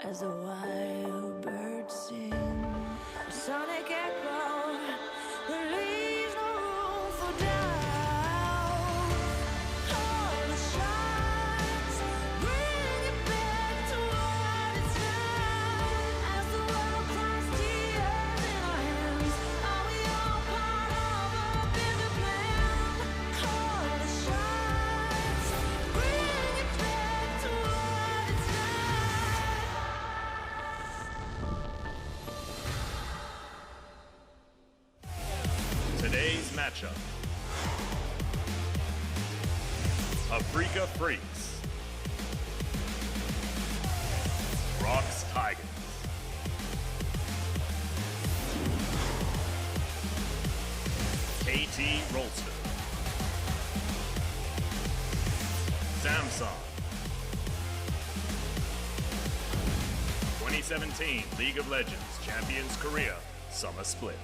as a wild bird sings. A sonic echo that leaves no room for doubt. All the shots bring it back to what it's like. As the world cries tears in our hands, are we all part of a bigger plan? All the shots bring it back to what it's like. Today's matchup. Afreeca Freecs. ROX Tigers. KT Rolster. Samsung. 2017 League of Legends Champions Korea Summer Split.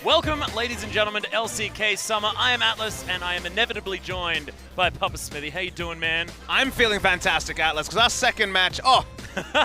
Welcome, ladies and gentlemen, to LCK Summer. I am Atlas, and I am inevitably joined by Papa Smithy. How you doing, man? I'm feeling fantastic, Atlas, because our second match,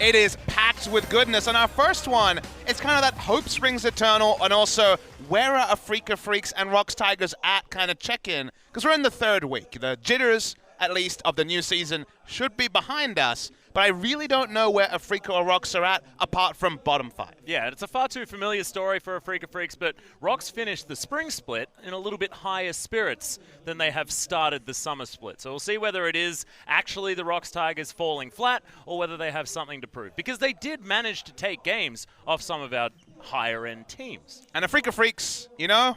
it is packed with goodness. And our first one, it's kind of that hope springs eternal, and also where are Afreeca Freecs and ROX Tigers at kind of check-in, because we're in the third week. The jitters, at least, of the new season should be behind us, but I really don't know where Afreeca or ROX are at, apart from bottom 5. Yeah, it's a far too familiar story for Afreeca Freecs, but ROX finished the spring split in a little bit higher spirits than they have started the summer split. So we'll see whether it is actually the ROX Tigers falling flat or whether they have something to prove. Because they did manage to take games off some of our higher-end teams. And Afreeca Freecs, you know,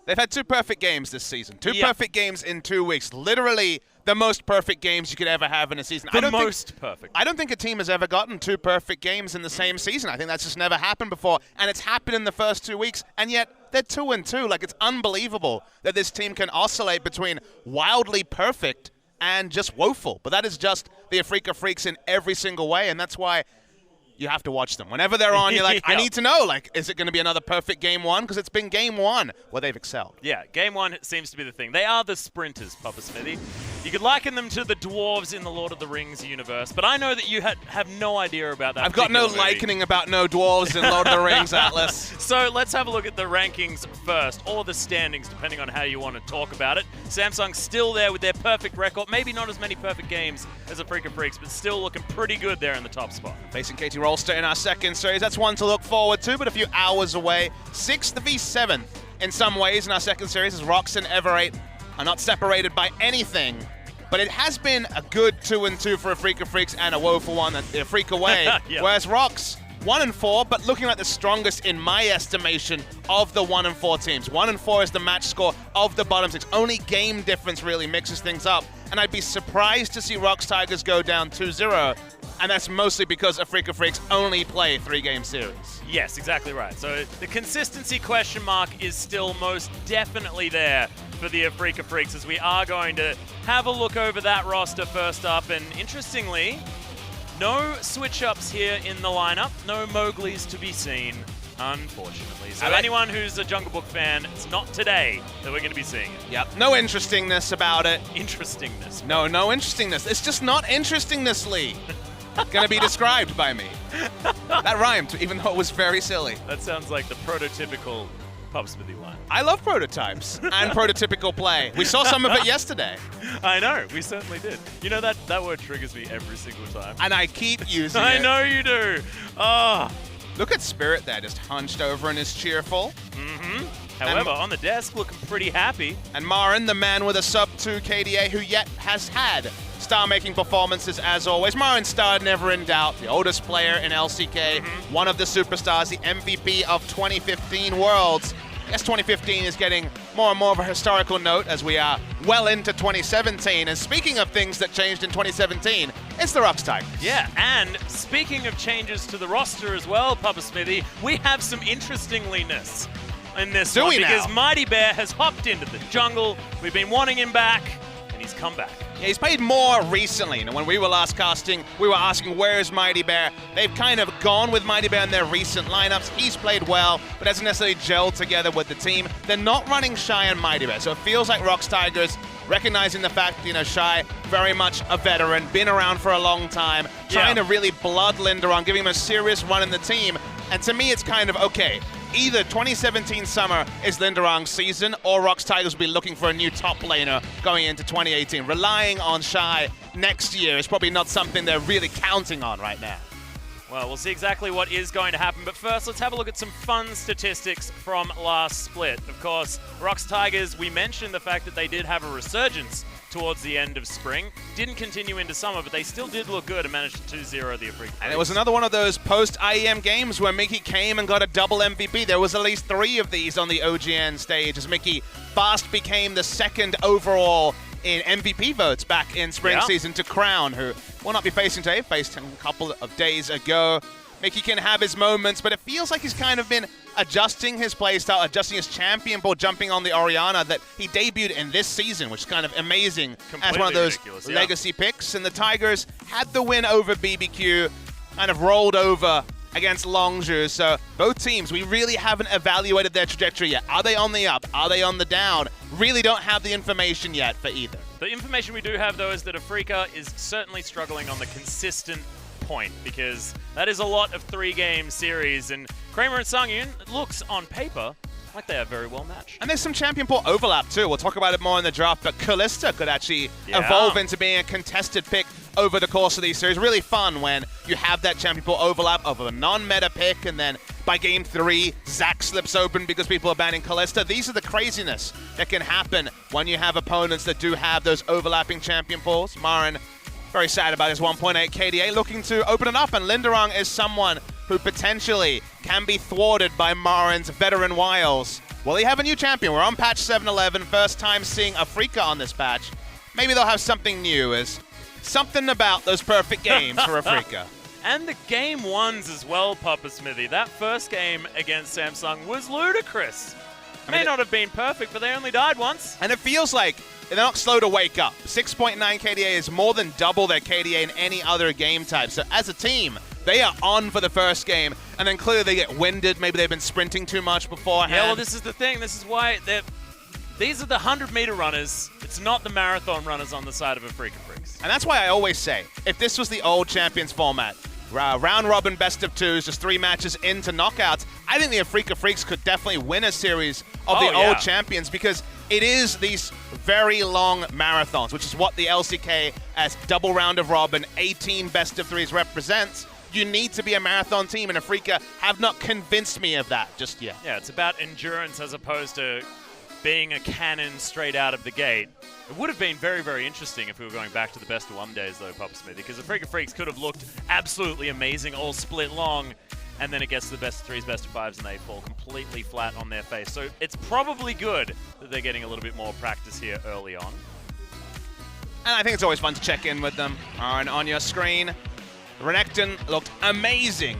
they've had 2 perfect games this season. 2 perfect games in 2 weeks. Literally the most perfect games you could ever have in a season. The most perfect. I don't think a team has ever gotten 2 perfect games in the same season. I think that's just never happened before. And it's happened in the first 2 weeks, and yet they're 2-2. Like, it's unbelievable that this team can oscillate between wildly perfect and just woeful. But that is just the Afreeca Freecs in every single way, and that's why you have to watch them. Whenever they're on, you're like, I need to know, like, is it going to be another perfect game 1? Because it's been game 1 where they've excelled. Yeah, game 1 seems to be the thing. They are the sprinters, Papa Smithy. You could liken them to the dwarves in the Lord of the Rings universe, but I know that you have no idea about that. I've got no likening about no dwarves in Lord of the Rings, Atlas. So let's have a look at the rankings first, or the standings, depending on how you want to talk about it. Samsung's still there with their perfect record. Maybe not as many perfect games as Afreeca Freecs, but still looking pretty good there in the top spot. Facing KT Rolster in our second series. That's one to look forward to, but a few hours away. 6th v 7th in some ways in our second series, as ROX and Everate are not separated by anything. But it has been a good 2-2 for Afreeca Freecs and a woeful one the Afreeca way. Yeah. Whereas ROX 1-4, but looking like the strongest in my estimation of the 1-4 teams. 1-4 is the match score of the bottom 6. Only game difference really mixes things up. And I'd be surprised to see ROX Tigers go down 2-0. And that's mostly because Afreeca Freecs only play 3-game series. Yes, exactly right. So the consistency question mark is still most definitely there for the Afreeca Freecs, as we are going to have a look over that roster first up. And interestingly, no switch-ups here in the lineup. No Mowgli's to be seen, unfortunately. So anyone who's a Jungle Book fan, it's not today that we're going to be seeing it. Yep, no interestingness about it. Interestingness. No interestingness. It's just not interestingness, Lee. Gonna be described by me. That rhymed, even though it was very silly. That sounds like the prototypical Papa Smithy line. I love prototypes and prototypical play. We saw some of it yesterday. I know, we certainly did. You know, that word triggers me every single time. And I keep using it. I know you do. Oh. Look at Spirit there, just hunched over and is cheerful. Mm-hmm. However, on the desk, looking pretty happy. And Marin, the man with a sub-2 KDA, who yet has had star-making performances as always. Marin Star, never in doubt. The oldest player in LCK, one of the superstars, the MVP of 2015 Worlds. I guess 2015 is getting more and more of a historical note as we are well into 2017. And speaking of things that changed in 2017, it's the ROX Tigers. Yeah, and speaking of changes to the roster as well, Papa Smithy, we have some interestingliness. in this Do one we because now? Mighty Bear has hopped into the jungle. We've been wanting him back, and he's come back. Yeah, he's played more recently. And when we were last casting, we were asking, where's Mighty Bear? They've kind of gone with Mighty Bear in their recent lineups. He's played well, but hasn't necessarily gelled together with the team. They're not running Shy and Mighty Bear, so it feels like ROX Tigers recognizing the fact, Shy, very much a veteran, been around for a long time, trying to really blood Linderon, giving him a serious run in the team. And to me, it's kind of, okay, either 2017 Summer is Linderong's season, or ROX Tigers will be looking for a new top laner going into 2018. Relying on Shy next year is probably not something they're really counting on right now. Well, we'll see exactly what is going to happen, but first let's have a look at some fun statistics from last split. Of course, ROX Tigers, we mentioned the fact that they did have a resurgence towards the end of spring. Didn't continue into summer, but they still did look good and managed to 2-0 the Afreeca. And it was another one of those post-IEM games where Mickey came and got a double MVP. There was at least 3 of these on the OGN stage as Mickey fast became the second overall in MVP votes back in spring season to Crown, who will not be facing today, faced him a couple of days ago. Mickey can have his moments, but it feels like he's kind of been adjusting his playstyle, adjusting his champion ball, jumping on the Orianna that he debuted in this season, which is kind of amazing as one of those legacy picks. And the Tigers had the win over BBQ, kind of rolled over against Longzhu. So both teams, we really haven't evaluated their trajectory yet. Are they on the up? Are they on the down? Really don't have the information yet for either. The information we do have, though, is that Afreeca is certainly struggling on the consistent point, because that is a lot of 3-game series, and Kramer and Sangyun, it looks on paper like they are very well matched. And there's some champion pool overlap too. We'll talk about it more in the draft, but Kalista could actually evolve into being a contested pick over the course of these series. Really fun when you have that champion pool overlap of a non-meta pick, and then by game 3, Zac slips open because people are banning Kalista. These are the craziness that can happen when you have opponents that do have those overlapping champion pools. Marin, very sad about his 1.8 KDA, looking to open it up, and Linderong is someone who potentially can be thwarted by Marin's veteran wiles. Will he have a new champion? We're on patch 7.11, first time seeing Afreeca on this patch. Maybe they'll have something new, as something about those perfect games for Afreeca. And the game ones as well, Papa Smithy. That first game against Samsung was ludicrous. May not have been perfect, but they only died once. And it feels like they're not slow to wake up. 6.9 KDA is more than double their KDA in any other game type. So as a team, they are on for the first game, and then clearly they get winded. Maybe they've been sprinting too much beforehand. Yeah, well, this is the thing. This is why these are the 100-meter runners. It's not the marathon runners on the side of Afreeca Freecs. And that's why I always say, if this was the old Champions format, round robin best of 2s, just 3 matches into knockouts, I think the Afreeca Freecs could definitely win a series of the old champions, because it is these very long marathons, which is what the LCK as double round of robin, 18 best of 3s represents. You need to be a marathon team, and Afreeca have not convinced me of that just yet. Yeah, it's about endurance as opposed to being a cannon straight out of the gate. It would have been very, very interesting if we were going back to the best of 1 days, though, Papa Smithy, because Afreeca Freecs could have looked absolutely amazing all split long, and then it gets to the best of 3s, best of 5s, and they fall completely flat on their face. So it's probably good that they're getting a little bit more practice here early on. And I think it's always fun to check in with them. And on your screen, Renekton looked amazing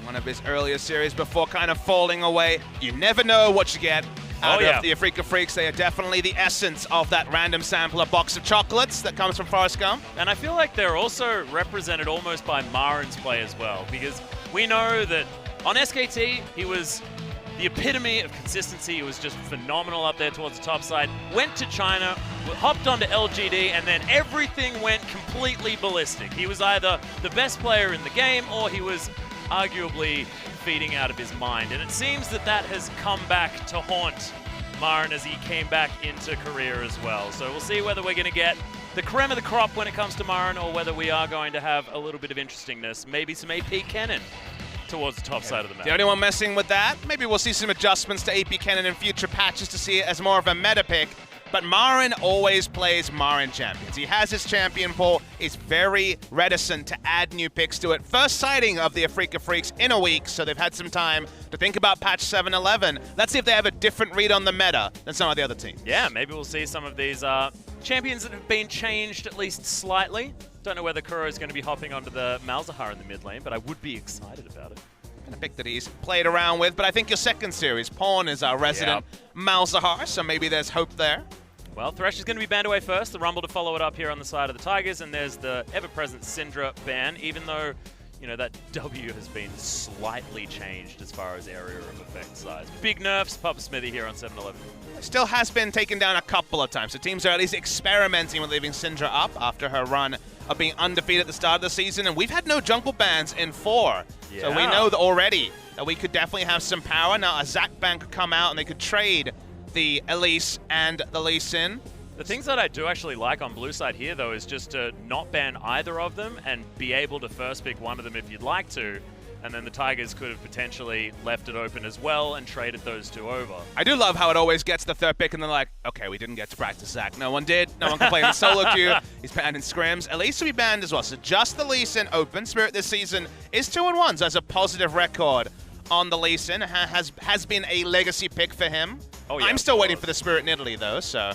in one of his earlier series before kind of falling away. You never know what you get out of the Afreeca Freecs. They are definitely the essence of that random sampler box of chocolates that comes from Forest Gump. And I feel like they're also represented almost by Marin's play as well, because we know that on SKT, he was the epitome of consistency. He was just phenomenal up there towards the top side. Went to China, hopped onto LGD, and then everything went completely ballistic. He was either the best player in the game, or he was arguably feeding out of his mind. And it seems that that has come back to haunt Marin as he came back into career as well. So we'll see whether we're going to get the creme of the crop when it comes to Marin, or whether we are going to have a little bit of interestingness, maybe some AP Cannon towards the top side of the map. The only one messing with that, maybe we'll see some adjustments to AP Cannon in future patches to see it as more of a meta pick. But Marin always plays Marin champions. He has his champion pool. He's very reticent to add new picks to it. First sighting of the Afreeca Freecs in a week, so they've had some time to think about patch 7.11. Let's see if they have a different read on the meta than some of the other teams. Yeah, maybe we'll see some of these champions that have been changed at least slightly. Don't know whether Kuro is going to be hopping onto the Malzahar in the mid lane, but I would be excited about it. A pick that he's played around with, but I think your second series, Pawn, is our resident Malzahar, so maybe there's hope there. Well, Thresh is going to be banned away first. The Rumble to follow it up here on the side of the Tigers, and there's the ever-present Syndra ban, even though, you know, that W has been slightly changed as far as area of effect size. Big nerfs, Papa Smithy here on 7-11. Still has been taken down a couple of times, so teams are at least experimenting with leaving Syndra up after her run of being undefeated at the start of the season, and we've had no jungle bans in 4. Yeah. So we know that already that we could definitely have some power. Now a Zac ban could come out and they could trade the Elise and the Lee Sin. The things that I do actually like on blue side here, though, is just to not ban either of them and be able to first pick one of them if you'd like to, and then the Tigers could have potentially left it open as well and traded those two over. I do love how it always gets the third pick and they're like, okay, we didn't get to practice Zac. No one did. No one can play in solo queue. He's banned in scrims. Elise will be banned as well. So just the Lee Sin open. Spirit this season is 2-1, so has a positive record on the Lee Sin. Has been a legacy pick for him. Oh, yeah, I'm still waiting for the Spirit Nidalee though, so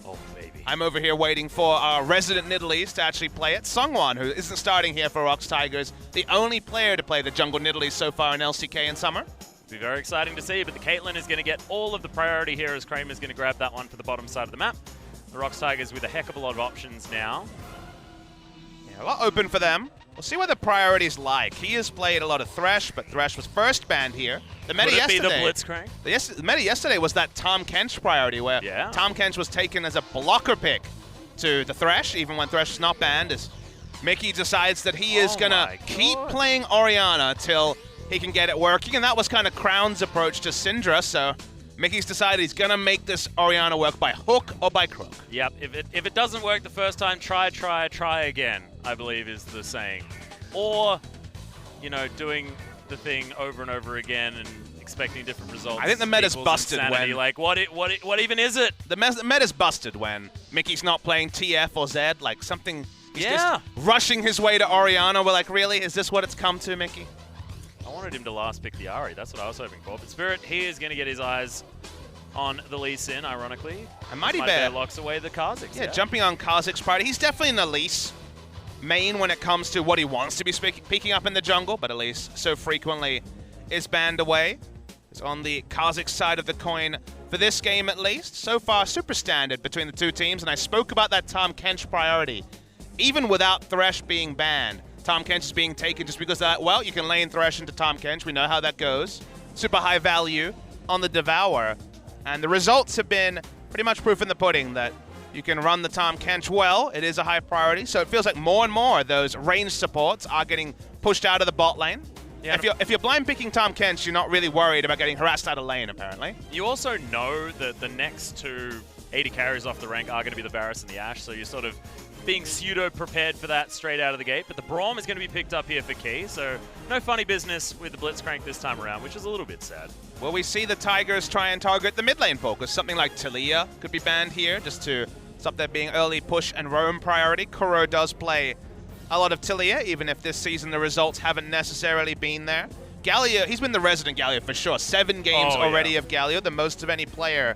Oh, baby. I'm over here waiting for our resident Nidalees to actually play it. Sungwon, who isn't starting here for ROX Tigers, the only player to play the jungle Nidalees so far in LCK in summer. Be very exciting to see, but the Caitlyn is going to get all of the priority here as Kramer's going to grab that one for the bottom side of the map. The ROX Tigers with a heck of a lot of options now. Yeah, a lot open for them. We'll see what the priorities like. He has played a lot of Thresh, but Thresh was first banned here. The meta Could it yesterday, be the Blitzcrank? The meta yesterday was that Tahm Kench priority, where Tahm Kench was taken as a blocker pick to the Thresh, even when Thresh is not banned, as Mickey decides that he is going to keep playing Orianna till he can get it working, and that was kind of Crown's approach to Syndra, so Mickey's decided he's going to make this Orianna work by hook or by crook. Yep, if it doesn't work the first time, try again, I believe is the saying. Or, you know, doing the thing over and over again and expecting different results. I think the meta's busted insanity. when... Like, what even is it? The meta's busted when Mickey's not playing TF or Zed, like something... He's just rushing his way to Orianna. We're like, really? Is this what it's come to, Mickey? I wanted him to last pick the Ahri. That's what I was hoping for. But Spirit, he is going to get his eyes on the Lee Sin, ironically. And Mighty Bear locks away the Kha'Zix. Yeah, jumping on Kha'Zix's priority. He's definitely an Elise main when it comes to what he wants to be picking up in the jungle, but Elise so frequently is banned away. It's on the Kha'Zix side of the coin for this game at least. So far, super standard between the two teams, and I spoke about that Tahm Kench priority. Even without Thresh being banned, Tahm Kench is being taken just because that, well, you can lane Thresh into Tahm Kench. We know how that goes. Super high value on the Devour. And the results have been pretty much proof in the pudding that you can run the Tahm Kench well. It is a high priority. So it feels like more and more of those ranged supports are getting pushed out of the bot lane. Yeah, if you're blind picking Tahm Kench, you're not really worried about getting harassed out of lane, apparently. You also know that the next two 80 carries off the rank are going to be the Varus and the Ashe, so you're sort of being pseudo-prepared for that straight out of the gate. But the Braum is going to be picked up here for Key, so no funny business with the Blitzcrank this time around, which is a little bit sad. Well, we see the Tigers try and target the mid lane focus. Something like Taliyah could be banned here, just to stop there being early push and roam priority. Kuro does play a lot of Taliyah, even if this season the results haven't necessarily been there. Galio, he's been the resident Galio for sure. 7 games already of Galio, the most of any player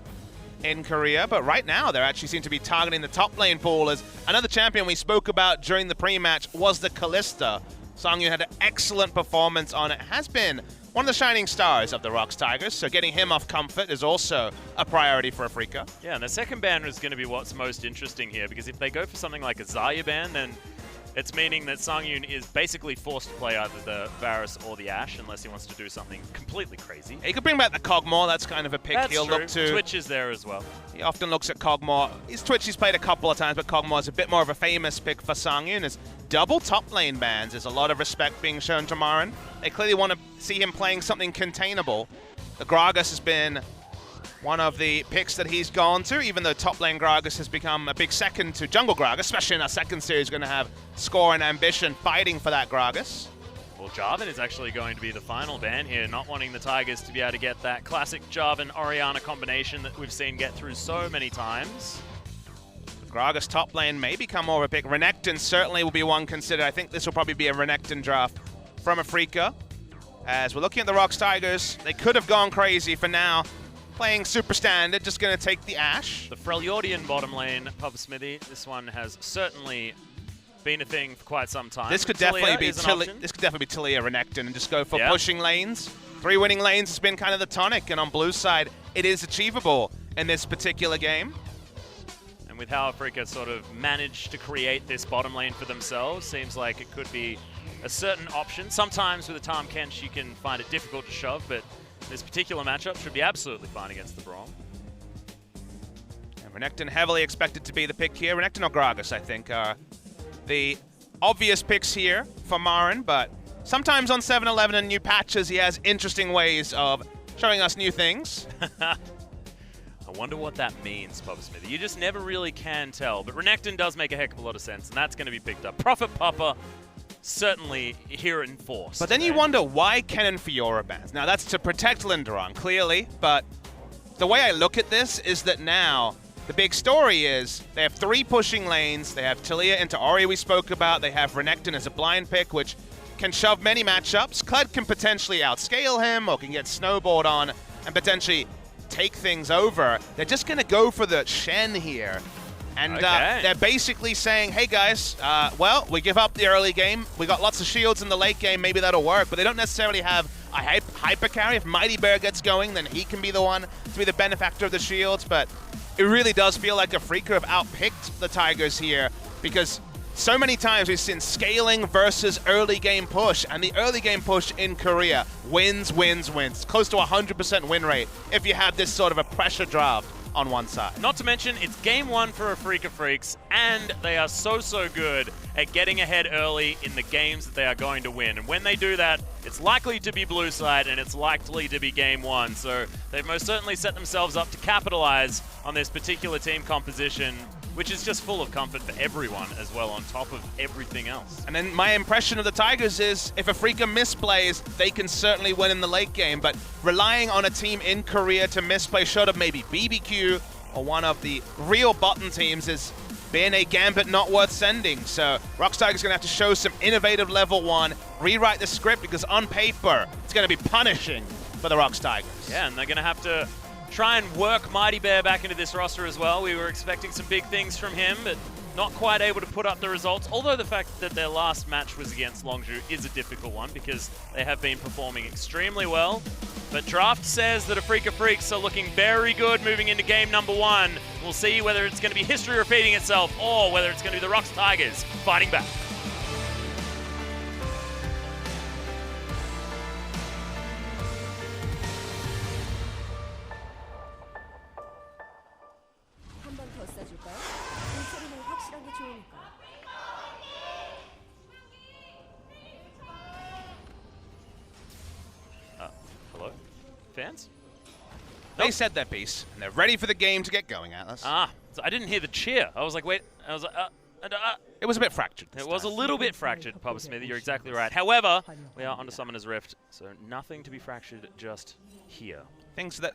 in Korea, but right now they actually seem to be targeting the top lane pool. As another champion we spoke about during the pre-match was the Kalista. Songyu had an excellent performance on it. Has been one of the shining stars of the ROX Tigers, so getting him off comfort is also a priority for Afreeca. Yeah, and the second ban is going to be what's most interesting here, because if they go for something like a Zarya ban, then it's meaning that Songyun is basically forced to play either the Varus or the Ashe, unless he wants to do something completely crazy. He could bring back the Kog'Maw. That's kind of a pick he'll look to. Twitch is there as well. He often looks at Kog'Maw. Twitch he's played a couple of times, but Kog'Maw is a bit more of a famous pick for Songyun. As double top lane bans, there's a lot of respect being shown to Marin. They clearly want to see him playing something containable. The Gragas has been one of the picks that he's gone to, even though top lane Gragas has become a big second to jungle Gragas, especially in our second series, going to have Score and Ambition fighting for that Gragas. Well, Jarvan is actually going to be the final ban here, not wanting the Tigers to be able to get that classic Jarvan-Orianna combination that we've seen get through so many times. The Gragas top lane may become more of a pick. Renekton certainly will be one considered. I think this will probably be a Renekton draft from Afreeca. As we're looking at the ROX Tigers, they could have gone crazy. For now, playing super standard, just going to take the Ashe. The Freljordian bottom lane, Pub Smithy. This one has certainly been a thing for quite some time. This could definitely be Talia Renekton and just go for pushing lanes. 3 winning lanes has been kind of the tonic, and on Blue's side, it is achievable in this particular game. And with how Afreeca sort of managed to create this bottom lane for themselves, seems like it could be a certain option. Sometimes with a Tahm Kench, you can find it difficult to shove, but this particular matchup should be absolutely fine against the Braum. And Renekton heavily expected to be the pick here. Renekton or Gragas, I think, are the obvious picks here for Marin, but sometimes on 7-11 and new patches, he has interesting ways of showing us new things. I wonder what that means, Papa Smithy. You just never really can tell, but Renekton does make a heck of a lot of sense, and that's going to be picked up. Prophet Papa, certainly here in force. But then you wonder why Kennen Fiora bans. Now, that's to protect Linderon, clearly, but the way I look at this is that now the big story is they have 3 pushing lanes. They have Talia into Ori we spoke about. They have Renekton as a blind pick, which can shove many matchups. Kled can potentially outscale him or can get snowballed on and potentially take things over. They're just going to go for the Shen here. And they're basically saying, hey guys, well, we give up the early game. We got lots of shields in the late game. Maybe that'll work. But they don't necessarily have a hyper carry. If Mighty Bear gets going, then he can be the one to be the benefactor of the shields. But it really does feel like Afreeca have outpicked the Tigers here, because so many times we've seen scaling versus early game push, and the early game push in Korea wins. Close to 100% win rate if you have this sort of a pressure draft on one side. Not to mention, it's game 1 for Afreeca Freecs, and they are so good at getting ahead early in the games that they are going to win. And when they do that, it's likely to be blue side, and it's likely to be game 1. So they've most certainly set themselves up to capitalize on this particular team composition, which is just full of comfort for everyone as well, on top of everything else. And then my impression of the Tigers is if Afreeca misplays, they can certainly win in the late game, but relying on a team in Korea to misplay short of maybe BBQ or one of the real bottom teams has been a gambit not worth sending. So ROX Tigers going to have to show some innovative level 1, rewrite the script, because on paper, it's going to be punishing for the ROX Tigers. Yeah, and they're going to have to try and work Mighty Bear back into this roster as well. We were expecting some big things from him, but not quite able to put up the results. Although the fact that their last match was against Longzhu is a difficult one, because they have been performing extremely well. But Draft says that Afreeca Freecs are looking very good moving into game number 1. We'll see whether it's going to be history repeating itself or whether it's going to be the ROX Tigers fighting back. Hello? Fans? They said their piece, and they're ready for the game to get going, Atlas. So I didn't hear the cheer. I was like, wait. I was like, It was a bit fractured. It was a little bit fractured, Papa Smithy. You're exactly right. However, we are onto Summoner's Rift, so nothing to be fractured just here. Things that,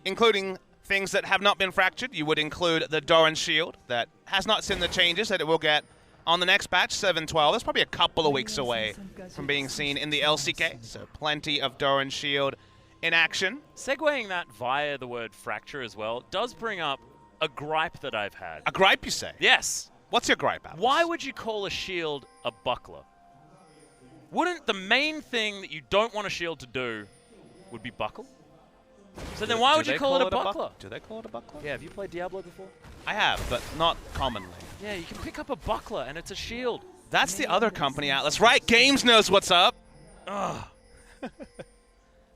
including things that have not been fractured, you would include the Doran Shield that has not seen the changes that it will get on the next patch, 7.12. That's probably a couple of weeks away from being seen in the LCK, so plenty of Doran Shield in action. Segueing that via the word fracture as well does bring up a gripe that I've had. A gripe, you say? Yes. What's your gripe, Atlas? Why would you call a shield a buckler? Wouldn't the main thing that you don't want a shield to do would be buckle? So then why would you call it a buckler? Do they call it a buckler? Yeah, have you played Diablo before? I have, but not commonly. Yeah, you can pick up a buckler and it's a shield. That's the other company, Atlas. Right, Games knows what's up. Ugh.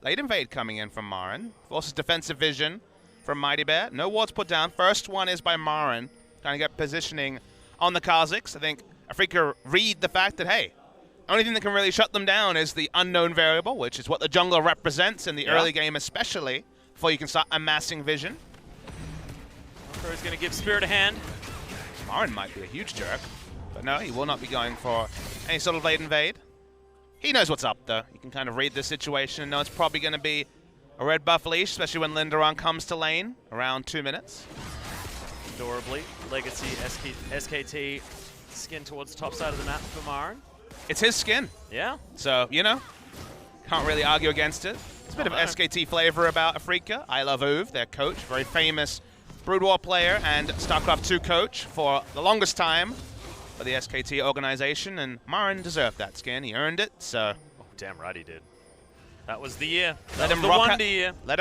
Late invade coming in from Marin. Forces defensive vision from Mighty Bear. No wards put down. First one is by Marin. Trying to get positioning on the Kazakhs. I think Afreeca read the fact that, hey, only thing that can really shut them down is the unknown variable, which is what the jungler represents in the early game especially, before you can start amassing vision. Crow's going to give Spirit a hand. Marin might be a huge jerk, but no, he will not be going for any sort of late invade. He knows what's up, though. You can kind of read the situation and know it's probably going to be a red buff leash, especially when Linderon comes to lane around 2 minutes. Adorably, Legacy SKT skin towards the top side of the map for Marin. It's his skin. Yeah. So, you know, can't really argue against it. It's a bit of SKT flavor about Afreeca. I love Uv, their coach, very famous Brood War player and StarCraft 2 coach for the longest time. for the SKT organization, and Marin deserved that skin. He earned it, so... Oh, damn right he did. That was the year. Let him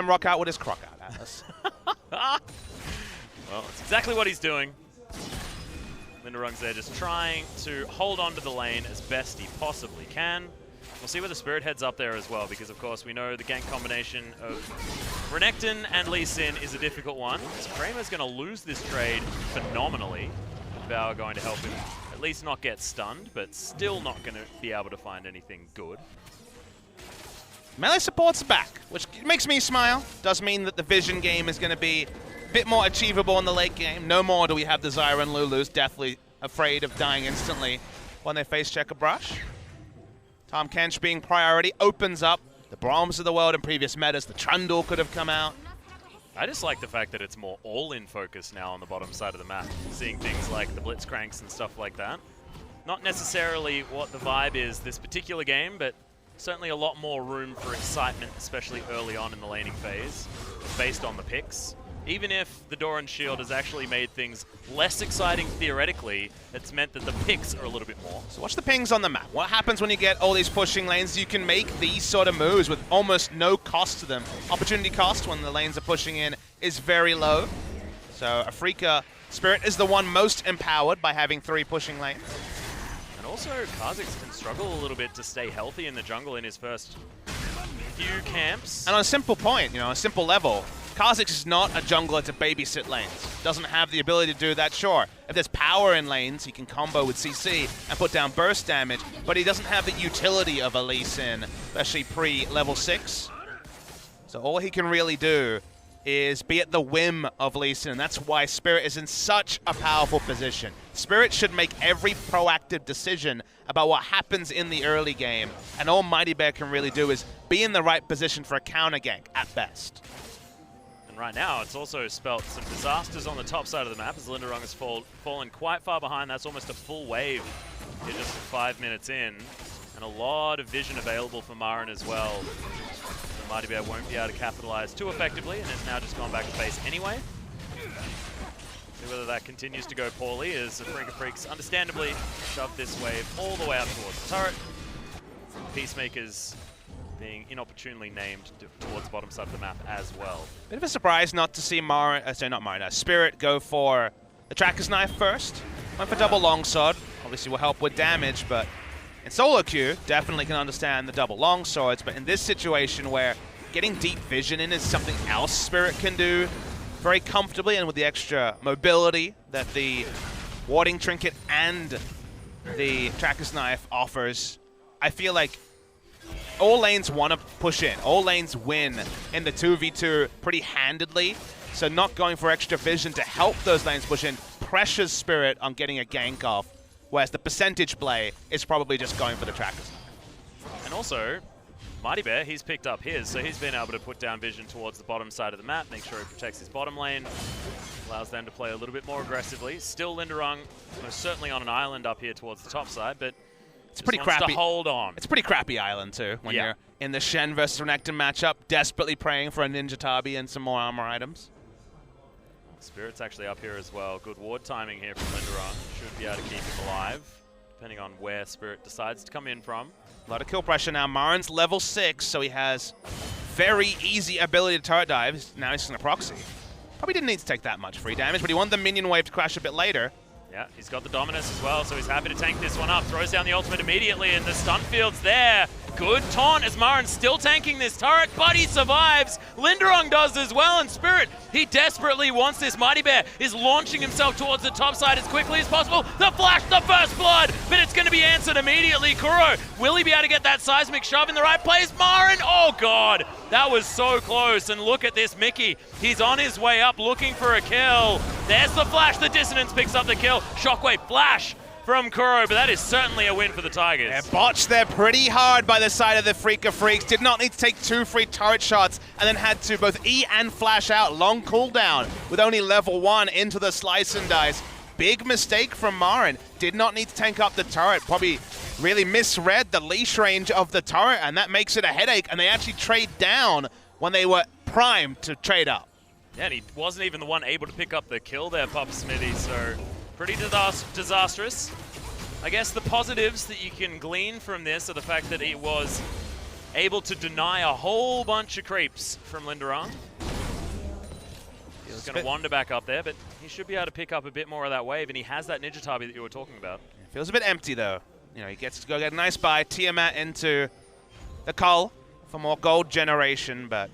rock out with his croc out, Atlas. Well, it's exactly what he's doing. Linderung's there just trying to hold on to the lane as best he possibly can. We'll see where the Spirit heads up there as well, because of course we know the gank combination of Renekton and Lee Sin is a difficult one. So Kramer's going to lose this trade phenomenally. Bao going to help him at least not get stunned, but still not going to be able to find anything good. Melee support's back, which makes me smile. Does mean that the vision game is going to be a bit more achievable in the late game. No more do we have the Zyra and Lulu's deathly afraid of dying instantly when they face Checker Brush. Tahm Kench being priority opens up the Braums of the world in previous metas. The Trundle could have come out. I just like the fact that it's more all-in focus now on the bottom side of the map. Seeing things like the Blitzcranks and stuff like that. Not necessarily what the vibe is this particular game, but certainly a lot more room for excitement, especially early on in the laning phase, based on the picks. Even if the Doran Shield has actually made things less exciting theoretically, it's meant that the picks are a little bit more. So watch the pings on the map. What happens when you get all these pushing lanes? You can make these sort of moves with almost no cost to them. Opportunity cost when the lanes are pushing in is very low. So Afreeca Spirit is the one most empowered by having 3 pushing lanes. And also, Kha'Zix can struggle a little bit to stay healthy in the jungle in his first few camps. And on a simple point, you know, a simple level, Kha'Zix is not a jungler to babysit lanes. Doesn't have the ability to do that, sure. If there's power in lanes, he can combo with CC and put down burst damage, but he doesn't have the utility of a Lee Sin, especially pre-level 6. So all he can really do is be at the whim of Lee Sin, and that's why Spirit is in such a powerful position. Spirit should make every proactive decision about what happens in the early game, and all Mighty Bear can really do is be in the right position for a counter gank, at best. Right now, it's also spelt some disasters on the top side of the map as Linderung has fallen quite far behind. That's almost a full wave here just 5 minutes in. And a lot of vision available for Marin as well. The Mighty Bear won't be able to capitalize too effectively and has now just gone back to base anyway. See whether that continues to go poorly as the Freecs understandably shove this wave all the way up towards the turret. Peacemakers being inopportunely named towards the bottom side of the map as well. Bit of a surprise not to see Spirit go for the Tracker's Knife first. Went for double longsword. Obviously will help with damage, but in solo queue, definitely can understand the double longswords. But in this situation where getting deep vision in is something else Spirit can do very comfortably, and with the extra mobility that the warding trinket and the Tracker's Knife offers, I feel like all lanes want to push in. All lanes win in the 2v2 pretty handedly. So not going for extra vision to help those lanes push in pressures Spirit on getting a gank off, whereas the percentage play is probably just going for the Trackers. And also, Mighty Bear, he's picked up his, so he's been able to put down vision towards the bottom side of the map, make sure he protects his bottom lane, allows them to play a little bit more aggressively. Still Linderung, most certainly on an island up here towards the top side, but it's pretty crappy. To hold on. It's a pretty crappy island too when you're in the Shen versus Renekton matchup, desperately praying for a Ninja Tabi and some more armor items. Spirit's actually up here as well. Good ward timing here from Linderung. Should be able to keep him alive, depending on where Spirit decides to come in from. A lot of kill pressure now. Marin's level 6, so he has very easy ability to turret dive. Now he's going to proxy. Probably didn't need to take that much free damage, but he wanted the minion wave to crash a bit later. Yeah, he's got the Dominus as well, so he's happy to tank this one up. Throws down the ultimate immediately, and the stun field's there. Good taunt as Marin's still tanking this turret, but he survives. Linderung does as well, and Spirit, he desperately wants this. Mighty Bear is launching himself towards the top side as quickly as possible. The flash, the first blood, but it's going to be answered immediately. Kuro, will he be able to get that seismic shove in the right place? Marin, oh god, that was so close. And look at this Mickey. He's on his way up looking for a kill. There's the flash, the Dissonance picks up the kill. Shockwave flash from Kuro, but that is certainly a win for the Tigers. Yeah, botched there pretty hard by the side of the Freecs. Did not need to take 2 free turret shots and then had to both E and flash out. Long cooldown with only level 1 into the slice and dice. Big mistake from Marin. Did not need to tank up the turret. Probably really misread the leash range of the turret, and that makes it a headache, and they actually trade down when they were primed to trade up. Yeah, and he wasn't even the one able to pick up the kill there, Papa Smithy, so pretty disastrous. I guess the positives that you can glean from this are the fact that he was able to deny a whole bunch of creeps from Linderung. He was going to wander back up there, but he should be able to pick up a bit more of that wave, and he has that Ninja Tabi that you were talking about. It feels a bit empty, though. You know, he gets to go get a nice buy, Tiamat into the Cull for more gold generation, but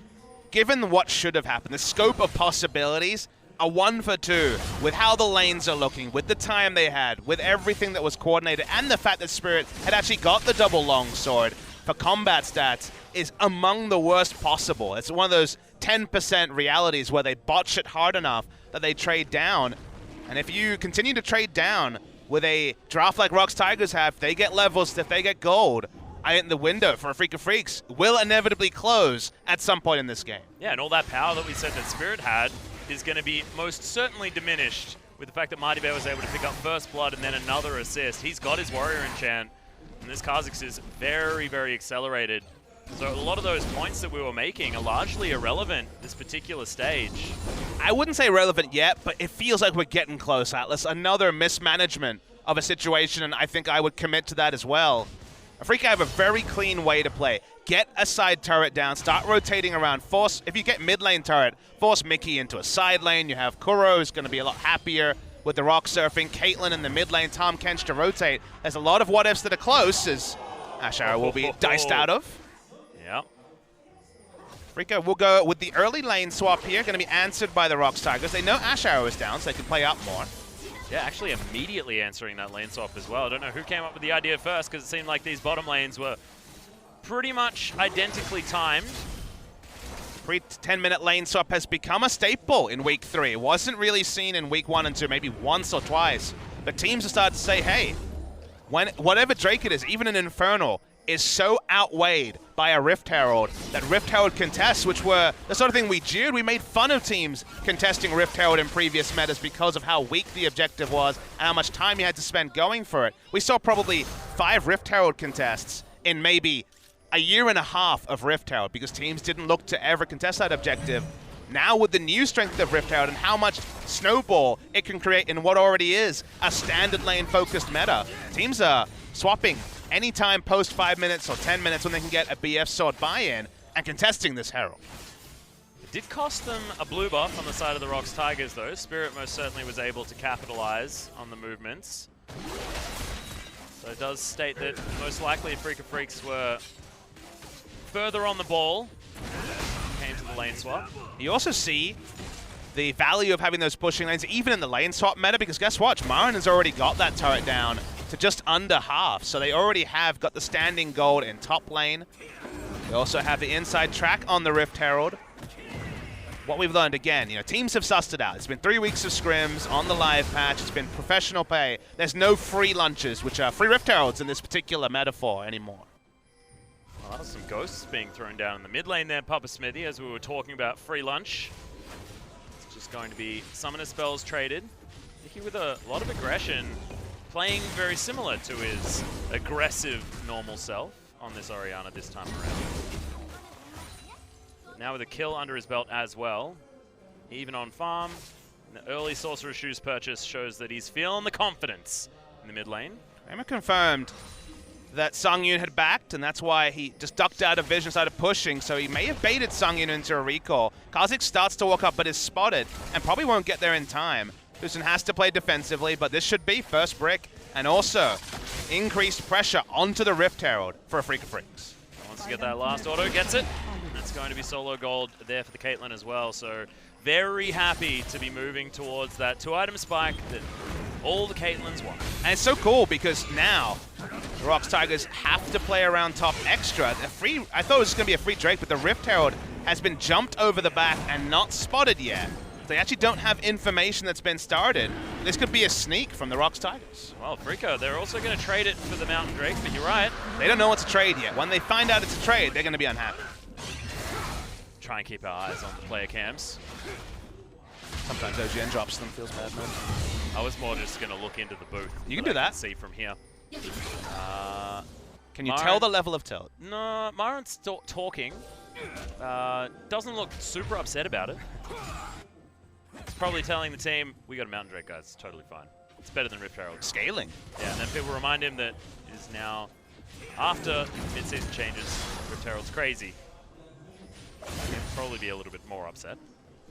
given what should have happened, the scope of possibilities, a 1 for 2 with how the lanes are looking, with the time they had, with everything that was coordinated, and the fact that Spirit had actually got the double longsword for combat stats is among the worst possible. It's one of those 10% realities where they botch it hard enough that they trade down. And if you continue to trade down with a draft like ROX Tigers have, they get levels, if they get gold, I think the window for Afreeca Freecs will inevitably close at some point in this game. Yeah, and all that power that we said that Spirit had is going to be most certainly diminished with the fact that Mighty Bear was able to pick up first blood and then another assist. He's got his warrior enchant, and this Kha'Zix is very, very accelerated. So a lot of those points that we were making are largely irrelevant this particular stage. I wouldn't say relevant yet, but it feels like we're getting close, Atlas. Another mismanagement of a situation, and I think I would commit to that as well. Afreeca have a very clean way to play. Get a side turret down, start rotating around, force, if you get mid lane turret, force Mickey into a side lane. You have Kuro, who's going to be a lot happier with the rock surfing. Caitlyn in the mid lane, Tahm Kench to rotate. There's a lot of what ifs that are close, as Ash Arrow will be diced out of. Yeah. Afreeca will go with the early lane swap here, going to be answered by the ROX Tigers. They know Ash Arrow is down, so they can play up more. Yeah, actually immediately answering that lane swap as well. I don't know who came up with the idea first, because it seemed like these bottom lanes were pretty much identically timed. Pre-10-minute lane swap has become a staple in Week 3. It wasn't really seen in Week 1 and 2, maybe once or twice. But teams have started to say, hey, whatever Drake it is, even an Infernal, is so outweighed by a Rift Herald that Rift Herald contests, which were the sort of thing we jeered. We made fun of teams contesting Rift Herald in previous metas because of how weak the objective was and how much time you had to spend going for it. We saw probably 5 Rift Herald contests in maybe a year and a half of Rift Herald because teams didn't look to ever contest that objective. Now with the new strength of Rift Herald and how much snowball it can create in what already is a standard lane focused meta, teams are swapping anytime post 5 minutes or 10 minutes when they can get a BF sword buy-in and contesting this Herald. It did cost them a blue buff on the side of the ROX Tigers though. Spirit most certainly was able to capitalize on the movements. So it does state that most likely Afreeca Freecs were further on the ball came to the lane swap. You also see the value of having those pushing lanes even in the lane swap meta, because guess what? Marin has already got that turret down to just under half, so they already have got the standing gold in top lane. They also have the inside track on the Rift Herald. What we've learned again, you know, teams have sussed it out. It's been 3 weeks of scrims on the live patch. It's been professional play. There's no free lunches, which are free Rift Heralds in this particular metaphor anymore. Well, some ghosts being thrown down in the mid lane there, Papa Smithy, as we were talking about free lunch. It's just going to be summoner spells traded. Nicky with a lot of aggression, playing very similar to his aggressive normal self on this Orianna this time around. But now with a kill under his belt as well, even on farm. The early Sorcerer's Shoes purchase shows that he's feeling the confidence in the mid lane. Emma confirmed that Sungyun had backed, and that's why he just ducked out of vision, started pushing, so he may have baited Sungyun into a recall. Kha'Zix starts to walk up, but is spotted, and probably won't get there in time. Husen has to play defensively, but this should be first brick, and also increased pressure onto the Rift Herald for Afreeca Freecs. Wants to get that last auto, gets it. That's going to be solo gold there for the Caitlyn as well, so very happy to be moving towards that 2-item spike that all the Caitlyns want. And it's so cool because now the ROX Tigers have to play around top extra. I thought it was going to be a free Drake, but the Rift Herald has been jumped over the back and not spotted yet. They actually don't have information that's been started. This could be a sneak from the ROX Tigers. Well, Afreeca, they're also going to trade it for the Mountain Drake, but you're right. They don't know what to trade yet. When they find out it's a trade, they're going to be unhappy. Try and keep our eyes on the player cams. Sometimes OGN drops them, feels bad, man. I was more just going to look into the booth. You can do that. See from here. Can you tell the level of tilt? No, Marin's talking. Doesn't look super upset about it. It's probably telling the team, we got a Mountain Drake, guys. It's totally fine. It's better than Rift Herald. Scaling. Yeah, and then people remind him that it is now, after mid-season changes, Rift Herald's crazy. He'd probably be a little bit more upset.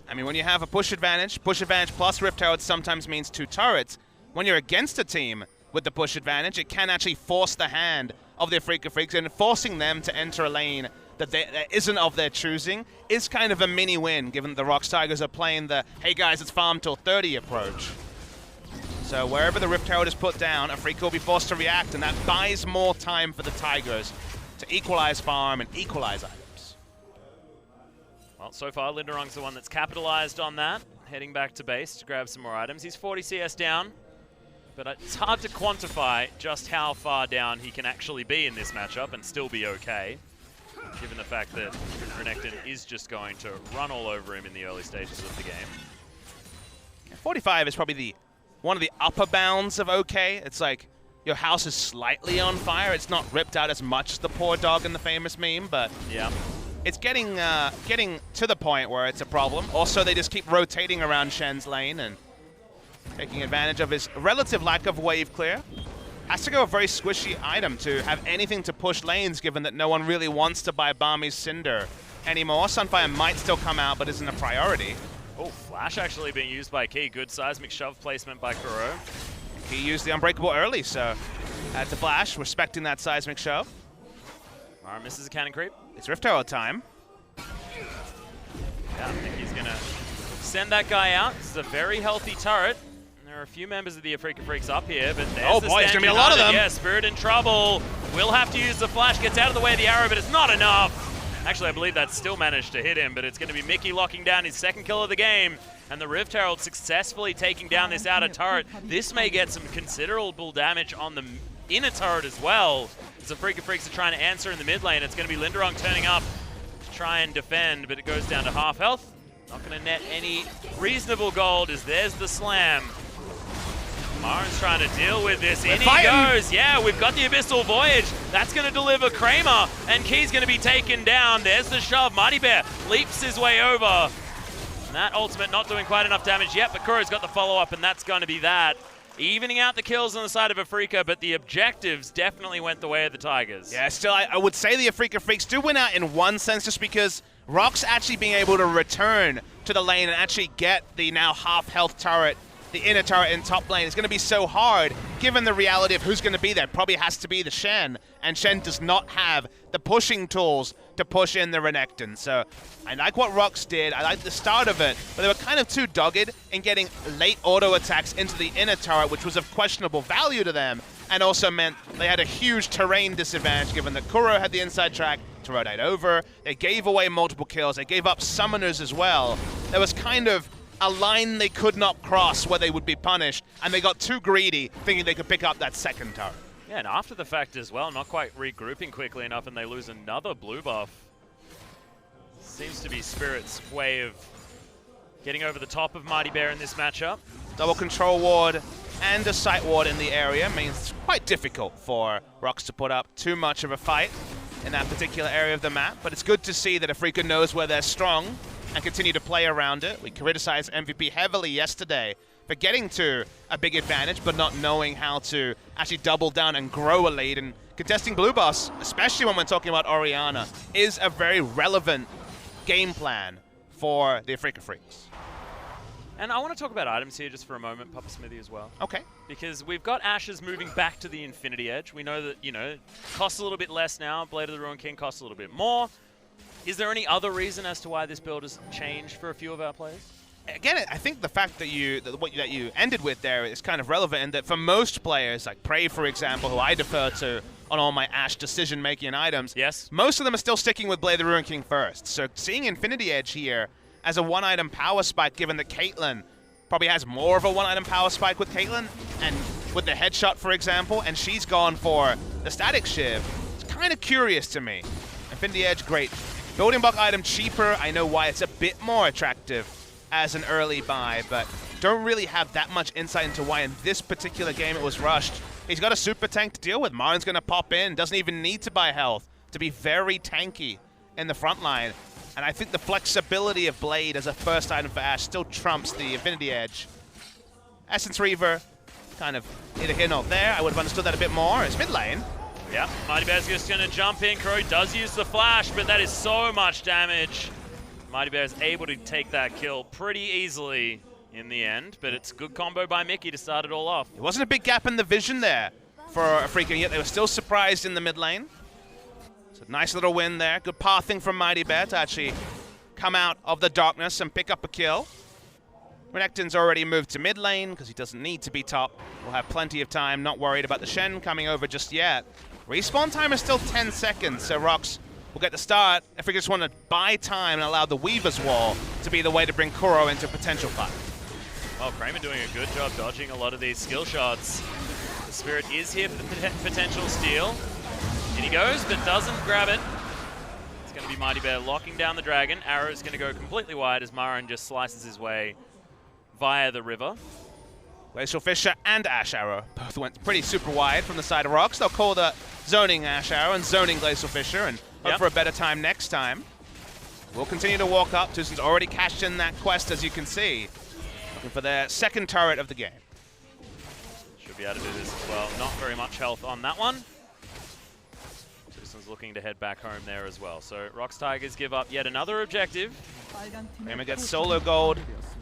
I mean, when you have a push advantage plus Rift Herald sometimes means 2 turrets. When you're against a team with the push advantage, it can actually force the hand of the Afreeca Freecs, and forcing them to enter a lane that isn't of their choosing is kind of a mini win, given that the ROX Tigers are playing the, hey guys, it's farm till 30 approach. So wherever the Rift Herald is put down, Afreeca will be forced to react, and that buys more time for the Tigers to equalize farm and equalize items. Well, so far, Linderung's the one that's capitalized on that, heading back to base to grab some more items. He's 40 CS down, but it's hard to quantify just how far down he can actually be in this matchup and still be okay, given the fact that Renekton is just going to run all over him in the early stages of the game. 45 is probably one of the upper bounds of okay. It's like your house is slightly on fire. It's not ripped out as much as the poor dog in the famous meme, but yeah, it's getting to the point where it's a problem. Also, they just keep rotating around Shen's lane and taking advantage of his relative lack of wave clear. Has to go a very squishy item to have anything to push lanes, given that no one really wants to buy Barmy's Cinder anymore. Sunfire might still come out, but isn't a priority. Oh, Flash actually being used by Key. Good seismic shove placement by Kuro. He used the Unbreakable early, so had to flash, respecting that seismic shove. Mara misses a cannon creep. It's Rift Herald time. Yeah, I think he's going to send that guy out. This is a very healthy turret. There are a few members of the Afreeca Freecs up here, but there's oh boy, it's going to be a lot of them. Yeah, Spirit in trouble. Will have to use the flash. Gets out of the way of the arrow, but it's not enough. Actually, I believe that still managed to hit him, but it's going to be Mickey locking down his second kill of the game, and the Rift Herald successfully taking down this outer turret. This may get some considerable damage on the inner turret as well, as the Afreeca Freecs are trying to answer in the mid lane. It's going to be Linderung turning up to try and defend, but it goes down to half health. Not going to net any reasonable gold, as there's the slam. Marin's trying to deal with this. In he goes. Yeah, we've got the Abyssal Voyage. That's going to deliver Kramer, and Key's going to be taken down. There's the shove. Mighty Bear leaps his way over. And that ultimate not doing quite enough damage yet, but Kuro's got the follow-up, and that's going to be that. Evening out the kills on the side of Afreeca, but the objectives definitely went the way of the Tigers. Yeah, still, I would say the Afreeca Freecs do win out in one sense, just because ROX actually being able to return to the lane and actually get the now half-health turret, the inner turret in top lane, is going to be so hard, given the reality of who's going to be there. Probably has to be the Shen, and Shen does not have the pushing tools to push in the Renekton. So I like what ROX did. I like the start of it, but they were kind of too dogged in getting late auto attacks into the inner turret, which was of questionable value to them, and also meant they had a huge terrain disadvantage, given that Kuro had the inside track to rotate over. They gave away multiple kills. They gave up summoners as well. There was kind of a line they could not cross where they would be punished, and they got too greedy, thinking they could pick up that second turret. Yeah, and after the fact as well, not quite regrouping quickly enough, and they lose another blue buff. Seems to be Spirit's way of getting over the top of Mighty Bear in this matchup. Double control ward and a sight ward in the area means it's quite difficult for ROX to put up too much of a fight in that particular area of the map, but it's good to see that Afreeca knows where they're strong and continue to play around it. We criticized MVP heavily yesterday for getting to a big advantage, but not knowing how to actually double down and grow a lead. And contesting blue buffs, especially when we're talking about Orianna, is a very relevant game plan for the Afreeca Freecs. And I want to talk about items here just for a moment, Papa Smithy as well. Okay. Because we've got Ashes moving back to the Infinity Edge. We know that, you know, it costs a little bit less now. Blade of the Ruined King costs a little bit more. Is there any other reason as to why this build has changed for a few of our players? Again, I think the fact that you ended with there is kind of relevant, in that for most players, like Prey, for example, who I defer to on all my Ashe decision-making items, yes, most of them are still sticking with Blade of the Ruined King first. So seeing Infinity Edge here as a one-item power spike, given that Caitlyn probably has more of a one-item power spike with Caitlyn, and with the headshot, for example, and she's gone for the Static Shiv, it's kind of curious to me. Infinity Edge, great. Building block item cheaper, I know why it's a bit more attractive as an early buy, but don't really have that much insight into why in this particular game it was rushed. He's got a super tank to deal with. Marin's going to pop in, doesn't even need to buy health to be very tanky in the front line. And I think the flexibility of Blade as a first item for Ashe still trumps the Infinity Edge. Essence Reaver, kind of neither here nor there. I would have understood that a bit more. It's mid lane. Yeah, Mighty Bear's just going to jump in. Crow does use the flash, but that is so much damage. Mighty Bear is able to take that kill pretty easily in the end, but it's a good combo by Mickey to start it all off. It wasn't a big gap in the vision there for Afreeca, yet they were still surprised in the mid lane. So nice little win there. Good pathing from Mighty Bear to actually come out of the darkness and pick up a kill. Renekton's already moved to mid lane because he doesn't need to be top. We'll have plenty of time, not worried about the Shen coming over just yet. Respawn time is still 10 seconds, so ROX will get the start. If we just want to buy time and allow the Weaver's Wall to be the way to bring Kuro into potential fight. Well, Kramer doing a good job dodging a lot of these skill shots. The Spirit is here for the potential steal. In he goes, but doesn't grab it. It's going to be Mighty Bear locking down the dragon. Arrow is going to go completely wide as Marin just slices his way via the river. Glacial Fisher and Ash Arrow both went pretty super wide from the side of ROX. They'll call the zoning Ash Arrow and zoning Glacial Fisher and hope for a better time next time. We'll continue to walk up. Tucson's already cashed in that quest, as you can see. Looking for their second turret of the game. Should be able to do this as well. Not very much health on that one. Tucson's looking to head back home there as well. So ROX Tigers give up yet another objective. Kramer gets solo gold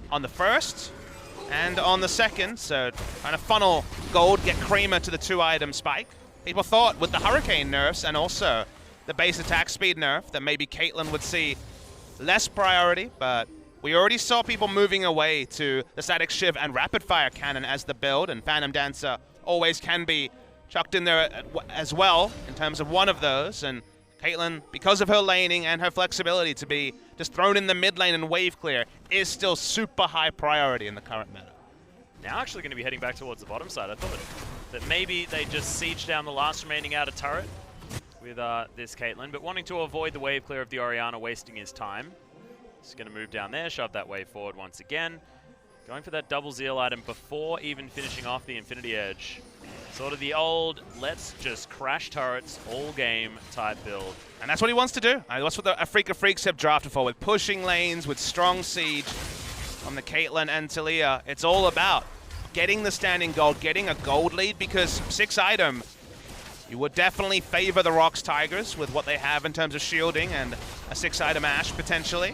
on the first and on the second, so trying to funnel gold, get Kramer to the 2-item spike. People thought with the Hurricane nerfs and also the base attack speed nerf that maybe Caitlyn would see less priority, but we already saw people moving away to the Static Shiv and Rapid Fire Cannon as the build, and Phantom Dancer always can be chucked in there as well in terms of one of those, and Caitlyn, because of her laning and her flexibility to be just thrown in the mid lane and wave clear, is still super high priority in the current meta. Now actually going to be heading back towards the bottom side. I thought that maybe they just siege down the last remaining outer turret with this Caitlyn, but wanting to avoid the wave clear of the Orianna wasting his time. He's going to move down there, shove that wave forward once again. Going for that double zeal item before even finishing off the Infinity Edge. Sort of the old, let's just crash turrets all game type build. And that's what he wants to do. That's what the Afreeca Freecs have drafted for, with pushing lanes, with strong siege on the Caitlyn and Talia. It's all about getting the standing gold, getting a gold lead, because 6-item, you would definitely favor the ROX Tigers with what they have in terms of shielding and a 6-item Ashe potentially.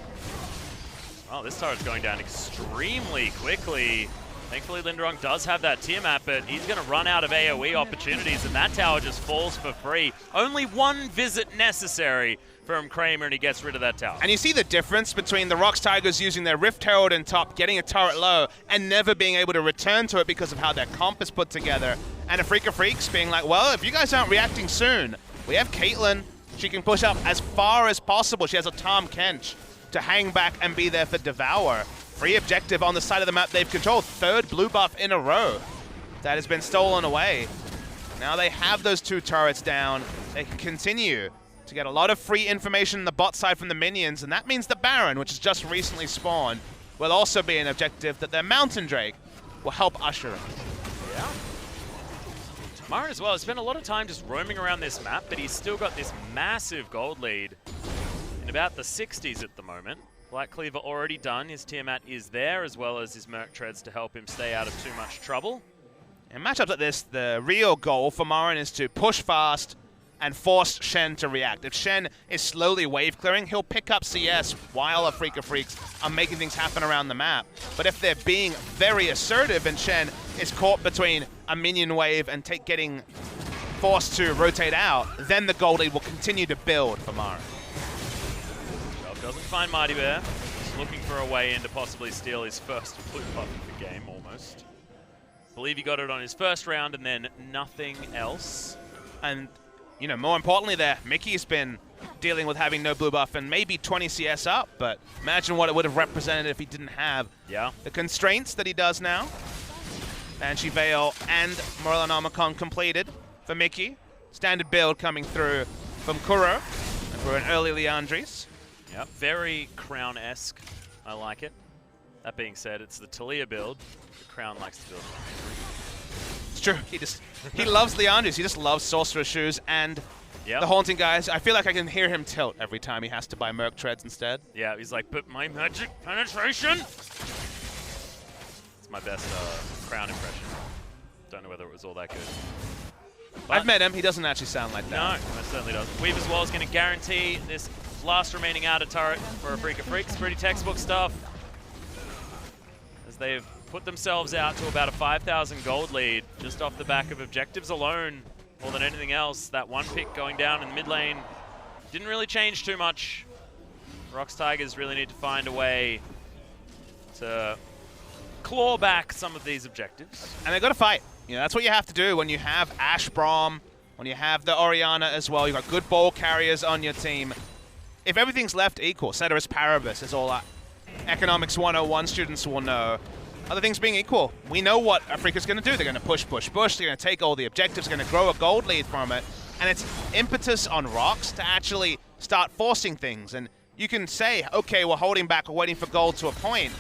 Well, this turret's going down extremely quickly. Thankfully, Linderong does have that Tiamat, but he's going to run out of AoE opportunities, and that tower just falls for free. Only one visit necessary from Kramer, and he gets rid of that tower. And you see the difference between the ROX Tigers using their Rift Herald in top, getting a turret low, and never being able to return to it because of how their comp is put together. And Afreeca Freecs being like, well, if you guys aren't reacting soon, we have Caitlyn. She can push up as far as possible. She has a Tahm Kench to hang back and be there for Devour. Free objective on the side of the map they've controlled. 3rd blue buff in a row that has been stolen away. Now they have those 2 turrets down. They can continue to get a lot of free information on the bot side from the minions, and that means the Baron, which has just recently spawned, will also be an objective that their Mountain Drake will help usher in. Yeah. Marin as well has spent a lot of time just roaming around this map, but he's still got this massive gold lead in about the 60s at the moment. Black Cleaver already done. His Tiamat is there, as well as his Merc Treads to help him stay out of too much trouble. In matchups like this, the real goal for Marin is to push fast and force Shen to react. If Shen is slowly wave clearing, he'll pick up CS while Afreeca Freecs are making things happen around the map. But if they're being very assertive and Shen is caught between a minion wave and getting forced to rotate out, then the gold lead will continue to build for Marin. Doesn't find Mighty Bear. Just looking for a way in to possibly steal his first blue buff of the game, almost. Believe he got it on his first round and then nothing else. And, you know, more importantly there, Mickey's been dealing with having no blue buff and maybe 20 CS up, but imagine what it would have represented if he didn't have the constraints that he does now. Banshee Veil and Morellonomicon completed for Mickey. Standard build coming through from Kuro and for an early Liandry's. Yep, very Crown-esque. I like it. That being said, it's the Talia build. The Crown likes to build. It's true. He loves Liandry's. He just loves Sorcerer's Shoes and the Haunting guys. I feel like I can hear him tilt every time he has to buy Merc Treads instead. Yeah, he's like, but my magic penetration? It's my best Crown impression. don't know whether it was all that good. I've met him. He doesn't actually sound like that. No, it certainly doesn't. Weave as well is going to guarantee this last remaining outer turret for Afreeca Freecs. Pretty textbook stuff. As they've put themselves out to about a 5,000 gold lead just off the back of objectives alone more than anything else. That one pick going down in the mid lane didn't really change too much. ROX Tigers really need to find a way to claw back some of these objectives. And they've got to fight. You know, that's what you have to do when you have Ash Braum, when you have the Orianna as well. You've got good ball carriers on your team. If everything's left equal, ceteris paribus is all Economics 101 students will know. Other things being equal, we know what Afreeca's going to do. They're going to push, push, push. They're going to take all the objectives, going to grow a gold lead from it. And it's impetus on ROX to actually start forcing things. And you can say, okay, we're holding back, we're waiting for gold to a point.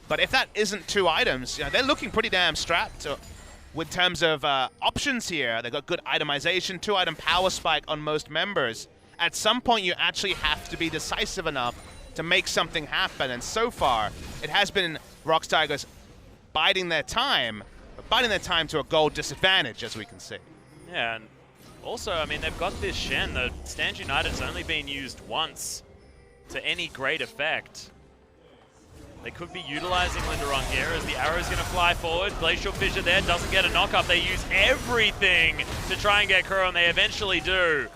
But if that isn't 2 items, you know, they're looking pretty damn strapped with terms of options here. They've got good itemization, 2-item power spike on most members. At some point, you actually have to be decisive enough to make something happen. And so far, it has been ROX Tigers biding their time, but biding their time to a gold disadvantage, as we can see. Yeah, and also, I mean, they've got this Shen. The Stand United's only been used once to any great effect. They could be utilizing Linderong here as the arrow's going to fly forward. Glacial Fissure there doesn't get a knock-up. They use everything to try and get Kuro, and they eventually do.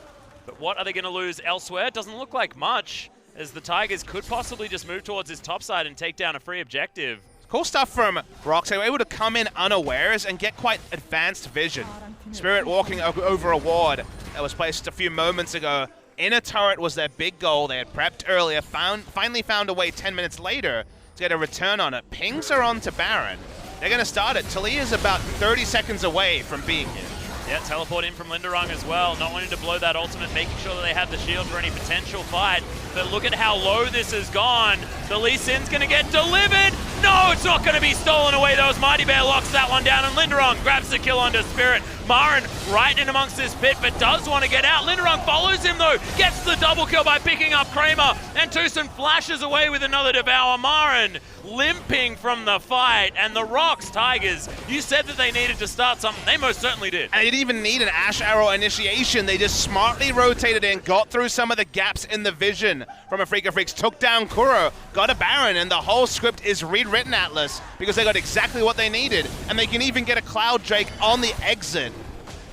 But what are they going to lose elsewhere? It doesn't look like much, as the Tigers could possibly just move towards his top side and take down a free objective. Cool stuff from ROX. They were able to come in unawares and get quite advanced vision. Spirit walking over a ward that was placed a few moments ago. Inner turret was their big goal. They had prepped earlier, finally found a way 10 minutes later to get a return on it. Pings are on to Baron. They're going to start it. Talia's about 30 seconds away from being here. Yeah, teleport in from Linderong as well, not wanting to blow that ultimate, making sure that they have the shield for any potential fight. But look at how low this has gone. The Lee Sin's going to get delivered. No, it's not going to be stolen away. Those Mighty Bear locks that one down, and Linderong grabs the kill onto Spirit. Marin right in amongst this pit, but does want to get out. Linderong follows him though, gets the double kill by picking up Kramer, and Tucson flashes away with another Devour. Marin limping from the fight, and the ROX Tigers, you said that they needed to start something. They most certainly did. And they didn't even need an Ash Arrow initiation. They just smartly rotated in, got through some of the gaps in the vision from Afreeca Freecs, took down Kuro, got a Baron, and the whole script is rewritten, Atlas, because they got exactly what they needed. And they can even get a Cloud Drake on the exit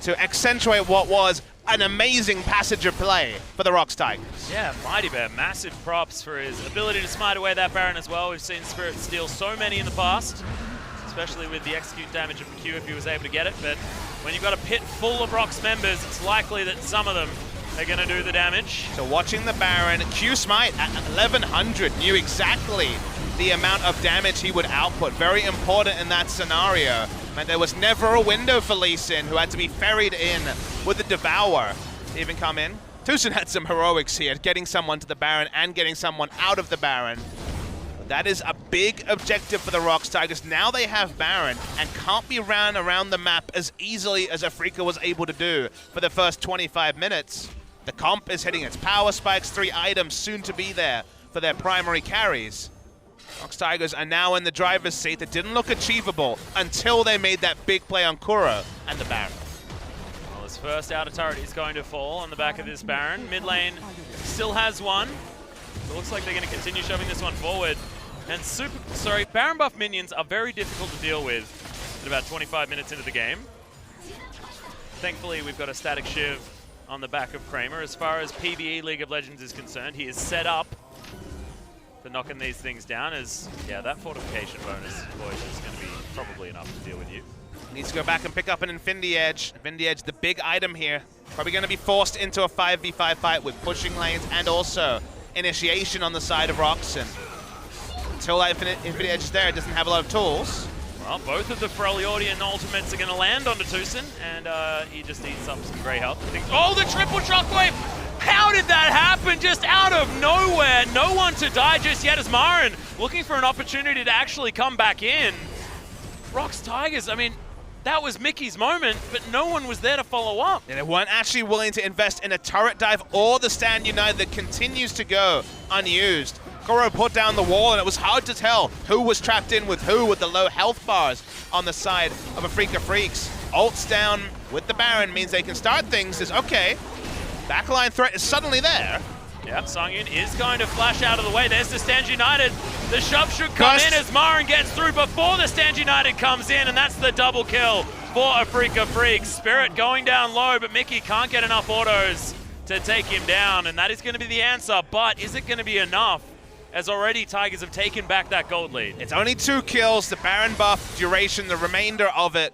to accentuate what was an amazing passage of play for the ROX Tigers. Yeah, Mighty Bear, massive props for his ability to smite away that Baron as well. We've seen Spirit steal so many in the past, especially with the execute damage of the Q if he was able to get it. But when you've got a pit full of ROX members, it's likely that some of them are going to do the damage. So watching the Baron, Q Smite at 1100, knew exactly the amount of damage he would output. Very important in that scenario. And there was never a window for Lee Sin, who had to be ferried in with the Devour to even come in. Tucson had some heroics here, getting someone to the Baron and getting someone out of the Baron. But that is a big objective for the ROX Tigers. Now they have Baron and can't be ran around the map as easily as Afreeca was able to do for the first 25 minutes. The comp is hitting its power spikes, 3 items soon to be there for their primary carries. ROX Tigers are now in the driver's seat. That didn't look achievable until they made that big play on Kuro and the Baron. Well, his first outer turret is going to fall on the back of this Baron. Mid lane still has one. It looks like they're going to continue shoving this one forward. And Baron buff minions are very difficult to deal with at about 25 minutes into the game. Thankfully, we've got a static shiv on the back of Kramer. As far as PvE League of Legends is concerned, he is set up for knocking these things down. As yeah, that fortification bonus, boys, is going to be probably enough to deal with you. Needs to go back and pick up an Infinity Edge. Infinity Edge, the big item here. Probably going to be forced into a 5v5 fight with pushing lanes and also initiation on the side of ROX. And until that Infinity Edge is there, it doesn't have a lot of tools. Well, both of the Freljordian ultimates are going to land onto Tucson, and he just eats up some grey health. Oh, the triple shockwave! How did that happen? Just out of nowhere. No one to die just yet as Marin looking for an opportunity to actually come back in. ROX Tigers, I mean, that was Mickey's moment, but no one was there to follow up. And they weren't actually willing to invest in a turret dive or the Stand United that continues to go unused. Kuro put down the wall, and it was hard to tell who was trapped in with who with the low health bars on the side of Afreeca Freecs. ults down with the Baron means they can start things. Is okay. Backline threat is suddenly there. Yep, Songyun is going to flash out of the way. There's the Stand United. The shove should come in as Marin gets through before the Stand United comes in, and that's the double kill for Afreeca Freecs. Spirit going down low, but Mickey can't get enough autos to take him down, and that is going to be the answer. But is it going to be enough? As already Tigers have taken back that gold lead. It's only 2 kills. The Baron buff duration, the remainder of it,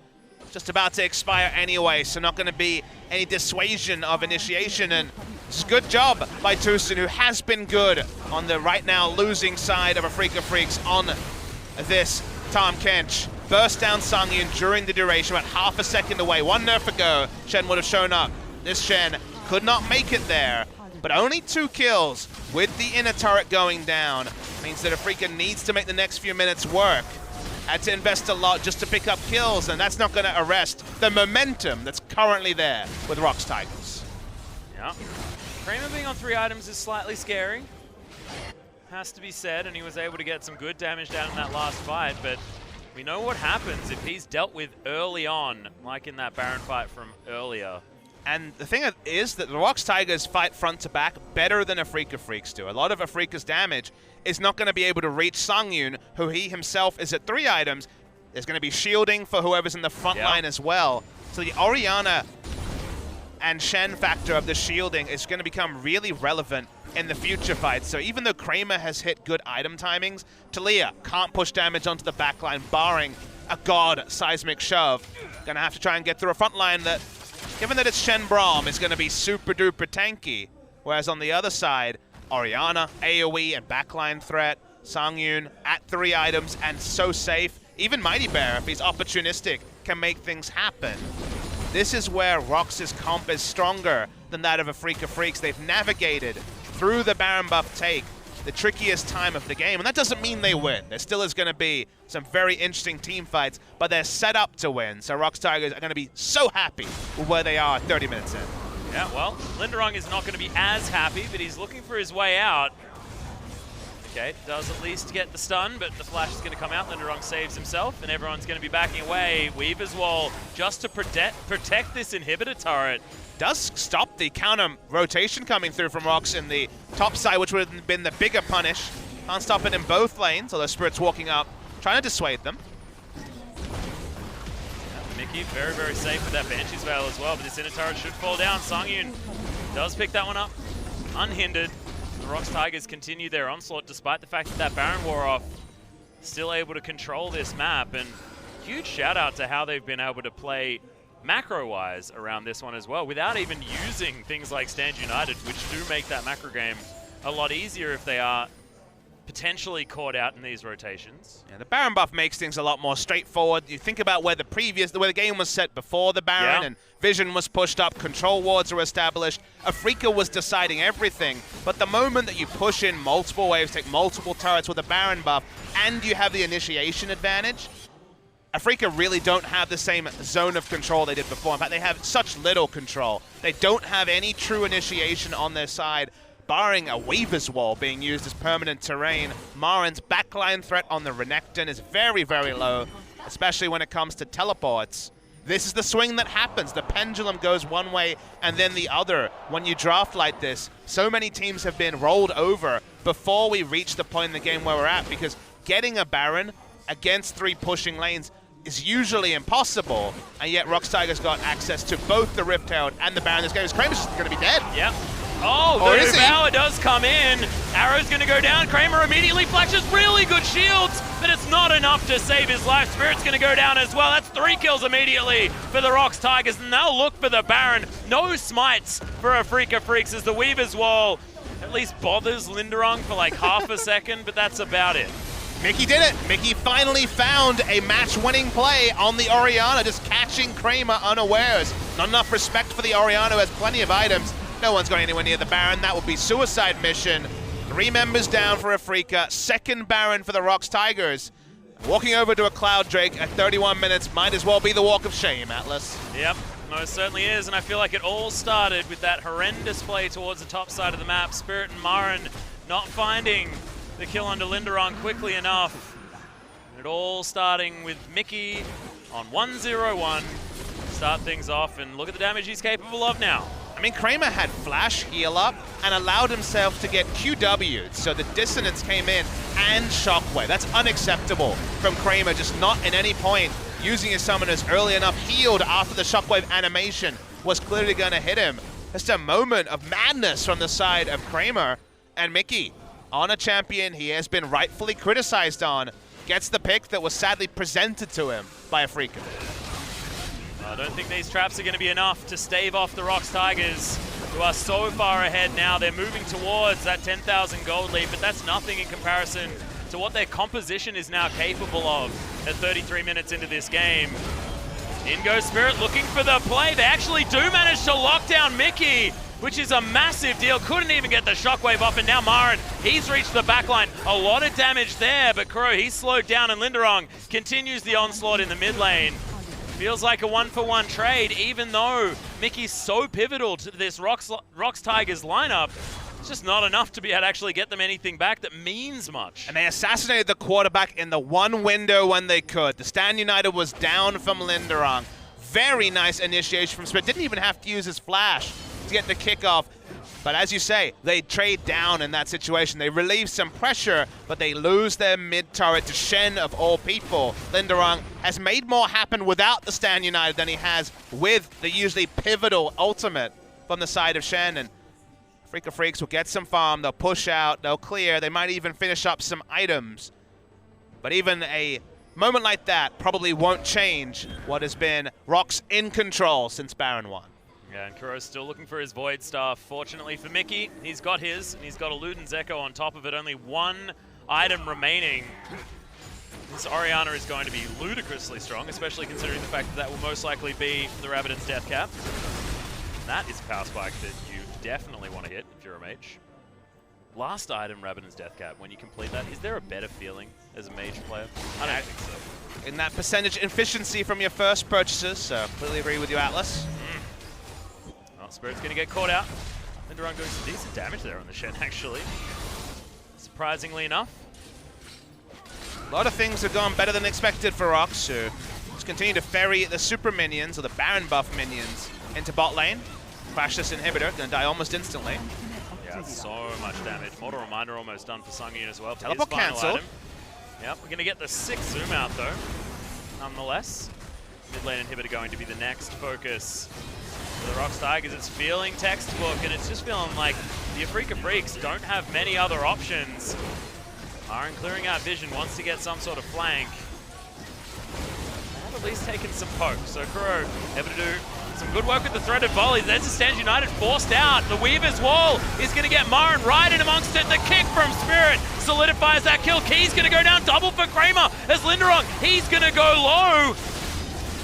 just about to expire anyway, so not going to be any dissuasion of initiation. And it's a good job by Tucson, who has been good on the right now losing side of Afreeca Freecs on this Tom Kench. Burst down Songyun during the duration, about half a second away. 1 nerf ago, Shen would have shown up. This Shen could not make it there, but only 2 kills with the inner turret going down. Means that Afreeca needs to make the next few minutes work. Had to invest a lot just to pick up kills, and that's not going to arrest the momentum that's currently there with ROX Tigers. Yeah. Kramer being on 3 items is slightly scary. Has to be said, and he was able to get some good damage down in that last fight, but we know what happens if he's dealt with early on, like in that Baron fight from earlier. And the thing is that the ROX Tigers fight front to back better than Afreeca Freecs do. A lot of Afreeca's damage is not going to be able to reach Songyun, who he himself is at 3 items. There's going to be shielding for whoever's in the front line as well. So the Orianna and Shen factor of the shielding is going to become really relevant in the future fights. So even though Kramer has hit good item timings, Talia can't push damage onto the backline, barring a god seismic shove. Going to have to try and get through a front line that, given that it's Shen Braum, is going to be super duper tanky. Whereas on the other side, Orianna, AoE, and backline threat, Songyun at 3 items and so safe. Even Mighty Bear, if he's opportunistic, can make things happen. This is where ROX's comp is stronger than that of Afreeca Freecs. They've navigated through the Baron buff take, the trickiest time of the game, and that doesn't mean they win. There still is going to be some very interesting team fights, but they're set up to win, so ROX Tigers are going to be so happy with where they are 30 minutes in. Yeah, well, Linderung is not going to be as happy, but he's looking for his way out. Okay, does at least get the stun, but the flash is going to come out. Linderung saves himself, and everyone's going to be backing away. Weaver's Wall, just to protect this inhibitor turret. Does stop the counter rotation coming through from ROX in the top side, which would have been the bigger punish. Can't stop it in both lanes, although Spirit's walking up, trying to dissuade them. Mickey, very, very safe with that Banshee's Veil as well, but this inner turret should fall down. Songyun does pick that one up, unhindered. The ROX Tigers continue their onslaught despite the fact that that Baron wore off. Still able to control this map, and huge shout out to how they've been able to play macro-wise around this one as well, without even using things like Stand United, which do make that macro game a lot easier if they are potentially caught out in these rotations. Yeah, the Baron buff makes things a lot more straightforward. You think about where the game was set before the Baron, and vision was pushed up, control wards were established. Afreeca was deciding everything, but the moment that you push in multiple waves, take multiple turrets with a Baron buff, and you have the initiation advantage, Afreeca really don't have the same zone of control they did before. In fact, they have such little control. They don't have any true initiation on their side, barring a Weaver's Wall being used as permanent terrain. Marin's backline threat on the Renekton is very, very low, especially when it comes to teleports. This is the swing that happens. The pendulum goes one way and then the other when you draft like this. So many teams have been rolled over before we reach the point in the game where we're at, because getting a Baron against 3 pushing lanes is usually impossible, and yet ROX Tigers got access to both the Rift Herald and the Baron. This game is Kramer's just going to be dead. Yep. Oh, the Devour does come in. Arrow's going to go down. Kramer immediately flashes really good shields, but it's not enough to save his life. Spirit's going to go down as well. That's 3 kills immediately for the ROX Tigers, and they'll look for the Baron. No smites for Afreeca Freecs as the Weaver's Wall at least bothers Linderung for like half a second, but that's about it. Mickey did it. Mickey finally found a match-winning play on the Orianna, just catching Kramer unawares. Not enough respect for the Orianna, who has plenty of items. No one's going anywhere near the Baron. That would be suicide mission. 3 members down for Afreeca. Second Baron for the ROX Tigers. Walking over to a Cloud Drake at 31 minutes might as well be the walk of shame, Atlas. Yep, most certainly is, and I feel like it all started with that horrendous play towards the top side of the map. Spirit and Marin not finding the kill onto Linderung quickly enough. It all starting with Mickey on 1-0-1. start things off, and look at the damage he's capable of now. I mean, Kramer had flash heal up and allowed himself to get QW'd, so the dissonance came in and shockwave. That's unacceptable from Kramer, just not at any point using his summoners early enough, healed after the shockwave animation was clearly going to hit him. Just a moment of madness from the side of Kramer, and Mickey on a champion he has been rightfully criticized on, gets the pick that was sadly presented to him by Afreeca. I don't think these traps are going to be enough to stave off the ROX Tigers, who are so far ahead now. They're moving towards that 10,000 gold lead, but that's nothing in comparison to what their composition is now capable of at 33 minutes into this game. In goes Spirit looking for the play. They actually do manage to lock down Mickey, which is a massive deal. Couldn't even get the shockwave off, and now Marin, he's reached the backline. A lot of damage there, but Kuro, he's slowed down, and Linderong continues the onslaught in the mid lane. Feels like a one-for-one trade, even though Mickey's so pivotal to this ROX Tigers lineup. It's just not enough to be able to actually get them anything back that means much. And they assassinated the quarterback in the one window when they could. The Stand United was down from Linderong. Very nice initiation from Spirit. Didn't even have to use his flash to get the kickoff. But as you say, they trade down in that situation. They relieve some pressure, but they lose their mid-turret to Shen of all people. Linderong has made more happen without the Stand United than he has with the usually pivotal ultimate from the side of Shen. And Freecs will get some farm, they'll push out, they'll clear, they might even finish up some items. But even a moment like that probably won't change what has been ROX in control since Baron 1. Yeah, and Kuro's still looking for his Void Staff. Fortunately for Mickey, he's got his, and he's got a Luden's Echo on top of it. Only one item remaining. This Orianna is going to be ludicrously strong, especially considering the fact that that will most likely be the Rabbidan's Death Cap. And that is a power spike that you definitely want to hit if you're a mage. Last item, Rabbidan's Death Cap. When you complete that, is there a better feeling as a mage player? I don't think so. In that percentage efficiency from your first purchases, so completely agree with you, Atlas. Spirit's going to get caught out. Linderong doing some decent damage there on the Shen, actually. Surprisingly enough. A lot of things have gone better than expected for ROX, who just continue to ferry the super minions, or the Baron buff minions, into bot lane. Crash this inhibitor, going to die almost instantly. Yeah, so much damage. Mortal Reminder almost done for Sungyun as well. Teleport cancelled. Yep, we're going to get the 6th zoom out, though, nonetheless. Mid lane inhibitor going to be the next focus. For the ROX Tigers, it's feeling textbook, and it's just feeling like the Afreeca Freecs don't have many other options. Marin clearing out vision, wants to get some sort of flank. They have at least taken some poke, so Kuro able to do some good work with the threaded volleys. There's the Stand United forced out. The Weaver's Wall is going to get Marin right in amongst it. The kick from Spirit solidifies that kill. Key's going to go down double for Kramer as Linderong, he's going to go low.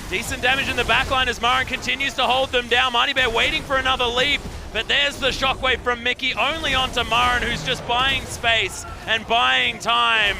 Decent damage in the backline as Marin continues to hold them down. Mighty Bear waiting for another leap, but there's the shockwave from Mickey, only onto Marin, who's just buying space and buying time.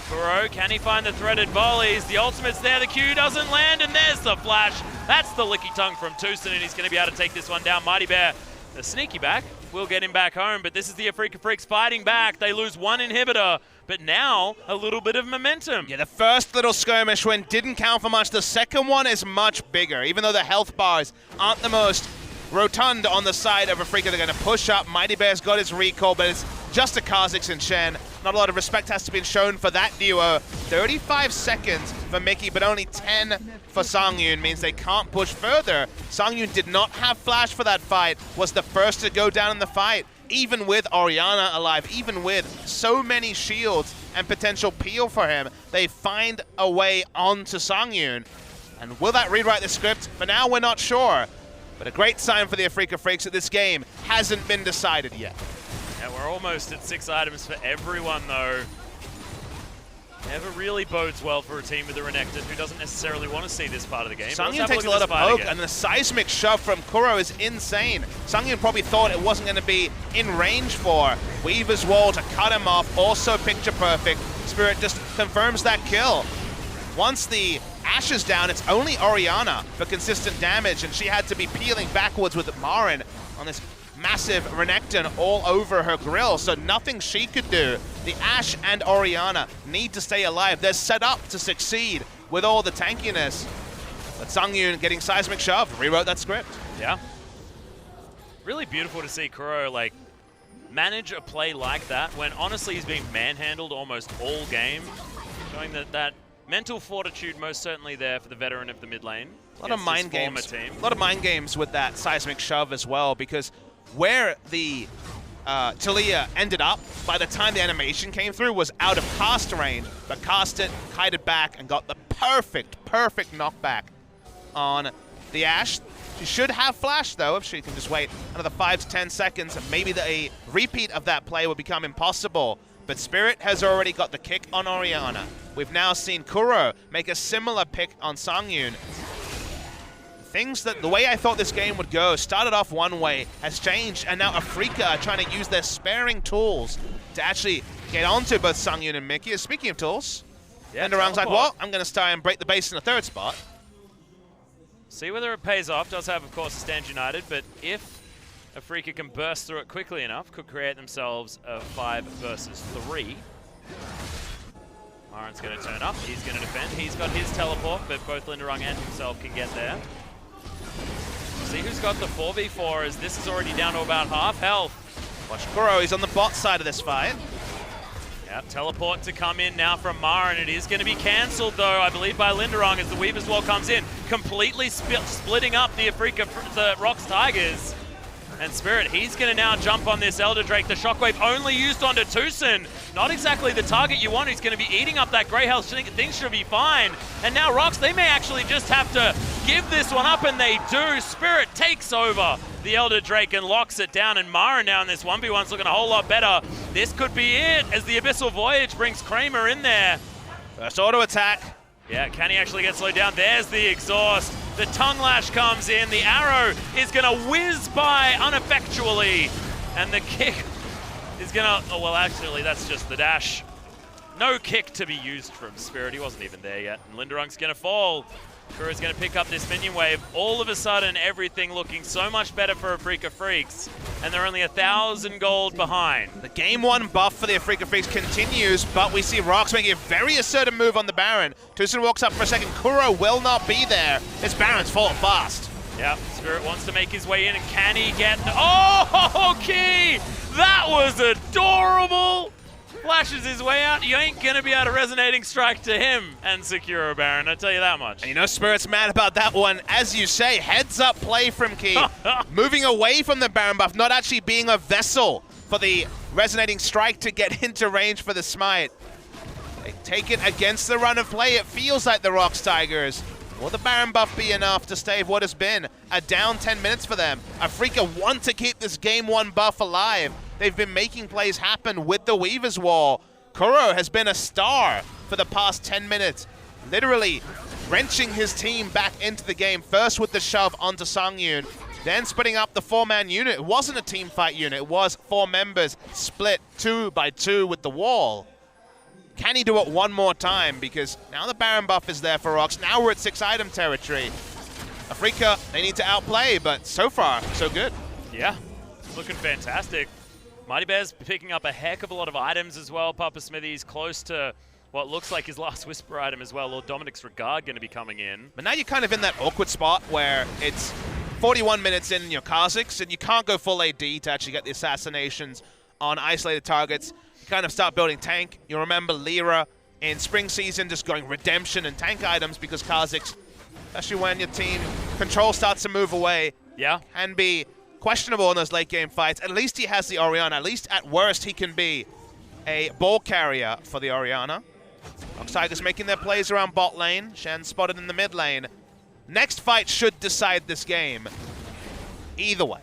Kuro, can he find the threaded volleys? The ultimate's there, the Q doesn't land, and there's the flash. That's the licky tongue from Tucson, and he's going to be able to take this one down. Mighty Bear, the sneaky back, will get him back home, but this is the Afreeca Freecs fighting back. They lose one inhibitor, but now a little bit of momentum. Yeah, the first little skirmish win didn't count for much. The second one is much bigger. Even though the health bars aren't the most rotund on the side of Afreeca, they're going to push up. Mighty Bear's got his recall, but it's just a Kha'Zix and Shen. Not a lot of respect has to be shown for that duo. 35 seconds for Mickey, but only 10 for Sungyun means they can't push further. Sungyun did not have flash for that fight, was the first to go down in the fight. Even with Orianna alive, even with so many shields and potential peel for him, they find a way onto Sungyun. And will that rewrite the script? For now, we're not sure. But a great sign for the Afreeca Freecs that this game hasn't been decided yet. Yeah, we're almost at 6 items for everyone, though. Never really bodes well for a team with a Renekton who doesn't necessarily want to see this part of the game. Sungyun takes a lot of poke, and the seismic shove from Kuro is insane. Sungyun probably thought it wasn't going to be in range for Weaver's Wall to cut him off. Also picture perfect. Spirit just confirms that kill. Once the Ashe is down, it's only Orianna for consistent damage, and she had to be peeling backwards with Marin on this massive Renekton all over her grill, so nothing she could do. The Ashe and Orianna need to stay alive. They're set up to succeed with all the tankiness. But Sungyun getting seismic shove, rewrote that script. Yeah. Really beautiful to see Kuro like manage a play like that when honestly he's being manhandled almost all game, showing that mental fortitude most certainly there for the veteran of the mid lane. A lot of mind games. A lot of mind games with that seismic shove as well, because where the Talia ended up by the time the animation came through was out of cast range, but cast it, kited back, and got the perfect knockback on the Ashe. She should have flash though if she can just wait another 5 to 10 seconds. Maybe a repeat of that play will become impossible. But Spirit has already got the kick on Orianna. We've now seen Kuro make a similar pick on Sungyun. The way I thought this game would go, started off one way, has changed, and now Afreeca are trying to use their sparing tools to actually get onto both Sungyun and Mickey. Speaking of tools, Linderung's like, well, I'm going to try and break the base in the third spot. See whether it pays off. Does have, of course, a Stand United, but if Afreeca can burst through it quickly enough, could create themselves a 5 versus 3. Marin's going to turn up. He's going to defend. He's got his teleport, but both Linderung and himself can get there. See who's got the 4v4 as this is already down to about half health. Watch Kuro, he's on the bot side of this fight. Yep, teleport to come in now from Marin. It is going to be cancelled though, I believe, by Linderung as the Weaver's Wall comes in, completely splitting up the ROX Tigers. And Spirit, he's going to now jump on this Elder Drake. The Shockwave only used onto Tucson. Not exactly the target you want. He's going to be eating up that Grey Health. Things should be fine. And now ROX, they may actually just have to give this one up, and they do. Spirit takes over the Elder Drake and locks it down. And Marin now in this 1v1's looking a whole lot better. This could be it as the Abyssal Voyage brings Kramer in there. First auto attack. Yeah, can he actually get slowed down? There's the exhaust. The tongue lash comes in. The arrow is going to whiz by ineffectually. And the kick is going to... Oh, well, actually, that's just the dash. No kick to be used from Spirit. He wasn't even there yet. And Linderung's going to fall. Kuro's going to pick up this minion wave. All of a sudden, everything looking so much better for Afreeca Freecs. And they're only 1,000 gold behind. The game 1 buff for the Afreeca Freecs continues, but we see ROX making a very assertive move on the Baron. Tucson walks up for a second. Kuro will not be there. His Baron's falling fast. Yeah, Spirit wants to make his way in, and can he get... Oh, Key! That was adorable! Flashes his way out. You ain't going to be able to resonating strike to him and secure a Baron, I'll tell you that much. And you know Spirit's mad about that one. As you say, heads up play from Key. Moving away from the Baron buff, not actually being a vessel for the resonating strike to get into range for the smite. They take it against the run of play. It feels like the ROX Tigers. Will the Baron buff be enough to stave what has been a down 10 minutes for them? Afreeca want to keep this game 1 buff alive. They've been making plays happen with the Weaver's Wall. Kuro has been a star for the past 10 minutes, literally wrenching his team back into the game, first with the shove onto Sungyun, then splitting up the 4-man unit. It wasn't a team fight unit, it was 4 members split 2 by 2 with the wall. Can he do it one more time? Because now the Baron buff is there for ROX. Now we're at 6-item territory. Afreeca, they need to outplay, but so far, so good. Yeah, looking fantastic. Mighty Bear's picking up a heck of a lot of items as well. Papa Smithy's close to what looks like his last Whisper item as well. Lord Dominic's Regard going to be coming in. But now you're kind of in that awkward spot where it's 41 minutes in your Kha'Zix, and you can't go full AD to actually get the assassinations on isolated targets. You kind of start building tank. You remember Lyra in spring season just going redemption and tank items because Kha'Zix, especially when your team control starts to move away, can be questionable in those late game fights. At least he has the Orianna. At least at worst he can be a ball carrier for the Orianna. ROX Tigers making their plays around bot lane. Shen spotted in the mid lane. Next fight should decide this game. Either way.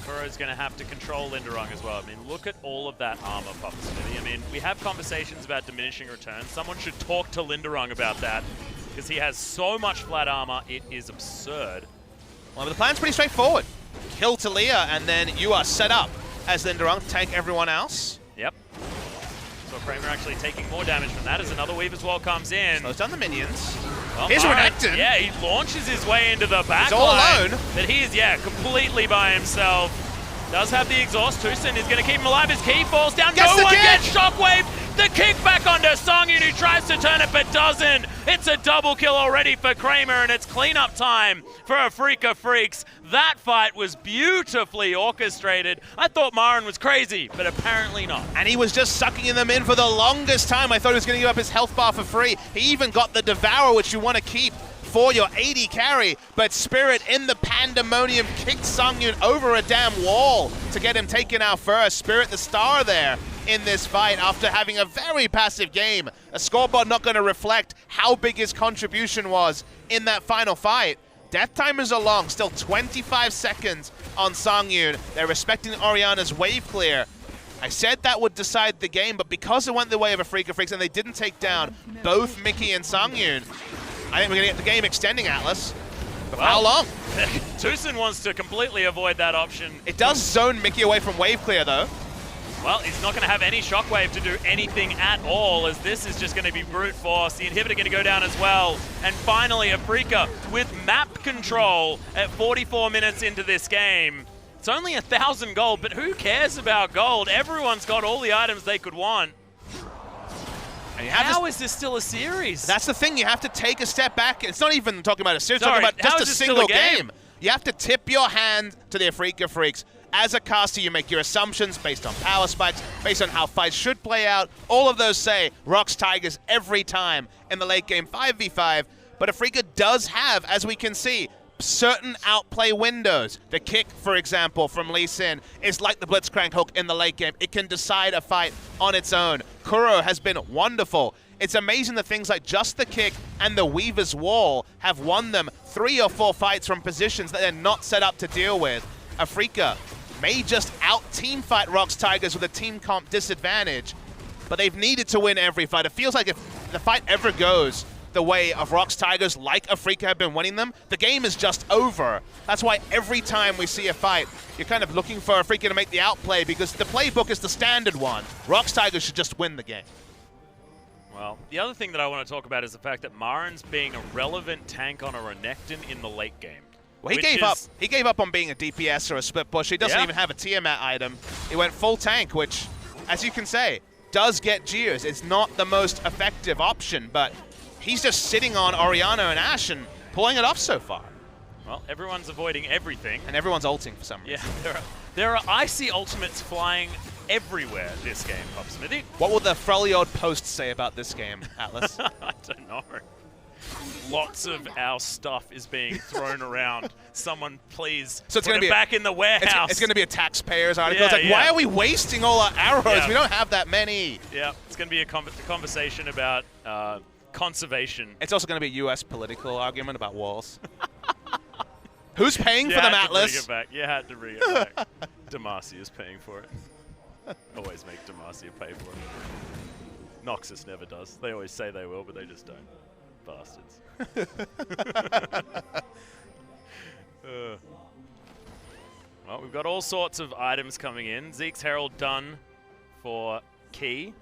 Kuro's going to have to control Linderung as well. I mean, look at all of that armor, Papa Smithy. I mean, we have conversations about diminishing returns. Someone should talk to Linderung about that because he has so much flat armor. It is absurd. Well, the plan's pretty straightforward. Kill Talia, and then you are set up as Linderung to tank everyone else. Yep. So Kramer actually taking more damage from that as another Weaver's Wall comes in. Slows down the minions. Well, Here's Renekton. Yeah, he launches his way into the back. He's all alone. But he is, completely by himself. Does have the exhaust. Tucson is going to keep him alive as Key falls down. No one gets Shockwave. The kick back onto Songyun, who tries to turn it but doesn't. It's a double kill already for Kramer, and it's cleanup time for Afreeca Freecs. That fight was beautifully orchestrated. I thought Marin was crazy, but apparently not. And he was just sucking them in for the longest time. I thought he was going to give up his health bar for free. He even got the Devourer, which you want to keep for your AD carry, but Spirit in the pandemonium kicked Songyun over a damn wall to get him taken out first. Spirit the star there in this fight after having a very passive game. A scoreboard not going to reflect how big his contribution was in that final fight. Death timers are long, still 25 seconds on Songyun. They're respecting Orianna's wave clear. I said that would decide the game, but because it went the way of Afreeca Freecs and they didn't take down both Mickey and Songyun, I think we're going to get the game extending, Atlas. But for how long? Tucson wants to completely avoid that option. It does zone Mickey away from wave clear, though. Well, he's not going to have any shockwave to do anything at all, as this is just going to be brute force. The inhibitor going to go down as well. And finally, Afreeca with map control at 44 minutes into this game. It's only 1,000 gold, but who cares about gold? Everyone's got all the items they could want. How is this still a series? That's the thing, you have to take a step back. It's not even talking about a series, Sorry, talking about just a single game. game. You have to tip your hand to the Afreeca Freecs. As a caster, you make your assumptions based on power spikes, based on how fights should play out. All of those say ROX Tigers every time in the late game 5v5. But Afreeca does have, as we can see, certain outplay windows. The kick, for example, from Lee Sin is like the Blitzcrank hook in the late game. It can decide a fight on its own. Kuro has been wonderful. It's amazing that things like just the kick and the Weaver's Wall have won them 3 or 4 fights from positions that they're not set up to deal with. Afreeca may just out-team fight ROX Tigers with a team comp disadvantage, but they've needed to win every fight. It feels like if the fight ever goes the way of ROX Tigers, like Afreeca have been winning them, the game is just over. That's why every time we see a fight, you're kind of looking for Afreeca to make the outplay, because the playbook is the standard one. ROX Tigers should just win the game. Well, the other thing that I want to talk about is the fact that Marin's being a relevant tank on a Renekton in the late game. Well, he gave up on being a DPS or a split push. He doesn't even have a Tiamat item. He went full tank, which, as you can say, does get Gears. It's not the most effective option, but he's just sitting on Orianna and Ashe and pulling it off so far. Well, everyone's avoiding everything. And everyone's ulting for some reason. Yeah, there are icy ultimates flying everywhere this game, Pop Smithy. What will the Freljord post say about this game, Atlas? I don't know. Lots of our stuff is being thrown around. Someone please put it back in the warehouse. It's going to be a taxpayers article. It's like, why are we wasting all our arrows? We don't have that many. Yeah, it's going to be a conversation about conservation. It's also going to be a US political argument about walls. Who's paying for them, Atlas? You had to bring it back. Demacia is paying for it. Always make Demacia pay for it. Noxus never does. They always say they will, but they just don't. Bastards. Well, we've got all sorts of items coming in. Zeke's Herald done for Key.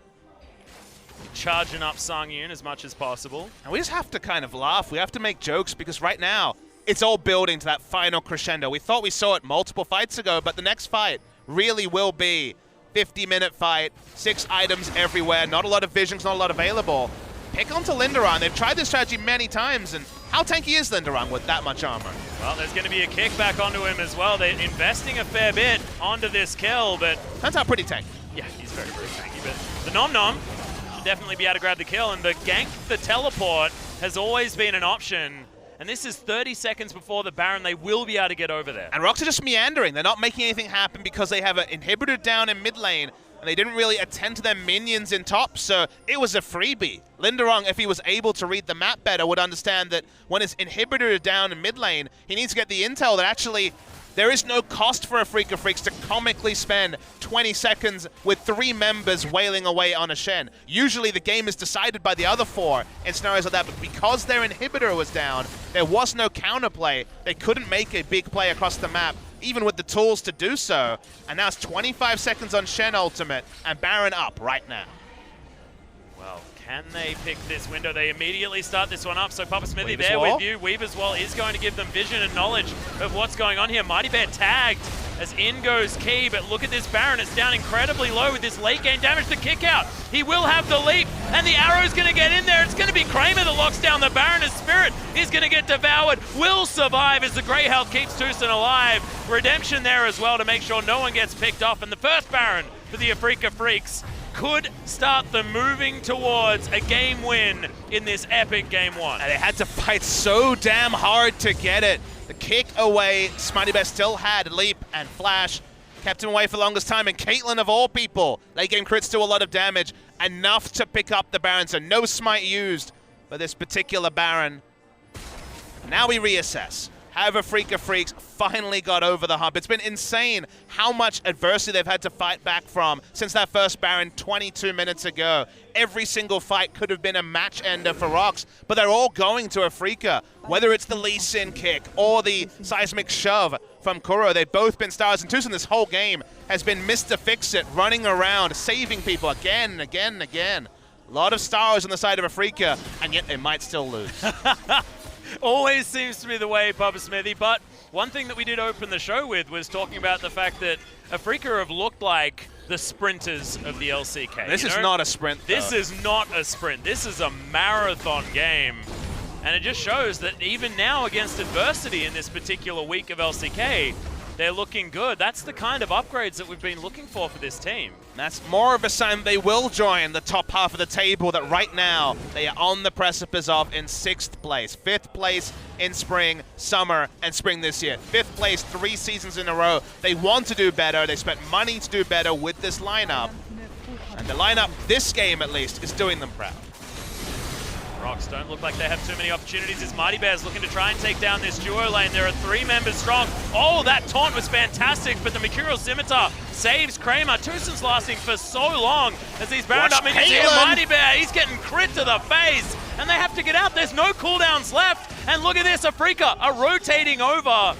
Charging up Songyun as much as possible. And we just have to kind of laugh. We have to make jokes, because right now, it's all building to that final crescendo. We thought we saw it multiple fights ago, but the next fight really will be 50-minute fight, 6 items everywhere, not a lot of visions, not a lot available. Pick onto Lindaron. They've tried this strategy many times, and how tanky is Lindaron with that much armor? Well, there's going to be a kickback onto him as well. They're investing a fair bit onto this kill, but... Turns out pretty tanky. Yeah, he's very, very tanky, but the Nom-Nom should definitely be able to grab the kill, and the gank, the teleport, has always been an option. And this is 30 seconds before the Baron. They will be able to get over there. And ROX are just meandering. They're not making anything happen because they have an inhibitor down in mid lane, and they didn't really attend to their minions in top, so it was a freebie. Lindaron, if he was able to read the map better, would understand that when his inhibitor is down in mid lane, he needs to get the intel that actually there is no cost for Afreeca Freecs to comically spend 20 seconds with 3 members wailing away on a Shen. Usually the game is decided by the other 4 in scenarios like that, but because their inhibitor was down, there was no counterplay. They couldn't make a big play across the map, even with the tools to do so. And now it's 25 seconds on Shen ultimate, and Baron up right now. Well, can they pick this window? They immediately start this one up. So Papa Smithy there with you. Weaver's Wall is going to give them vision and knowledge of what's going on here. Mighty Bear tagged as in goes Key, but look at this Baron. It's down incredibly low with this late game damage to kick out. He will have the leap, and the arrow's going to get in there. It's going to be Kramer that locks down the Baron as Spirit is going to get devoured. Will survive as the Grey Health keeps Tucson alive. Redemption there as well to make sure no one gets picked off, and the first Baron for the Afreeca Freecs could start them moving towards a game win in this epic game one. And they had to fight so damn hard to get it. The kick away, Smitey Bear still had leap and flash, kept him away for the longest time, and Caitlyn of all people, late game crits do a lot of damage, enough to pick up the Baron, so no smite used for this particular Baron. Now we reassess. Have Afreeca Freecs finally got over the hump. It's been insane how much adversity they've had to fight back from since that first Baron 22 minutes ago. Every single fight could have been a match ender for ROX, but they're all going to Afreeca. Whether it's the Lee Sin kick or the seismic shove from Kuro, they've both been stars. And Tucson this whole game has been Mr. Fix-It, running around, saving people again and again and again. A lot of stars on the side of Afreeca, and yet they might still lose. Always seems to be the way, Papa Smithy, but one thing that we did open the show with was talking about the fact that Afreeca have looked like the sprinters of the LCK. This is not a sprint, though. This is not a sprint. This is a marathon game. And it just shows that even now against adversity in this particular week of LCK, they're looking good. That's the kind of upgrades that we've been looking for this team. That's more of a sign they will join the top half of the table, that right now they are on the precipice of in 6th place. 5th place in spring, summer, and spring this year. 5th place 3 seasons in a row. They want to do better. They spent money to do better with this lineup. And the lineup, this game at least, is doing them proud. ROX don't look like they have too many opportunities as Mighty Bears looking to try and take down this duo lane. There are 3 members strong. Oh, that taunt was fantastic, but the Mercurial Scimitar saves Kramer. Tucson's lasting for so long as these Baron up minions here. Mighty Bear, he's getting crit to the face, and they have to get out. There's no cooldowns left, and look at this, Afreeca are rotating over.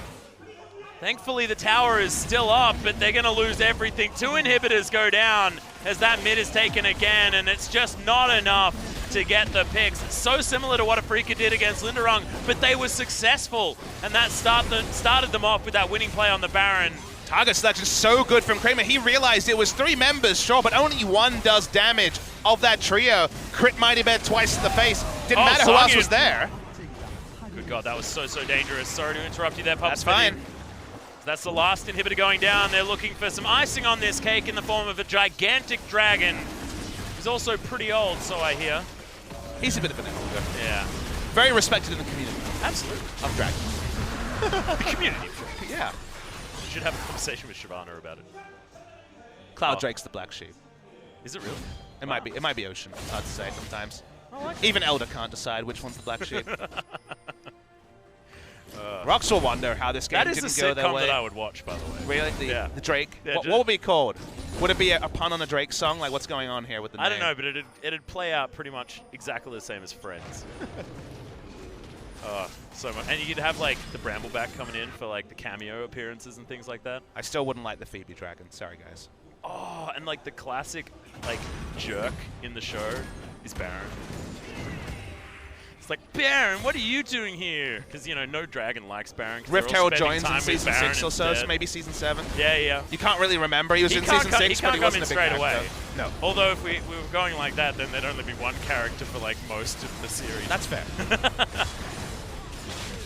Thankfully, the tower is still up, but they're going to lose everything. 2 inhibitors go down as that mid is taken again, and it's just not enough to get the picks. It's so similar to what Afreeca did against Linderung, but they were successful, and that started them off with that winning play on the Baron. Target selection so good from Kramer. He realized it was 3 members, sure, but only 1 does damage of that trio. Crit Mighty Bear twice in the face. Didn't matter who else was there. Good God, that was so dangerous. Sorry to interrupt you there, Pop. That's fine. That's the last inhibitor going down. They're looking for some icing on this cake in the form of a gigantic dragon. He's also pretty old, so I hear. He's a bit of an elder. Yeah. Very respected in the community. Absolutely. Of dragons. The community. Yeah. We should have a conversation with Shyvana about it. Cloud Drake's the black sheep. Is it really? It might be. It might be Ocean. It's hard to say sometimes. I like Even Elder can't decide which one's the black sheep. ROX will wonder how this game didn't go their way. That is a sitcom that I would watch, by the way. Really? The Drake? Yeah, what would it be called? Would it be a pun on a Drake song? Like, what's going on here with the name? I don't know, but it'd play out pretty much exactly the same as Friends. So much. And you'd have, like, the Brambleback coming in for, like, the cameo appearances and things like that. I still wouldn't like the Phoebe Dragon. Sorry, guys. Oh, and, like, the classic, like, jerk in the show is Baron. It's like, Baron, what are you doing here? Because, you know, no dragon likes Baron. Rift Herald joins in season 6 or so, so maybe season 7. Yeah. You can't really remember. He was in season 6, but he wasn't a big straight away. No. Although if we were going like that, then there'd only be 1 character for, like, most of the series. That's fair.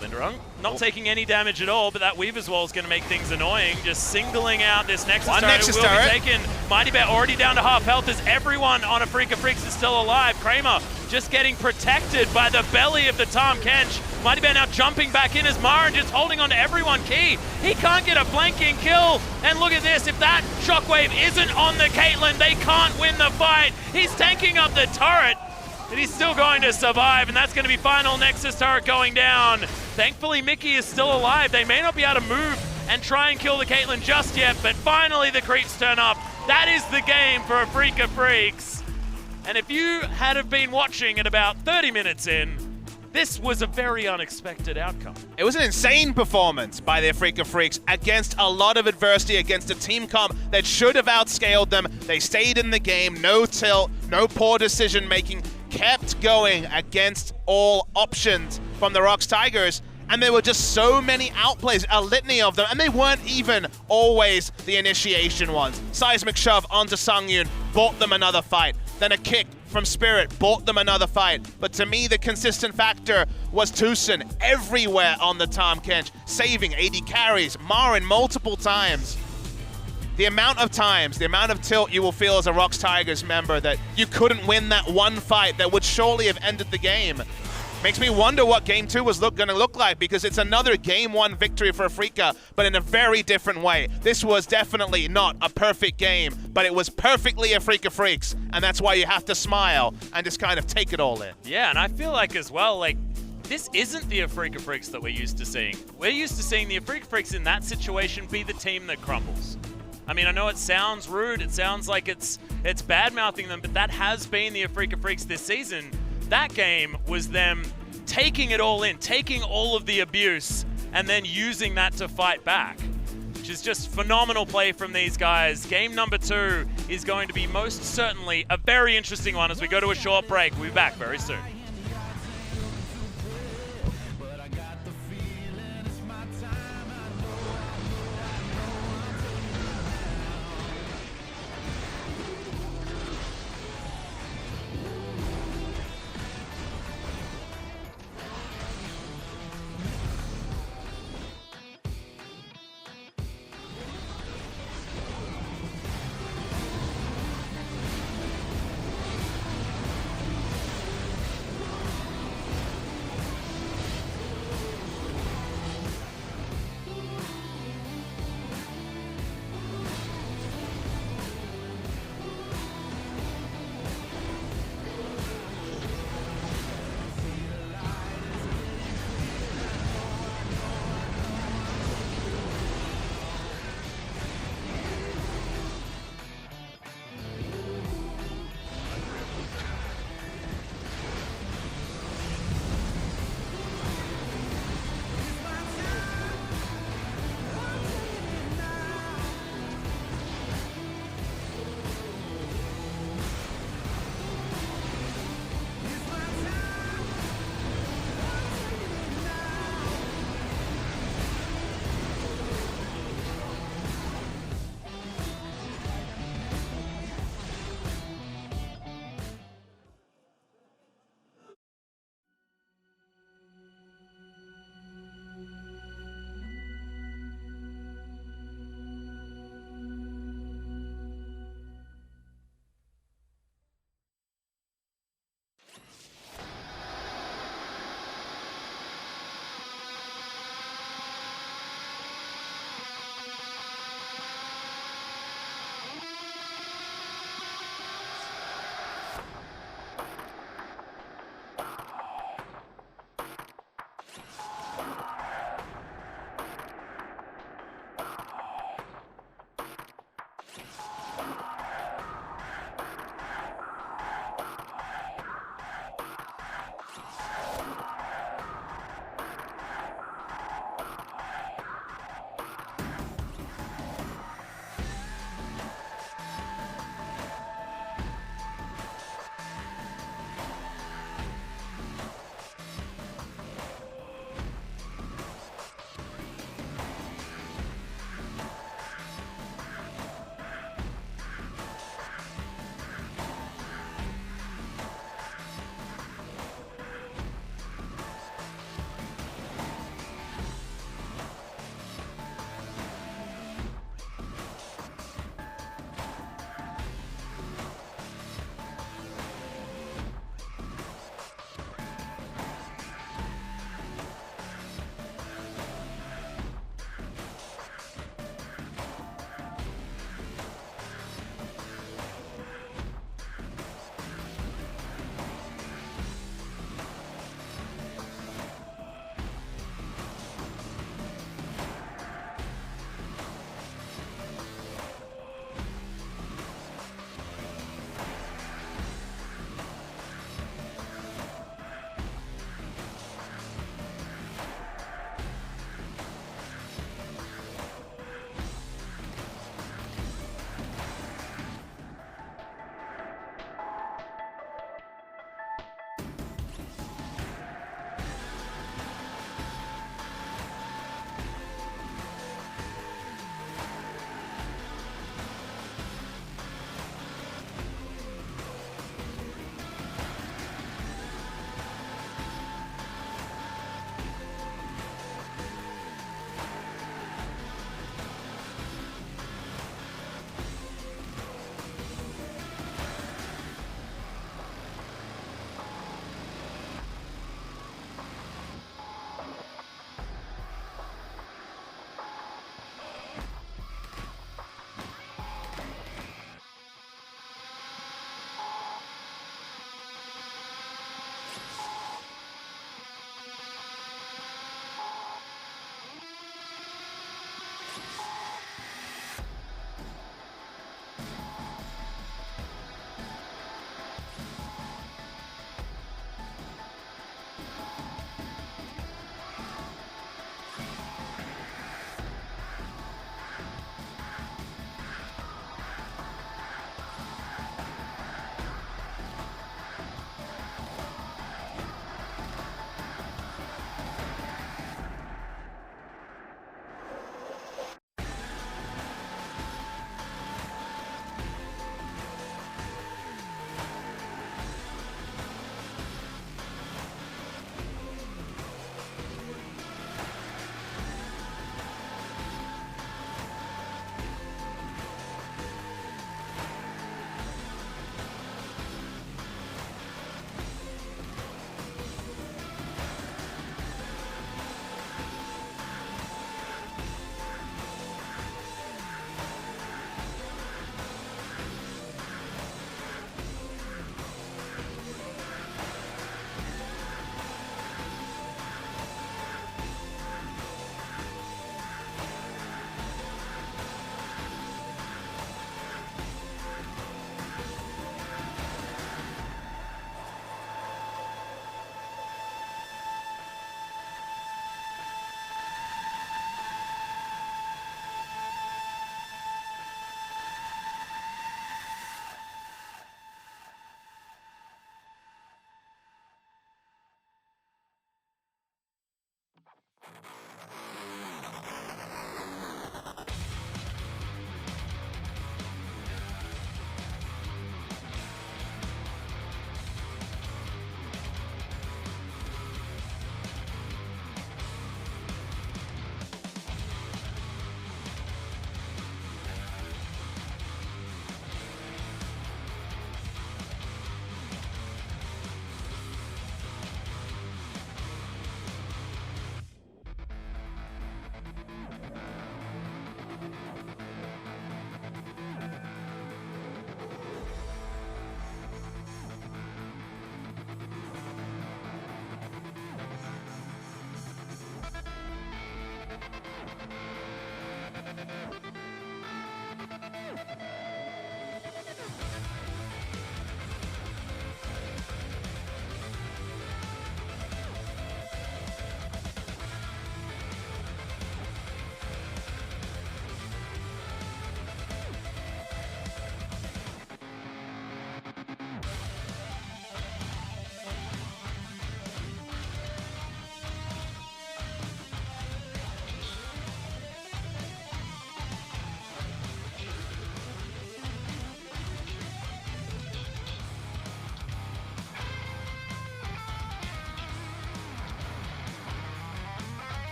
Linderung not taking any damage at all, but that Weaver's Wall is going to make things annoying. Just singling out this Nexus turret. Nexus will turret. be taken. Mighty Bear already down to half health as everyone on Afreeca Freecs is still alive. Kramer just getting protected by the belly of the Tahm Kench. Mighty Bear now jumping back in as Marin just holding on to everyone. Key, he can't get a flanking kill. And look at this, if that shockwave isn't on the Caitlyn, they can't win the fight. He's tanking up the turret. And he's still going to survive, and that's going to be final Nexus turret going down. Thankfully, Mickey is still alive. They may not be able to move and try and kill the Caitlyn just yet, but finally the creeps turn up. That is the game for Afreeca Freecs. And if you had have been watching at about 30 minutes in, this was a very unexpected outcome. It was an insane performance by the Afreeca Freecs against a lot of adversity, against a team comp that should have outscaled them. They stayed in the game, no tilt, no poor decision making, kept going against all options from the ROX Tigers, and there were just so many outplays, a litany of them, and they weren't even always the initiation ones. Seismic shove onto Sungyun, bought them another fight. Then a kick from Spirit, bought them another fight. But to me, the consistent factor was Tucson everywhere on the Tahm Kench, saving AD carries, Marin multiple times. The amount of times, the amount of tilt you will feel as a ROX Tigers member that you couldn't win that one fight that would surely have ended the game makes me wonder what Game 2 was going to look like, because it's another Game 1 victory for Afreeca, but in a very different way. This was definitely not a perfect game, but it was perfectly Afreeca Freecs, and that's why you have to smile and just kind of take it all in. Yeah, and I feel like as well, like, this isn't the Afreeca Freecs that we're used to seeing. We're used to seeing the Afreeca Freecs in that situation be the team that crumbles. I mean, I know it sounds rude, it sounds like it's bad-mouthing them, but that has been the Afreeca Freecs this season. That game was them taking it all in, taking all of the abuse, and then using that to fight back, which is just phenomenal play from these guys. Game number 2 is going to be most certainly a very interesting one as we go to a short break. We'll be back very soon.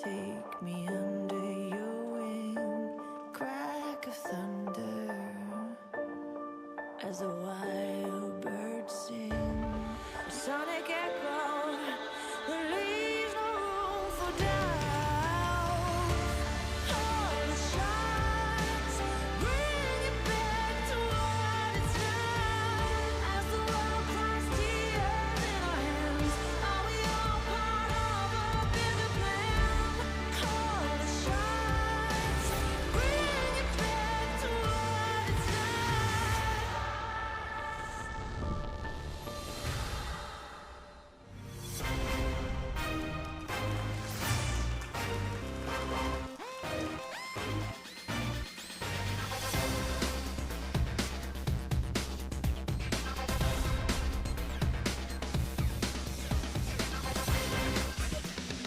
Take me under your wing, crack of thunder, as a wild bird sing, a sonic echo, there leaves no room for doubt. All the shots bring it back to what it's not, as the world cries tears in our hands. Are we all part of a bigger plan? All the shots bring it back to what it's not.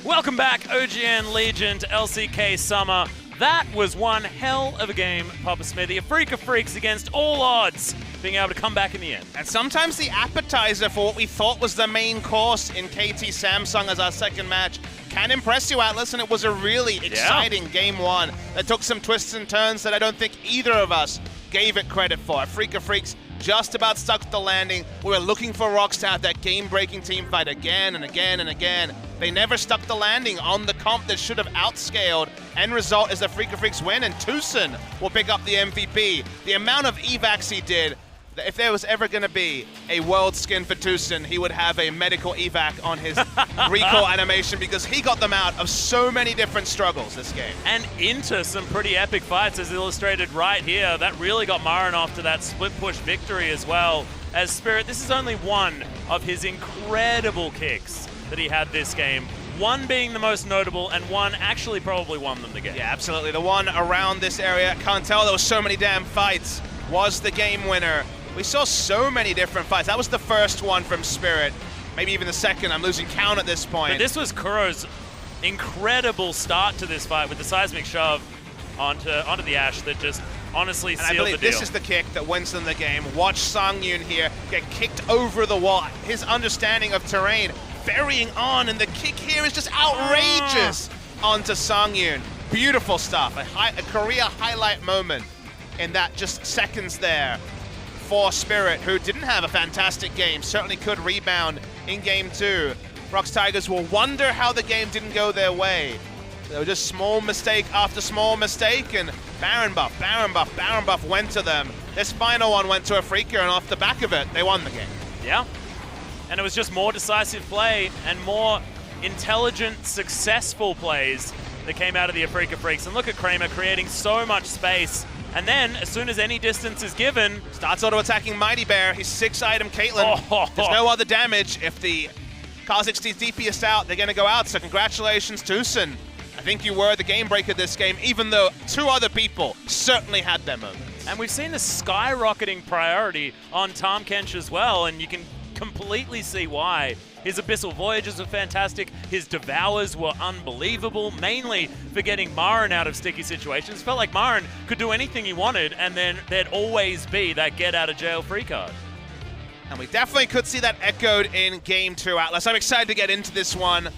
Welcome back, OGN Legion, to LCK Summer. That was one hell of a game, Papa Smithy. Afreeca Freecs against all odds, being able to come back in the end. And sometimes the appetizer for what we thought was the main course in KT Samsung as our second match can impress you, Atlas, and it was a really exciting game one that took some twists and turns that I don't think either of us gave it credit for. Afreeca Freecs just about stuck the landing. We were looking for ROX to have that game-breaking team fight again and again and again. They never stuck the landing on the comp that should have outscaled. End result is the Afreeca Freecs win, and Tucson will pick up the MVP. The amount of evacs he did, if there was ever going to be a world skin for Tucson, he would have a medical evac on his recall animation, because he got them out of so many different struggles this game. And into some pretty epic fights, as illustrated right here. That really got Marin off to that split push victory as well. As Spirit, this is only one of his incredible kicks that he had this game. One being the most notable, and one actually probably won them the game. Yeah, absolutely. The one around this area, can't tell, there was so many damn fights, was the game winner. We saw so many different fights. That was the first one from Spirit. Maybe even the second. I'm losing count at this point. But this was Kuro's incredible start to this fight with the seismic shove onto the Ashe that just honestly sealed the deal. And I believe this is the kick that wins them the game. Watch Songyun here get kicked over the wall. His understanding of terrain ferrying on, and the kick here is just outrageous onto Songyun. Beautiful stuff. A Korea highlight moment in that just seconds there for Spirit, who didn't have a fantastic game, certainly could rebound in game two. ROX Tigers will wonder how the game didn't go their way. They were just small mistake after small mistake, and Baron buff went to them. This final one went to Afreeca, and off the back of it, they won the game. Yeah, and it was just more decisive play and more intelligent, successful plays that came out of the Afreeca Freecs. And look at Kramer creating so much space. And then, as soon as any distance is given, starts auto-attacking Mighty Bear. He's 6-item Caitlyn. There's no other damage. If the Kha'Zix's DPS out, they're going to go out. So congratulations, Tucson. I think you were the game breaker this game, even though two other people certainly had their moments. And we've seen the skyrocketing priority on Tahm Kench as well, and you can completely see why. His Abyssal Voyages were fantastic. His Devours were unbelievable, mainly for getting Marin out of sticky situations. Felt like Marin could do anything he wanted, and then there'd always be that get-out-of-jail-free card. And we definitely could see that echoed in Game 2, Atlas. I'm excited to get into this one.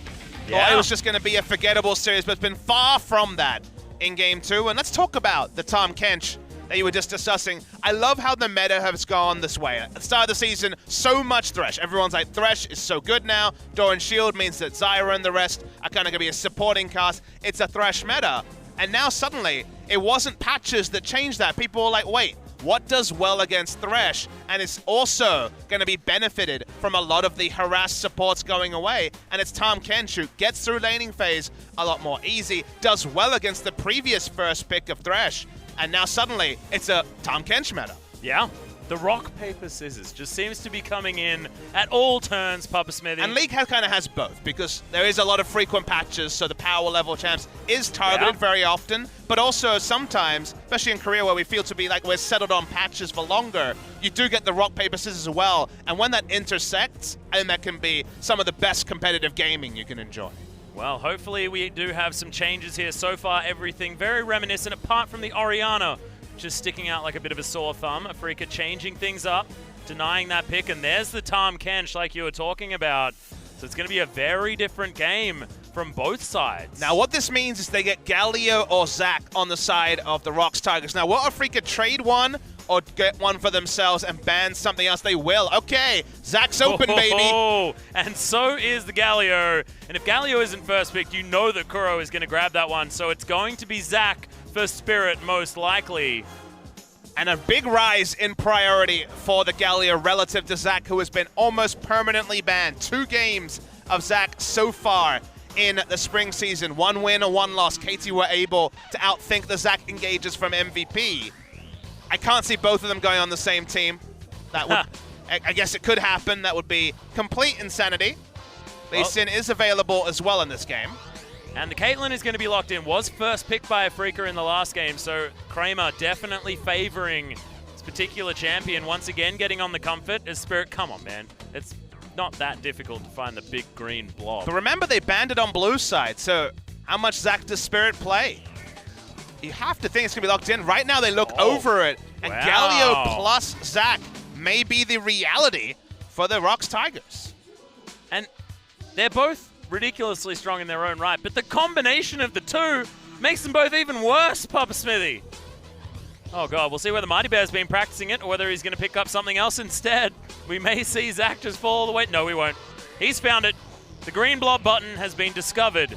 Yeah. Thought it was just going to be a forgettable series, but it's been far from that in Game 2. And let's talk about the Tahm Kench that you were just discussing, I love how the meta has gone this way. At the start of the season, so much Thresh. Everyone's like, Thresh is so good now. Doran Shield means that Zyra and the rest are kind of going to be a supporting cast. It's a Thresh meta. And now suddenly, it wasn't patches that changed that. People were like, wait, what does well against Thresh? And it's also going to be benefited from a lot of the harassed supports going away. And it's Tahm Kench who gets through laning phase a lot more easy, does well against the previous first pick of Thresh. And now suddenly, it's a Tahm Kench meta. Yeah. The rock, paper, scissors just seems to be coming in at all turns, Papa Smithy. And League kind of has both, because there is a lot of frequent patches, so the power level champs is targeted very often, but also sometimes, especially in Korea where we feel to be like we're settled on patches for longer, you do get the rock, paper, scissors as well, and when that intersects, I think that can be some of the best competitive gaming you can enjoy. Well, hopefully we do have some changes here. So far, everything very reminiscent, apart from the Orianna, just sticking out like a bit of a sore thumb. Afreeca changing things up, denying that pick, and there's the Tahm Kench like you were talking about. So it's going to be a very different game from both sides. Now what this means is they get Galio or Zac on the side of the ROX Tigers. Now will Afreeca trade one or get one for themselves and ban something else? They will. Okay, Zac's open, baby. And so is the Galio. And if Galio isn't first picked, you know that Kuro is going to grab that one. So it's going to be Zac for Spirit, most likely. And a big rise in priority for the Galio relative to Zac, who has been almost permanently banned. 2 games of Zac so far in the spring season. 1 win or 1 loss. KT were able to outthink the Zac engagers from MVP. I can't see both of them going on the same team. That would, I guess it could happen. That would be complete insanity. Lee Sin is available as well in this game. And the Caitlyn is going to be locked in. Was first picked by Afreeca in the last game, so Kramer definitely favoring this particular champion. Once again, getting on the comfort as Spirit. Come on, man. It's not that difficult to find the big green blob. But remember, they banned it on blue side, so how much Zac does Spirit play? You have to think it's going to be locked in. Right now, they look over it, and Galio plus Zac may be the reality for the ROX Tigers. And they're both ridiculously strong in their own right, but the combination of the two makes them both even worse, Papa Smithy. Oh god, we'll see whether Mighty Bear's been practicing it or whether he's going to pick up something else instead. We may see Zac just fall all the way. No, we won't. He's found it. The green blob button has been discovered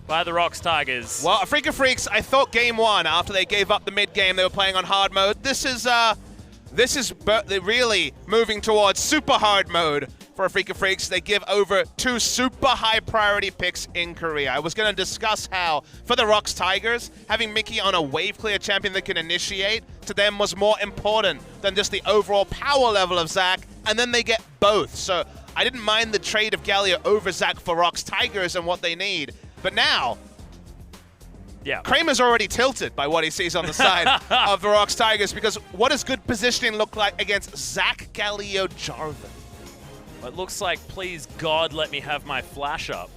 by the ROX Tigers. Well, Afreeca Freecs, I thought game 1, after they gave up the mid game, they were playing on hard mode. This is really moving towards super hard mode for Afreeca Freecs. They give over 2 super high priority picks in Korea. I was going to discuss how, for the ROX Tigers, having Mickey on a wave clear champion that can initiate to them was more important than just the overall power level of Zac, and then they get both. So I didn't mind the trade of Galio over Zac for ROX Tigers and what they need. But now, Kramer's already tilted by what he sees on the side of the ROX Tigers, because what does good positioning look like against Zac, Galio, Jarvan? It looks like, please God, let me have my flash up.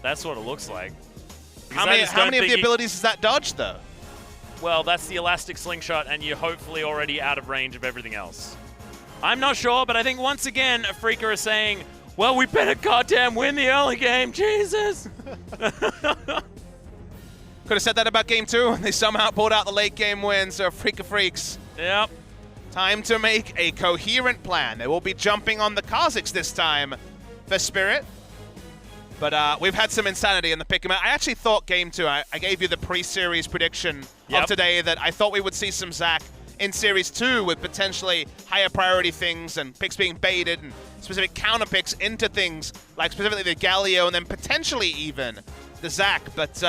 That's what it looks like. How many of the abilities is that dodge, though? Well, that's the elastic slingshot, and you're hopefully already out of range of everything else. I'm not sure, but I think once again, Afreeca is saying, well, we better goddamn win the early game, Jesus! Could have said that about game 2, and they somehow pulled out the late game win, so Afreeca Freecs. Yep. Time to make a coherent plan. They will be jumping on the Kazakhs this time for Spirit. But we've had some insanity in the pick. I actually thought game 2, I gave you the pre-series prediction of today that I thought we would see some Zac in Series 2 with potentially higher priority things and picks being baited and specific counter picks into things like specifically the Galio and then potentially even the Zac. But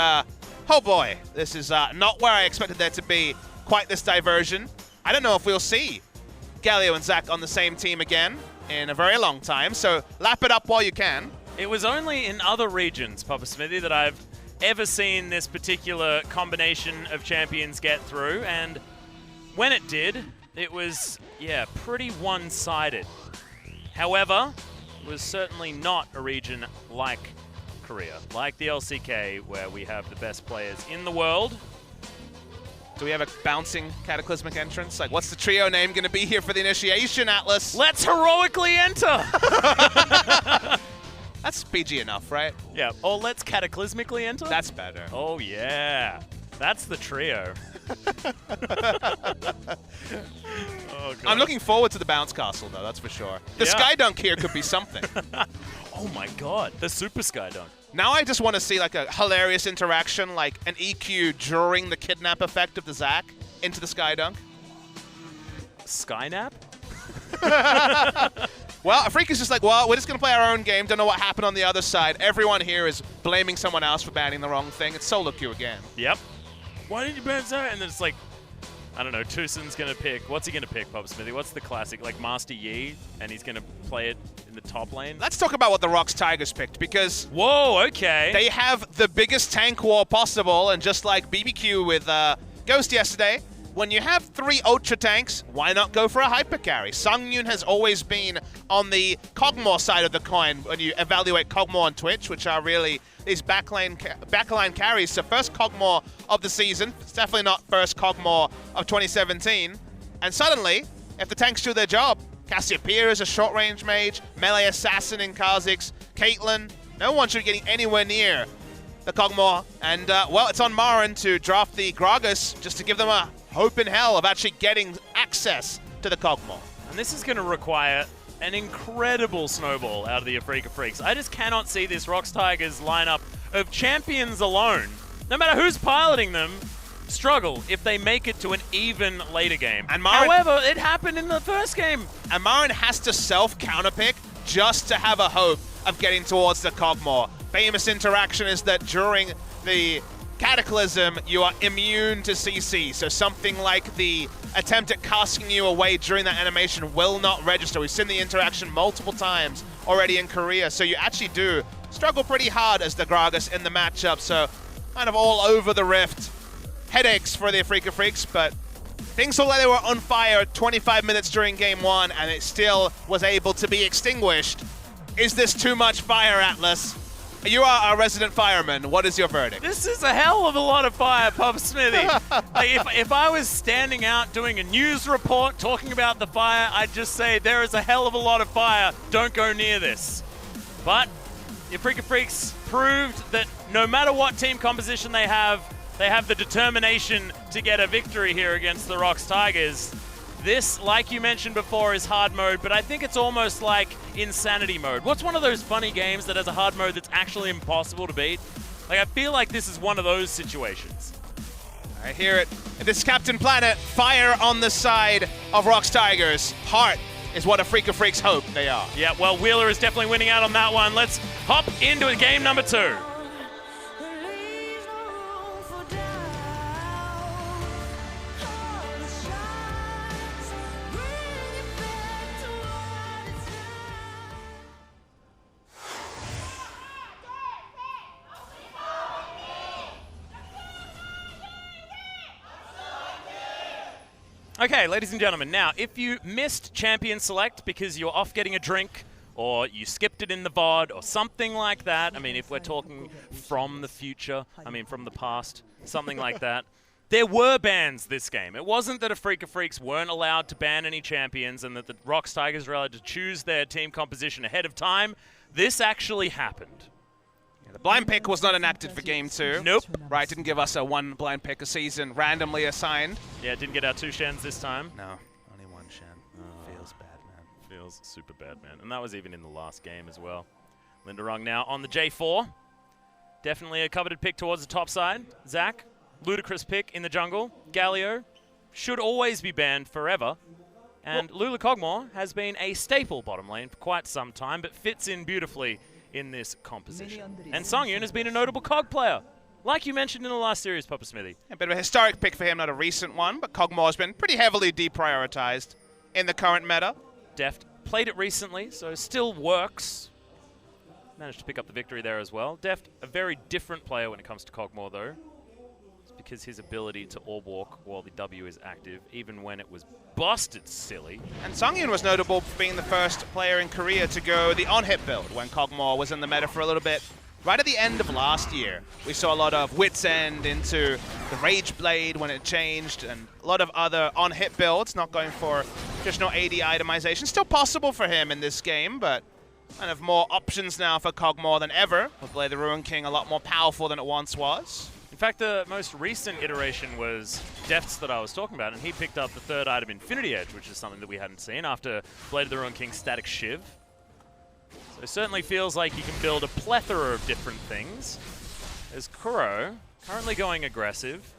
oh boy, this is not where I expected there to be quite this diversion. I don't know if we'll see Galio and Zac on the same team again in a very long time, so lap it up while you can. It was only in other regions, Papa Smithy, that I've ever seen this particular combination of champions get through, and when it did, it was, pretty one-sided. However, it was certainly not a region like Korea, like the LCK, where we have the best players in the world. Do we have a bouncing cataclysmic entrance? Like, what's the trio name going to be here for the initiation, Atlas? Let's heroically enter! That's PG enough, right? Yeah, or let's cataclysmically enter? That's better. Oh, yeah. That's the trio. Oh, God. I'm looking forward to the bounce castle, though, that's for sure. The sky dunk here could be something. Oh my God, the super sky dunk. Now I just want to see like a hilarious interaction, like an EQ during the kidnap effect of the Zac into the sky dunk. Skynap? Well, Afreeca's just like, well, we're just going to play our own game. Don't know what happened on the other side. Everyone here is blaming someone else for banning the wrong thing. It's solo queue again. Yep. Why did you ban Zara? And then it's like, I don't know, Tusin's going to pick, what's he going to pick, Papa Smithy? What's the classic? Like Master Yi, and he's going to play it in the top lane? Let's talk about what the ROX Tigers picked, because whoa, okay. They have the biggest tank war possible, and just like BBQ with Ghost yesterday, when you have 3 Ultra tanks, why not go for a hyper carry? Sungyun has always been on the Kog'Maw side of the coin when you evaluate Kog'Maw on Twitch, which are really these backline carries. So first Kog'Maw of the season. It's definitely not first Kog'Maw of 2017. And suddenly, if the tanks do their job, Cassiopeia is a short-range mage, melee assassin in Kha'Zix, Caitlyn, no one should be getting anywhere near the Kog'Maw. And, well, it's on Marin to draft the Gragas just to give them a hope in hell of actually getting access to the Kog'Maw. And this is going to require an incredible snowball out of the Afreeca Freecs. I just cannot see this ROX Tigers lineup of champions alone, no matter who's piloting them, struggle if they make it to an even later game. And Marin, however, it happened in the first game. And Marin has to self-counterpick just to have a hope of getting towards the Kog'Maw. Famous interaction is that during the Cataclysm, you are immune to CC, so something like the attempt at casting you away during that animation will not register. We've seen the interaction multiple times already in Korea, so you actually do struggle pretty hard as the Gragas in the matchup, so kind of all over the rift. Headaches for the Afreeca Freecs, but things look like they were on fire 25 minutes during Game 1, and it still was able to be extinguished. Is this too much fire, Atlas? You are our resident fireman. What is your verdict? This is a hell of a lot of fire, Papa Smithy. Like if I was standing out doing a news report talking about the fire, I'd just say there is a hell of a lot of fire. Don't go near this. But the Afreeca Freecs proved that no matter what team composition they have the determination to get a victory here against the ROX Tigers. This, like you mentioned before, is hard mode, but I think it's almost like insanity mode. What's one of those funny games that has a hard mode that's actually impossible to beat? Like, I feel like this is one of those situations. I hear it. This is Captain Planet. Fire on the side of ROX Tigers. Heart is what Afreeca Freecs hope they are. Yeah, well, Wheeler is definitely winning out on that one. Let's hop into game number 2. Okay, ladies and gentlemen, now, if you missed Champion Select because you were off getting a drink, or you skipped it in the VOD, or something like that, I mean, if we're talking from the future, I mean, from the past, something like that, there were bans this game. It wasn't that Afreeca Freecs weren't allowed to ban any champions and that the ROX Tigers were allowed to choose their team composition ahead of time. This actually happened. The blind pick was not enacted for Game 2. Nope. Right, didn't give us a one blind pick a season randomly assigned. Yeah, didn't get our 2 Shens this time. No, only 1 Shen. Feels bad, man. Feels super bad, man. And that was even in the last game as well. Linderung now on the J4. Definitely a coveted pick towards the top side. Zac, ludicrous pick in the jungle. Galio should always be banned forever. And Lula Kog'Maw has been a staple bottom lane for quite some time, but fits in beautifully in this composition. And Songyun has been a notable COG player, like you mentioned in the last series, Papa Smithy. A bit of a historic pick for him, not a recent one, but Kog'Maw has been pretty heavily deprioritized in the current meta. Deft played it recently, so still works. Managed to pick up the victory there as well. Deft, a very different player when it comes to Kog'Maw, though. It's because his ability to orb walk while the W is active, even when it was busted silly. And Songyun was notable for being the first player in Korea to go the on-hit build when Kog'Maw was in the meta for a little bit. Right at the end of last year, we saw a lot of Wit's End into the Rage Blade when it changed, and a lot of other on-hit builds, not going for traditional AD itemization. Still possible for him in this game, but kind of more options now for Kog'Maw than ever. Hopefully the Ruin King a lot more powerful than it once was. In fact, the most recent iteration was Defts that I was talking about, and he picked up the 3rd item, Infinity Edge, which is something that we hadn't seen after Blade of the Ruined King's Static Shiv. So it certainly feels like you can build a plethora of different things. There's Kuro, currently going aggressive.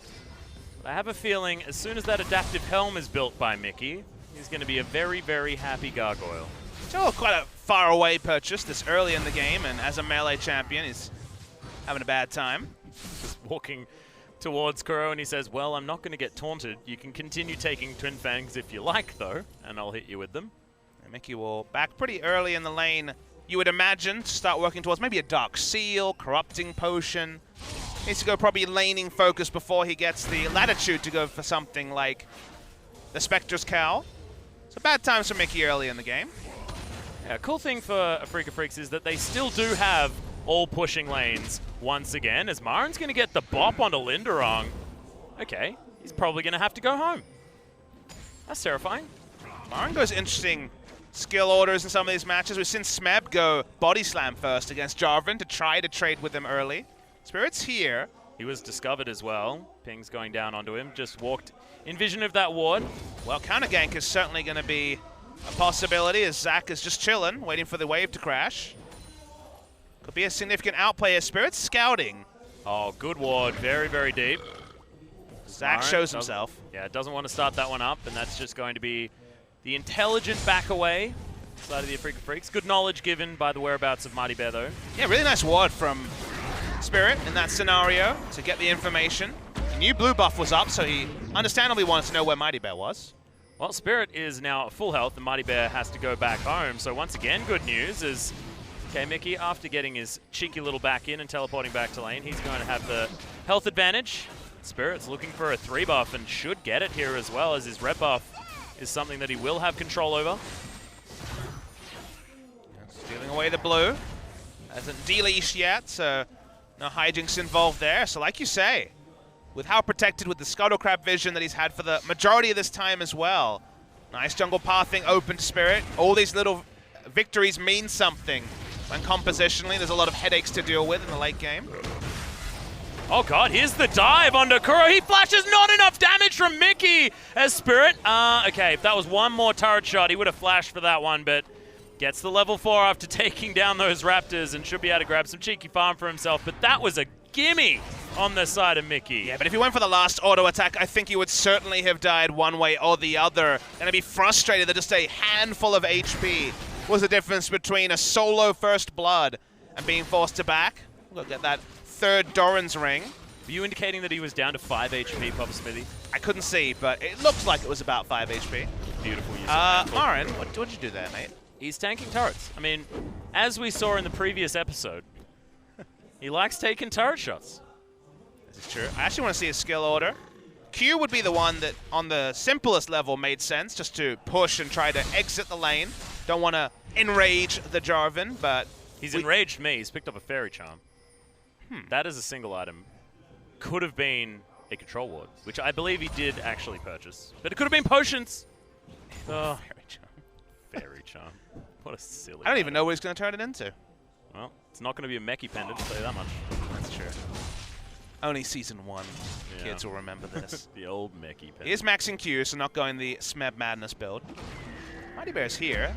But I have a feeling as soon as that adaptive helm is built by Mickey, he's going to be a very, very happy Gargoyle. Still quite a far away purchase this early in the game, and as a melee champion, he's having a bad time. Just walking towards Kuro, and he says, well, I'm not going to get taunted. You can continue taking Twin Fangs if you like, though, and I'll hit you with them. And Mickey will back pretty early in the lane, you would imagine, to start working towards maybe a Dark Seal, Corrupting Potion. Needs to go probably laning focus before he gets the latitude to go for something like the Spectre's Cowl. So bad times for Mickey early in the game. Yeah, cool thing for Afreeca Freecs is that they still do have all pushing lanes once again, as Marin's going to get the bop onto Linderong. Okay, he's probably going to have to go home. That's terrifying. Marin goes interesting skill orders in some of these matches. We've seen Smeb go body slam first against Jarvan to try to trade with him early. Spirit's here. He was discovered as well. Ping's going down onto him. Just walked in vision of that ward. Well, counter gank is certainly going to be a possibility as Zach is just chilling, waiting for the wave to crash. Could be a significant outplay as Spirit's scouting. Oh, good ward. Very, very deep. Zach shows himself. Yeah, doesn't want to start that one up, and that's just going to be the intelligent back away side of the Afreeca Freecs. Good knowledge given by the whereabouts of Mighty Bear, though. Yeah, really nice ward from Spirit in that scenario to get the information. He knew blue buff was up, so he understandably wanted to know where Mighty Bear was. Well, Spirit is now at full health, and Mighty Bear has to go back home. So once again, good news is, okay, Mickey, after getting his cheeky little back in and teleporting back to lane, he's going to have the health advantage. Spirit's looking for a 3 buff and should get it here as well, as his red buff is something that he will have control over. Stealing away the blue. Hasn't deleashed yet, so no hijinks involved there. So like you say, with how protected with the Scuttle Crab vision that he's had for the majority of this time as well. Nice jungle pathing open to Spirit. All these little victories mean something when compositionally there's a lot of headaches to deal with in the late game. Oh god, here's the dive onto Kuro. He flashes, not enough damage from Mickey as Spirit. Okay, if that was one more turret shot, he would have flashed for that one, but gets the level 4 after taking down those Raptors and should be able to grab some cheeky farm for himself, but that was a gimme on the side of Mickey. Yeah, but if he went for the last auto attack, I think he would certainly have died one way or the other. And to be frustrated that just a handful of HP was the difference between a solo first blood and being forced to back. We'll get that 3rd Doran's ring. Were you indicating that he was down to 5 HP, Papa Smithy? I couldn't see, but it looked like it was about 5 HP. Beautiful use of Marin, what'd you do there, mate? He's tanking turrets. I mean, as we saw in the previous episode, he likes taking turret shots. This is true. I actually want to see his skill order. Q would be the one that, on the simplest level, made sense, just to push and try to exit the lane. Don't want to enrage the Jarvan, but... He's enraged me. He's picked up a Fairy Charm. That is a single item. Could have been a control ward, which I believe he did actually purchase. But it could have been potions. Oh, Fairy Charm. Fairy Charm. What a silly I don't even know what he's going to turn it into. Well, it's not going to be a Mechie pendant, I'll tell you that much. That's true. Only Season 1 kids will remember this. The old Mechie pendant. He is maxing Q, so not going the Smeb Madness build. Mighty Bear's here.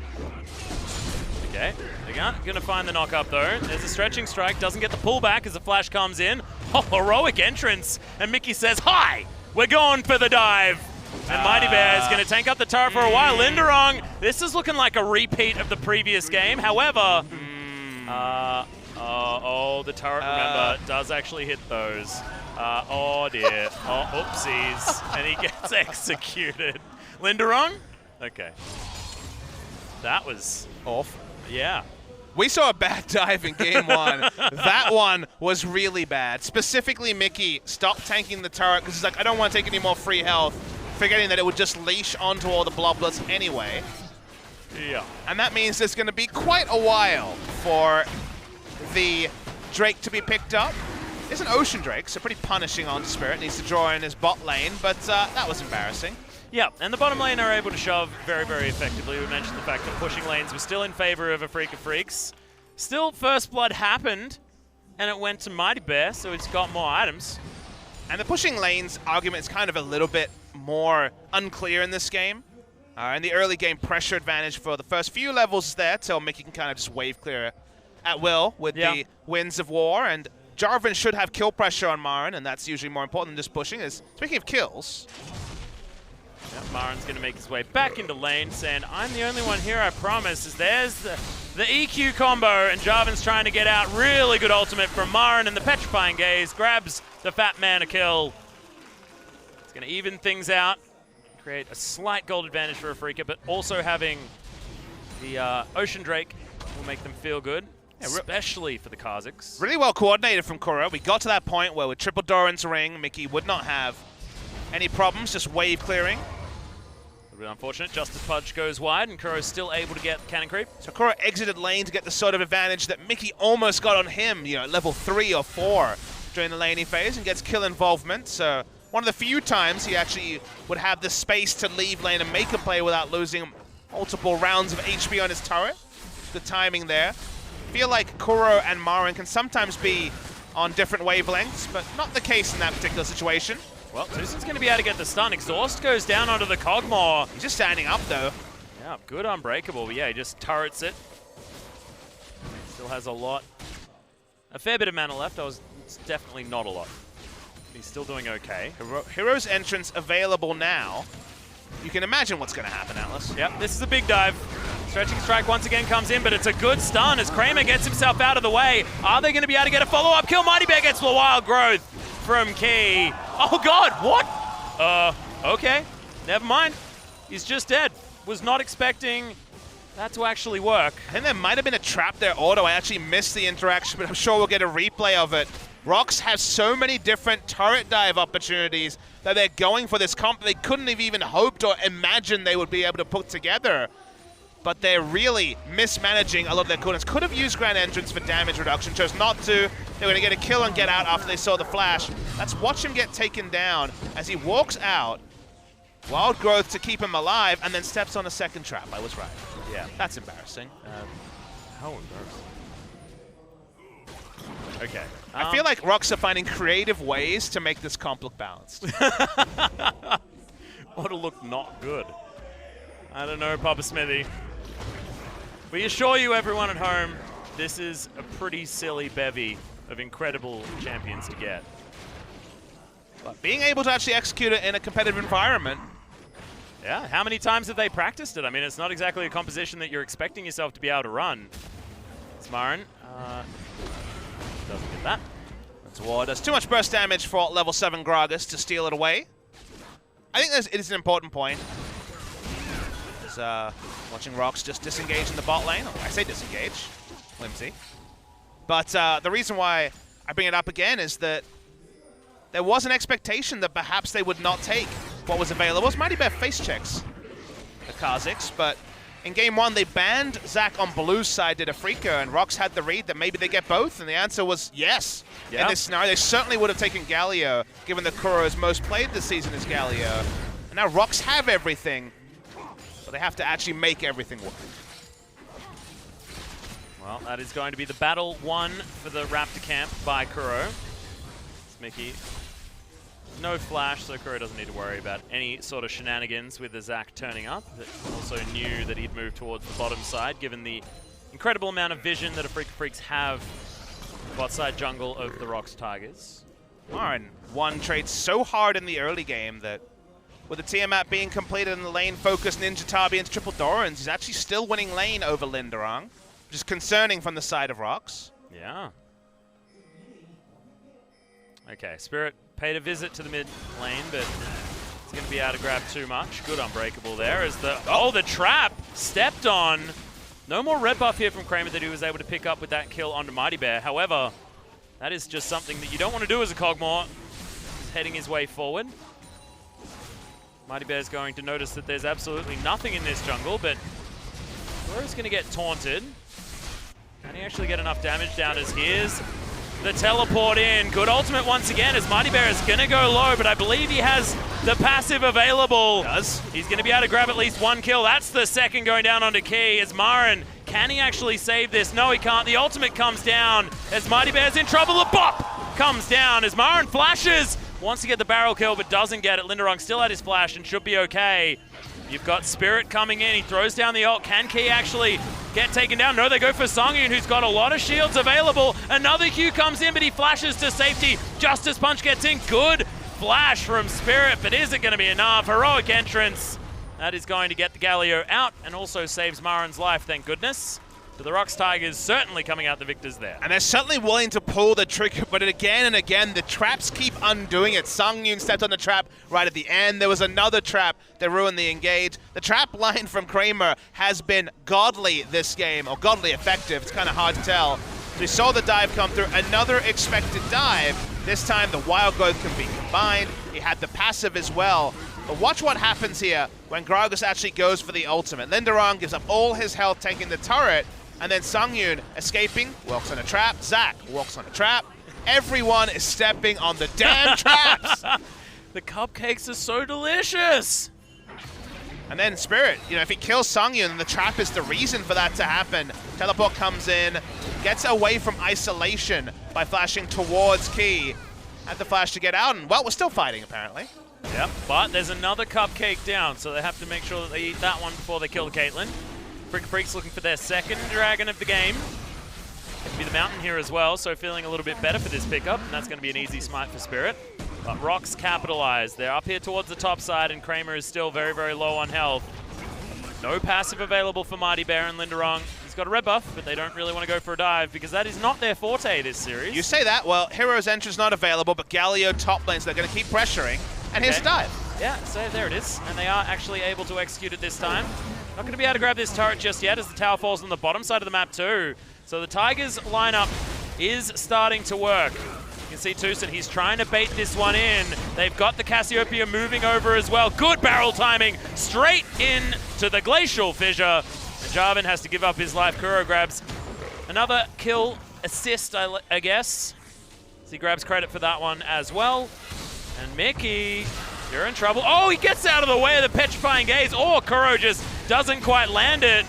Okay, they're going to find the knock-up, though. There's a stretching strike, doesn't get the pullback as the flash comes in. Oh, heroic entrance, and Mickey says, hi, we're going for the dive. And Mighty Bear is going to tank up the turret for a while. Linderong, this is looking like a repeat of the previous game. However, the turret, remember, does actually hit those. Oh, dear. Oh, oopsies. And he gets executed. Linderong? Okay. That was Off. Yeah. We saw a bad dive in game 1. That one was really bad. Specifically, Mickey stopped tanking the turret because he's like, I don't want to take any more free health, forgetting that it would just leash onto all the bloblets anyway. Yeah. And that means there's going to be quite a while for the Drake to be picked up. It's an Ocean Drake, so pretty punishing on Spirit. Needs to draw in his bot lane, but that was embarrassing. Yeah, and the bottom lane are able to shove very, very effectively. We mentioned the fact that pushing lanes were still in favor of Afreeca Freecs. Still, First Blood happened, and it went to Mighty Bear, so he's got more items. And the pushing lanes argument is kind of a little bit more unclear in this game. In the early game, pressure advantage for the first few levels is there till Mickey can kind of just wave clear at will with the Winds of War. And Jarvan should have kill pressure on Marin, and that's usually more important than just pushing. Speaking of kills, Marin's going to make his way back into lane, saying, I'm the only one here, I promise. As there's the EQ combo, and Jarvan's trying to get out. Really good ultimate from Marin, and the Petrifying Gaze grabs the Fat Man a kill. It's going to even things out, create a slight gold advantage for Afreeca, but also having the Ocean Drake will make them feel good, especially for the Kha'Zix. Really well coordinated from Kuro. We got to that point where with triple Doran's ring, Mickey would not have any problems, just wave clearing. A little bit unfortunate. Justice Pudge goes wide, and Kuro's still able to get cannon creep. So Kuro exited lane to get the sort of advantage that Mickey almost got on him, you know, level 3 or 4 during the laning phase, and gets kill involvement. So one of the few times he actually would have the space to leave lane and make a play without losing multiple rounds of HP on his turret. Good timing there. Feel like Kuro and Marin can sometimes be on different wavelengths, but not the case in that particular situation. Well, Tusin's going to be able to get the stun. Exhaust goes down onto the Kog'Maw. He's just standing up, though. Yeah, good Unbreakable. But yeah, he just turrets it. Still has a fair bit of mana left. It's definitely not a lot. He's still doing okay. Hero's entrance available now. You can imagine what's going to happen, Atlas. Yep, this is a big dive. Stretching Strike once again comes in, but it's a good stun as Kramer gets himself out of the way. Are they going to be able to get a follow-up kill? Mighty Bear gets the wild growth from Key. Oh god, what? Okay, never mind. He's just dead. Was not expecting that to actually work. I think there might have been a trap there, auto. I actually missed the interaction, but I'm sure we'll get a replay of it. ROX have so many different turret dive opportunities that they're going for this comp that they couldn't have even hoped or imagined they would be able to put together. But they're really mismanaging a lot of their coolness. Could have used Grand Entrance for damage reduction, chose not to. They were going to get a kill and get out after they saw the flash. Let's watch him get taken down as he walks out. Wild growth to keep him alive, and then steps on a second trap. I was right. Yeah. That's embarrassing. How embarrassing. Okay. I feel like ROX are finding creative ways to make this comp look balanced. Ought to look not good. I don't know, Papa Smithy. We assure you, everyone at home, this is a pretty silly bevy of incredible champions to get. But being able to actually execute it in a competitive environment. Yeah, how many times have they practiced it? I mean, it's not exactly a composition that you're expecting yourself to be able to run. It's Marin. Doesn't get that. That's a ward. Does too much burst damage for level 7 Gragas to steal it away. I think it is an important point. Watching ROX just disengage in the bot lane. I say disengage. Flimsy. But the reason why I bring it up again is that there was an expectation that perhaps they would not take what was available. It was Mighty Bear face checks the Kha'Zix, but in game 1 they banned Zac on Blue's side, did Afreeca, and ROX had the read that maybe they get both, and the answer was yes. In this scenario, they certainly would have taken Galio, given that Kuro's most played this season is Galio. And now ROX have everything, but they have to actually make everything work. Well, that is going to be the battle won for the Raptor camp by Kuro. Mickey. No flash, so Kuro doesn't need to worry about any sort of shenanigans with the Zac turning up. But also knew that he'd move towards the bottom side, given the incredible amount of vision that Freecs have bot side jungle of the ROX Tigers. Marin won trades so hard in the early game that with the Tiamat being completed in the lane-focused Ninja Tabi into triple Dorans, he's actually still winning lane over Linderang, which is concerning from the side of ROX. Yeah. Okay, Spirit paid a visit to the mid lane, but he's going to be able to grab too much. Good Unbreakable there as the trap stepped on. No more red buff here from Kramer that he was able to pick up with that kill onto Mighty Bear. However, that is just something that you don't want to do as a Kog'Maw. He's heading his way forward. Mighty Bear's going to notice that there's absolutely nothing in this jungle, but Kuro's going to get taunted. Can he actually get enough damage down as here's the teleport in? Good ultimate once again as Mighty Bear is going to go low, but I believe he has the passive available. He's going to be able to grab at least one kill. That's the second going down onto Key. As Marin, can he actually save this? No, he can't. The ultimate comes down as Mighty Bear's in trouble. The bop comes down as Marin flashes wants to get the barrel kill but doesn't get it. Linderung still at his flash and should be okay. You've got Spirit coming in. He throws down the ult. Can Key actually get taken down? No, they go for Songyun, who's got a lot of shields available. Another Q comes in, but he flashes to safety just as Punch gets in. Good flash from Spirit, but is it going to be enough? Heroic entrance. That is going to get the Galio out and also saves Marin's life, thank goodness. So the ROX Tigers certainly coming out the victors there. And they're certainly willing to pull the trigger, but again and again, the traps keep undoing it. Songyun stepped on the trap right at the end. There was another trap that ruined the engage. The trap line from Kramer has been godly this game, or godly effective. It's kind of hard to tell. We saw the dive come through. Another expected dive. This time the wild growth can be combined. He had the passive as well. But watch what happens here when Gragas actually goes for the ultimate. Linderung gives up all his health taking the turret, and then Songyun escaping, walks on a trap. Zach walks on a trap. Everyone is stepping on the damn traps. The cupcakes are so delicious. And then Spirit, if he kills Songyun, then the trap is the reason for that to happen. Teleport comes in, gets away from isolation by flashing towards Key. Had the flash to get out, and well, we're still fighting apparently. Yep, but there's another cupcake down, so they have to make sure that they eat that one before they kill the Caitlyn. Freecs looking for their second dragon of the game. Could be the mountain here as well, so feeling a little bit better for this pickup, and that's going to be an easy smite for Spirit. But ROX capitalized. They're up here towards the top side, and Kramer is still very, very low on health. No passive available for Mighty Bear and Linderung. He's got a red buff, but they don't really want to go for a dive because that is not their forte this series. You say that, well, Hero's Entrance not available, but Galio top lanes, they're going to keep pressuring, and here's a dive. Yeah, so there it is, and they are actually able to execute it this time. Not going to be able to grab this turret just yet as the tower falls on the bottom side of the map too. So the Tigers lineup is starting to work. You can see Tucson, he's trying to bait this one in. They've got the Cassiopeia moving over as well. Good barrel timing, straight in to the Glacial Fissure. And Jarvan has to give up his life. Kuro grabs another kill assist, I guess. So he grabs credit for that one as well. And Mickey, you're in trouble. Oh, he gets out of the way of the Petrifying Gaze. Oh, Kuro just doesn't quite land it.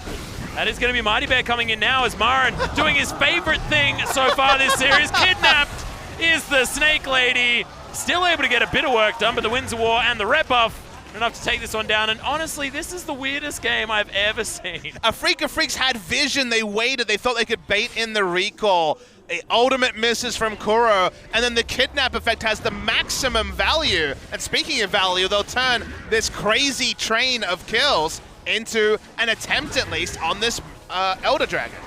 That is going to be Mighty Bear coming in now as Marin doing his favorite thing so far this series. Kidnapped is the Snake Lady. Still able to get a bit of work done, but the Winds of War and the red buff are enough to take this one down. And honestly, this is the weirdest game I've ever seen. Afreeca Freecs had vision. They waited. They thought they could bait in the recall. A ultimate misses from Kuro, and then the kidnap effect has the maximum value. And speaking of value, they'll turn this crazy train of kills into an attempt, at least, on this Elder Dragon.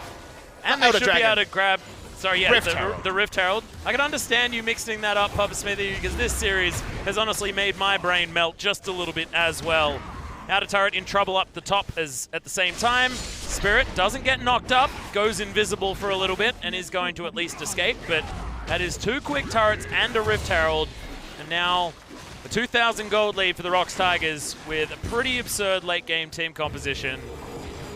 And they should be able to grab, the Rift Herald. I can understand you mixing that up, Papa Smithy, because this series has honestly made my brain melt just a little bit as well. Outer turret in trouble up the top as at the same time. Spirit doesn't get knocked up, goes invisible for a little bit, and is going to at least escape, but that is 2 quick turrets and a Rift Herald. And now a 2,000 gold lead for the ROX Tigers with a pretty absurd late game team composition.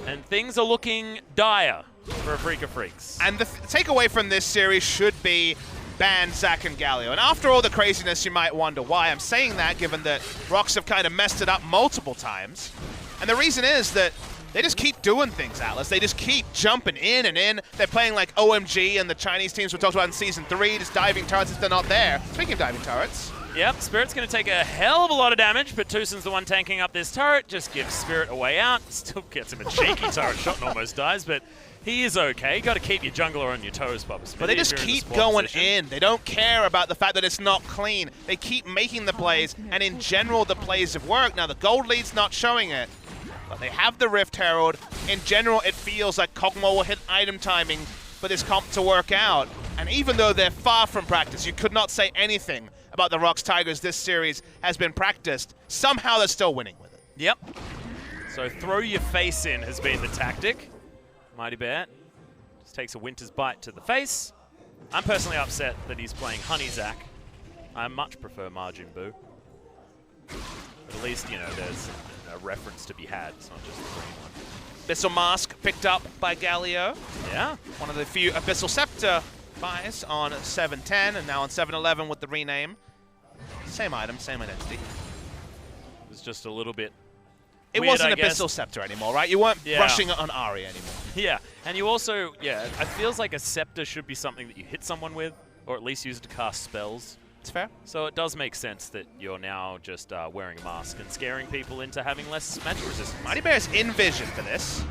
And things are looking dire for Afreeca Freecs. And the takeaway from this series should be ban Zach and Galio. And after all the craziness, you might wonder why I'm saying that, given that ROX have kind of messed it up multiple times. And the reason is that they just keep doing things, Atlas. They just keep jumping in and in. They're playing like OMG and the Chinese teams we talked about in Season 3, just diving turrets if they're not there. Speaking of diving turrets. Yep, Spirit's going to take a hell of a lot of damage, but Tucson's the one tanking up this turret. Just gives Spirit a way out. Still gets him a cheeky turret shot and almost dies, but he is okay. You got to keep your jungler on your toes, Papa Smithy. But they just keep going in. They don't care about the fact that it's not clean. They keep making the plays, and in general, the plays have worked. Now, the gold lead's not showing it, but they have the Rift Herald. In general, it feels like Kog'Maw will hit item timing for this comp to work out. And even though they're far from practice, you could not say anything about the ROX Tigers. This series has been practiced. Somehow they're still winning with it. Yep. So throw your face in has been the tactic. Mighty Bear just takes a Winter's Bite to the face. I'm personally upset that he's playing Honey Zac. I much prefer Majin Buu. But at least, you know, there's a reference to be had. It's not just the green one. Abyssal Mask picked up by Galio. Yeah. One of the few Abyssal Scepter buys on 710 and now on 711 with the rename. Same item, same identity. It was just a little bit It weird, wasn't I guess. Abyssal Scepter anymore, right? You weren't rushing on Ahri anymore. Yeah, and you also, it feels like a Scepter should be something that you hit someone with, or at least use it to cast spells. It's fair. So it does make sense that you're now just wearing a mask and scaring people into having less magic resistance. Mighty Bear's in vision for this.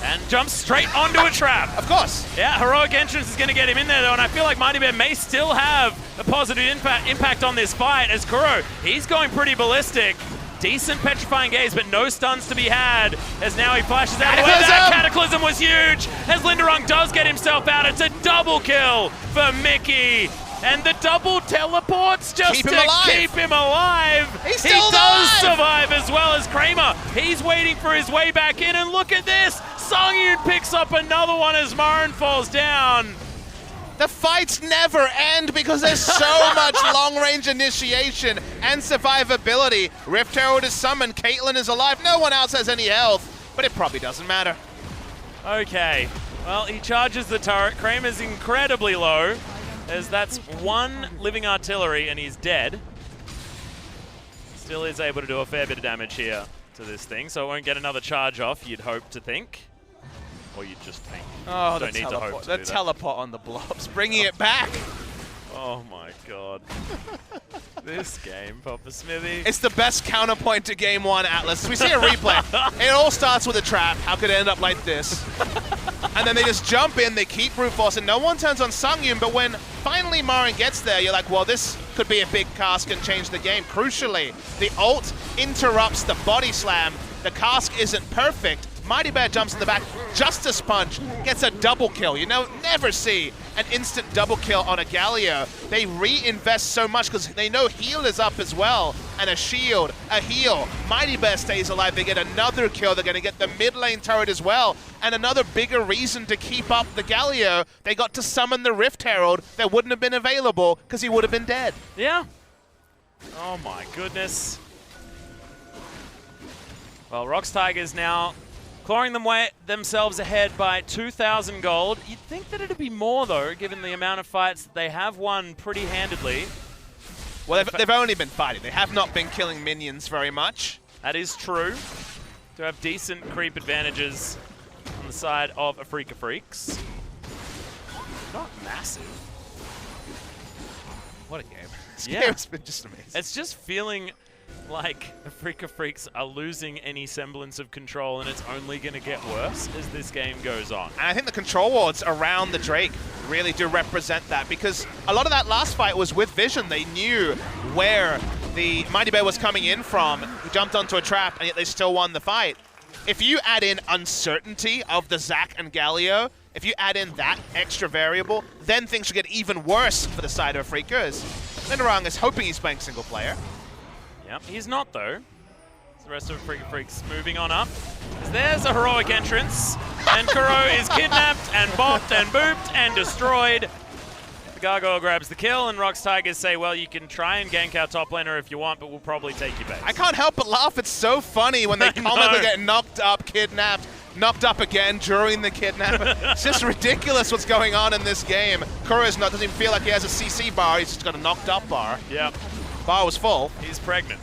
And jumps straight onto a trap. Of course. Yeah, heroic entrance is going to get him in there though, and I feel like Mighty Bear may still have a positive impact on this fight as Kuro, he's going pretty ballistic. Decent petrifying gaze, but no stuns to be had as now he flashes out of the way. That Cataclysm was huge as Linderung does get himself out. It's a double kill for Mickey. And the double teleports just keep him alive. He does survive as well as Kramer. He's waiting for his way back in, and look at this. Songyun picks up another one as Marin falls down. The fights never end because there's so much long-range initiation and survivability. Rift Herald is summoned, Caitlyn is alive, no one else has any health, but it probably doesn't matter. Okay, well, he charges the turret. Kramer's incredibly low, as that's one living artillery and he's dead. Still is able to do a fair bit of damage here to this thing, so it won't get another charge off, you'd hope to think. Or you'd just think. Oh, don't the need teleport. to hope to The do that. teleport on the blobs, bringing it back. Oh my god. This game, Papa Smithy. It's the best counterpoint to game one, Atlas. We see a replay. It all starts with a trap. How could it end up like this? And then they just jump in, they keep brute force, and no one turns on Songyun, but when finally Marin gets there, you're like, well, this could be a big cask and change the game. Crucially, the ult interrupts the body slam. The cask isn't perfect. Mighty Bear jumps in the back, Justice Punch, gets a double kill. You know, never see an instant double kill on a Galio. They reinvest so much because they know heal is up as well, and a shield, a heal. Mighty Bear stays alive, they get another kill, they're gonna get the mid lane turret as well, and another bigger reason to keep up the Galio. They got to summon the Rift Herald that wouldn't have been available because he would have been dead. Yeah. Oh my goodness. Well, ROX Tigers now clawing themselves ahead by 2,000 gold. You'd think that it'd be more, though, given the amount of fights that they have won pretty handedly. Well, they've only been fighting. They have not been killing minions very much. That is true. To have decent creep advantages on the side of Afreeca Freecs. Not massive. What a game. This Yeah. game's been just amazing. It's just feeling like Afreeca Freecs are losing any semblance of control, and it's only going to get worse as this game goes on. And I think the control wards around the Drake really do represent that, because a lot of that last fight was with vision. They knew where the Mighty Bear was coming in from. He jumped onto a trap, and yet they still won the fight. If you add in uncertainty of the Zac and Galio, if you add in that extra variable, then things should get even worse for the side of Afreeca, as Linderung is hoping he's playing single player. Yep, he's not, though. The rest of Afreeca Freecs moving on up. There's a heroic entrance, and Kuro is kidnapped and bopped and booped and destroyed. The Gargoyle grabs the kill, and ROX Tigers say, well, you can try and gank our top laner if you want, but we'll probably take you back. I can't help but laugh. It's so funny when they comically get knocked up, kidnapped, knocked up again during the kidnap. It's just ridiculous what's going on in this game. Kuro's doesn't even feel like he has a CC bar. He's just got a knocked up bar. Yep. Bar was full. He's pregnant.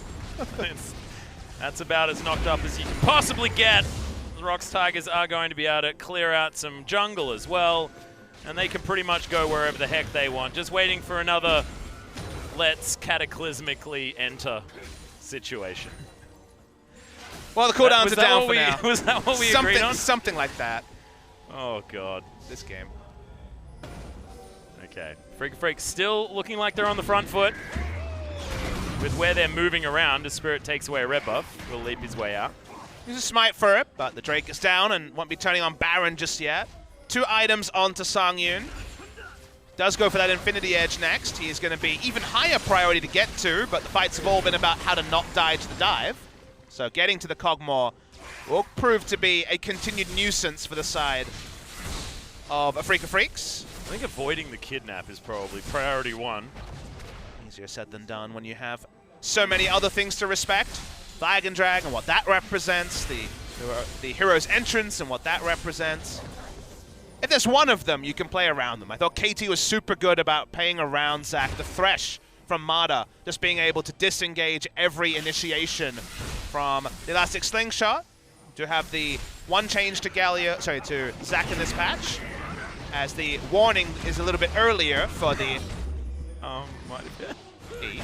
That's about as knocked up as you can possibly get. The ROX Tigers are going to be able to clear out some jungle as well, and they can pretty much go wherever the heck they want. Just waiting for another let's cataclysmically enter situation. Well, the cooldowns are down for now. Was that what we agreed on? Something like that. Oh, God. This game. Okay. Afreeca Freecs still looking like they're on the front foot. With where they're moving around, as Spirit takes away a red buff, will leap his way out. He's a smite for it, but the Drake is down and won't be turning on Baron just yet. 2 items onto Songyun. Does go for that Infinity Edge next. He is going to be even higher priority to get to, but the fights have all been about how to not die to the dive. So getting to the Cogmore will prove to be a continued nuisance for the side of Afreeca Freecs. I think avoiding the kidnap is probably priority 1. Easier said than done when you have so many other things to respect. Flag and Drag and what that represents, the hero's entrance and what that represents. If there's one of them, you can play around them. I thought KT was super good about playing around Zac. The Thresh from Mada, just being able to disengage every initiation from the Elastic Slingshot, to have the one change to to Zac in this patch, as the warning is a little bit earlier for the E.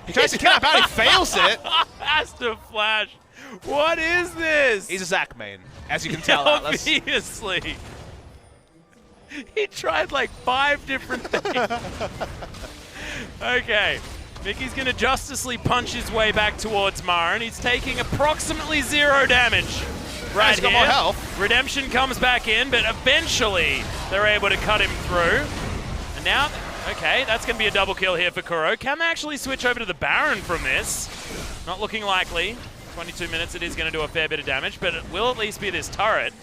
He tries to kill out, he fails it. Has to flash. What is this? He's a Zac main, as you can tell, Atlas. Obviously. He tried like 5 different things. Okay. Mickey's going to Justice League punch his way back towards Mara, and he's taking approximately 0 damage. Right, he's got more health. Redemption comes back in, but eventually they're able to cut him through. And now, okay, that's going to be a double kill here for Kuro. Can they actually switch over to the Baron from this? Not looking likely. 22 minutes, it is going to do a fair bit of damage, but it will at least be this turret.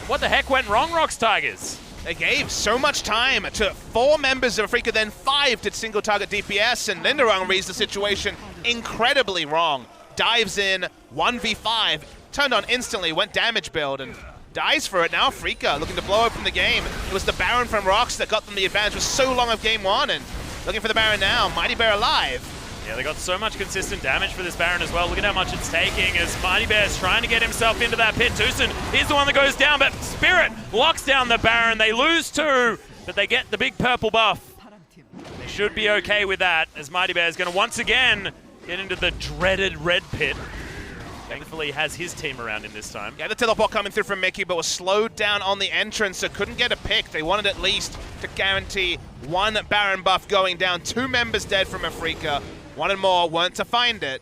What the heck went wrong, ROX Tigers? They gave so much time to 4 members of Afreeca, then 5 did single target DPS, and Linderung reads the situation incredibly wrong. Dives in, 1v5, turned on instantly, went damage build, and dies for it. Now Afreeca looking to blow open the game. It was the Baron from ROX that got them the advantage for so long of game 1, and looking for the Baron now. Mighty Bear alive. Yeah, they got so much consistent damage for this Baron as well. Look at how much it's taking as Mighty Bear's trying to get himself into that pit. Tucson is the one that goes down, but Spirit locks down the Baron. They lose 2, but they get the big purple buff. They should be okay with that as Mighty Bear's going to once again get into the dreaded red pit. Thankfully has his team around him this time. Yeah, the teleport coming through from Mickey, but was slowed down on the entrance, so couldn't get a pick. They wanted at least to guarantee 1 Baron buff going down. 2 members dead from Afreeca. Wanted more, weren't to find it.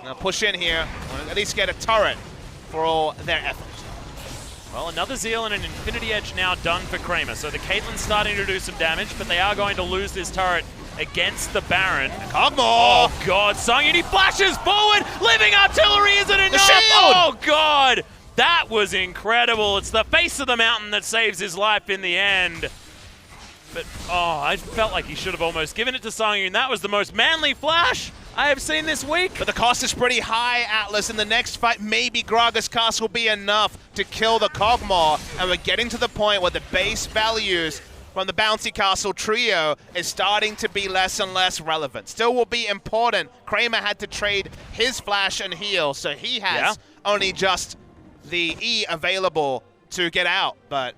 Now push in here, at least get a turret for all their effort. Well, another Zeal and an Infinity Edge now done for Kramer. So the Caitlyn's starting to do some damage, but they are going to lose this turret against the Baron. Cogmore! Oh God, Songyun, he flashes forward! Living Artillery isn't enough! shield! Oh God! That was incredible. It's the face of the mountain that saves his life in the end. But, oh, I felt like he should have almost given it to Songyun. That was the most manly flash I have seen this week. But the cost is pretty high, Atlas. In the next fight, maybe Gragas Cast will be enough to kill the Cogmore. And we're getting to the point where the base values from the Bouncy Castle trio is starting to be less and less relevant. Still will be important. Kramer had to trade his flash and heal, so he has only just the E available to get out. But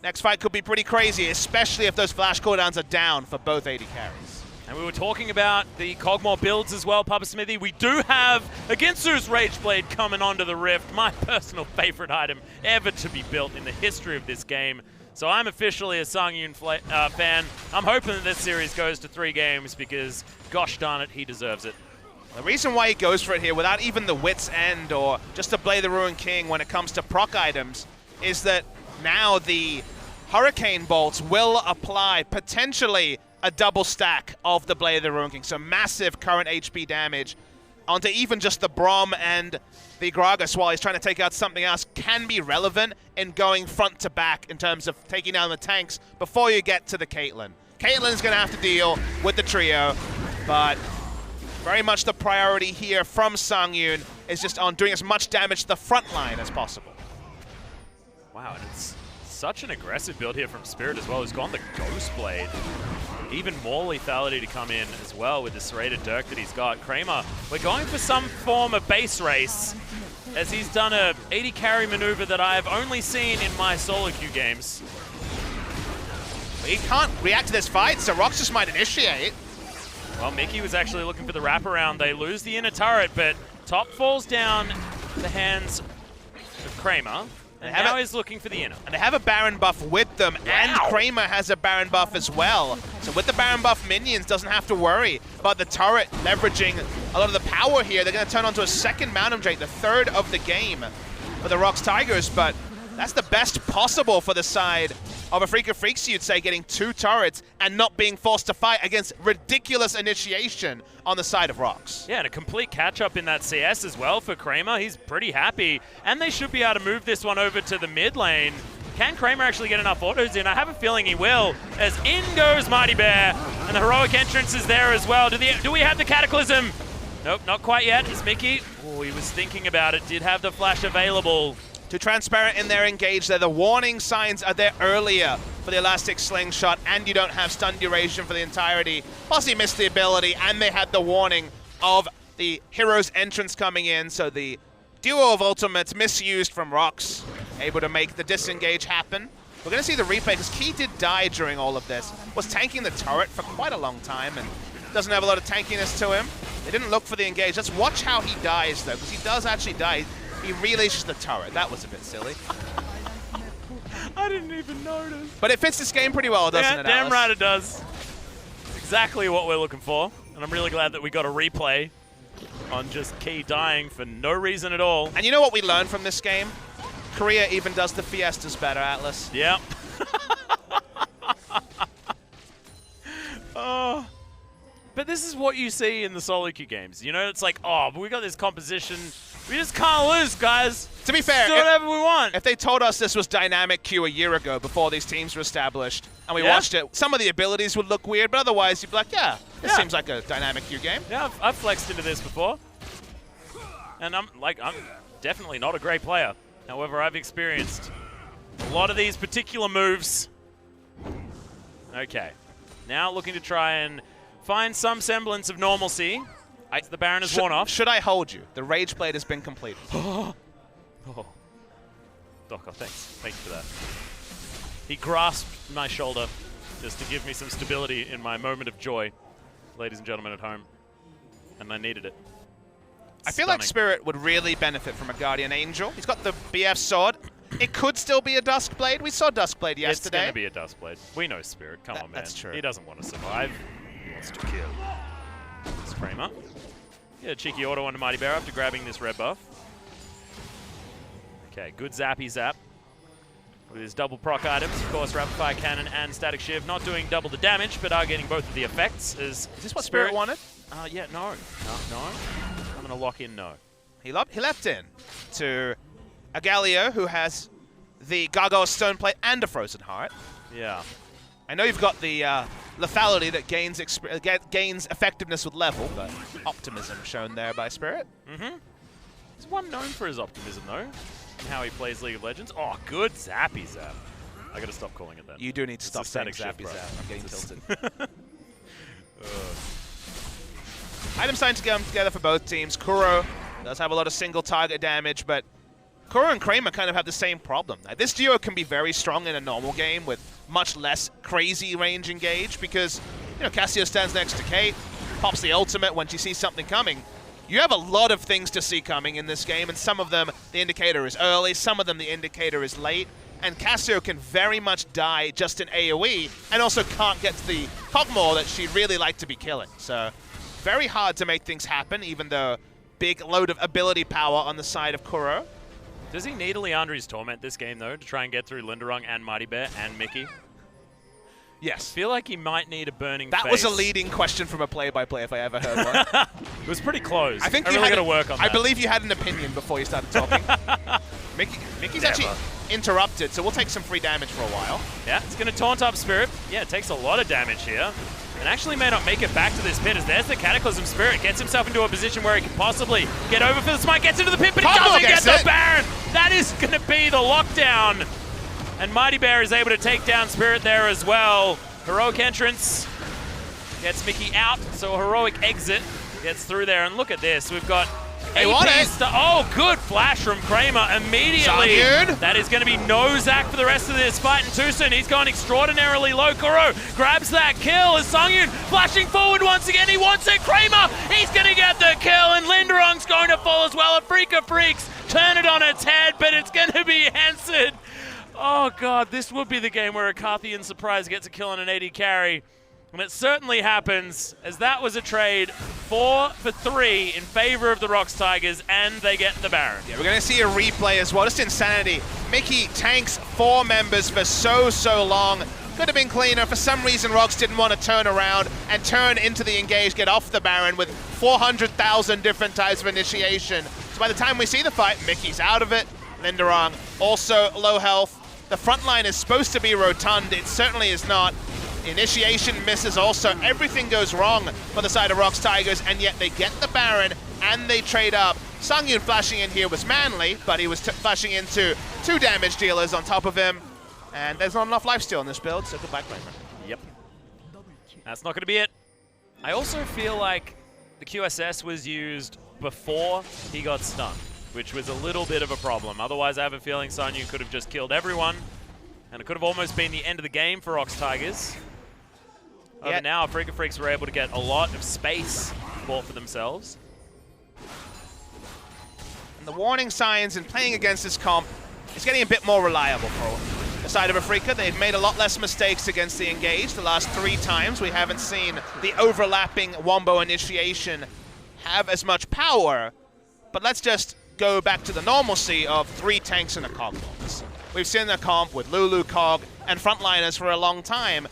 next fight could be pretty crazy, especially if those flash cooldowns are down for both AD carries. And we were talking about the Cogmore builds as well, Papa Smithy. We do have a Ginsu's Rageblade coming onto the Rift, my personal favorite item ever to be built in the history of this game. So I'm officially a Songyun fan. I'm hoping that this series goes to 3 games because, gosh darn it, he deserves it. The reason why he goes for it here without even the Wit's End or just to play the Ruined King when it comes to proc items is that now the Hurricane Bolts will apply potentially a double stack of the Blade of the Ruined King. So massive current HP damage onto even just the Braum and the Gragas while he's trying to take out something else can be relevant in going front to back in terms of taking down the tanks before you get to the Caitlyn. Caitlyn's going to have to deal with the trio, but very much the priority here from Songyun is just on doing as much damage to the front line as possible. Wow, and it's such an aggressive build here from Spirit as well. He's gone the Ghost Blade. Even more lethality to come in as well with the serrated Dirk that he's got. Kramer, we're going for some form of base race as he's done a 80 carry maneuver that I've only seen in my solo queue games. He can't react to this fight, so ROX just might initiate. Well, Mickey was actually looking for the wraparound. They lose the inner turret, but top falls down the hands of Kramer. And now he's looking for the inner. And they have a Baron buff with them, and Kramer has a Baron buff as well. So with the Baron buff, minions doesn't have to worry about the turret leveraging a lot of the power here. They're going to turn onto a second Mountain Drake, the 3rd of the game for the ROX Tigers, but that's the best possible for the side of Afreeca Freecs, you'd say, getting 2 turrets and not being forced to fight against ridiculous initiation on the side of ROX. Yeah, and a complete catch-up in that CS as well for Kramer. He's pretty happy, and they should be able to move this one over to the mid lane. Can Kramer actually get enough autos in? I have a feeling he will, as in goes Mighty Bear, and the heroic entrance is there as well. Do we have the Cataclysm? Nope, not quite yet. It's Mickey. Oh, he was thinking about it. Did have the flash available. Too transparent in their engage there. The warning signs are there earlier for the Elastic Slingshot, and you don't have stun duration for the entirety. Plus he missed the ability, and they had the warning of the hero's entrance coming in, so the duo of ultimates misused from ROX, able to make the disengage happen. We're going to see the replay because Key did die during all of this. Was tanking the turret for quite a long time and doesn't have a lot of tankiness to him. They didn't look for the engage. Let's watch how he dies, though, because he does actually die. He releashes the turret. That was a bit silly. I didn't even notice. But it fits this game pretty well, doesn't it, Damn Alice? right it does. Exactly what we're looking for. And I'm really glad that we got a replay on just Key dying for no reason at all. And you know what we learned from this game? Korea even does the Fiestas better, Atlas. Yeah. Oh. But this is what you see in the solo queue games. You know, it's like, oh, but we got this composition. We just can't lose, guys. To be fair, do whatever we want. If they told us this was dynamic queue a year ago before these teams were established and we watched it, some of the abilities would look weird, but otherwise you'd be like, yeah, this seems like a dynamic queue game. Yeah, I've flexed into this before. And I'm definitely not a great player. However, I've experienced a lot of these particular moves. Okay. Now looking to try and find some semblance of normalcy. The Baron is worn off. Should I hold you? The Rage Blade has been completed. Oh. Doc, thanks. Thank you for that. He grasped my shoulder just to give me some stability in my moment of joy, ladies and gentlemen at home. And I needed it. I feel like Spirit would really benefit from a Guardian Angel. He's got the BF sword. It could still be a Duskblade. We saw Duskblade yesterday. It's going to be a Duskblade. We know Spirit. Come on, man. That's true. He doesn't want to survive. He wants to kill. It's Kramer. Yeah, cheeky auto onto Mighty Bear after grabbing this red buff. Okay, good zappy zap. With his double proc items, of course, Rapid Fire Cannon and Static Shiv, not doing double the damage, but are getting both of the effects. Is this what Spirit wanted? Yeah, no. I'm going to lock in no. He leapt in to a Galio who has the Gargoyle Stone Plate and a Frozen Heart. Yeah. I know you've got the lethality that gains effectiveness with level, but optimism shown there by Spirit. Mm-hmm. He's one known for his optimism, though, and how he plays League of Legends. Oh, good zappy zap. I got to stop calling it that. You do need to stop saying Static zappy Shiv, zap. I'm getting tilted. Items starting to come together for both teams. Kuro does have a lot of single target damage, but Kuro and Kramer kind of have the same problem. This duo can be very strong in a normal game with much less crazy range engage because, you know, Cassio stands next to Kate, pops the ultimate when she sees something coming. You have a lot of things to see coming in this game, and some of them the indicator is early, some of them the indicator is late, and Cassio can very much die just in AoE and also can't get to the Cogmore that she'd really like to be killing. So very hard to make things happen, even though big load of ability power on the side of Kuro. Does he need a Leandri's Torment this game, though, to try and get through Linderung and Mighty Bear and Mickey? Yes. I feel like he might need a burning face. That was a leading question from a play-by-play if I ever heard one. It was pretty close. I think I you really had got to work on that. I believe you had an opinion before you started talking. Mickey's actually interrupted, so we'll take some free damage for a while. Yeah, it's going to taunt up Spirit. Yeah, it takes a lot of damage here. And actually may not make it back to this pit, as there's the Cataclysm Spirit. Gets himself into a position where he can possibly get over for the smite, gets into the pit, but he doesn't get the Baron! That is going to be the lockdown. And Mighty Bear is able to take down Spirit there as well. Heroic entrance gets Mickey out, so a heroic exit gets through there. And look at this, we've got oh, good flash from Kramer immediately. That is going to be no Zac for the rest of this fight. And too soon, he's gone extraordinarily low. Kuro grabs that kill as Songyun flashing forward once again. He wants it. Kramer, he's going to get the kill. And Linderung's going to fall as well. Afreeca Freecs turn it on its head, but it's going to be answered. Oh, God, this would be the game where a Carthian surprise gets a kill on an AD carry. And it certainly happens, as that was a trade 4 for 3 in favor of the ROX Tigers, and they get the Baron. Yeah, we're going to see a replay as well. Just insanity. Mickey tanks 4 members for so long. Could have been cleaner. For some reason, ROX didn't want to turn around and turn into the engage, get off the Baron with 400,000 different types of initiation. So by the time we see the fight, Mickey's out of it. Linderung also low health. The front line is supposed to be rotund. It certainly is not. Initiation misses also. Everything goes wrong for the side of ROX Tigers, and yet they get the Baron and they trade up. Songyun flashing in here was manly, but he was flashing into 2 damage dealers on top of him. And there's not enough lifesteal in this build, so goodbye, Kramer. Yep. That's not going to be it. I also feel like the QSS was used before he got stunned, which was a little bit of a problem. Otherwise, I have a feeling Songyun could have just killed everyone. And it could have almost been the end of the game for ROX Tigers. Over now, Afreeca Freecs were able to get a lot of space bought for themselves. And the warning signs in playing against this comp is getting a bit more reliable for the side of Afreeca. They've made a lot less mistakes against the Engage. The last 3 times we haven't seen the overlapping Wombo initiation have as much power. But let's just go back to the normalcy of 3 tanks and a Cog box. We've seen the comp with Lulu, Cog, and frontliners for a long time.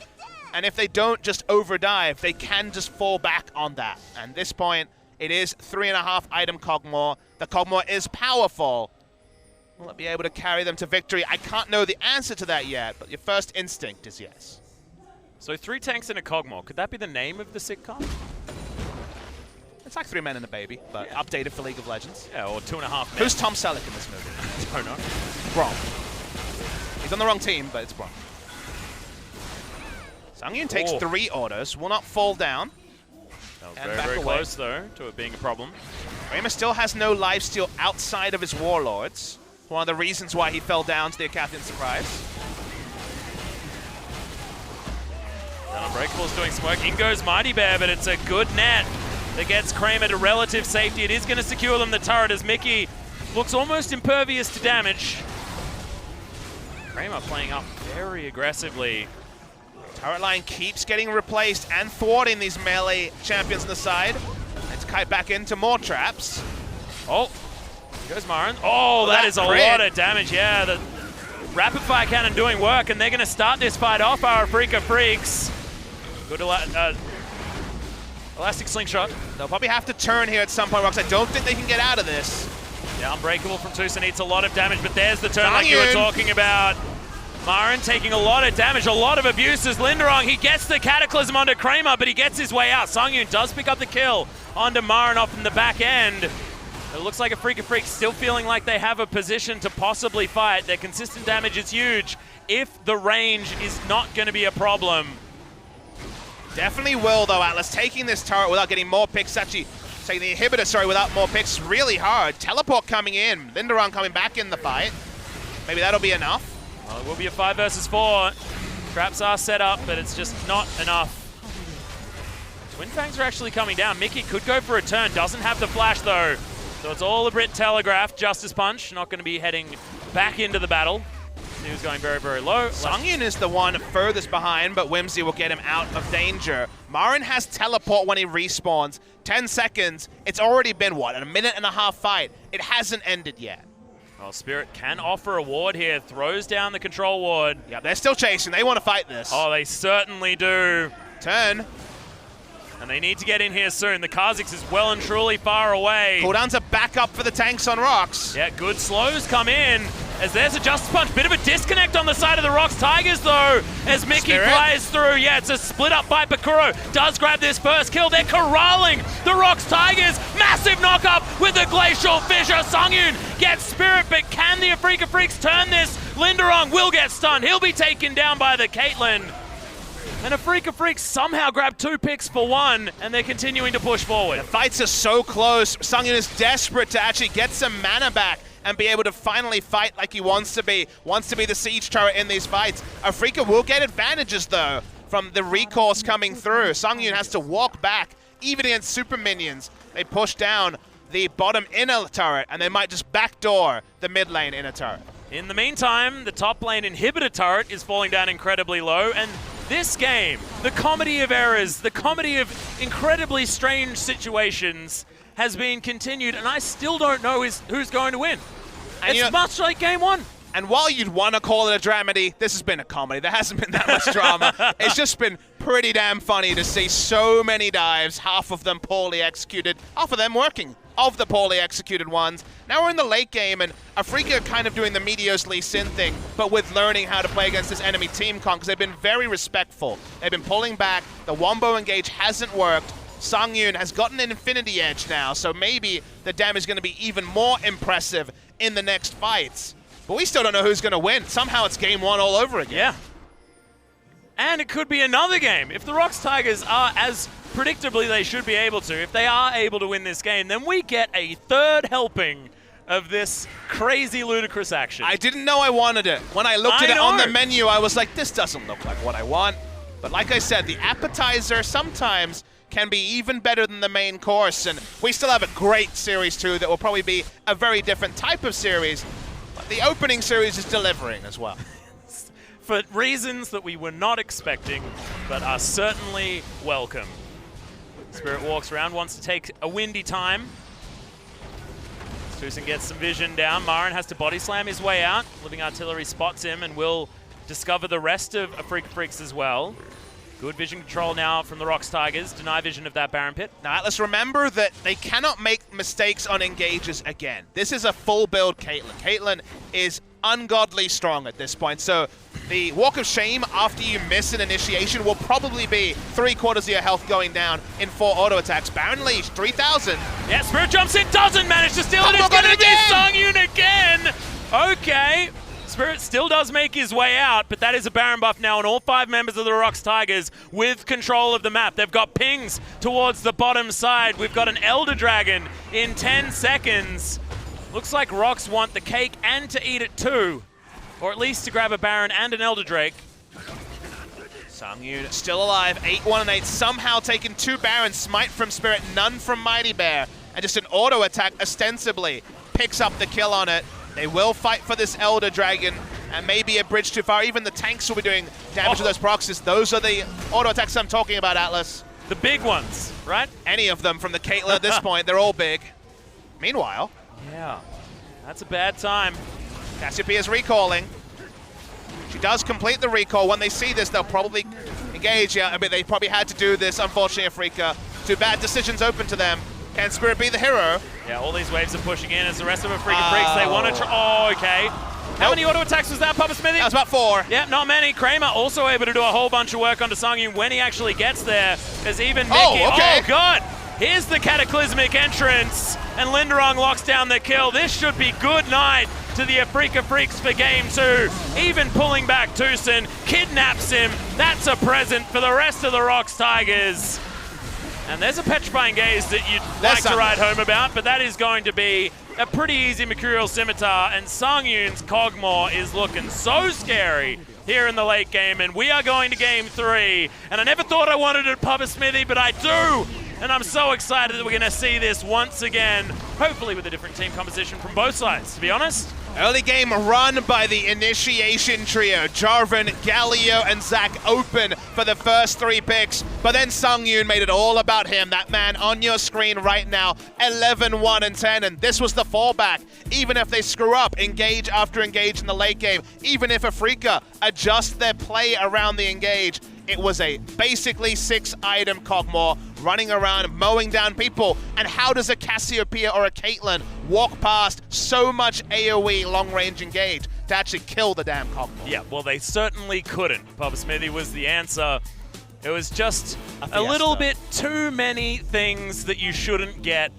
And if they don't just overdive, they can just fall back on that. And at this point, it is 3.5 item Cogmore. The Cogmore is powerful. Will it be able to carry them to victory? I can't know the answer to that yet, but your first instinct is yes. So 3 tanks and a Cogmore. Could that be the name of the sitcom? It's like 3 Men and a Baby, but updated for League of Legends. Yeah, or 2.5 men. Who's Tom Selleck in this movie? I don't know. Brom. He's on the wrong team, but it's Brom. Sungyun takes 3 orders, will not fall down. That was very, very close, though, to it being a problem. Kramer still has no lifesteal outside of his Warlords. One of the reasons why he fell down to the Acathian Surprise. And Unbreakable's doing some work. In goes Mighty Bear, but it's a good net that gets Kramer to relative safety. It is going to secure them the turret as Mickey looks almost impervious to damage. Kramer playing up very aggressively. Turret line keeps getting replaced and thwarting these melee champions on the side. Let's kite back into more traps. Oh, goes Marin. Oh, that is a lot of damage. Yeah, the rapid fire cannon doing work, and they're going to start this fight off. Our Afreeca Freecs. Good elastic slingshot. They'll probably have to turn here at some point, Rox. I don't think they can get out of this. Yeah, Unbreakable from Tusa needs a lot of damage, but there's the turn like you were talking about. Marin taking a lot of damage, a lot of abuses. Linderong, he gets the Cataclysm onto Kramer, but he gets his way out. Sungyun does pick up the kill onto Marin off in the back end. It looks like Afreeca Freecs still feeling like they have a position to possibly fight. Their consistent damage is huge if the range is not going to be a problem. Definitely will, though, Atlas. Taking this turret without getting more picks, actually taking the inhibitor, sorry, without more picks, really hard. Teleport coming in. Linderong coming back in the fight. Maybe that'll be enough. Well, it will be a 5 versus 4. Traps are set up, but it's just not enough. Twin Fangs are actually coming down. Mickey could go for a turn. Doesn't have the flash, though. So it's all a Brit telegraph. Justice Punch not going to be heading back into the battle. He was going very, very low. Sungyun is the one furthest behind, but Whimsy will get him out of danger. Marin has teleport when he respawns. 10 seconds. It's already been, what, a 1.5-minute fight. It hasn't ended yet. Well, Spirit can offer a ward here. Throws down the control ward. Yeah, they're still chasing. They want to fight this. Oh, they certainly do. Turn. And they need to get in here soon. The Kha'Zix is well and truly far away. Cooldowns are back up for the tanks on ROX. Yeah, good slows come in. As there's a Justice Punch. Bit of a disconnect on the side of the ROX Tigers, though, as Mickey flies through. Yeah, it's a split up by Bakuro. Does grab this first kill. They're corralling the ROX Tigers. Massive knock up with the Glacial Fissure. Sungyun gets Spirit, but can the Afreeca Freecs turn this? Linderong will get stunned. He'll be taken down by the Caitlyn. And Afreeca Freecs somehow grab 2 picks for 1, and they're continuing to push forward. The fights are so close. Sungyun is desperate to actually get some mana back and be able to finally fight like he wants to be the siege turret in these fights. Afreeca will get advantages, though, from the recourse coming through. Sungyun has to walk back, even against super minions. They push down the bottom inner turret, and they might just backdoor the mid lane inner turret. In the meantime, the top lane inhibitor turret is falling down incredibly low, and this game, the comedy of errors, the comedy of incredibly strange situations has been continued, and I still don't know who's going to win. And it's much like game 1. And while you'd want to call it a dramedy, this has been a comedy. There hasn't been that much drama. It's just been pretty damn funny to see so many dives, half of them poorly executed, half of them working. Of the poorly executed ones. Now we're in the late game, and Afreeca kind of doing the Meteos Lee Sin thing, but with learning how to play against this enemy team con, because they've been very respectful. They've been pulling back. The Wombo engage hasn't worked. Sungyun has gotten an Infinity Edge now, so maybe the damage is going to be even more impressive in the next fights. But we still don't know who's going to win. Somehow it's game 1 all over again. Yeah. And it could be another game. If the ROX Tigers are, as predictably they should be able to, if they are able to win this game, then we get a 3rd helping of this crazy, ludicrous action. I didn't know I wanted it. When I looked at it on the menu, I was like, this doesn't look like what I want. But like I said, the appetizer sometimes can be even better than the main course, and we still have a great Series 2 that will probably be a very different type of series, but the opening series is delivering as well. For reasons that we were not expecting, but are certainly welcome. Spirit walks around, wants to take a windy time. Susan gets some vision down. Marin has to body slam his way out. Living Artillery spots him and will discover the rest of Afreeca Freecs as well. Good vision control now from the ROX Tigers. Deny vision of that Baron Pit. Now, Atlas, remember that they cannot make mistakes on engages again. This is a full build Caitlyn. Caitlyn is ungodly strong at this point, so the Walk of Shame after you miss an initiation will probably be 3/4 of your health going down in 4 auto attacks. Baron Leash, 3,000. Yeah, Spirit jumps in, doesn't manage to steal it. It's going to be Songyun again. Okay. Spirit still does make his way out, but that is a Baron buff now on all 5 members of the ROX Tigers with control of the map. They've got pings towards the bottom side. We've got an Elder Dragon in 10 seconds. Looks like ROX want the cake and to eat it too, or at least to grab a Baron and an Elder Drake. Songyun still alive, 8-1 and 8, somehow taking 2 Barons, smite from Spirit, none from Mighty Bear, and just an auto attack ostensibly picks up the kill on it. They will fight for this Elder Dragon, and maybe a bridge too far. Even the tanks will be doing damage to those proxies. Those are the auto attacks I'm talking about, Atlas. The big ones, right? Any of them from the Caitlyn at this point, they're all big. Meanwhile, yeah, that's a bad time. Cassiopeia is recalling. She does complete the recall. When they see this, they'll probably engage. Yeah, I mean, they probably had to do this, unfortunately, Afreeca. 2 bad decisions open to them. Can Spirit be the hero? Yeah, all these waves are pushing in as the rest of Afreeca Freecs. They want to try. Oh, okay. How many auto attacks was that, Papa Smithy? That was about 4. Yeah, not many. Kramer also able to do a whole bunch of work onto Songyun when he actually gets there. There's even Mickey. Okay. Oh, God. Here's the cataclysmic entrance, and Linderong locks down the kill. This should be good night to the Afreeca Freecs for game 2. Even pulling back Tucson, kidnaps him. That's a present for the rest of the ROX Tigers. And there's a petrifying gaze that you'd like to write home about, but that is going to be a pretty easy Mercurial Scimitar, and Songyun's Cogmore is looking so scary here in the late game, and we are going to game 3. And I never thought I wanted it, Papa Smithy, but I do! And I'm so excited that we're going to see this once again, hopefully with a different team composition from both sides, to be honest. Early game run by the initiation trio. Jarvan, Galio, and Zach open for the first 3 picks, but then Songyun made it all about him. That man on your screen right now, 11-1 and 10, and this was the fallback. Even if they screw up, engage after engage in the late game, even if Afreeca adjust their play around the engage, it was a basically 6-item Cogmore running around, mowing down people. And how does a Cassiopeia or a Caitlyn walk past so much AoE long-range engage to actually kill the damn Cogmore? Yeah, well, they certainly couldn't. Papa Smithy was the answer. It was just a little bit too many things that you shouldn't get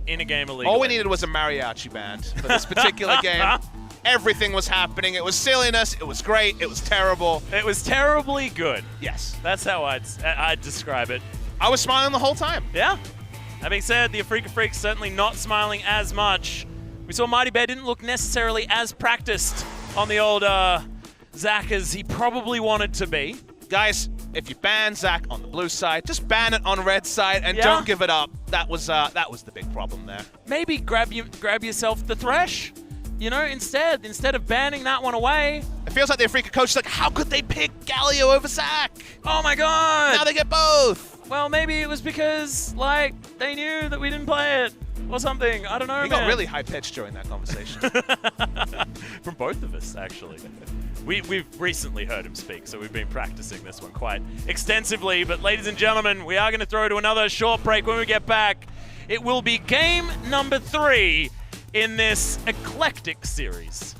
in a game of League. All we needed was a mariachi band for this particular game. Everything was happening. It was silliness. It was great. It was terrible. It was terribly good. Yes. That's how I'd describe it. I was smiling the whole time. Yeah. Having said, the Afreeca Freecs certainly not smiling as much. We saw Mighty Bear didn't look necessarily as practiced on the old Zach as he probably wanted to be. Guys, if you ban Zach on the blue side, just ban it on red side and don't give it up. That was the big problem there. Maybe grab yourself the Thresh. You know, instead of banning that one away. It feels like the Afreeca coach is like, how could they pick Galio over Zach? Oh my God! Now they get both! Well, maybe it was because, like, they knew that we didn't play it or something. I don't know, He got really high-pitched during that conversation. From both of us, actually. We've recently heard him speak, so we've been practicing this one quite extensively. But ladies and gentlemen, we are going to throw to another short break. When we get back, it will be game number 3 in this eclectic series.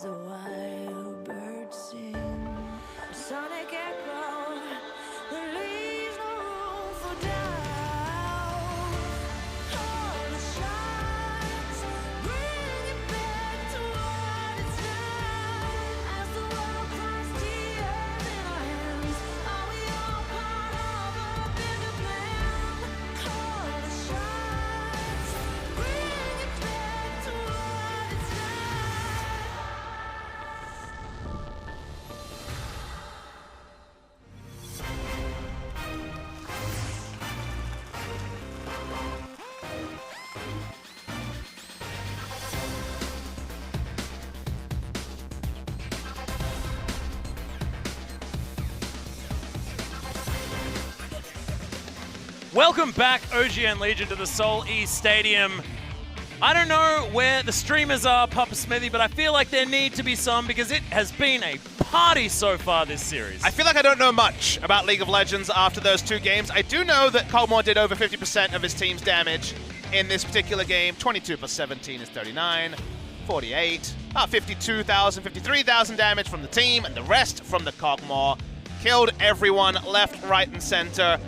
as the wild birds sing. A sonic echo that leaves no room for doubt. All the shots bring it back to what it's now. As the world comes tears in our hands, are we all part of a bigger plan? All the shots bring it back to what it's now. Welcome back, OGN Legion, to the Seoul East Stadium. I don't know where the streamers are, Papa Smithy, but I feel like there need to be some because it has been a party so far this series. I feel like I don't know much about League of Legends after those two games. I do know that Colmore did over 50% of his team's damage in this particular game. 22 plus 17 is 39, 48, about 52,000, 53,000 damage from the team, and the rest from the Colmore. Killed everyone left, right, and center.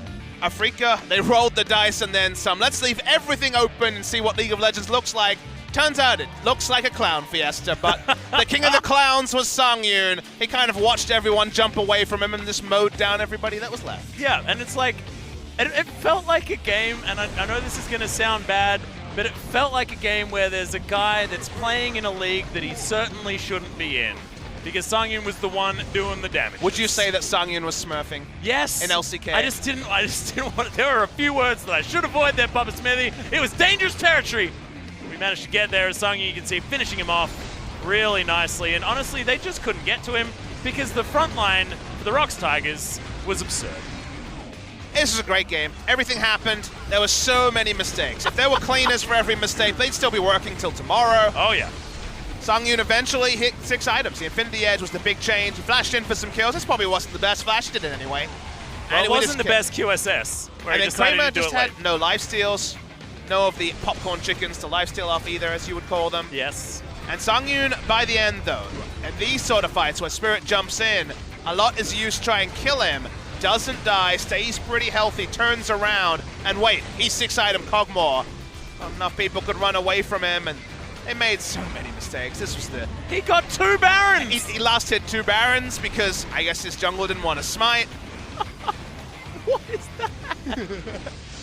Afreeca, they rolled the dice and then some. Let's leave everything open and see what League of Legends looks like. Turns out it looks like a clown fiesta, but the king of the clowns was Songyun. He kind of watched everyone jump away from him and just mowed down everybody that was left. Yeah, and it's like, it felt like a game, and I know this is going to sound bad, but it felt like a game where there's a guy that's playing in a league that he certainly shouldn't be in. Because Songyun was the one doing the damage. Would you say that Songyun was smurfing? Yes. In LCK? I just didn't want to. There were a few words that I should avoid there, Papa Smithy. It was dangerous territory. We managed to get there as Songyun, you can see, finishing him off really nicely. And honestly, they just couldn't get to him because the front line for the ROX Tigers was absurd. This was a great game. Everything happened. There were so many mistakes. If there were cleaners for every mistake, they'd still be working till tomorrow. Oh, yeah. Songyun eventually hit 6 items. The Infinity Edge was the big change. He flashed in for some kills. This probably wasn't the best flash. He did it anyway. Well, it wasn't the best QSS. And then Kramer just had no lifesteals. No of the popcorn chickens to lifesteal off either, as you would call them. Yes. And Songyun, by the end though, and these sort of fights where Spirit jumps in, a lot is used to try and kill him. Doesn't die, stays pretty healthy, turns around, and wait, he's 6-item Cogmore. Not enough people could run away from him, and they made so many mistakes. This was the... He got 2 Barons! He last hit 2 Barons because I guess his jungler didn't want to smite. What is that?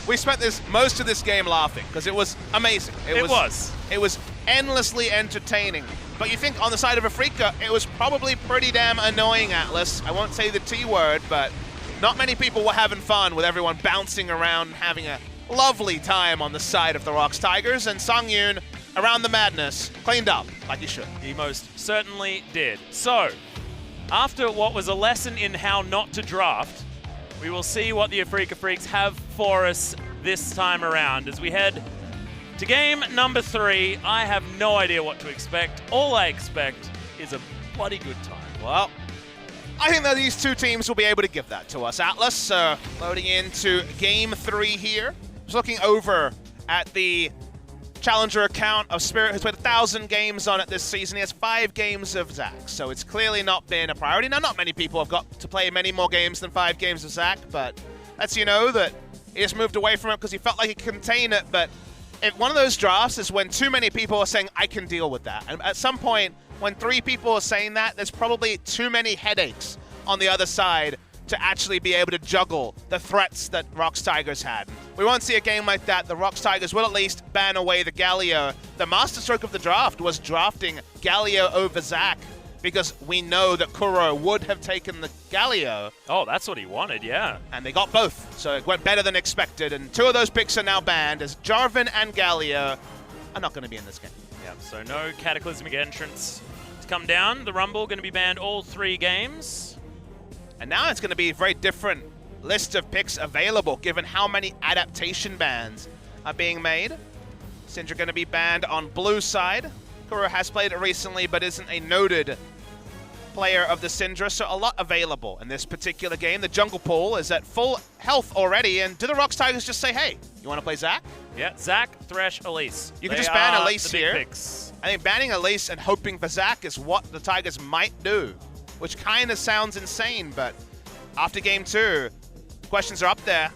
We spent most of this game laughing because it was amazing. It was endlessly entertaining. But you think on the side of Afreeca, it was probably pretty damn annoying, Atlas. I won't say the T word, but not many people were having fun with everyone bouncing around and having a lovely time on the side of the ROX Tigers. And Songyun, around the madness, cleaned up like he should. He most certainly did. So, after what was a lesson in how not to draft, we will see what the Afreeca Freecs have for us this time around. As we head to game number 3, I have no idea what to expect. All I expect is a bloody good time. Well, I think that these two teams will be able to give that to us. Atlas, loading into game 3 here. Just looking over at the Challenger account of Spirit, who's played 1,000 games on it this season. He has 5 games of Zac, so it's clearly not been a priority. Now, not many people have got to play many more games than 5 games of Zac, but lets you know that he just moved away from it because he felt like he could contain it. But if one of those drafts is when too many people are saying, I can deal with that. And at some point, when 3 people are saying that, there's probably too many headaches on the other side to actually be able to juggle the threats that ROX Tigers had. We won't see a game like that. The ROX Tigers will at least ban away the Galio. The masterstroke of the draft was drafting Galio over Zac because we know that Kuro would have taken the Galio. Oh, that's what he wanted, yeah. And they got both, so it went better than expected. And 2 of those picks are now banned as Jarvan and Galio are not going to be in this game. Yep, so no cataclysmic entrance to come down. The Rumble going to be banned all 3 games. And now it's going to be a very different list of picks available given how many adaptation bans are being made. Syndra going to be banned on blue side. Kuro has played it recently but isn't a noted player of the Syndra, so a lot available in this particular game. The jungle pool is at full health already, and do the ROX Tigers just say, hey, you want to play Zac? Yeah, Zac, Thresh, Elise. You can just ban Elise the big here. picks. I think banning Elise and hoping for Zac is what the Tigers might do, which kind of sounds insane, but after game 2, questions are up there.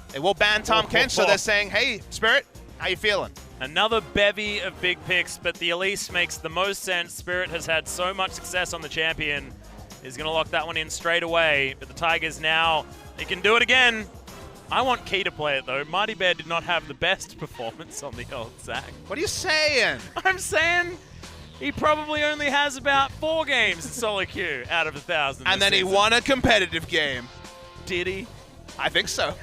They will ban Tom Kench, so they're saying, hey, Spirit, how you feeling? Another bevy of big picks, but the Elise makes the most sense. Spirit has had so much success on the champion. He's going to lock that one in straight away, but the Tigers now, they can do it again. I want Key to play it, though. Mighty Bear did not have the best performance on the old Zac. What are you saying? I'm saying he probably only has about 4 games in solo queue out of 1,000. And then season. he won a competitive game. Did he? I think so.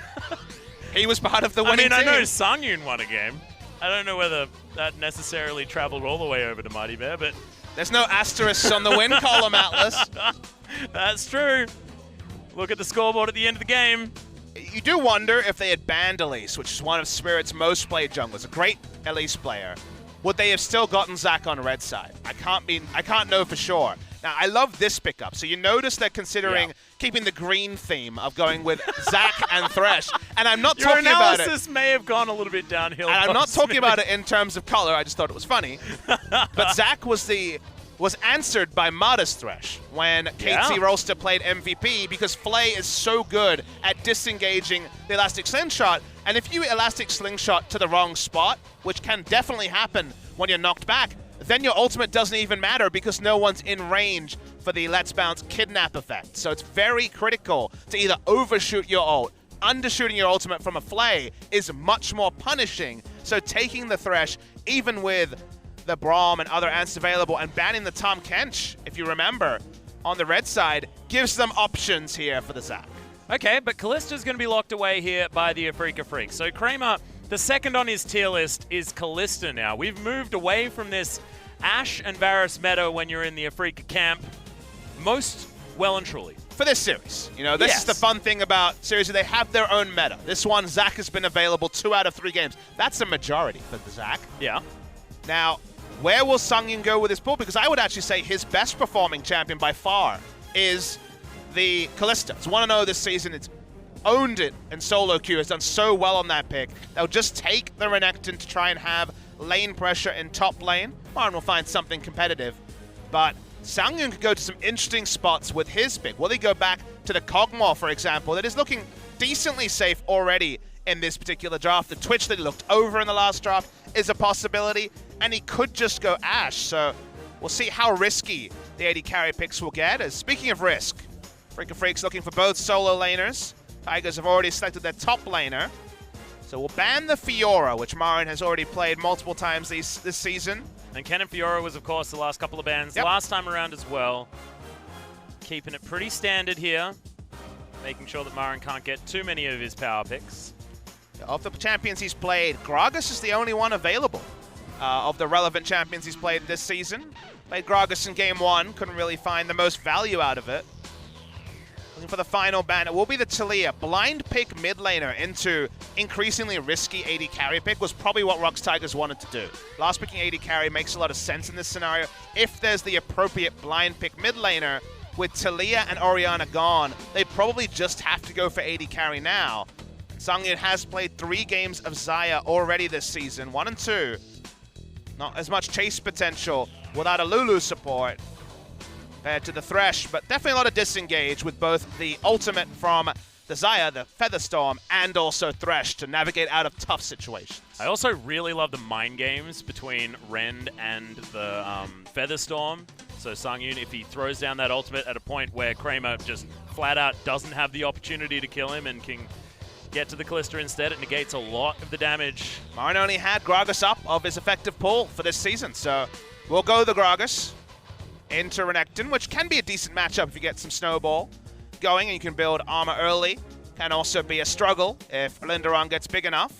He was part of the winning team. I know Sangyun won a game. I don't know whether that necessarily traveled all the way over to Mighty Bear, but... There's no asterisks on the win column, Atlas. That's true. Look at the scoreboard at the end of the game. You do wonder if they had banned Elise, which is one of Spirit's most played junglers, a great Elise player. Would they have still gotten Zac on red side? I can't know for sure. Now, I love this pickup. So you notice they're considering keeping the green theme of going with Zac and Thresh. And I'm not talking about it. Your analysis may have gone a little bit downhill. And I'm not talking about it in terms of color. I just thought it was funny. But Zac was answered by Modest Thresh when KT Rolster played MVP because Flay is so good at disengaging the Elastic Slingshot. And if you Elastic Slingshot to the wrong spot, which can definitely happen when you're knocked back, then your ultimate doesn't even matter because no one's in range for the Let's Bounce kidnap effect. So it's very critical to either overshoot your ult. Undershooting your ultimate from a Flay is much more punishing. So taking the Thresh, even with the Braum and other ants available, and banning the Tom Kench, if you remember, on the red side, gives them options here for the Zac. Okay, but Kallista's going to be locked away here by the Afreeca Freecs. So Kramer, the second on his tier list is Kallista now. We've moved away from this Ashe and Varus meta when you're in the Afreeca camp. Most well and truly. For this series. You know, this is the fun thing about series. They have their own meta. This one, Zac has been available 2 out of 3 games. That's a majority for the Zac. Yeah. Now, where will Sangyun go with his pool? Because I would actually say his best performing champion by far is the Kallista. It's 1-0 this season. It's owned it in solo queue. Has done so well on that pick. They'll just take the Renekton to try and have lane pressure in top lane. Martin will find something competitive. But Sangyun could go to some interesting spots with his pick. Will he go back to the Kog'Maw, for example, that is looking decently safe already in this particular draft? The Twitch that he looked over in the last draft is a possibility, and he could just go Ashe. So we'll see how risky the AD carry picks will get. As speaking of risk, Afreeca Freecs looking for both solo laners. Tigers have already selected their top laner. So we'll ban the Fiora, which Marin has already played multiple times this season. And Ken and Fiora was, of course, the last couple of bans last time around as well. Keeping it pretty standard here. Making sure that Marin can't get too many of his power picks. Of the champions he's played, Gragas is the only one available. Of the relevant champions he's played this season. Played Gragas in game 1, couldn't really find the most value out of it. Looking for the final ban. It will be the Taliyah. Blind pick mid laner into increasingly risky AD carry pick was probably what ROX Tigers wanted to do. Last picking AD carry makes a lot of sense in this scenario. If there's the appropriate blind pick mid laner, with Taliyah and Orianna gone, they probably just have to go for AD carry now. Sangyun has played 3 games of Xayah already this season, 1 and 2. Not as much chase potential without a Lulu support compared to the Thresh, but definitely a lot of disengage with both the ultimate from the Xayah, the Featherstorm, and also Thresh to navigate out of tough situations. I also really love the mind games between Rend and the Featherstorm. So Sangyun, if he throws down that ultimate at a point where Kramer just flat out doesn't have the opportunity to kill him and can get to the Kallista instead, it negates a lot of the damage. Marin only had Gragas up of his effective pull for this season, so we'll go the Gragas into Renekton, which can be a decent matchup if you get some snowball going and you can build armor early. Can also be a struggle if Lindaron gets big enough.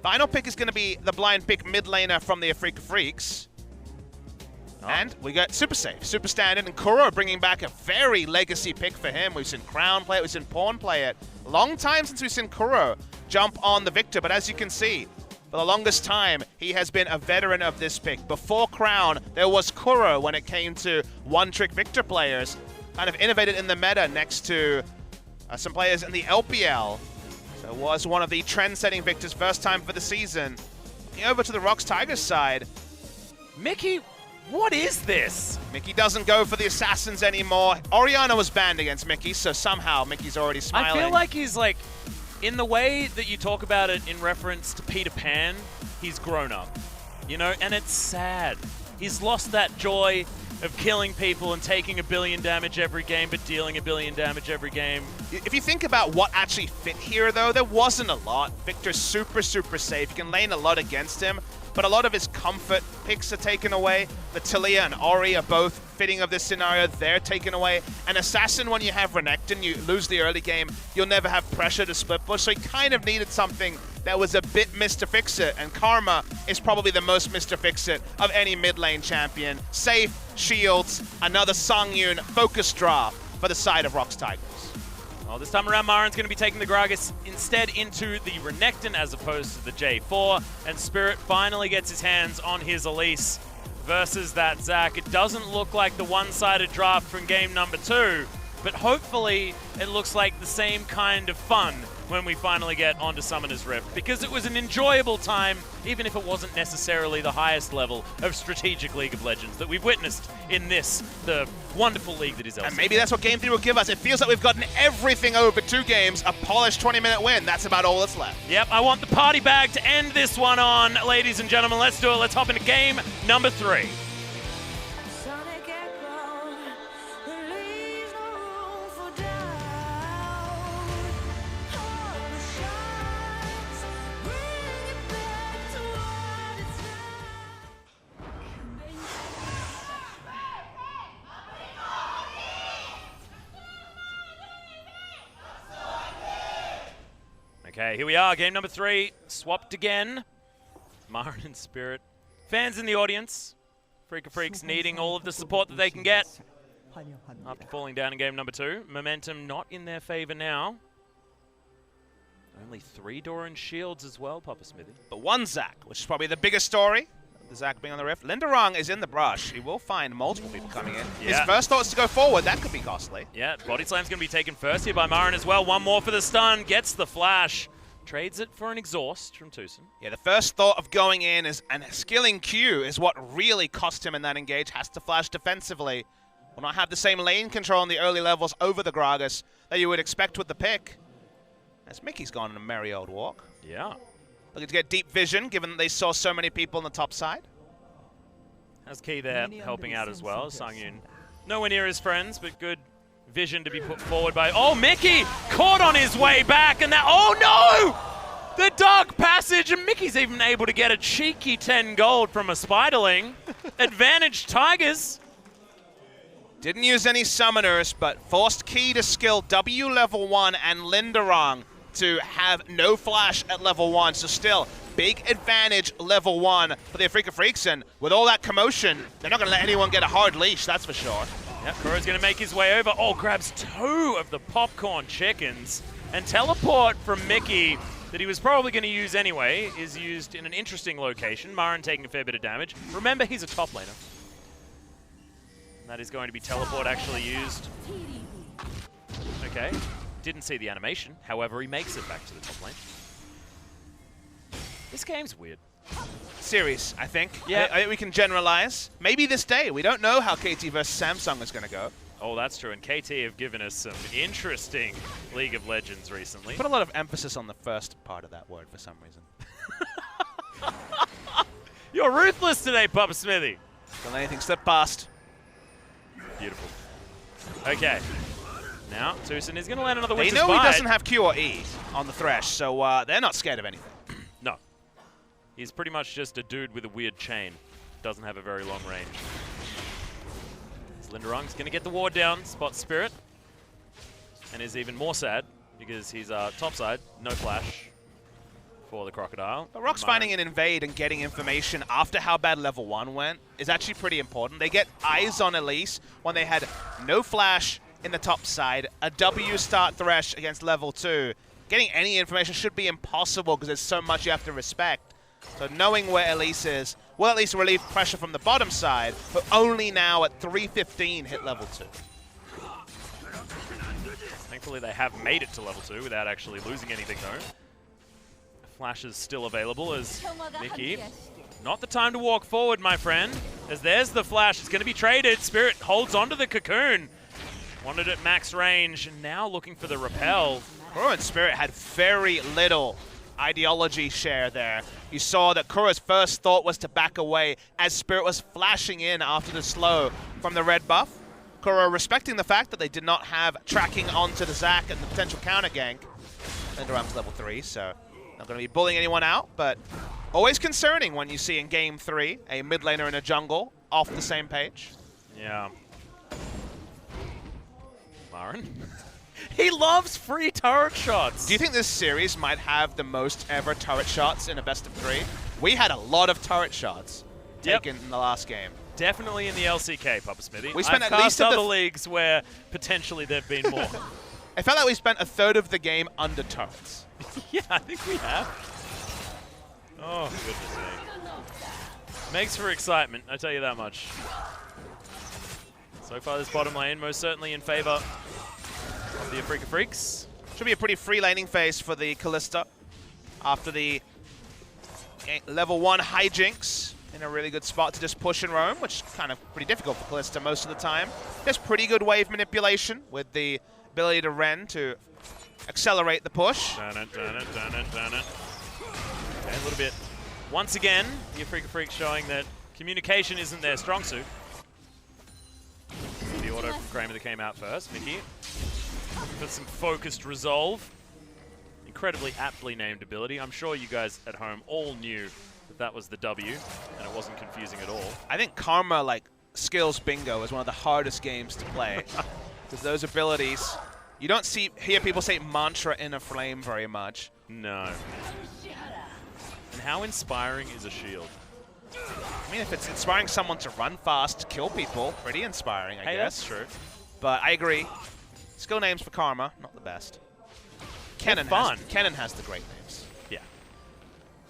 Final pick is going to be the blind pick mid laner from the Afreeca Freecs. And we got super safe, super standard, and Kuro bringing back a very legacy pick for him. We've seen Crown play it, we've seen Pawn play it. Long time since we've seen Kuro jump on the Victor, but as you can see, For the longest time, he has been a veteran of this pick. Before Crown, there was Kuro when it came to one-trick Victor players. Kind of innovated in the meta next to some players in the LPL. So it was one of the trend-setting Victors, first time for the season. Looking over to the ROX Tigers side. Mickey, what is this? Mickey doesn't go for the Assassins anymore. Orianna was banned against Mickey, so somehow Mickey's already smiling. I feel like he's like, in the way that you talk about it in reference to Peter Pan, he's grown up, you know, and it's sad. He's lost that joy of killing people and taking 1 billion damage every game, but dealing 1 billion damage every game. If you think about what actually fit here, though, there wasn't a lot. Victor's super, super safe. You can lane a lot against him, but a lot of his comfort picks are taken away. The Talia and Ori are both fitting of this scenario. They're taken away. An Assassin, when you have Renekton, you lose the early game, you'll never have pressure to split push, so he kind of needed something that was a bit Mr. Fix-It, and Karma is probably the most Mr. Fix-It of any mid lane champion. Safe, shields, another Songyun focus draw for the side of ROX Tigers. Well, this time around, Marin's going to be taking the Gragas instead into the Renekton as opposed to the J4, and Spirit finally gets his hands on his Elise versus that Zac. It doesn't look like the one-sided draft from game number 2, but hopefully it looks like the same kind of fun when we finally get onto Summoner's Rift, because it was an enjoyable time, even if it wasn't necessarily the highest level of strategic League of Legends that we've witnessed in this, the wonderful league that is LCK. And maybe that's what Game 3 will give us. It feels like we've gotten everything over 2 games, a polished 20-minute win. That's about all that's left. Yep, I want the party bag to end this one on, ladies and gentlemen. Let's do it. Let's hop into game number 3. Sonic echo, there leaves no room for doubt. All the shots, bring it back to what it's Okay, here we are, game number 3, swapped again. Marin and Spirit. Fans in the audience. Freecs needing all of the support that they can get after falling down in game number 2. Momentum not in their favor now. Only 3 Doran shields as well, Papa Smithy. But one Zac, which is probably the biggest story. The Zac being on the Rift. Linderong is in the brush. He will find multiple people coming in. Yeah. His first thought is to go forward. That could be costly. Yeah, Body Slam's going to be taken first here by Marin as well. One more for the stun. Gets the flash. Trades it for an exhaust from Tucson. Yeah, the first thought of going in is, and skilling Q is what really cost him in that engage. Has to flash defensively. Will not have the same lane control in the early levels over the Gragas that you would expect with the pick. As Mickey's gone on a merry old walk. Yeah. Looking to get deep vision, given that they saw so many people on the top side. Has Key there helping out as well. Songyun nowhere near his friends, but good vision to be put forward by... Oh, Mickey caught on his way back, and that... Oh, no! The Dark Passage, and Mickey's even able to get a cheeky 10 gold from a Spiderling. Advantage Tigers. Didn't use any summoners, but forced Key to skill W level 1 and Linderong to have no flash at level 1. So still, big advantage level 1 for the Afreeca Freecs, and with all that commotion, they're not going to let anyone get a hard leash, that's for sure. Yep, Kuro's going to make his way over. Oh, grabs 2 of the popcorn chickens. And teleport from Mickey that he was probably going to use anyway is used in an interesting location. Marin taking a fair bit of damage. Remember, he's a top laner. And that is going to be teleport actually used. Okay. Didn't see the animation. However, he makes it back to the top lane. This game's weird. Series, I think. Yeah. I think we can generalize. Maybe this day. We don't know how KT versus Samsung is going to go. Oh, that's true. And KT have given us some interesting League of Legends recently. Put a lot of emphasis on the first part of that word for some reason. You're ruthless today, Papa Smithy. Don't let anything slip past. Beautiful. Okay. Now, Tucson is going to land another They Winter's know he Bite. doesn't have Q or E on the Thresh, so they're not scared of anything. No. He's pretty much just a dude with a weird chain. Doesn't have a very long range. Linderong's going to get the ward down, spot Spirit, and is even more sad because he's topside, no flash for the Crocodile. But ROX finding an invade and getting information after how bad level 1 went is actually pretty important. They get eyes on Elise when they had no flash in the top side, a W start Thresh against level 2. Getting any information should be impossible because there's so much you have to respect. So knowing where Elise is will at least relieve pressure from the bottom side, but only now at 315 hit level 2. Thankfully, they have made it to level 2 without actually losing anything, though. Flash is still available as Mickey. Not the time to walk forward, my friend, as there's the flash. It's going to be traded. Spirit holds onto the cocoon. Wanted it max range, and now looking for the repel. Kuro and Spirit had very little ideology share there. You saw that Kuro's first thought was to back away as Spirit was flashing in after the slow from the red buff. Kuro respecting the fact that they did not have tracking onto the Zac and the potential counter gank. Enderam's level 3, so not going to be bullying anyone out, but always concerning when you see in Game 3 a mid laner and a jungle off the same page. Yeah. Maren? He loves free turret shots. Do you think this series might have the most ever turret shots in a best of 3? We had a lot of turret shots taken in the last game. Definitely in the LCK, Papa Smithy. We spent I've at least cast other leagues where potentially there've been more. I felt like we spent a third of the game under turrets. Yeah, I think we have. Oh, goodness me. Makes for excitement, I tell you that much. So far, this bottom lane most certainly in favor of the Afreeca Freecs. Should be a pretty free laning phase for the Kalista after the level 1 hijinks. In a really good spot to just push and roam, which is kind of pretty difficult for Kalista most of the time. Just pretty good wave manipulation with the ability to Ren to accelerate the push. Turn it. Okay, a little bit. Once again, the Afreeca Freecs showing that communication isn't their strong suit. The auto from Kramer that came out first. Mickey with some focused resolve. Incredibly aptly named ability. I'm sure you guys at home all knew that was the W, and it wasn't confusing at all. I think Karma, like, skills bingo is one of the hardest games to play. Because those abilities, you don't hear people say mantra in a flame very much. No. And how inspiring is a shield? I mean, if it's inspiring someone to run fast, to kill people, pretty inspiring, I guess. That's true. But I agree. Skill names for Karma, not the best. Kennen has the great names. Yeah.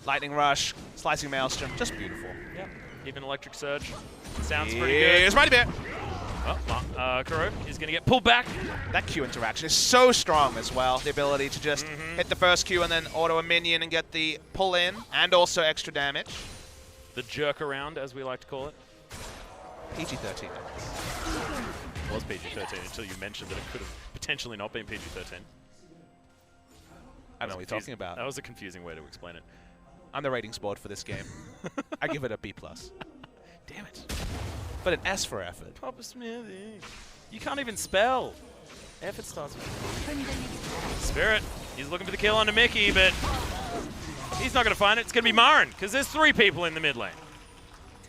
Lightning Rush, Slicing Maelstrom, just beautiful. Yep. Even Electric Surge. Sounds pretty good. Here's Mighty Bear. Oh, Kuro is going to get pulled back. That Q interaction is so strong as well. The ability to just hit the first Q and then auto a minion and get the pull in, and also extra damage. The jerk around, as we like to call it. PG-13. It was PG-13 until you mentioned that it could have potentially not been PG-13. I don't know what you're talking about. That was a confusing way to explain it. I'm the ratings board for this game. I give it a B+. Damn it. But an S for effort. Papa Smithy. You can't even spell. Effort starts with Spirit. He's looking for the kill onto Mickey, but he's not going to find it. It's going to be Maren, because there's 3 people in the mid lane.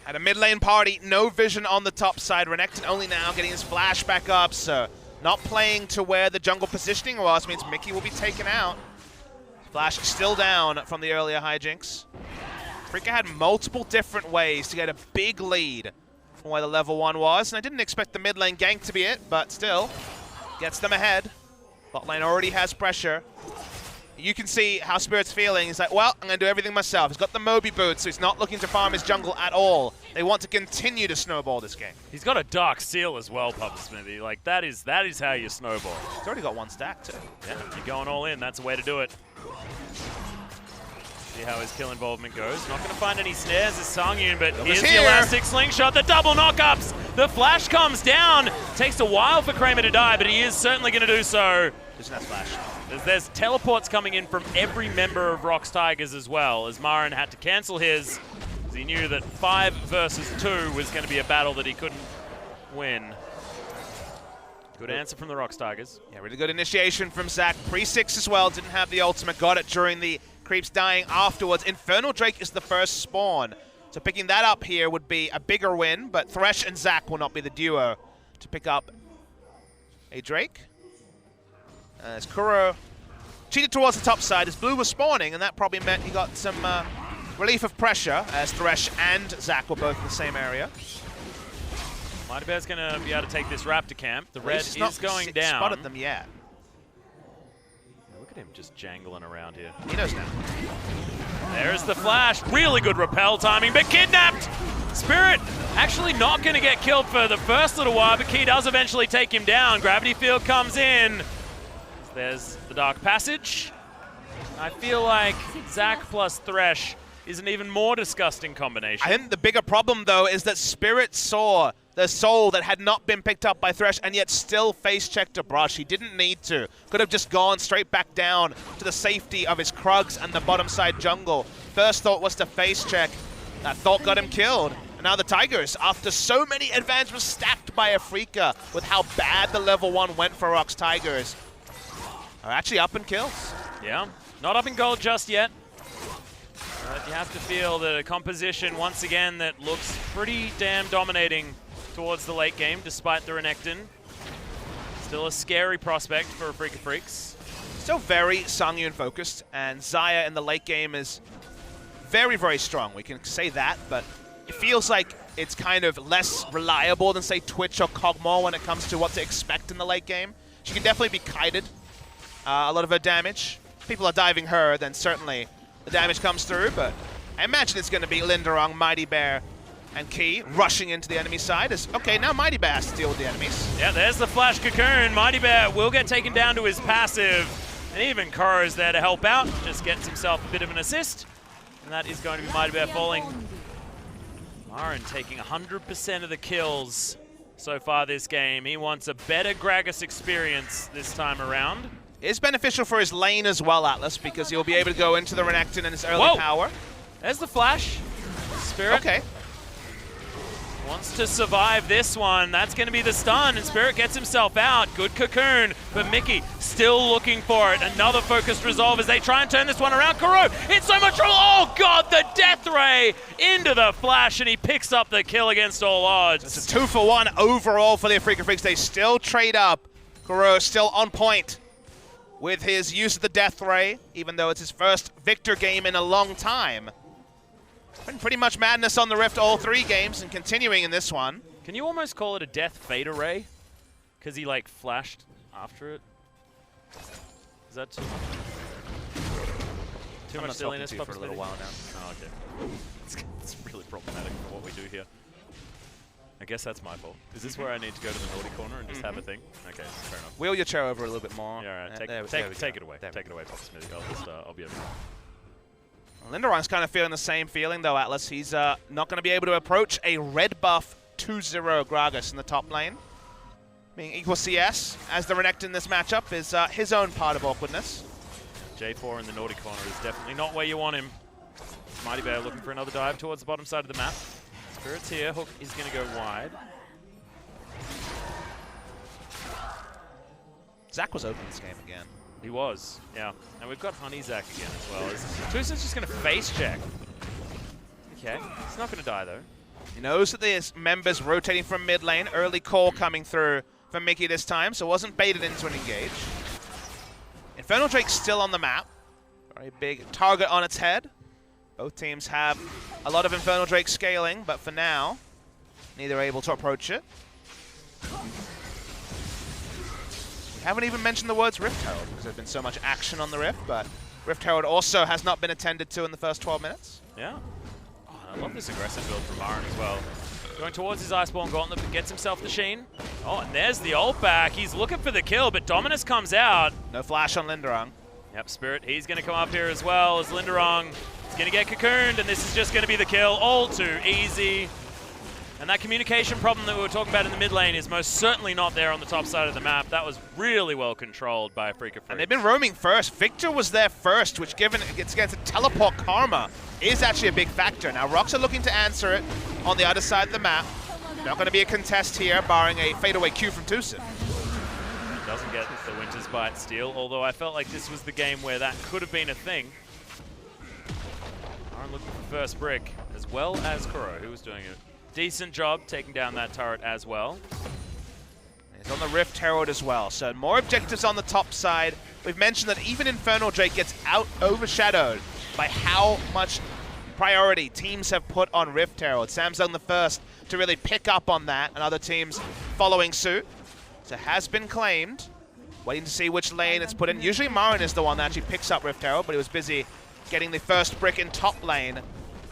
At a mid lane party, no vision on the top side. Renekton only now getting his flash back up, so not playing to where the jungle positioning was means Mickey will be taken out. Flash still down from the earlier hijinks. Afreeca had multiple different ways to get a big lead from where the level 1 was, and I didn't expect the mid lane gank to be it, but still gets them ahead. Bot lane already has pressure. You can see how Spirit's feeling. He's like, well, I'm going to do everything myself. He's got the Moby boots, so he's not looking to farm his jungle at all. They want to continue to snowball this game. He's got a Dark Seal as well, Papa Smithy. Like, that is how you snowball. He's already got 1 stack, too. Yeah, you're going all in. That's a way to do it. See how his kill involvement goes. Not going to find any snares as Sangyun, but here's the elastic slingshot, the double knockups. The flash comes down. Takes a while for Kramer to die, but he is certainly going to do so. Isn't that flash? There's teleports coming in from every member of ROX Tigers as well, as Maren had to cancel his, as he knew that 5 versus 2 was going to be a battle that he couldn't win. Good answer from the ROX Tigers. Yeah, really good initiation from Zac. Pre-6 as well, didn't have the ultimate, got it during the creeps dying afterwards. Infernal Drake is the first spawn, so picking that up here would be a bigger win, but Thresh and Zac will not be the duo to pick up a Drake. As Kuro cheated towards the top side as Blue was spawning, and that probably meant he got some relief of pressure as Thresh and Zac were both in the same area. Mighty Bear's going to be able to take this Raptor camp. The red is going down. Spotted them yet. Yeah, look at him just jangling around here. He knows now. There's the flash. Really good repel timing, but kidnapped! Spirit actually not going to get killed for the first little while, but Key does eventually take him down. Gravity Field comes in. There's the Dark Passage. I feel like Zach plus Thresh is an even more disgusting combination. I think the bigger problem, though, is that Spirit saw the soul that had not been picked up by Thresh and yet still face-checked a brush. He didn't need to. Could have just gone straight back down to the safety of his Krugs and the bottom side jungle. First thought was to face-check. That thought got him killed. And now the Tigers, after so many advantages stacked by Afreeca with how bad the level 1 went for ROX Tigers, are actually up in kills. Yeah, not up in gold just yet. But you have to feel the composition, once again, that looks pretty damn dominating towards the late game, despite the Renekton. Still a scary prospect for Afreeca Freecs. Still very Sangyun focused, and Xayah in the late game is very, very strong. We can say that, but it feels like it's kind of less reliable than, say, Twitch or Kog'Maw when it comes to what to expect in the late game. She can definitely be kited. A lot of her damage. People are diving her, then certainly the damage comes through, but I imagine it's going to be Linderong, Mighty Bear, and Key rushing into the enemy side. Okay, now Mighty Bear has to deal with the enemies. Yeah, there's the Flash Cocoon. Mighty Bear will get taken down to his passive, and even Koro is there to help out. Just gets himself a bit of an assist, and that is going to be Mighty Bear falling. Marin taking 100% of the kills so far this game. He wants a better Gragas experience this time around. It's beneficial for his lane as well, Atlas, because he'll be able to go into the Renekton and his early power. There's the flash. Spirit wants to survive this one. That's going to be the stun, and Spirit gets himself out. Good cocoon, but Mickey still looking for it. Another focused resolve as they try and turn this one around. Kuro in so much trouble. Oh, God, the Death Ray into the flash, and he picks up the kill against all odds. It's a 2-for-1 overall for the Afreeca Freecs. They still trade up. Kuro still on point with his use of the Death Ray, even though it's his first Victor game in a long time. Been pretty much madness on the Rift all 3 games and continuing in this one. Can you almost call it a Death Fader Ray? Because he, like, flashed after it? Is that too much silliness for a little while now? Oh, okay. It's really problematic for what we do here. I guess that's my fault. Is this where I need to go to the naughty corner and just have a thing? Okay, fair enough. Wheel your chair over a little bit more. Yeah, all right. Take it away. Take it away, Papa Smithy. I'll be over here. Linderong's kind of feeling the same feeling, though, Atlas. He's not going to be able to approach a red buff 2-0 Gragas in the top lane. Being equal CS, as the Renekton in this matchup is his own part of awkwardness. J4 in the naughty corner is definitely not where you want him. Mighty Bear looking for another dive towards the bottom side of the map. Spirit's here. Hook is going to go wide. Zach was open this game again. He was, yeah. And we've got Honey Zach again as well. Tusa's just going to face check. Okay, he's not going to die though. He knows that there's members rotating from mid lane. Early call coming through from Mickey this time, so wasn't baited into an engage. Infernal Drake's still on the map. Very big target on its head. Both teams have a lot of Infernal Drake scaling, but for now, neither are able to approach it. We haven't even mentioned the words Rift Herald because there's been so much action on the Rift, but Rift Herald also has not been attended to in the first 12 minutes. Yeah. Oh, I love this aggressive build from Marin as well. Going towards his Iceborne Gauntlet, but gets himself the Sheen. Oh, and there's the ult back. He's looking for the kill, but Dominus comes out. No flash on Linderong. Yep, Spirit, he's going to come up here as well as Linderong. He's going to get cocooned, and this is just going to be the kill. All too easy. And that communication problem that we were talking about in the mid lane is most certainly not there on the top side of the map. That was really well controlled by Afreeca Freecs. And they've been roaming first. Victor was there first, which given it's against a teleport karma is actually a big factor. Now ROX are looking to answer it on the other side of the map. Not going to be a contest here, barring a fadeaway Q from Tusa. Doesn't get the Winter's Bite steal, although I felt like this was the game where that could have been a thing. Aaron looking for first brick, as well as Kuro, who was doing a decent job taking down that turret as well. He's on the Rift Herald as well, so more objectives on the top side. We've mentioned that even Infernal Drake gets overshadowed by how much priority teams have put on Rift Herald. Samsung the first to really pick up on that, and other teams following suit. So it has been claimed. Waiting to see which lane it's put in. Usually Marin is the one that actually picks up Rift Herald, but he was busy getting the first brick in top lane.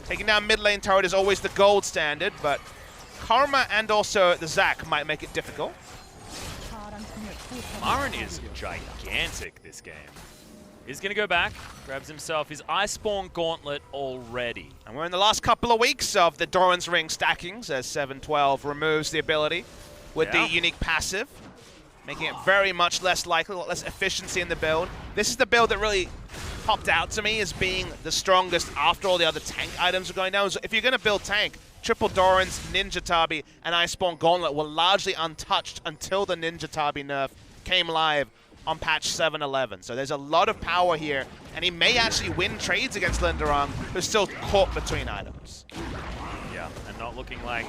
Taking down mid lane turret is always the gold standard, but Karma and also the Zac might make it difficult. Marin is gigantic this game. He's going to go back, grabs himself his Iceborne Gauntlet already. And we're in the last couple of weeks of the Doran's Ring stackings as 7-12 removes the ability with the unique passive, making it very much less likely, a lot less efficiency in the build. This is the build that really popped out to me as being the strongest after all the other tank items are going down. So if you're going to build tank, Triple Doran's, Ninja Tabi, and Iceborne Gauntlet were largely untouched until the Ninja Tabi nerf came live on patch 7.11. So there's a lot of power here, and he may actually win trades against Linderung, who's still caught between items. Yeah, and not looking like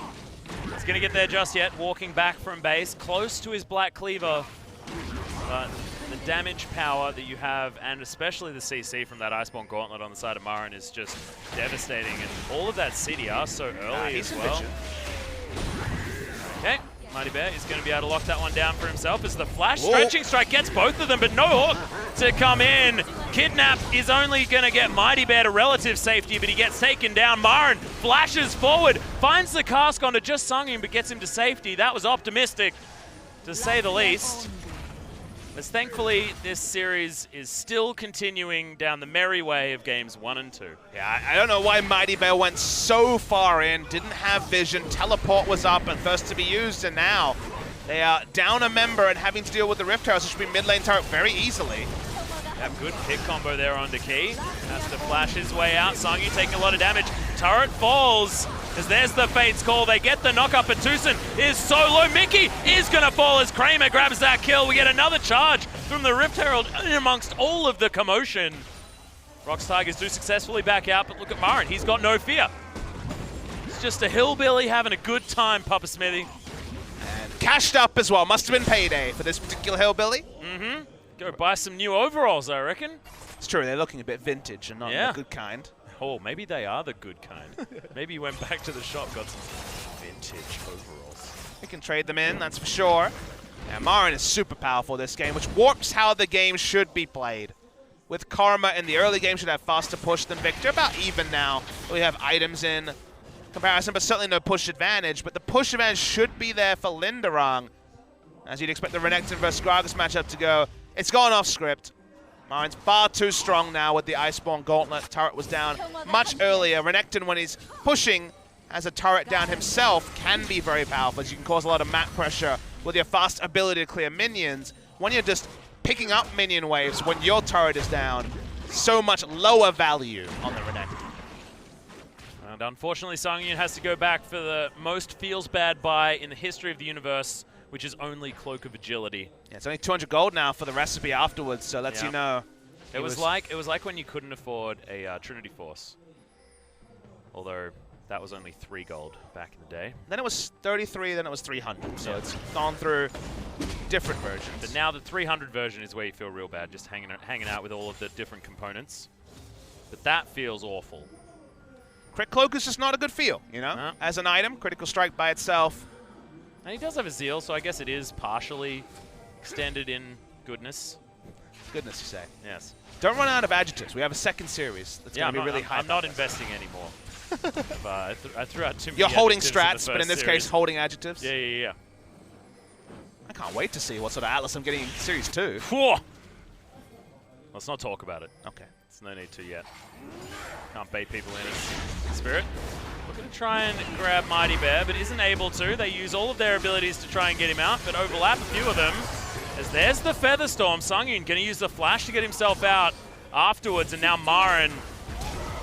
he's going to get there just yet. Walking back from base, close to his Black Cleaver. But the damage power that you have, and especially the CC from that Iceborne Gauntlet on the side of Marin, is just devastating. And all of that CDR so early as well. Okay. Mighty Bear is going to be able to lock that one down for himself as the flash stretching strike gets both of them, but no hook to come in. Kidnap is only going to get Mighty Bear to relative safety, but he gets taken down. Marin flashes forward, finds the cask onto just Sungin, but gets him to safety. That was optimistic, to say the least. As thankfully, this series is still continuing down the merry way of games 1 and 2. Yeah, I don't know why Mighty Bear went so far in, didn't have vision, teleport was up and first to be used, and now they are down a member and having to deal with the Rift Herald, which should be mid lane turret very easily. That good pick combo there on Deki. Has to flash his way out. Sangyu taking a lot of damage. Turret falls. As there's the Fate's Call. They get the knock up, and Tucson is so low. Mickey is going to fall as Kramer grabs that kill. We get another charge from the Rift Herald in amongst all of the commotion. ROX Tigers do successfully back out, but look at Marin. He's got no fear. He's just a hillbilly having a good time, Papa Smithy. And cashed up as well. Must have been payday for this particular hillbilly. Mm-hmm. Go buy some new overalls, I reckon. It's true, they're looking a bit vintage and not the good kind. Oh, maybe they are the good kind. Maybe he went back to the shop, got some vintage overalls. We can trade them in, that's for sure. Yeah, Marin is super powerful this game, which warps how the game should be played. With Karma in the early game should have faster push than Victor, about even now. We have items in comparison, but certainly no push advantage. But the push advantage should be there for Linderung, as you'd expect the Renekton versus Gragas matchup to go. It's gone off script. Marin's far too strong now with the Iceborne Gauntlet. Turret was down much earlier. Renekton, when he's pushing, has a turret down himself, can be very powerful, as you can cause a lot of map pressure with your fast ability to clear minions. When you're just picking up minion waves when your turret is down, so much lower value on the Renekton. And unfortunately, Sangin has to go back for the most feels bad buy in the history of the universe, which is only Cloak of Agility. Yeah, it's only 200 gold now for the recipe afterwards, so lets you know. It was like when you couldn't afford a Trinity Force. Although that was only 3 gold back in the day. Then it was 33, then it was 300, so it's gone through different versions. But now the 300 version is where you feel real bad, just hanging out with all of the different components. But that feels awful. Crit Cloak is just not a good feel, you know? No. As an item, Critical Strike by itself. And he does have a Zeal, so I guess it is partially extended in goodness. Goodness, you say. Yes. Don't run out of adjectives. We have a second series that's going to be really high. I'm not investing anymore. I threw out too many. You're holding adjectives strats, but in this case, holding adjectives. Yeah. I can't wait to see what sort of Atlas I'm getting in Series 2. Whoa. Let's not talk about it. Okay. There's no need to yet. Can't bait people in as Spirit. Looking to try and grab Mighty Bear, but isn't able to. They use all of their abilities to try and get him out, but overlap a few of them. As there's the Featherstorm. Sungin going to use the flash to get himself out afterwards, and now Marin.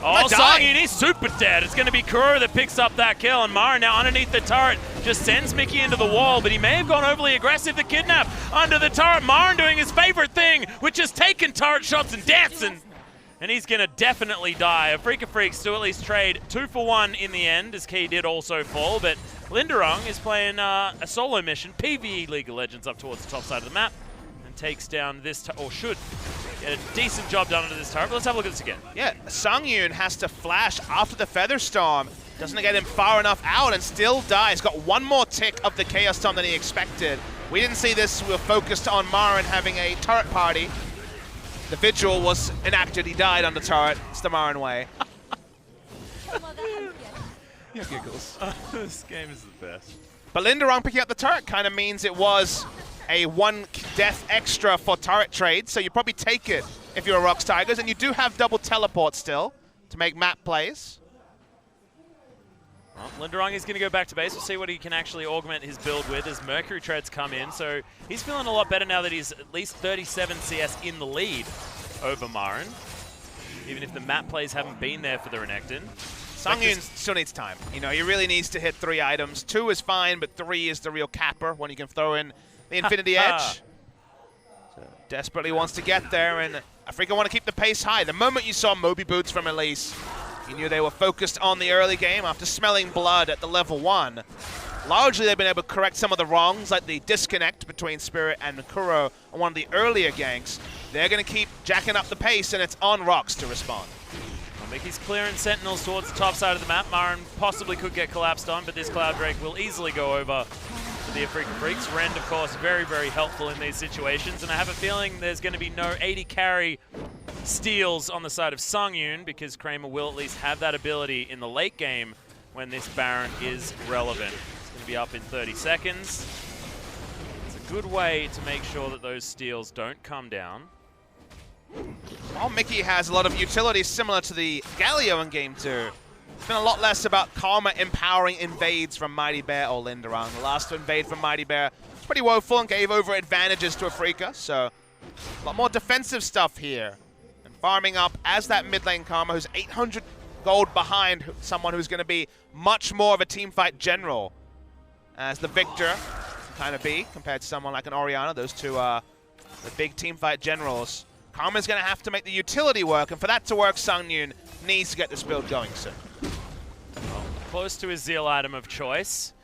Oh, Sungin, he's super dead. It's going to be Kuro that picks up that kill, and Marin now underneath the turret just sends Mickey into the wall, but he may have gone overly aggressive. The kidnap under the turret. Marin doing his favorite thing, which is taking turret shots and dancing. And he's going to definitely die. Afreeca Freecs to at least trade 2 for 1 in the end, as Key did also fall. But Linderung is playing a solo mission, PvE League of Legends, up towards the top side of the map, and takes down this, or should get a decent job done under this turret. But let's have a look at this again. Yeah, Sungyoon has to flash after the Featherstorm. Doesn't get him far enough out and still dies. Got one more tick of the Chaos Storm than he expected. We didn't see this. We were focused on Marin having a turret party. The vigil was enacted. He died on the turret. It's the Marin way. Yeah, giggles. This game is the best. But Linderong picking up the turret kind of means it was a 1 death extra for turret trade, so you probably take it if you're a ROX Tigers, and you do have double teleport still to make map plays. Well, Linderong is going to go back to base. We'll see what he can actually augment his build with as Mercury Treads come in. So he's feeling a lot better now that he's at least 37 CS in the lead over Marin, even if the map plays haven't been there for the Renekton. Sungyun still needs time. You know, he really needs to hit 3 items. 2 is fine, but 3 is the real capper when you can throw in the Infinity Edge. So desperately wants to get there, and Afreeca want to keep the pace high. The moment you saw Moby Boots from Elise, you knew they were focused on the early game after smelling blood at the level 1. Largely, they've been able to correct some of the wrongs, like the disconnect between Spirit and Kuro on one of the earlier ganks. They're going to keep jacking up the pace, and it's on ROX to respond. Mickey's clearing Sentinels towards the top side of the map. Marin possibly could get collapsed on, but this Cloud Drake will easily go over to the Afreeca Freecs. Rend, of course, very, very helpful in these situations, and I have a feeling there's going to be no 80 carry steals on the side of Sungyun, because Kramer will at least have that ability in the late game when this Baron is relevant. It's going to be up in 30 seconds. It's a good way to make sure that those steals don't come down. While Mickey has a lot of utility similar to the Galio in Game 2, it's been a lot less about Karma empowering invades from Mighty Bear or Linderong. The last invade from Mighty Bear was pretty woeful and gave over advantages to Afreeca, so a lot more defensive stuff here. And farming up as that mid lane Karma, who's 800 gold behind someone who's going to be much more of a teamfight general as the victor kind of be compared to someone like an Orianna. Those two are the big teamfight generals. Karma's going to have to make the utility work, and for that to work, Sungyun needs to get this build going soon. Well, close to his Zeal item of choice.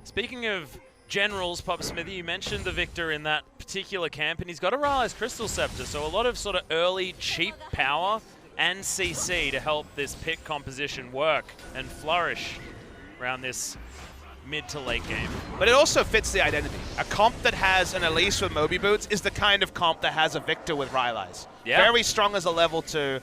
Speaking of generals, Pop Smithy, you mentioned the victor in that particular camp, and he's got a Rylai's Crystal Scepter, so a lot of sort of early, cheap power and CC to help this pick composition work and flourish around this mid to late game. But it also fits the identity. A comp that has an Elise with Moby Boots is the kind of comp that has a Victor with Rylai's. Yeah. Very strong as a level 2,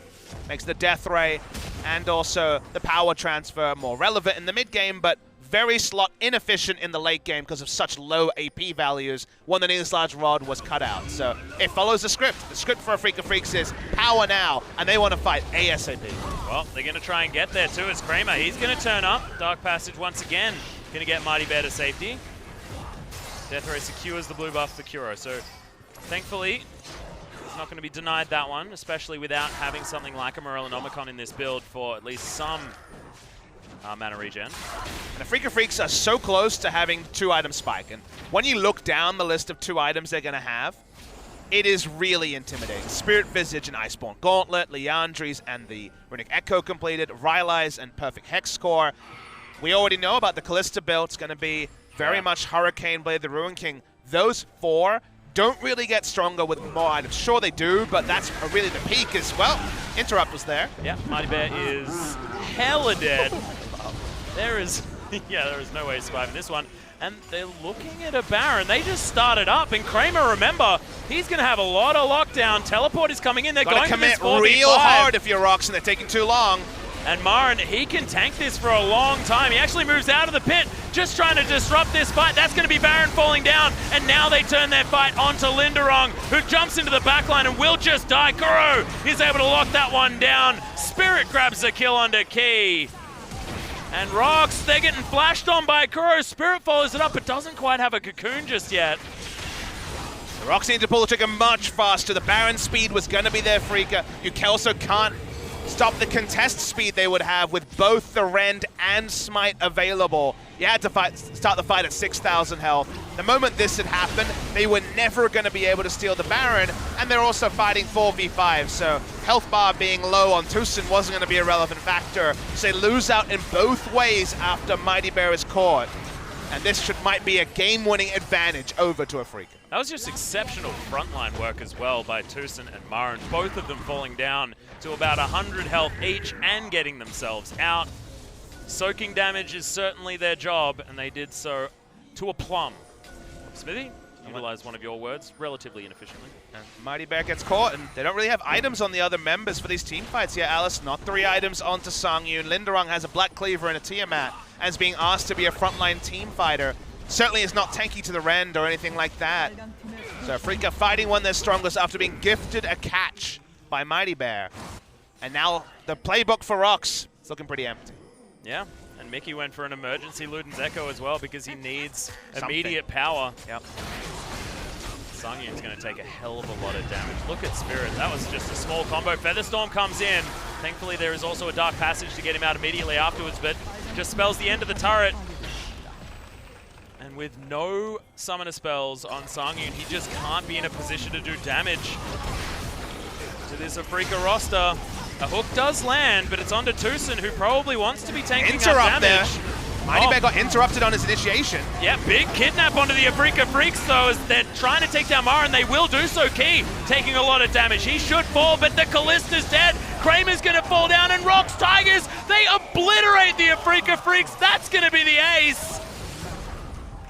makes the Death Ray and also the power transfer more relevant in the mid game, but very slot inefficient in the late game because of such low AP values when the Needless Large Rod was cut out. So it follows the script. The script for Afreeca Freecs is power now, and they want to fight ASAP. Well, they're going to try and get there too. It's Kramer. He's going to turn up. Dark Passage once again. Going to get Mighty Bear to safety. Death Ray secures the blue buff for Kuro. So thankfully, he's not going to be denied that one, especially without having something like a Morellonomicon in this build for at least some mana regen. And the Afreeca Freecs are so close to having 2-item spike. And when you look down the list of 2 items they're going to have, it is really intimidating. Spirit Visage and Iceborne Gauntlet, Liandry's and the Runic Echo completed, Rylai's and Perfect Hex Core. We already know about the Callista build. It's going to be very much Hurricane Blade, the Ruin King. Those 4 don't really get stronger with more items. Sure they do, but that's really the peak as well. Interrupt was there. Yeah, Mighty Bear is hella dead. There is no way of surviving this one. And they're looking at a Baron. They just started up, and Kramer, remember, he's going to have a lot of lockdown. Teleport is coming in. They're going to commit this 4v5. real hard if you're ROX and they're taking too long. And Marin, he can tank this for a long time. He actually moves out of the pit, just trying to disrupt this fight. That's going to be Baron falling down, and now they turn their fight onto Linderong, who jumps into the backline and will just die. Kuro is able to lock that one down. Spirit grabs the kill under Key. And ROX, they're getting flashed on by Kuro. Spirit follows it up, but doesn't quite have a cocoon just yet. The ROX need to pull the trigger much faster. The Baron speed was going to be there, Freeca. You also can't stop the contest speed they would have with both the Rend and Smite available. You had to start the fight at 6,000 health. The moment this had happened, they were never going to be able to steal the Baron, and they're also fighting 4v5, so health bar being low on Tucson wasn't going to be a relevant factor. So they lose out in both ways after Mighty Bear is caught. And this might be a game-winning advantage over to Afreeca. That was just exceptional frontline work as well by Tucson and Marin, both of them falling down to about 100 health each and getting themselves out. Soaking damage is certainly their job, and they did so to a plum. Smithy? utilize one of your words, relatively inefficiently. And Mighty Bear gets caught, and they don't really have items on the other members for these team fights yet, Alice. Not 3 items onto Songyun. Linderung has a Black Cleaver and a Tiamat, and is being asked to be a frontline team fighter. Certainly is not tanky to the Rend or anything like that. So Afreeca fighting one their strongest after being gifted a catch by Mighty Bear. And now the playbook for ROX is looking pretty empty. Yeah, and Mickey went for an emergency Luden's Echo as well because he needs Something. immediate power. Yep. Songyun's going to take a hell of a lot of damage. Look at Spirit. That was just a small combo. Featherstorm comes in. Thankfully, there is also a Dark Passage to get him out immediately afterwards, but just spells the end of the turret. And with no summoner spells on Songyun, he just can't be in a position to do damage to this Afreeca roster. A hook does land, but it's onto Tucson, who probably wants to be tanking Interrupt that damage. there. Mighty Bear got interrupted on his initiation. Yeah, big kidnap onto the Afreeca Freecs, though, as they're trying to take down Mara, and they will do so. Key taking a lot of damage. He should fall, but the Callista's dead. Kramer's going to fall down, and ROX Tigers, they obliterate the Afreeca Freecs. That's going to be the ace.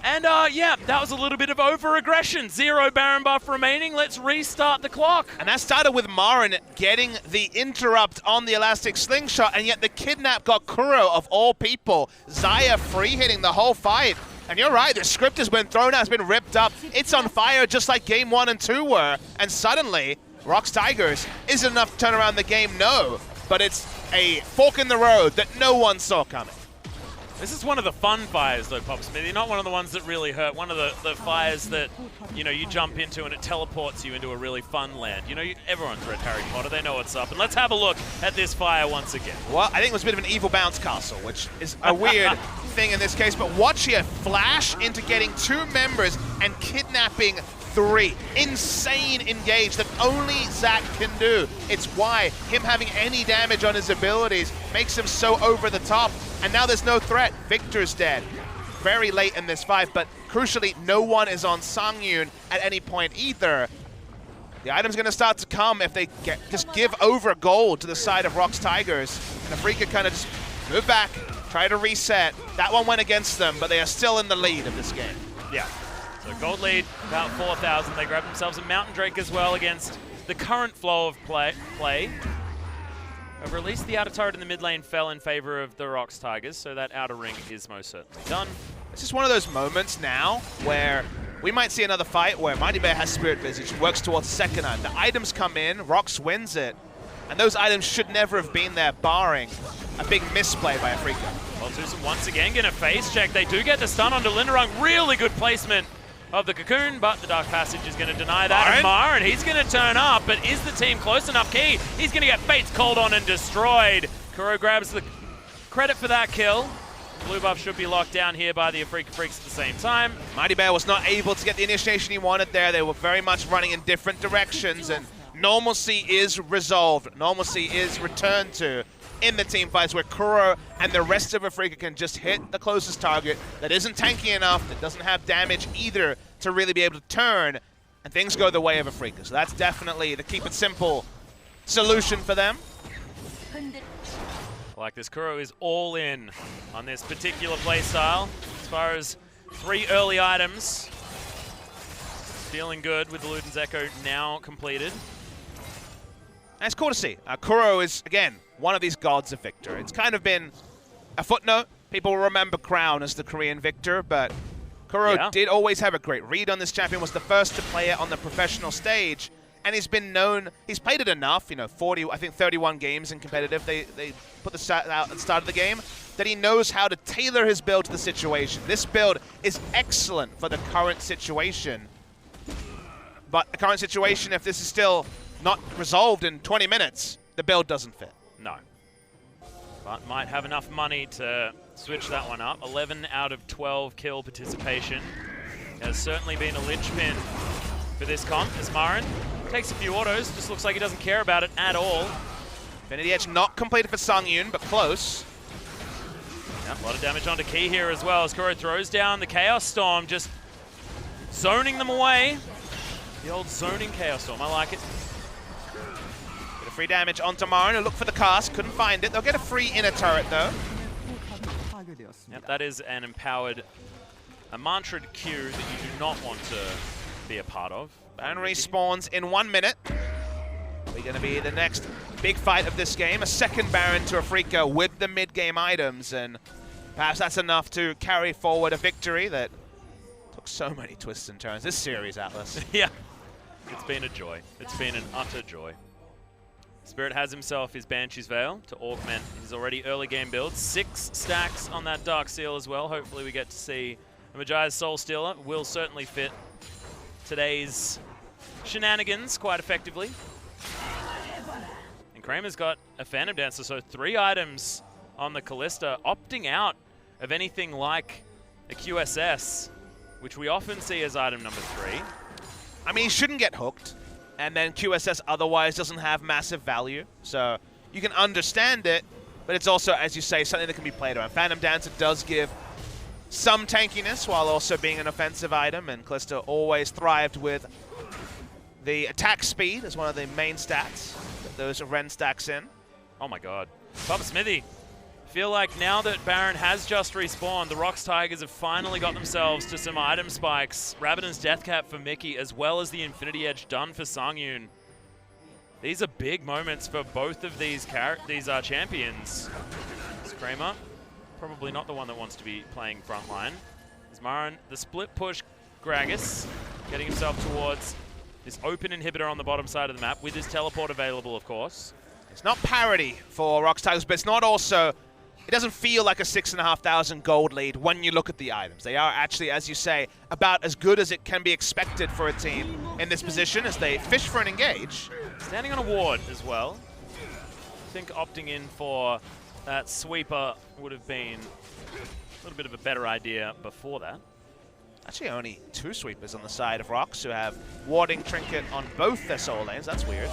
And yeah, that was a little bit of over-aggression. 0 Baron buff remaining. Let's restart the clock. And that started with Marin getting the interrupt on the Elastic Slingshot, and yet the kidnap got Kuro, of all people. Xayah free hitting the whole fight. And you're right, the script has been thrown out, it's been ripped up. It's on fire just like game 1 and 2 were. And suddenly, ROX Tigers isn't enough to turn around the game, no. But it's a fork in the road that no one saw coming. This is one of the fun fires, though, Pop Smithy. Not one of the ones that really hurt. One of the fires that, you know, you jump into and it teleports you into a really fun land. You know, everyone's read Harry Potter. They know what's up. And let's have a look at this fire once again. Well, I think it was a bit of an evil bounce castle, which is a weird thing in this case. But watch here, flash into getting 2 members and kidnapping 3. Insane engage that only Zach can do. It's why him having any damage on his abilities makes him so over the top. And now there's no threat. Victor's dead. Very late in this fight, but crucially, no one is on Songyun at any point either. The item's going to start to come if they just give over gold to the side of ROX Tigers. And Afreeca kind of just move back, try to reset. That one went against them, but they are still in the lead of this game. Yeah. So gold lead, about 4,000. They grab themselves a Mountain Drake as well against the current flow of play. Over at least the outer turret in the mid lane fell in favor of the ROX Tigers, so that outer ring is most certainly done. It's just one of those moments now where we might see another fight where Mighty Bear has Spirit Visage, works towards second item. The items come in, ROX wins it, and those items should never have been there, barring a big misplay by Afreeca. Well, Tucson once again going to face check. They do get the stun onto Linderung. Really good placement of the Cocoon, but the Dark Passage is going to deny that. And Marin, he's going to turn up, but is the team close enough? Key, he's going to get Fates called on and destroyed. Kuro grabs the credit for that kill. Blue buff should be locked down here by the Afreeca Freecs at the same time. Mighty Bear was not able to get the initiation he wanted there. They were very much running in different directions, and normalcy is resolved. Normalcy is returned to in the team fights where Kuro and the rest of Afreeca can just hit the closest target that isn't tanky enough, that doesn't have damage either to really be able to turn, and things go the way of Afreeca. So that's definitely the keep it simple solution for them. Like this, Kuro is all in on this particular playstyle. As far as 3 early items, feeling good with the Luden's Echo now completed. And it's cool to see. Kuro is, again, one of these gods of Victor. It's kind of been a footnote. People will remember Crown as the Korean Victor, but Kuro did always have a great read on this champion, was the first to play it on the professional stage, and he's been known, he's played it enough, you know, 31 games in competitive. They put the stat out at the start of the game, that he knows how to tailor his build to the situation. This build is excellent for the current situation. But the current situation, if this is still not resolved in 20 minutes, the build doesn't fit. No. But might have enough money to switch that one up. 11 out of 12 kill participation has certainly been a linchpin for this comp, as Marin takes a few autos, just looks like he doesn't care about it at all. Infinity Edge not completed for Songyun, but close. Yeah, a lot of damage onto Key here as well, as Kuro throws down the Chaos Storm, just zoning them away. The old zoning Chaos Storm, I like it. Bit of free damage onto Marin, who looked for the cast, couldn't find it. They'll get a free inner turret though. Yep, that is an empowered a mantra queue that you do not want to be a part of. Baron respawns in 1 minute. We're going to be the next big fight of this game. A second Baron to Afreeca with the mid-game items, and perhaps that's enough to carry forward a victory that took so many twists and turns. This series, Atlas. Yeah, it's been a joy. It's been an utter joy. Spirit has himself his Banshee's Veil to augment his already early game build. 6 stacks on that Dark Seal as well. Hopefully we get to see a Majia's Soul Stealer. Will certainly fit today's shenanigans quite effectively. And Kramer's got a Phantom Dancer, so 3 items on the Callista, opting out of anything like a QSS, which we often see as item number 3. I mean, he shouldn't get hooked, and then QSS otherwise doesn't have massive value, so you can understand it, but it's also, as you say, something that can be played around. Phantom Dancer does give some tankiness while also being an offensive item, and Callista always thrived with the attack speed as one of the main stats that those Ren stacks in. Oh my god. Papa Smithy, feel like now that Baron has just respawned, the ROX Tigers have finally got themselves to some item spikes. Rabadon's Death Cap for Mickey, as well as the Infinity Edge done for Sangyun. These are big moments for both of these champions. It's Kramer, probably not the one that wants to be playing frontline. There's Marin, the split push Gragas, getting himself towards this open inhibitor on the bottom side of the map, with his teleport available, of course. It's not parity for ROX Tigers, but it's not also... It doesn't feel like a 6,500 gold lead when you look at the items. They are actually, as you say, about as good as it can be expected for a team in this position as they fish for an engage. Standing on a ward as well. I think opting in for that sweeper would have been a little bit of a better idea before that. Actually, only 2 sweepers on the side of ROX who have warding trinket on both their soul lanes. That's weird.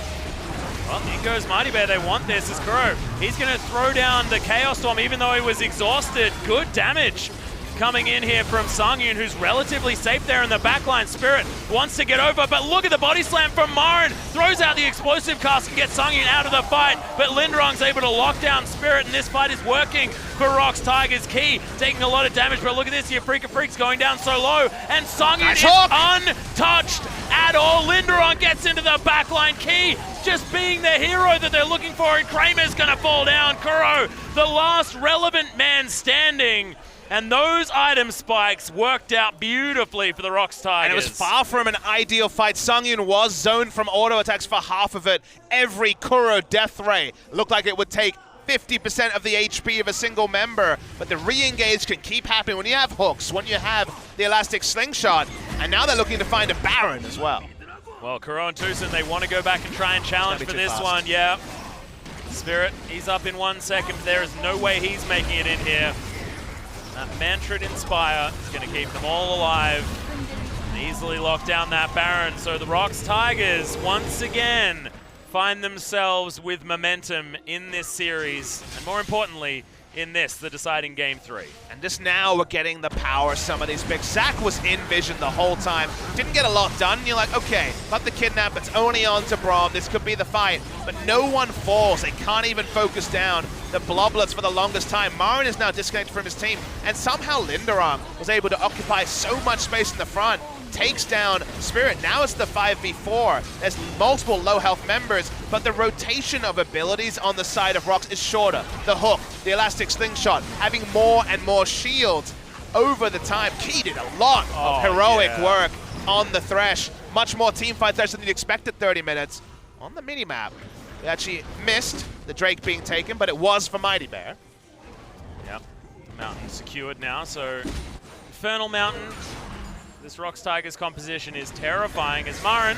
Well, in goes Mighty Bear. They want this as Kuro. He's going to throw down the Chaos Storm even though he was exhausted. Good damage coming in here from Sangyun, who's relatively safe there in the backline. Spirit wants to get over, but look at the body slam from Marin. Throws out the explosive cast and gets Sangyun out of the fight, but Linderong's able to lock down Spirit, and this fight is working for ROX Tigers. Key taking a lot of damage, but look at this, the Afreeca Freecs going down so low, and Sangyun is untouched at all. Linderong gets into the backline. Key just being the hero that they're looking for, and Kramer's gonna fall down. Kuro, the last relevant man standing. And those item spikes worked out beautifully for the ROX Tigers. And it was far from an ideal fight. Sangyun was zoned from auto attacks for half of it. Every Kuro death ray looked like it would take 50% of the HP of a single member, but the re-engage can keep happening when you have hooks, when you have the elastic slingshot, and now they're looking to find a Baron as well. Well, Kuro and Tucson, they want to go back and try and challenge for this one, yeah. Spirit, he's up in 1 second. There is no way he's making it in here. That Mantrid Inspire is going to keep them all alive and easily lock down that Baron. So the ROX Tigers, once again, find themselves with momentum in this series, and more importantly, in this, the deciding Game 3. And just now we're getting the power of some of these picks. Zach was in vision the whole time. Didn't get a lot done. You're like, okay, got the kidnap. It's only on to Braum. This could be the fight. But no one falls. They can't even focus down the Bloblets for the longest time. Marin is now disconnected from his team. And somehow Linderong was able to occupy so much space in the front. Takes down Spirit. Now it's the 5v4. There's multiple low health members, but the rotation of abilities on the side of ROX is shorter. The hook, the elastic slingshot, having more and more shields over the time. Key did a lot of heroic work on the Thresh. Much more teamfight Thresh than you'd expect at 30 minutes. On the minimap, we actually missed the Drake being taken, but it was for Mighty Bear. Yep, Mountain secured now, so Infernal Mountain. This ROX Tigers composition is terrifying as Marin,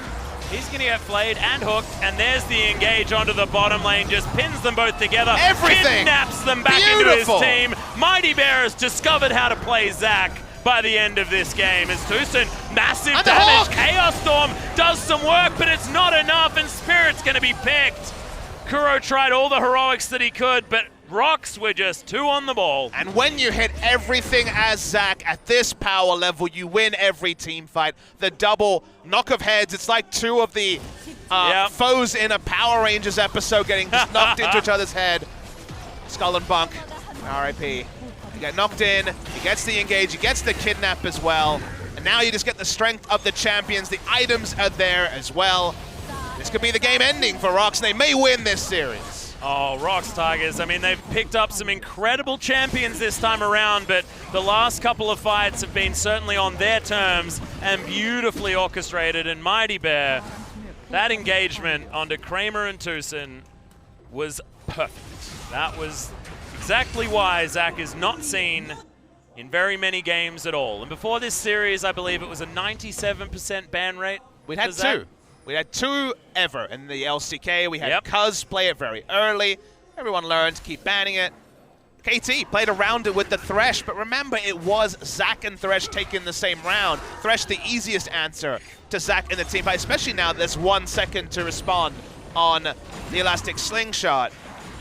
he's going to get flayed and hooked, and there's the engage onto the bottom lane, just pins them both together, kidnaps them back into his team. Mighty Bear has discovered how to play Zach by the end of this game as Tucson, massive damage, Chaos Storm does some work, but it's not enough, and Spirit's going to be picked. Kuro tried all the heroics that he could, but ROX were just 2 on the ball. And when you hit everything as Zach at this power level, you win every team fight. The double knock of heads, it's like 2 of the foes in a Power Rangers episode getting just knocked into each other's head. Skull and Bunk, RIP. You get knocked in, he gets the engage, he gets the kidnap as well. And now you just get the strength of the champions. The items are there as well. This could be the game ending for ROX, and they may win this series. Oh, ROX Tigers. I mean, they've picked up some incredible champions this time around, but the last couple of fights have been certainly on their terms and beautifully orchestrated. And Mighty Bear, that engagement onto Kramer and Tucson was perfect. That was exactly why Zach is not seen in very many games at all. And before this series, I believe it was a 97% ban rate. We'd had two. We had two ever in the LCK. We had Cuz play it very early. Everyone learned to keep banning it. KT played around it with the Thresh, but remember, it was Zach and Thresh taking the same round. Thresh the easiest answer to Zach in the team fight, especially now there's 1 second to respond on the Elastic Slingshot.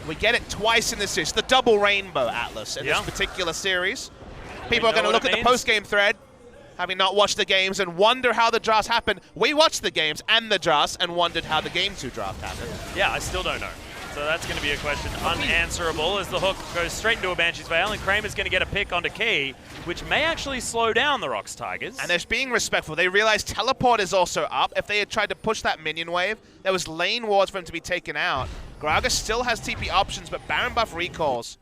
We get it twice in this series. The double rainbow Atlas in this particular series. People are going to look at the post-game thread, having not watched the games, and wonder how the drafts happened. We watched the games and the drafts and wondered how the Game 2 draft happened. Yeah, I still don't know. So that's going to be a question unanswerable as the hook goes straight into a Banshee's Veil, and Kramer's going to get a pick onto Key, which may actually slow down the ROX Tigers. And they're being respectful. They realize Teleport is also up. If they had tried to push that minion wave, there was lane wards for him to be taken out. Gragas still has TP options, but Baron buff recalls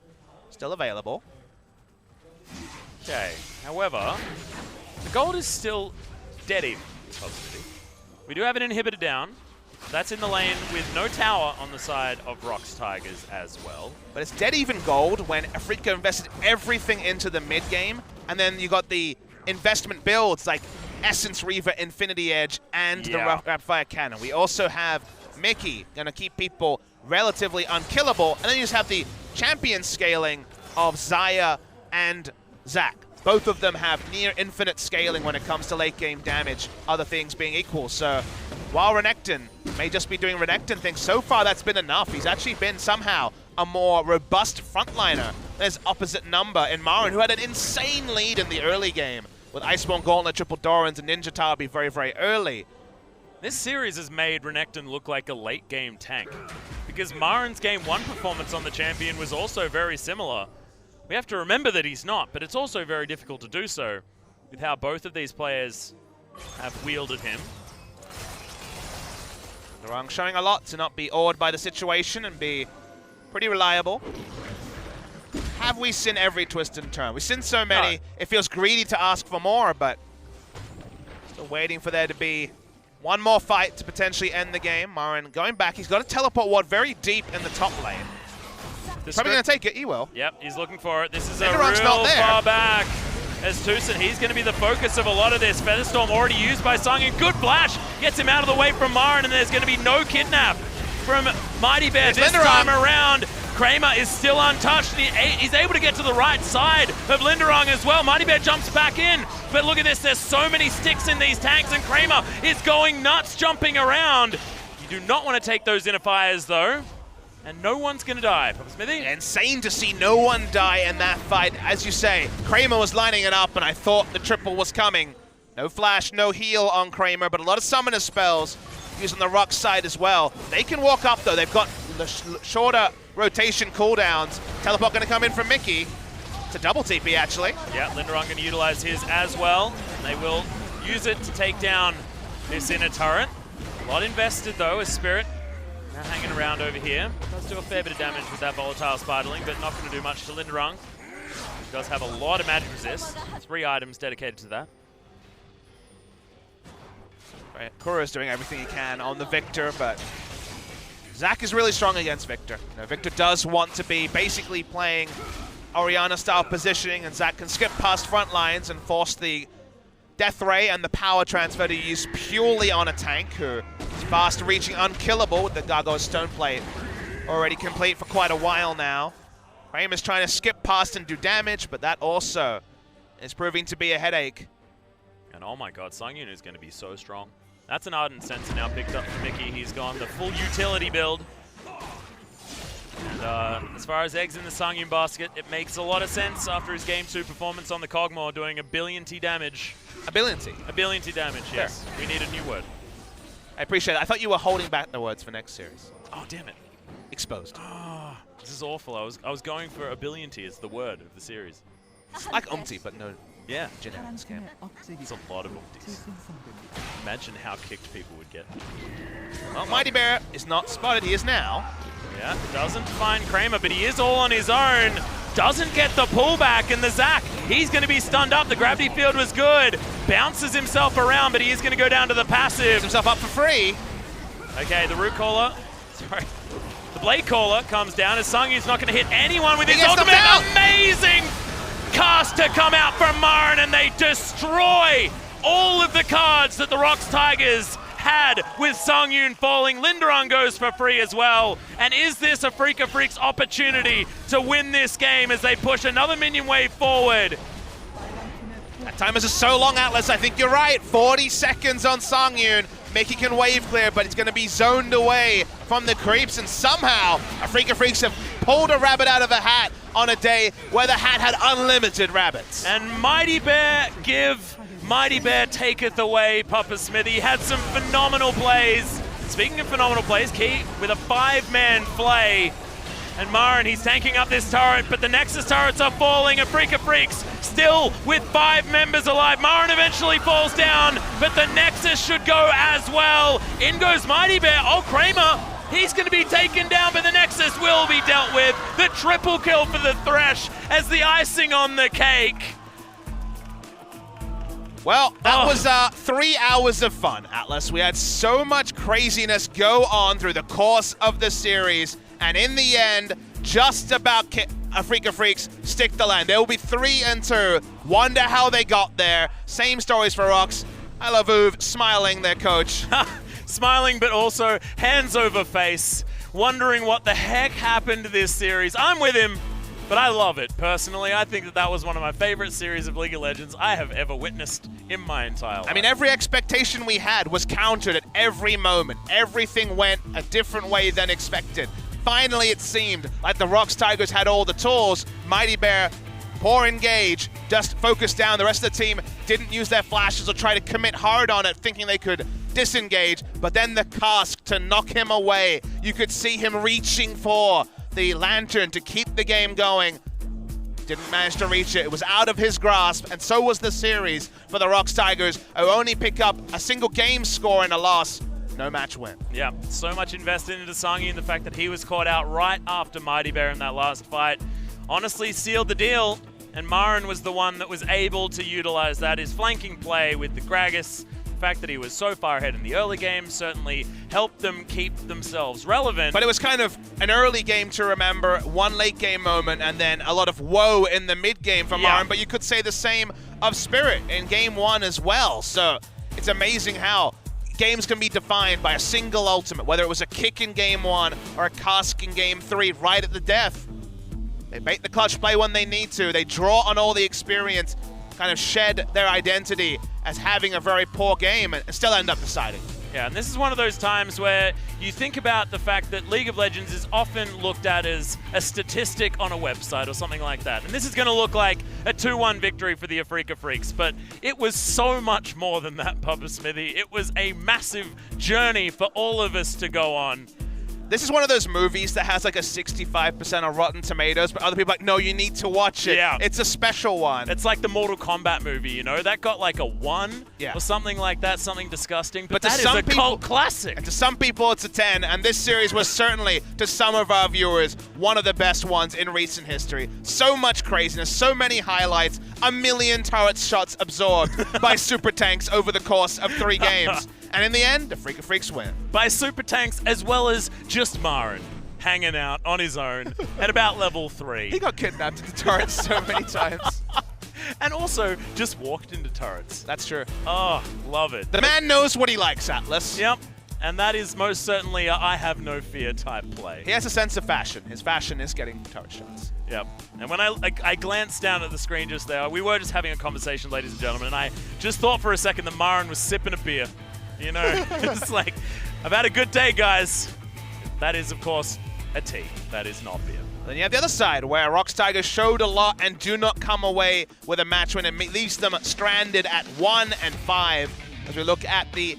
still available. Okay, however, the gold is still dead even, obviously. We do have an inhibitor down. That's in the lane with no tower on the side of ROX Tigers as well. But it's dead even gold when Afreeca invested everything into the mid game, and then you got the investment builds like Essence Reaver, Infinity Edge, and the Rapid Fire Cannon. We also have Mickey going to keep people relatively unkillable, and then you just have the champion scaling of Xayah and Zach. Both of them have near infinite scaling when it comes to late game damage, other things being equal. So while Renekton may just be doing Renekton things, so far that's been enough. He's actually been somehow a more robust frontliner than his opposite number in Marin, who had an insane lead in the early game with Iceborne Gauntlet, Triple Dorans, and Ninja Tabi very, very early. This series has made Renekton look like a late game tank, because Marin's game 1 performance on the champion was also very similar. We have to remember that he's not, but it's also very difficult to do so with how both of these players have wielded him. Narang showing a lot to not be awed by the situation and be pretty reliable. Have we seen every twist and turn? We've seen so many, it feels greedy to ask for more, but still waiting for there to be one more fight to potentially end the game. Marin going back, he's got a teleport ward very deep in the top lane. He's probably going to take it, he will. Yep, he's looking for it. This is a Nidoran's real not there. far back. As Tucson, he's going to be the focus of a lot of this. Featherstorm already used by Sangin. Good flash, gets him out of the way from Marin, and there's going to be no kidnap from Mighty Bear this time around. Kramer is still untouched, and he's able to get to the right side of Linderong as well. Mighty Bear jumps back in, but look at this, there's so many sticks in these tanks, and Kramer is going nuts jumping around. You do not want to take those inner fires, though. And no one's going to die. Papa Smithy? Insane to see no one die in that fight. As you say, Kramer was lining it up, and I thought the triple was coming. No flash, no heal on Kramer, but a lot of summoner spells used on the ROX side as well. They can walk up, though. They've got the shorter rotation cooldowns. Teleport going to come in from Mickey. It's a double TP, actually. Yeah, Linderong going to utilize his as well. They will use it to take down this inner turret. A lot invested, though, as Spirit now hanging around over here. Does do a fair bit of damage with that volatile Spiderling, but not going to do much to Linderong. He does have a lot of magic resist. 3 items dedicated to that. Right. Kura's doing everything he can on the Victor, but Zach is really strong against Victor. You know, Victor does want to be basically playing Orianna-style positioning, and Zach can skip past front lines and force the Death Ray and the power transfer to use purely on a tank who is fast reaching, unkillable with the Gargoyle Stone Plate already complete for quite a while now. Kramer's trying to skip past and do damage, but that also is proving to be a headache. And oh my god, Sungyun is going to be so strong. That's an Ardent Sensor now picked up for Mickey. He's gone the full utility build. And as far as eggs in the Sungyun basket, it makes a lot of sense after his Game 2 performance on the Kog'Maw, doing 1 billion T damage. 1 billion T? 1 billion T damage, yes. We need a new word. I appreciate it. I thought you were holding back the words for next series. Oh, damn it. Exposed. Oh, this is awful. I was going for 1 billion T as the word of the series. It's like Umti, but no Yeah. generic scam. It's a lot of ultis. Imagine how kicked people would get. Well, Mighty Bear is not spotted. He is now. Yeah, doesn't find Kramer, but he is all on his own. Doesn't get the pullback, and the Zac, he's going to be stunned up. The gravity field was good. Bounces himself around, but he is going to go down to the passive. Puts himself up for free. Okay, the root caller, sorry. The blade caller comes down as Sungyu's not going to hit anyone with his gets ultimate. knocked out. Amazing cast to come out from Marin, and they destroy all of the cards that the ROX Tigers had with Sungyun falling. Linderon goes for free as well. And is this Afreeca Freecs' opportunity to win this game as they push another minion wave forward? That time is so long, Atlas. I think you're right. 40 seconds on Sungyun. Mickey can wave clear, but he's going to be zoned away from the creeps. And somehow, Afreeca Freecs have pulled a rabbit out of a hat on a day where the hat had unlimited rabbits. And Mighty Bear give, Mighty Bear taketh away. Papa Smithy had some phenomenal plays. Speaking of phenomenal plays, Key with a 5-man play. And Marin, he's tanking up this turret, but the Nexus turrets are falling. Afreeca Freecs still with 5 members alive. Marin eventually falls down, but the Nexus should go as well. In goes Mighty Bear. Oh, Kramer, he's going to be taken down, but the Nexus will be dealt with. The triple kill for the Thresh as the icing on the cake. Well, that was 3 hours of fun, Atlas. We had so much craziness go on through the course of the series, and in the end, just about Afreeca Freecs stick the land. They will be 3-2. Wonder how they got there. Same stories for ROX. I love Uv smiling, their coach. Smiling, but also hands over face, wondering what the heck happened to this series. I'm with him, but I love it. Personally, I think that was one of my favorite series of League of Legends I have ever witnessed in my entire life. I mean, every expectation we had was countered at every moment. Everything went a different way than expected. Finally, it seemed like the ROX Tigers had all the tools. Mighty Bear, poor engage, just focused down. The rest of the team didn't use their flashes or try to commit hard on it, thinking they could disengage. But then the cask to knock him away. You could see him reaching for the lantern to keep the game going. Didn't manage to reach it. It was out of his grasp, and so was the series for the ROX Tigers, who only pick up a single game score in a loss. No match win. Yeah, so much invested into Sangi, and the fact that he was caught out right after Mighty Bear in that last fight honestly sealed the deal, and Marin was the one that was able to utilize that. His flanking play with the Gragas, the fact that he was so far ahead in the early game certainly helped them keep themselves relevant. But it was kind of an early game to remember, one late game moment, and then a lot of woe in the mid game for Marin. But you could say the same of Spirit in game 1 as well. So it's amazing how games can be defined by a single ultimate, whether it was a kick in game 1 or a cask in game 3 right at the death. They make the clutch play when they need to. They draw on all the experience, kind of shed their identity as having a very poor game, and still end up deciding. Yeah, and this is one of those times where you think about the fact that League of Legends is often looked at as a statistic on a website or something like that. And this is going to look like a 2-1 victory for the Afreeca Freecs, but it was so much more than that, Papa Smithy. It was a massive journey for all of us to go on. This is one of those movies that has like a 65% on Rotten Tomatoes, but other people are like, no, you need to watch it. Yeah. It's a special one. It's like the Mortal Kombat movie, you know? That got like a 1 or something like that, something disgusting. But that is a cult classic. And to some people, it's a 10, and this series was certainly, to some of our viewers, one of the best ones in recent history. So much craziness, so many highlights, a million turret shots absorbed by super tanks over the course of 3 games. And in the end, the Afreeca Freecs win. By super tanks, as well as just Marin hanging out on his own at about level 3. He got kidnapped in the turrets so many times. And also just walked into turrets. That's true. Oh, love it. The man knows what he likes, Atlas. Yep. And that is most certainly a I have no fear type play. He has a sense of fashion. His fashion is getting turret shots. Yep. And when I glanced down at the screen just there, we were just having a conversation, ladies and gentlemen, and I just thought for a second that Marin was sipping a beer. You know, it's like, I've had a good day, guys. That is, of course, a tea. That is not beer. Then you have the other side, where ROX Tigers showed a lot and do not come away with a match win, and leaves them stranded at 1-5. As we look at the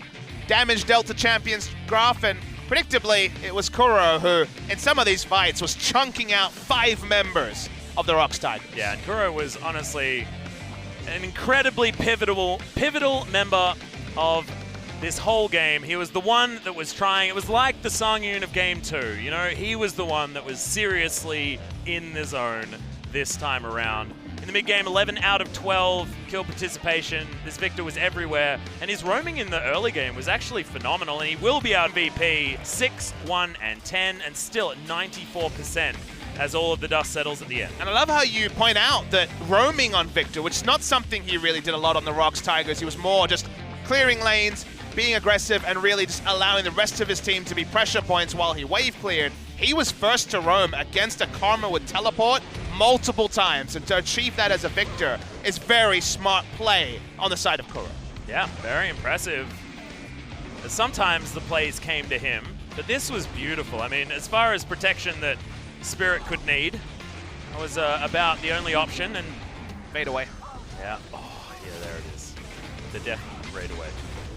damage Delta champions graph, and predictably, it was Kuro who, in some of these fights, was chunking out 5 members. of the ROX Tigers. Yeah, and Kuro was honestly an incredibly pivotal member of this whole game. He was the one that was trying. It was like the Sangyun of Game 2. You know, he was the one that was seriously in the zone this time around. In the mid-game, 11 out of 12 kill participation. This Victor was everywhere, and his roaming in the early game was actually phenomenal, and he will be our VP 6, 1, and 10, and still at 94% as all of the dust settles at the end. And I love how you point out that roaming on Victor, which is not something he really did a lot on the ROX Tigers, he was more just clearing lanes, being aggressive, and really just allowing the rest of his team to be pressure points while he wave cleared. He was first to roam against a Karma with teleport multiple times, and to achieve that as a Victor is very smart play on the side of Kuro. Yeah, very impressive. Sometimes the plays came to him, but this was beautiful. I mean, as far as protection that Spirit could need, it was about the only option, and Fade away. yeah, oh yeah, there it is. The definite fade away.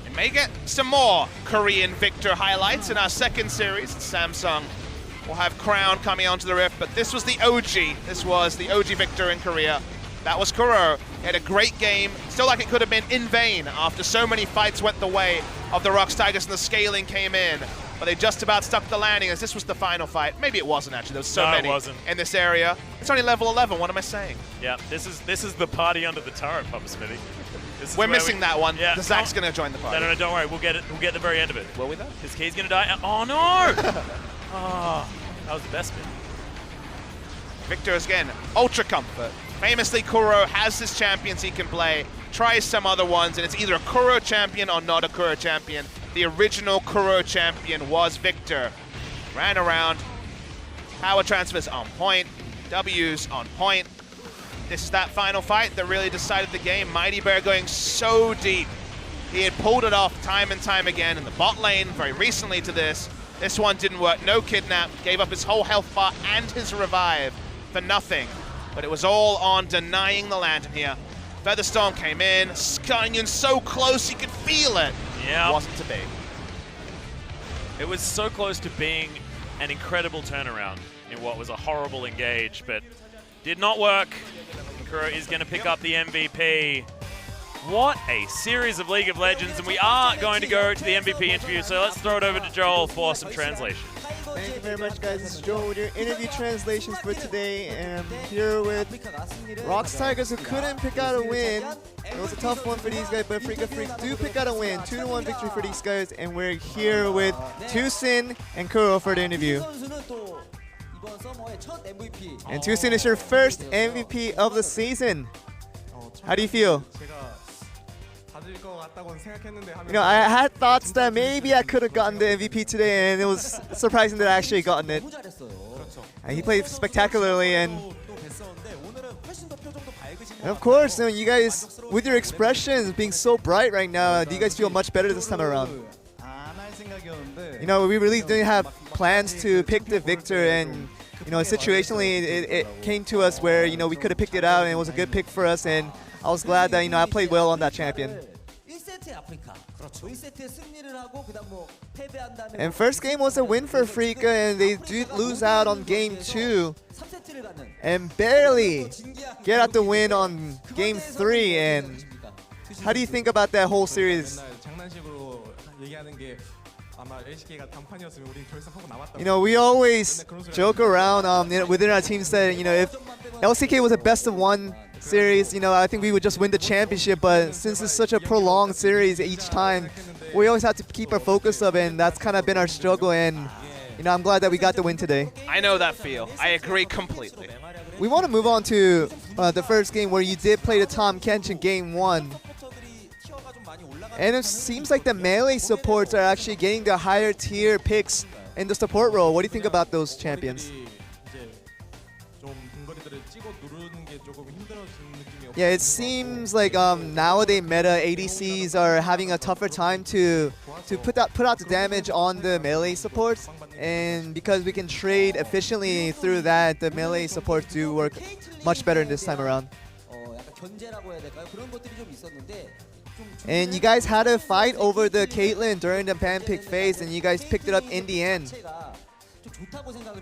We may get some more Korean Victor highlights in our second series. Samsung will have Crown coming onto the Rift, but this was the OG. This was the OG Victor in Korea. That was Kuro. He had a great game. Still like it could have been in vain after so many fights went the way of the ROX Tigers and the scaling came in. But they just about stuck the landing as this was the final fight. Maybe it wasn't actually. There was so many in this area. It's only level 11. What am I saying? Yeah, this is the party under the turret, Papa Smithy. We're missing that one. Yeah. Zach's going to join the party. No, don't worry. We'll get it. We'll get the very end of it. Will we though? His key's gonna die. Oh no! Oh, that was the best bit. Victor is again, ultra comfort. Famously, Kuro has his champions he can play, tries some other ones, and it's either a Kuro champion or not a Kuro champion. The original Kuro champion was Victor. Ran around, power transfers on point, W's on point. This is that final fight that really decided the game. Mighty Bear going so deep. He had pulled it off time and time again in the bot lane very recently to this. This one didn't work, no kidnap, gave up his whole health bar and his revive for nothing. But it was all on denying the landing here. Featherstorm came in, Skynion so close he could feel it. Yeah. Wasn't to be. It was so close to being an incredible turnaround in what was a horrible engage, but did not work. Kuro is going to pick up the MVP. What a series of League of Legends, and we are going to go to the MVP interview, so let's throw it over to Joel for some translation. Thank you very much, guys. This is Joel with your interview translations for today, and I'm here with ROX Tigers, who couldn't pick out a win. It was a tough one for these guys, but Freecs do pick out a win. 2-1 victory for these guys, and we're here with Tusin and Kuro for the interview. And Tusin is your first MVP of the season. How do you feel? You know, I had thoughts that maybe I could have gotten the MVP today, and it was surprising that I actually gotten it. And he played spectacularly, and of course, you guys, with your expressions being so bright right now, do you guys feel much better this time around? You know, we really didn't have plans to pick the Victor, and you know, situationally, it came to us where, you know, we could have picked it out, and it was a good pick for us, and I was glad that, you know, I played well on that champion. And first game was a win for Afreeca, and they did lose out on game 2 and barely get out the win on game 3. And how do you think about that whole series? You know, we always joke around within our teams that, you know, if LCK was a best of 1 series, you know, I think we would just win the championship, but since it's such a prolonged series each time, we always have to keep our focus up, and that's kind of been our struggle, and you know, I'm glad that we got the win today. I know that feel. I agree completely. We want to move on to the first game where you did play the Tom Kench in game 1. And it seems like the melee supports are actually getting the higher tier picks in the support role. What do you think about those champions? Yeah, it seems like nowadays meta ADCs are having a tougher time to put out the damage on the melee supports, and because we can trade efficiently through that, the melee supports do work much better this time around. And you guys had a fight over the Caitlyn during the ban pick phase, and you guys picked it up in the end.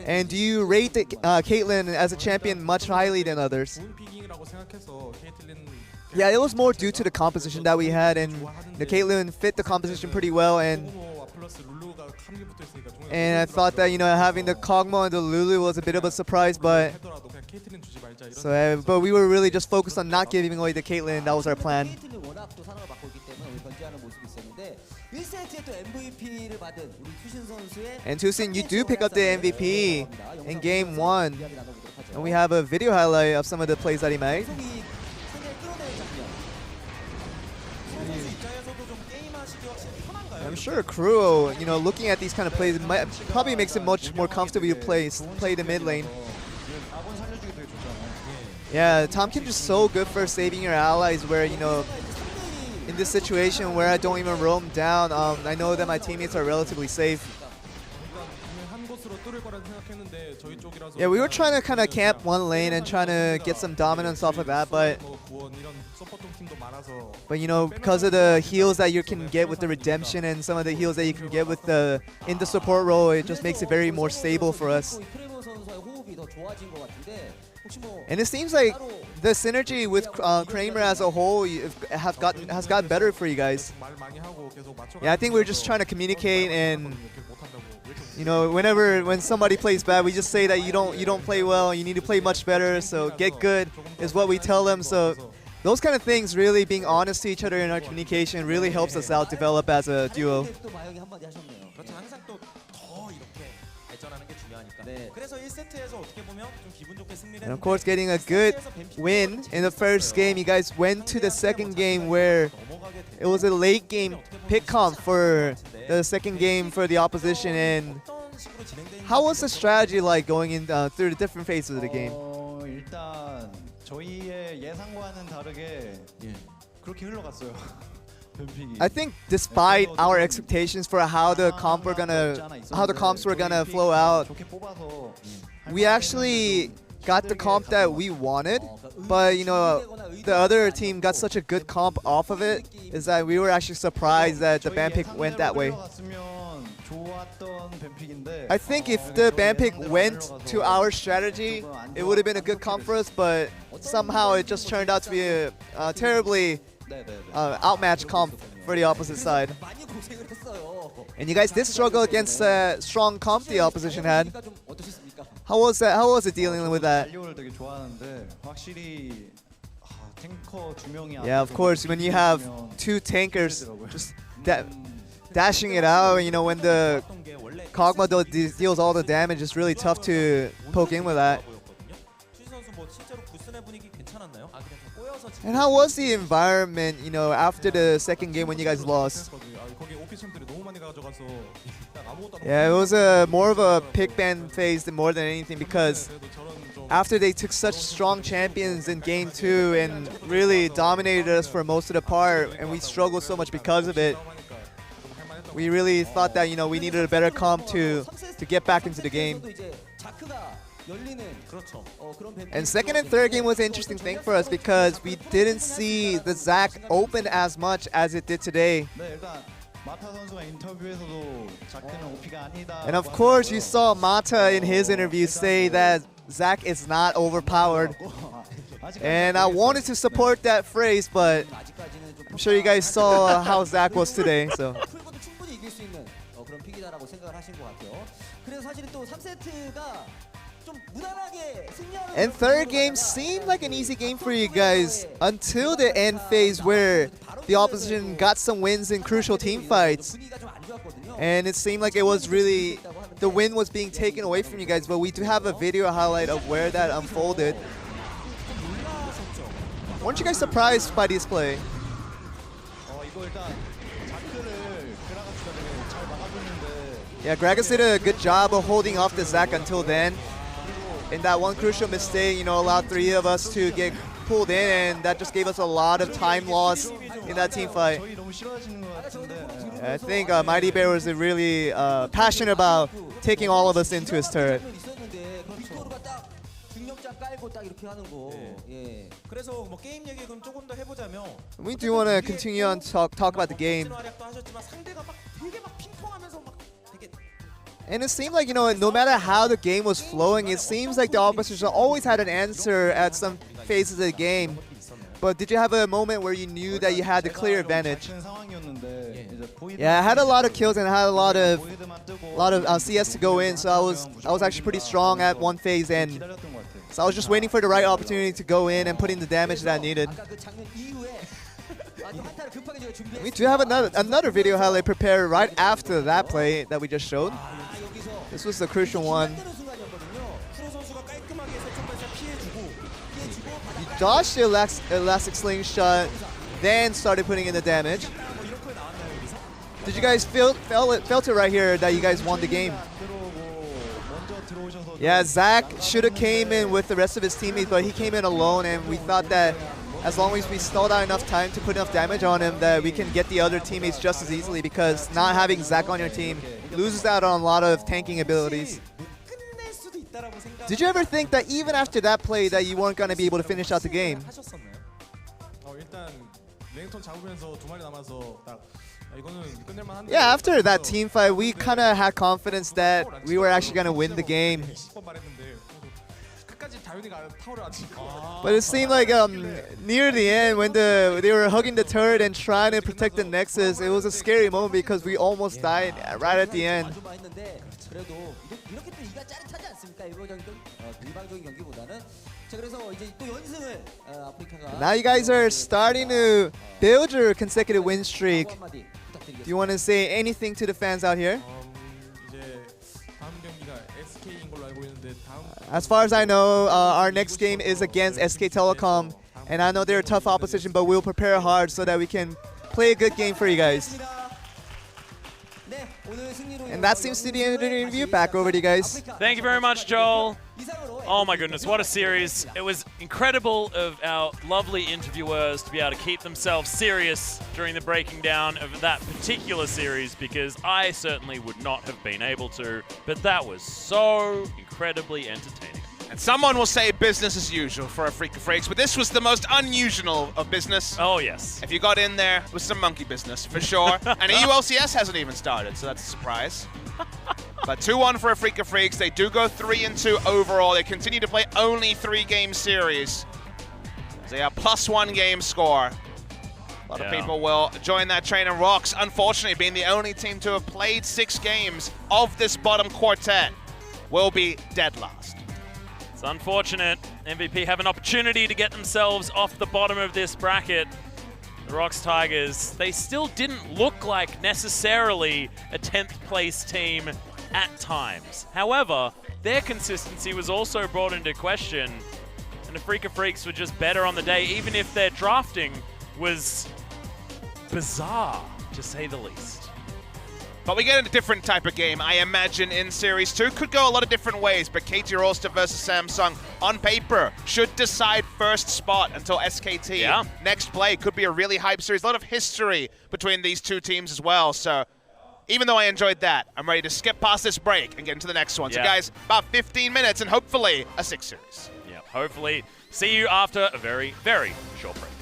And do you rate Caitlyn as a champion much highly than others? Yeah, it was more due to the composition that we had, and Caitlyn fit the composition pretty well, and I thought that having the Kog'Maw and the Lulu was a bit of a surprise, but we were really just focused on not giving away the Caitlyn. That was our plan. And Tusin, you do pick up the MVP in game 1, and we have a video highlight of some of the plays that he made. I'm sure Kuro, looking at these kind of plays, probably makes it much more comfortable to play the mid lane. Yeah, Tom Kim's just so good for saving your allies where, in this situation where I don't even roam down, I know that my teammates are relatively safe. Yeah, we were trying to kind of camp one lane and trying to get some dominance off of that, but because of the heals that you can get with the redemption and some of the heals that you can get with in the support role, it just makes it very more stable for us. And it seems like the synergy with Kramer as a whole has gotten better for you guys. Yeah, I think we're just trying to communicate, and when somebody plays bad, we just say that you don't play well, you need to play much better, so get good is what we tell them. So those kind of things, really being honest to each other in our communication, really helps us out develop as a duo. And of course, getting a good win in the first game. You guys went to the second game where it was a late game pick comp for the second game for the opposition. And how was the strategy like going in through the different phases of the game? 일단 저희의 예상과는 다르게 그렇게 흘러갔어요. I think despite our expectations for how the comps were gonna flow out, we actually got the comp that we wanted, but the other team got such a good comp off of it, is that we were actually surprised that the ban pick went that way. I think if the ban pick went to our strategy, it would have been a good comp for us, but somehow it just turned out to be a terribly outmatched comp for the opposite side. And you guys did struggle against a strong comp the opposition had. How was that? How was it dealing with that? Yeah, of course, when you have two tankers just dashing it out, when the Kog'Maw deals all the damage, it's really tough to poke in with that. And how was the environment, after the second game when you guys lost? Yeah, it was more of a pick ban phase more than anything, because after they took such strong champions in game 2 and really dominated us for most of the part, and we struggled so much because of it, we really thought that we needed a better comp to get back into the game. And second and third game was an interesting thing for us because we didn't see the Zac open as much as it did today. And of course, you saw Mata in his interview say that Zac is not overpowered. And I wanted to support that phrase, but I'm sure you guys saw how Zac was today. So. And third game seemed like an easy game for you guys until the end phase where the opposition got some wins in crucial team fights. And it seemed like it was really, the win was being taken away from you guys, but we do have a video highlight of where that unfolded. Weren't you guys surprised by this play? Yeah, Gragas did a good job of holding off the Zac until then. And that one crucial mistake, allowed 3 of us to get pulled in, and that just gave us a lot of time loss in that team fight. I think Mighty Bear was really passionate about taking all of us into his turret. We do want to continue on talk about the game. And it seemed like, no matter how the game was flowing, it seems like the opposition always had an answer at some phases of the game. But did you have a moment where you knew that you had the clear advantage? Yeah, I had a lot of kills and I had a lot of CS to go in, so I was actually pretty strong at one phase end. So I was just waiting for the right opportunity to go in and put in the damage that I needed. We do have another video highlight prepared right after that play that we just showed. This was the crucial one. He dodged the elastic slingshot, then started putting in the damage. Did you guys felt it right here that you guys won the game? Yeah, Zach should have came in with the rest of his teammates, but he came in alone, and we thought that as long as we stalled out enough time to put enough damage on him, that we can get the other teammates just as easily, because not having Zach on your team loses out on a lot of tanking abilities. Did you ever think that even after that play that you weren't going to be able to finish out the game? Yeah, after that team fight, we kind of had confidence that we were actually going to win the game. But it seemed like near the end, when they were hugging the turret and trying to protect the Nexus, it was a scary moment because we almost died right at the end. Now you guys are starting to build your consecutive win streak. Do you want to say anything to the fans out here? As far as I know, our next game is against SK Telecom, and I know they're a tough opposition, but we'll prepare hard so that we can play a good game for you guys. And that seems to be the end of the interview. Back over to you guys. Thank you very much, Joel. Oh my goodness, what a series. It was incredible of our lovely interviewers to be able to keep themselves serious during the breaking down of that particular series, because I certainly would not have been able to, but that was so incredibly entertaining. And someone will say business as usual for Afreeca Freecs, but this was the most unusual of business. Oh, yes. If you got in there, it was some monkey business, for sure. And EU LCS hasn't even started, so that's a surprise. But 2-1 for Afreeca Freecs. They do go 3-2 overall. They continue to play only 3-game series. They have +1 game score. A lot of people will join that train, and ROX, unfortunately, being the only team to have played 6 games of this bottom quartet, will be dead last. It's unfortunate. MVP have an opportunity to get themselves off the bottom of this bracket. The ROX Tigers, they still didn't look like necessarily a 10th place team at times. However, their consistency was also brought into question, and the Afreeca Freecs were just better on the day, even if their drafting was bizarre, to say the least. But we get a different type of game, I imagine, in Series 2. Could go a lot of different ways, but KT Rolster versus Samsung, on paper, should decide first spot until SKT. Yeah. Next play could be a really hype series. A lot of history between these two teams as well. So even though I enjoyed that, I'm ready to skip past this break and get into the next one. So guys, about 15 minutes and hopefully a 6 series. Yeah, hopefully. See you after a very, very short break.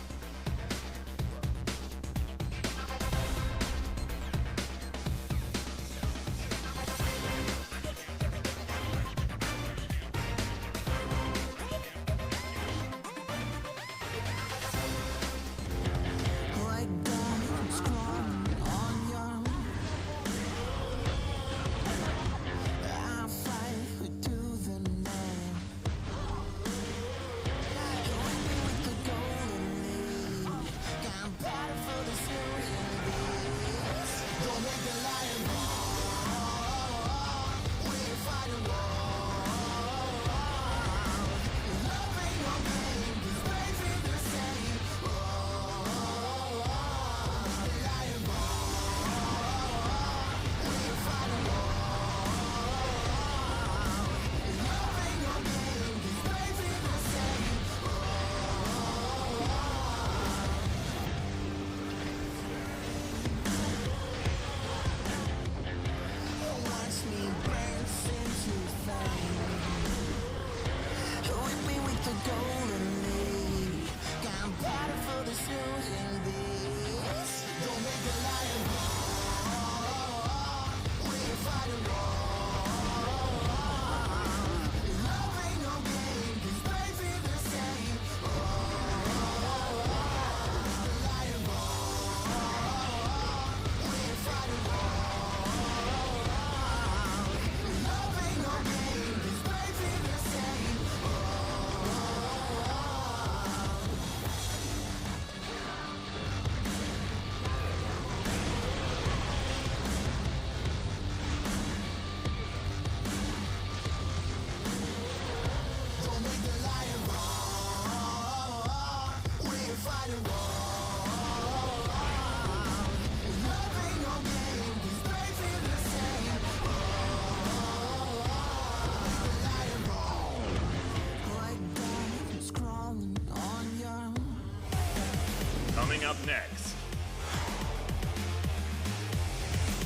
Coming up next,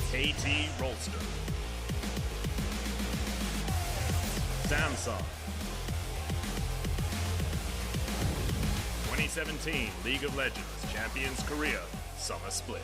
KT Rolster, Samsung, 2017 League of Legends Champions Korea Summer Split.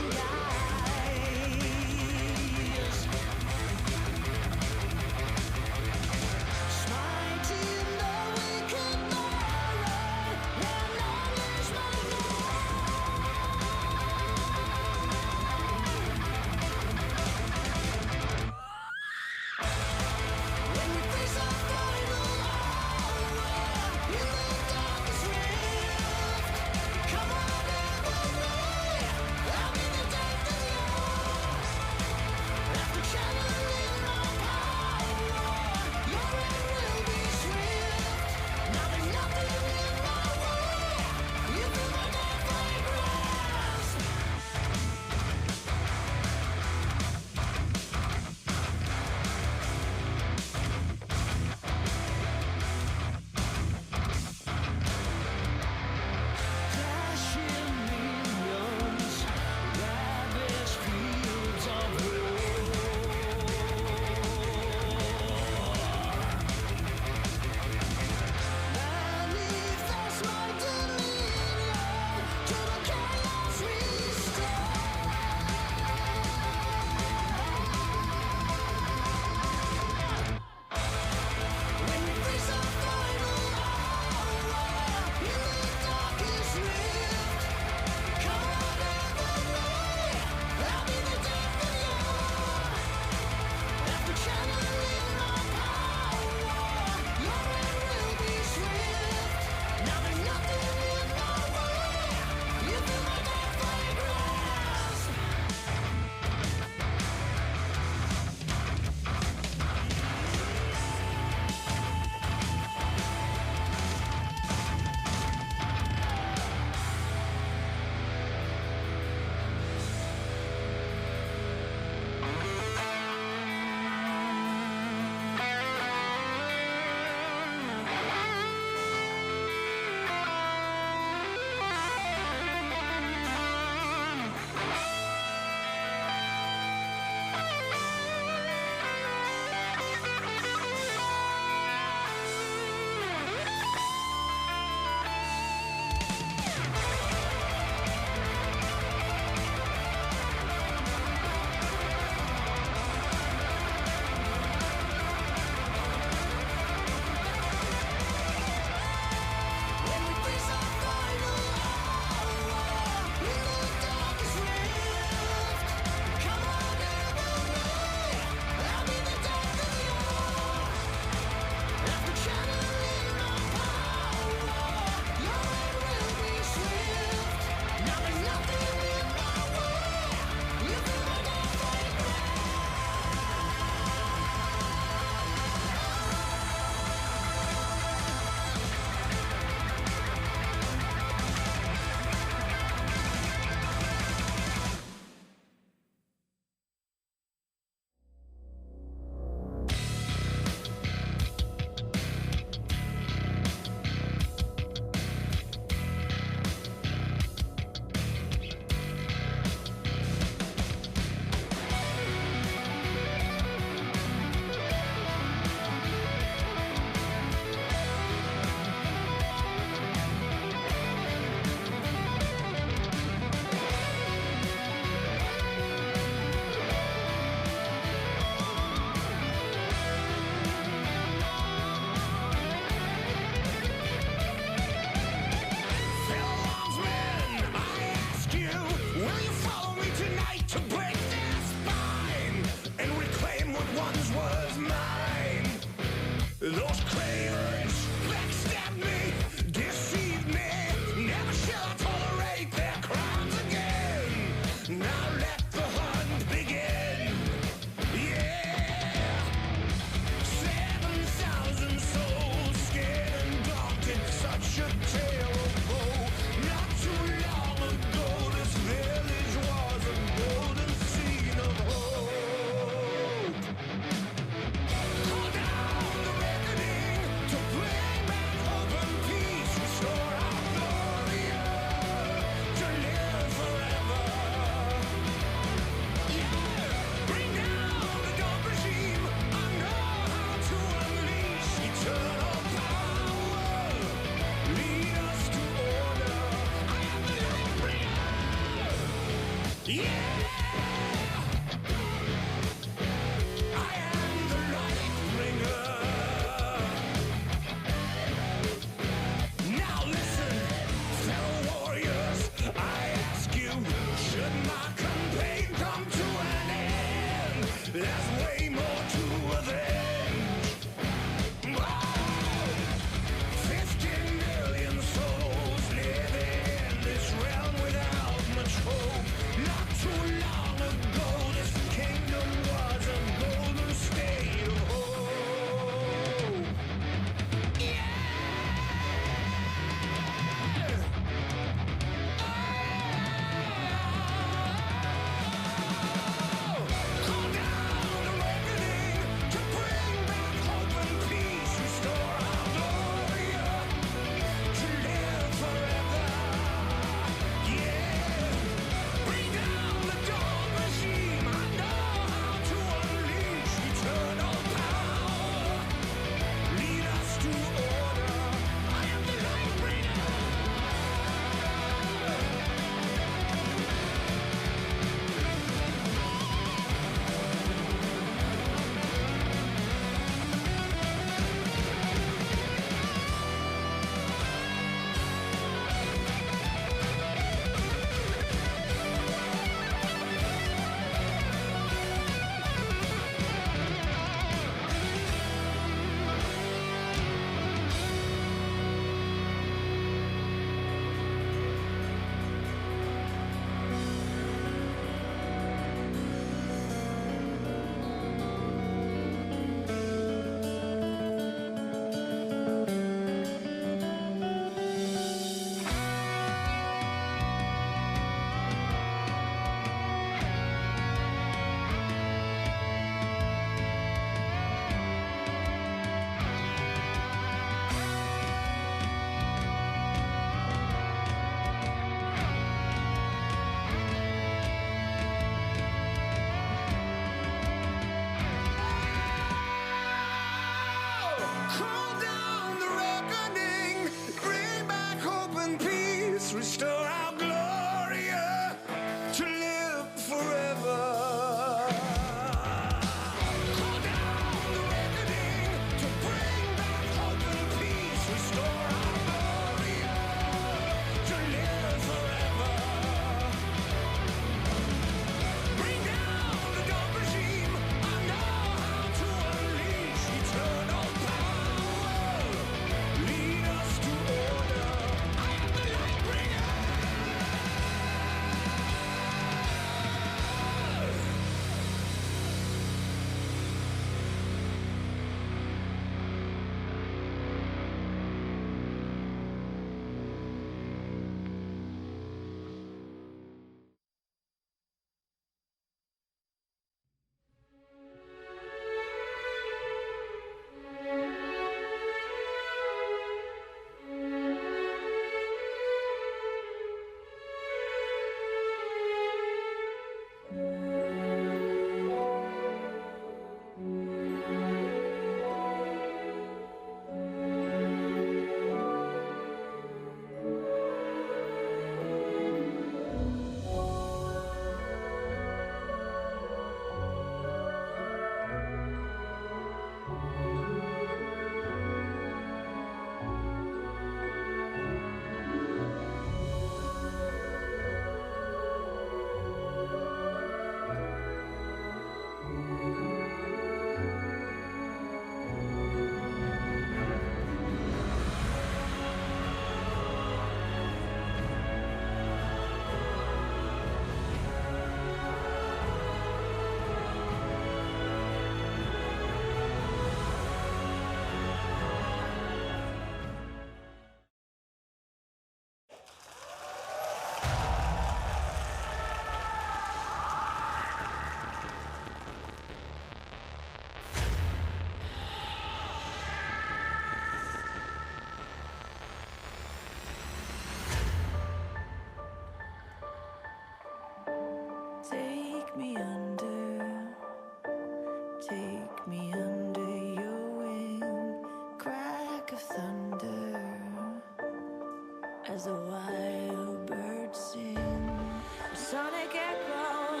as the wild birds sing. A sonic echo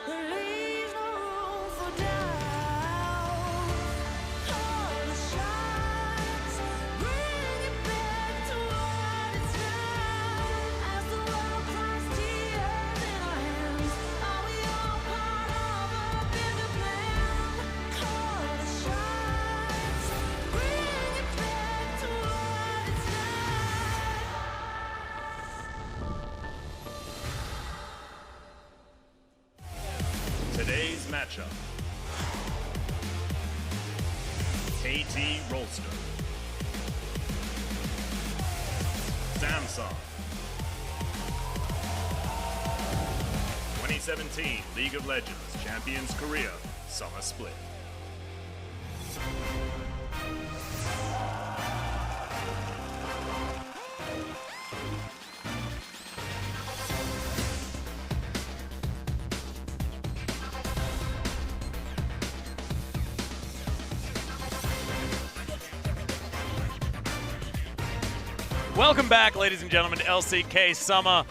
that leaves no room for doubt. All the shots bring it back to what it's like. As the world cries tears in our hands, are we all part of a bigger plan? All the shots bring it back to what it's like. Today's matchup. KT Rolster. Samsung. 2017 League of Legends Champions Korea Summer Split. Welcome back, ladies and gentlemen, to LCK Summer.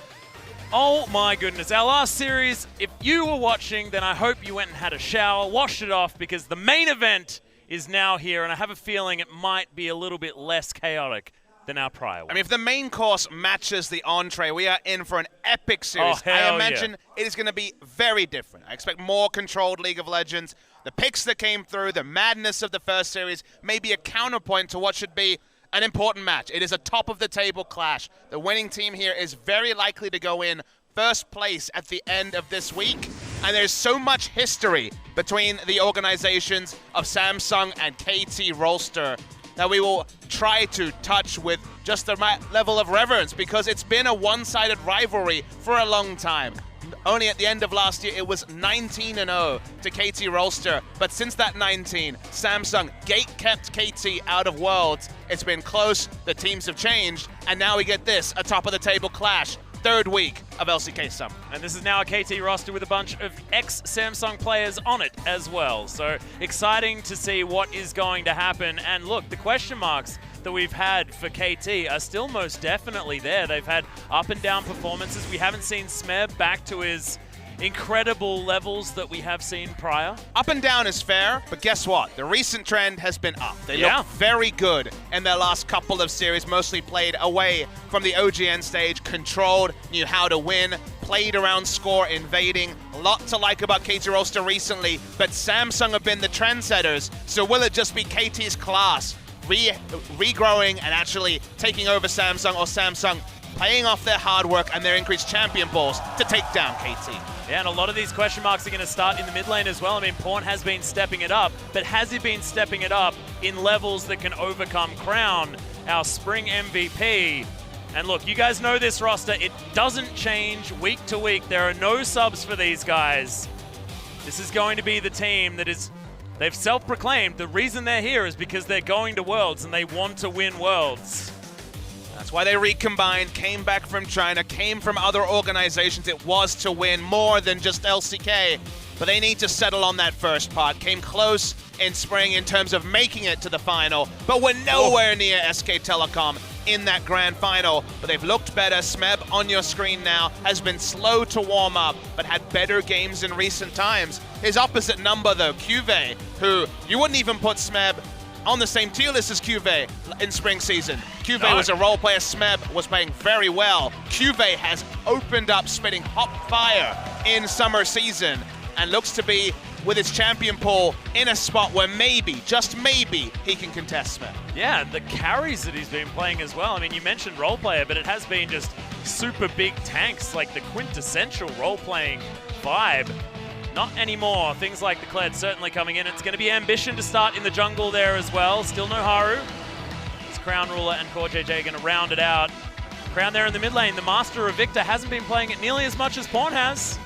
Oh my goodness, our last series, if you were watching, then I hope you went and had a shower, washed it off, because the main event is now here, and I have a feeling it might be a little bit less chaotic than our prior one. I mean, if the main course matches the entree, we are in for an epic series. Oh, hell I imagine it is going to be very different. I expect more controlled League of Legends. The picks that came through, the madness of the first series, may be a counterpoint to what should be an important match. It is a top-of-the-table clash. The winning team here is very likely to go in first place at the end of this week. And there's so much history between the organizations of Samsung and KT Rolster that we will try to touch with just the right level of reverence, because it's been a one-sided rivalry for a long time. Only at the end of last year, it was 19-0 to KT Rolster. But since that 19, Samsung gate-kept KT out of Worlds. It's been close, the teams have changed, and now we get this, a top-of-the-table clash. Third week of LCK Summer. And this is now a KT roster with a bunch of ex-Samsung players on it as well. So exciting to see what is going to happen. And look, the question marks that we've had for KT are still most definitely there. They've had up and down performances. We haven't seen Smeb back to his incredible levels that we have seen prior. Up and down is fair, but guess what? The recent trend has been up. They look very good in their last couple of series, mostly played away from the OGN stage, controlled, knew how to win, played around score, invading. A lot to like about KT Rolster recently, but Samsung have been the trendsetters, so will it just be KT's class regrowing and actually taking over Samsung, or Samsung paying off their hard work and their increased champion balls to take down KT? Yeah, and a lot of these question marks are going to start in the mid lane as well. I mean, Pawn has been stepping it up, but has he been stepping it up in levels that can overcome Crown, our spring MVP? And look, you guys know this roster. It doesn't change week to week. There are no subs for these guys. This is going to be the team that is, they've self-proclaimed the reason they're here is because they're going to Worlds and they want to win Worlds. That's why they recombined, came back from China, came from other organizations. It was to win more than just LCK, but they need to settle on that first part. Came close in spring in terms of making it to the final, but we're nowhere near SK Telecom in that grand final. But they've looked better. Smeb on your screen now has been slow to warm up, but had better games in recent times. His opposite number though, QV, who you wouldn't even put Smeb on the same tier list as QV in spring season. QV was a role player, Smeb was playing very well. QV has opened up, spitting hot fire in summer season, and looks to be, with his champion pool, in a spot where maybe, just maybe, he can contest Smeb. Yeah, the carries that he's been playing as well. I mean, you mentioned role player, but it has been just super big tanks, like the quintessential role-playing vibe. Not anymore. Things like the Kled certainly coming in. It's going to be Ambition to start in the jungle there as well. Still no Haru. It's Crown Ruler and Core JJ going to round it out. Crown there in the mid lane. The Master of Victor hasn't been playing it nearly as much as Pawn has.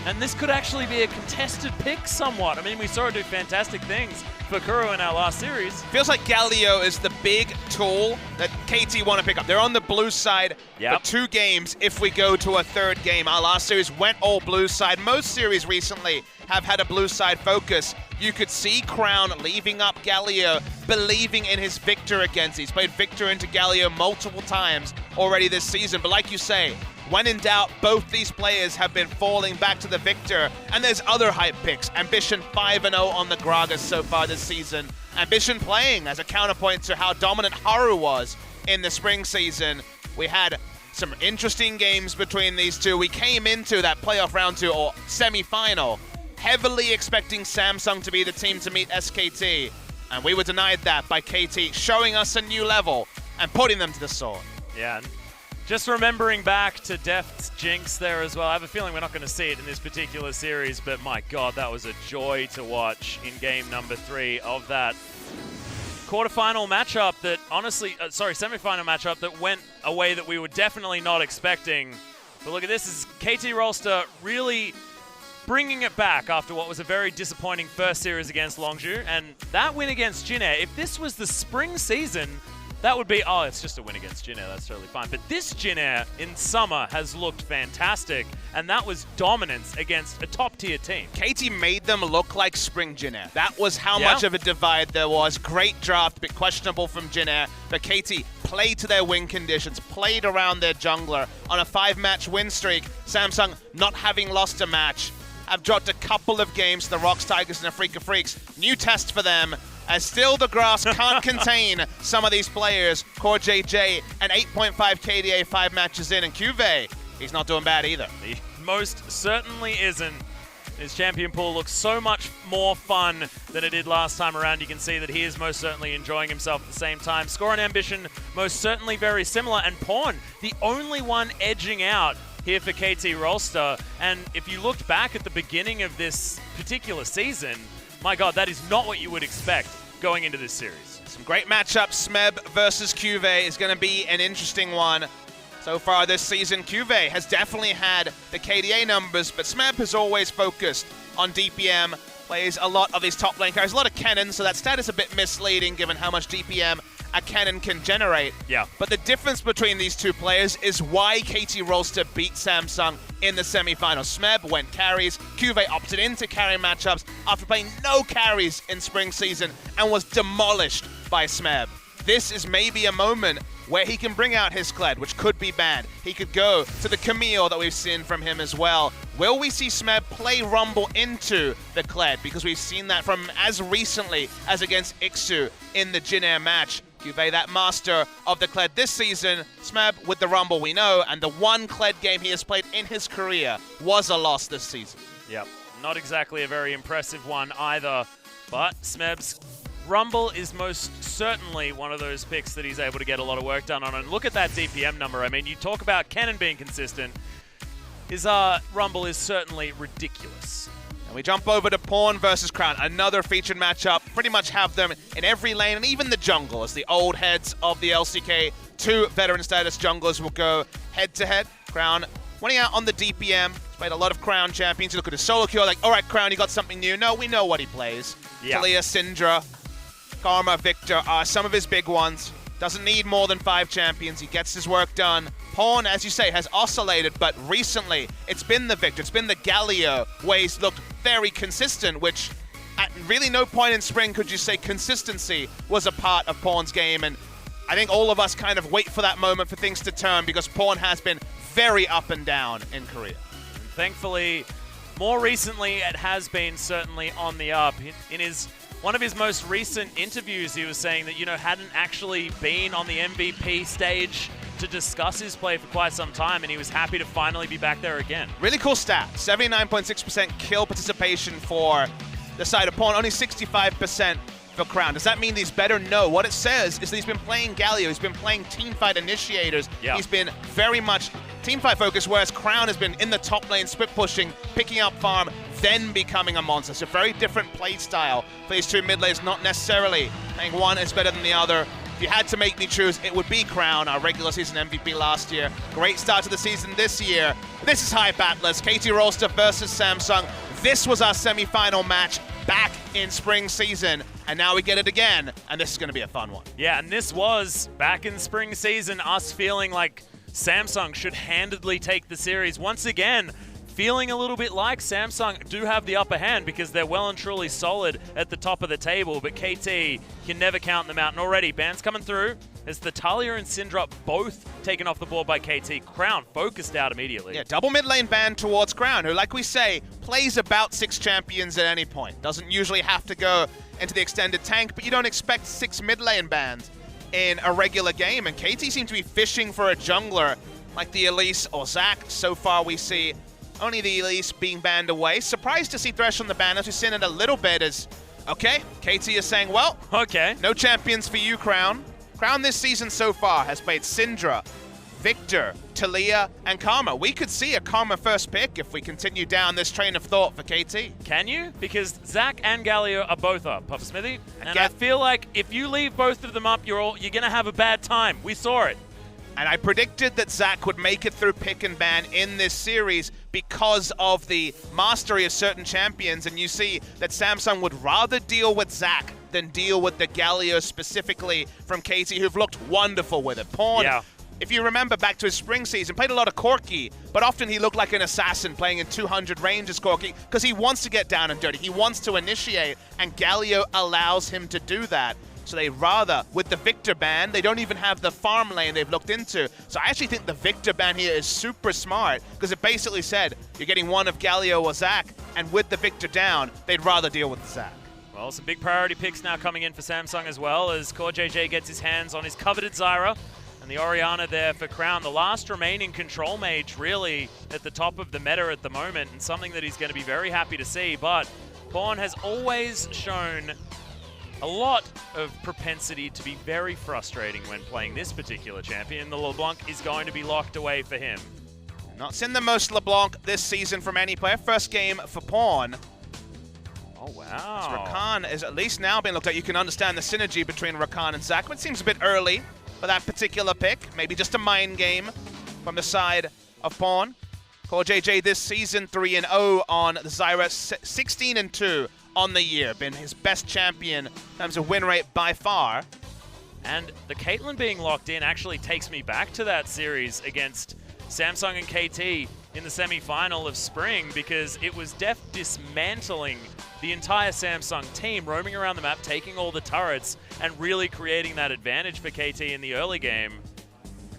And this could actually be a contested pick somewhat. I mean, we saw it do fantastic things for Kuro in our last series. Feels like Galio is the big tool that KT want to pick up. They're on the blue side for 2 games if we go to a third game. Our last series went all blue side. Most series recently have had a blue side focus. You could see Crown leaving up Galio, believing in his Victor against. He's played Victor into Galio multiple times already this season. But like you say, when in doubt, both these players have been falling back to the Victor. And there's other hype picks. Ambition 5-0 on the Gragas so far this season. Ambition playing as a counterpoint to how dominant Haru was in the spring season. We had some interesting games between these two. We came into that playoff round 2 or semi-final heavily expecting Samsung to be the team to meet SKT, and we were denied that by KT showing us a new level and putting them to the sword. Yeah, and just remembering back to Deft's Jinx there as well. I have a feeling we're not going to see it in this particular series, but my god, that was a joy to watch in game number 3 of that quarterfinal matchup that honestly, semifinal matchup that went a way that we were definitely not expecting. But look at this, is KT Rolster really bringing it back after what was a very disappointing first series against Longzhu, and that win against Jin Air, if this was the spring season, that would be, oh, it's just a win against Jin Air, that's totally fine. But this Jin Air in summer has looked fantastic, and that was dominance against a top-tier team. KT made them look like spring Jin Air. That was how much of a divide there was. Great draft, but questionable from Jin Air. But KT played to their win conditions, played around their jungler on a 5-match win streak. Samsung not having lost a match. Have dropped a couple of games to the ROX Tigers and Afreeca Freecs. New test for them, as still the grass can't contain some of these players. Core JJ, an 8.5 KDA 5 matches in, and Cuvée, he's not doing bad either. He most certainly isn't. His champion pool looks so much more fun than it did last time around. You can see that he is most certainly enjoying himself at the same time. Score and Ambition most certainly very similar, and Pawn, the only one edging out here for KT Rolster. And if you looked back at the beginning of this particular season, my god, that is not what you would expect going into this series. Some great matchups. Smeb versus Cuvée is going to be an interesting one. So far this season, Cuvée has definitely had the KDA numbers, but Smeb has always focused on DPM, plays a lot of his top lane carries, a lot of cannon, so that stat is a bit misleading given how much DPM a cannon can generate. Yeah. But the difference between these two players is why KT Rolster beat Samsung in the semifinals. Smeb went carries, Cuvée opted into carry matchups after playing no carries in spring season and was demolished by Smeb. This is maybe a moment where he can bring out his Kled, which could be bad. He could go to the Camille that we've seen from him as well. Will we see Smeb play Rumble into the Kled? Because we've seen that from as recently as against Ixu in the Jin Air match. Cuvée, that master of the Kled this season. Smeb with the Rumble we know, and the one Kled game he has played in his career was a loss this season. Yep, not exactly a very impressive one either, but Smeb's Rumble is most certainly one of those picks that he's able to get a lot of work done on. And look at that DPM number. I mean, you talk about Cannon being consistent. His Rumble is certainly ridiculous. And we jump over to Pawn versus Crown, another featured matchup. Pretty much have them in every lane and even the jungle as the old heads of the LCK. Two veteran status junglers will go head-to-head. Crown winning out on the DPM. He's played a lot of Crown champions. You look at his solo queue, like, all right, Crown, you got something new. No, we know what he plays. Yeah. Talia, Syndra, Karma, Victor are some of his big ones. Doesn't need more than 5 champions. He gets his work done. Pawn, as you say, has oscillated, but recently it's been the Victor, it's been the Galio where he's looked very consistent, which at really no point in spring could you say consistency was a part of Pawn's game. And I think all of us kind of wait for that moment for things to turn because Pawn has been very up and down in Korea. And thankfully, more recently, it has been certainly on the up. In one of his most recent interviews, he was saying that, hadn't actually been on the MVP stage to discuss his play for quite some time, and he was happy to finally be back there again. Really cool stat. 79.6% kill participation for the side of Pawn, only 65% for Crown. Does that mean he's better? No. What it says is that he's been playing Galio, he's been playing teamfight initiators, He's been very much teamfight focused, whereas Crown has been in the top lane, split pushing, picking up farm, then becoming a monster. It's a very different play style for these two mid lanes, not necessarily saying one is better than the other. If you had to make me choose, it would be Crown, our regular season MVP last year. Great start to the season this year. This is Hype Atlas, KT Rolster versus Samsung. This was our semi-final match back in spring season, and now we get it again, and this is going to be a fun one. Yeah, and this was, back in spring season, us feeling like Samsung should handedly take the series. Once again, feeling a little bit like Samsung do have the upper hand because they're well and truly solid at the top of the table, but KT can never count them out. And already, bans coming through as the Talia and Syndra both taken off the board by KT. Crown focused out immediately. Yeah, double mid lane ban towards Crown, who, like we say, plays about 6 champions at any point. Doesn't usually have to go into the extended tank, but you don't expect 6 mid lane bans in a regular game. And KT seems to be fishing for a jungler like the Elise or Zac. So far we see only the Elise being banned away. Surprised to see Thresh on the ban, as we've seen it a little bit, as, okay, KT is saying, well, okay, no champions for you, Crown. Crown this season so far has played Syndra, Victor, Talia, and Karma. We could see a Karma first pick if we continue down this train of thought for KT. Can you? Because Zac and Galio are both up, Puffer Smithy. And I feel like if you leave both of them up, you're going to have a bad time. We saw it. And I predicted that Zac would make it through pick and ban in this series because of the mastery of certain champions. And you see that Samsung would rather deal with Zac than deal with the Galio specifically from KT, who've looked wonderful with it. Pawn, if you remember back to his spring season, played a lot of Corki, but often he looked like an assassin playing in 200 range as Corki because he wants to get down and dirty. He wants to initiate, and Galio allows him to do that. So they rather, with the Victor ban, they don't even have the farm lane they've looked into. So I actually think the Victor ban here is super smart because it basically said you're getting one of Galio or Zac, and with the Victor down, they'd rather deal with Zac. Well, some big priority picks now coming in for Samsung as well as CoreJJ gets his hands on his coveted Zyra and the Orianna there for Crown. The last remaining control mage really at the top of the meta at the moment, and something that he's going to be very happy to see. But Pawn has always shown a lot of propensity to be very frustrating when playing this particular champion. The LeBlanc is going to be locked away for him. Not seen the most LeBlanc this season from any player. First game for Pawn. Oh, wow. Rakan is at least now being looked at. You can understand the synergy between Rakan and Zac, but it seems a bit early for that particular pick. Maybe just a mind game from the side of Pawn. CoreJJ this season 3-0 on the Zyra, 16-2 on the year. Been his best champion in terms of win rate by far. And the Caitlyn being locked in actually takes me back to that series against Samsung and KT in the semi-final of spring, because it was Def dismantling the entire Samsung team, roaming around the map, taking all the turrets, and really creating that advantage for KT in the early game.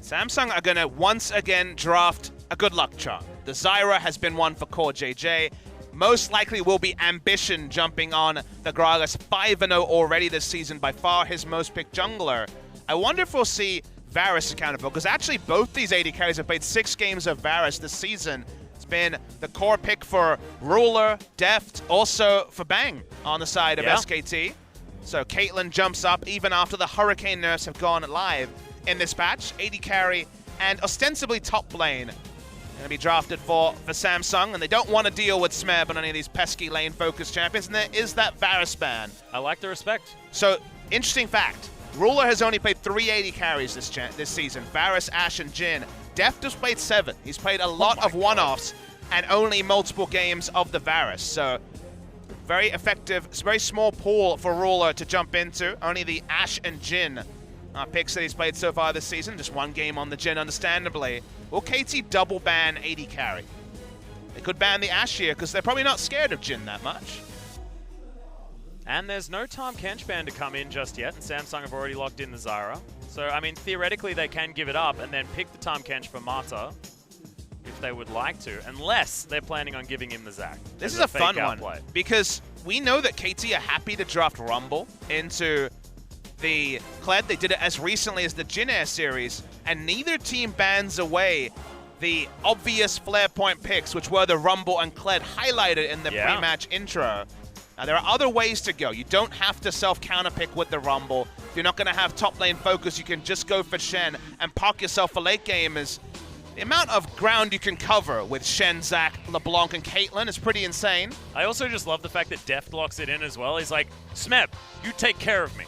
Samsung are going to once again draft a good luck charm. The Zyra has been one for CoreJJ. Most likely will be Ambition jumping on the Gragas, 5-0 already this season, by far his most picked jungler. I wonder if we'll see Varus accounted for, because actually both these AD carries have played 6 games of Varus this season. It's been the core pick for Ruler, Deft, also for Bang on the side of SKT. So Caitlyn jumps up even after the Hurricane nerfs have gone live in this patch. AD carry and ostensibly top lane going to be drafted for Samsung, and they don't want to deal with Smeb on any of these pesky lane-focused champions, and there is that Varus ban. I like the respect. So, interesting fact. Ruler has only played 3 AD carries this season. Varus, Ashe, and Jhin. Deft has played 7. He's played a lot of one-offs and only multiple games of the Varus. So, very effective, very small pool for Ruler to jump into. Only the Ashe and Jhin picks that he's played so far this season. Just 1 game on the Jhin, understandably. Will KT double ban AD carry? They could ban the Ashe here because they're probably not scared of Jhin that much. And there's no Tahm Kench ban to come in just yet, and Samsung have already locked in the Zyra. So, I mean, theoretically they can give it up and then pick the Tahm Kench for Mata if they would like to, unless they're planning on giving him the Zac. This is a fun one, because we know that KT are happy to draft Rumble into the Kled. They did it as recently as the Jhin Air series, and neither team bans away the obvious flare point picks, which were the Rumble and Kled highlighted in the pre-match intro. Now, there are other ways to go. You don't have to self-counterpick with the Rumble. If you're not going to have top lane focus, you can just go for Shen and park yourself for late game. As the amount of ground you can cover with Shen, Zac, LeBlanc, and Caitlyn is pretty insane. I also just love the fact that Deft locks it in as well. He's like, Smeb, you take care of me.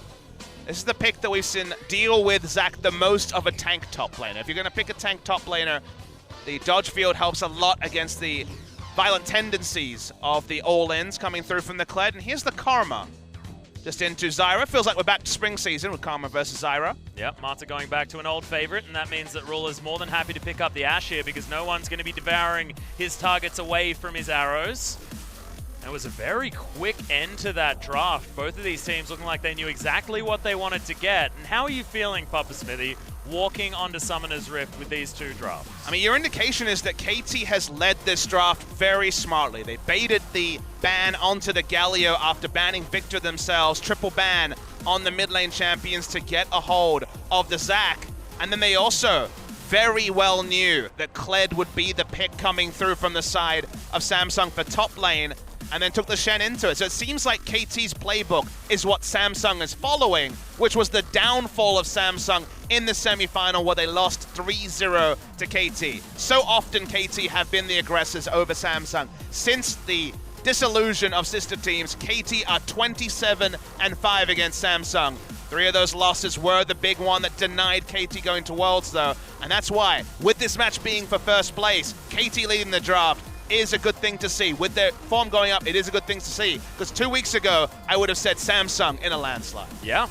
This is the pick that we've seen deal with Zac the most of a tank top laner. If you're going to pick a tank top laner, the dodge field helps a lot against the violent tendencies of the all-ins coming through from the Kled. And here's the Karma. just into Zyra. Feels like we're back to spring season with Karma versus Zyra. Yep, Marta going back to an old favorite, and that means that Ruler's more than happy to pick up the Ashe here because no one's going to be devouring his targets away from his arrows. It was a very quick end to that draft. Both of these teams looking like they knew exactly what they wanted to get. And how are you feeling, Papa Smithy, walking onto Summoner's Rift with these two drafts? I mean, your indication is that KT has led this draft very smartly. They baited the ban onto the Galio after banning Victor themselves, triple ban on the mid lane champions to get a hold of the Zac. And then they also very well knew that Kled would be the pick coming through from the side of Samsung for top lane, and then took the Shen into it. So it seems like KT's playbook is what Samsung is following, which was the downfall of Samsung in the semifinal where they lost 3-0 to KT. So often KT have been the aggressors over Samsung. Since the dissolution of sister teams, KT are 27-5 against Samsung. 3 of those losses were the big one that denied KT going to Worlds though. And that's why, with this match being for first place, KT leading the draft is a good thing to see. With their form going up, it is a good thing to see. Because 2 weeks ago, I would have said Samsung in a landslide. Yeah.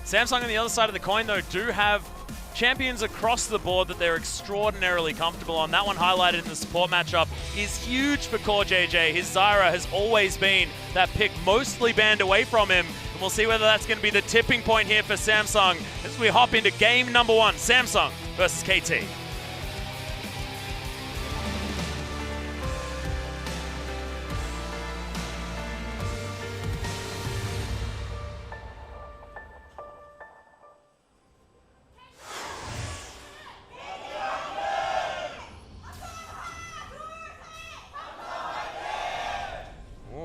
Samsung on the other side of the coin, though, do have champions across the board that they're extraordinarily comfortable on. That one highlighted in the support matchup is huge for Core JJ. His Zyra has always been that pick mostly banned away from him. And we'll see whether that's going to be the tipping point here for Samsung as we hop into game number 1, Samsung versus KT.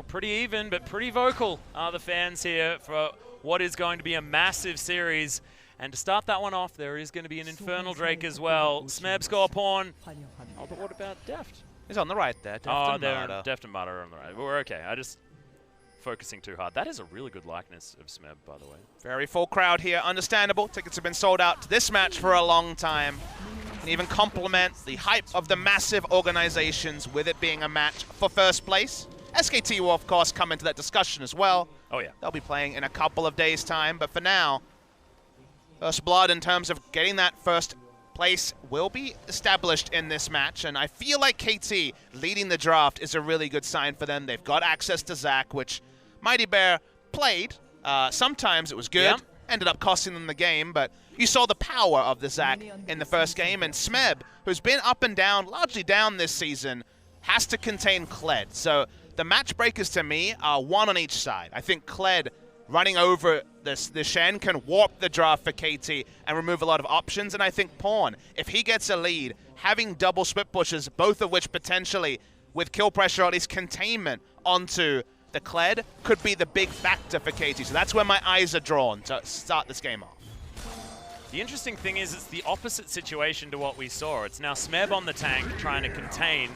Pretty even, but pretty vocal are the fans here for what is going to be a massive series. And to start that one off, there is going to be an Infernal Drake as well. Smeb score pawn. Oh, but what about Deft? He's on the right there. Deft and Mata are on the right. But we're okay. I just focusing too hard. That is a really good likeness of Smeb, by the way. Very full crowd here. Understandable. Tickets have been sold out to this match for a long time. And even complement the hype of the massive organizations with it being a match for first place. SKT will, of course, come into that discussion as well. Oh, yeah. They'll be playing in a couple of days' time. But for now, First Blood, in terms of getting that first place, will be established in this match. And I feel like KT leading the draft is a really good sign for them. They've got access to Zac, which Mighty Bear played. Sometimes it was good. Yeah. Ended up costing them the game. But you saw the power of the Zac in the first game. And Smeb, who's been up and down, largely down this season, has to contain Kled. So the match breakers to me are one on each side. I think Kled running over the Shen can warp the draft for KT and remove a lot of options. And I think Pawn, if he gets a lead, having double split pushes, both of which potentially with kill pressure or at least containment onto the Kled, could be the big factor for KT. So that's where my eyes are drawn to start this game off. The interesting thing is it's the opposite situation to what we saw. It's now Smeb on the tank trying to contain,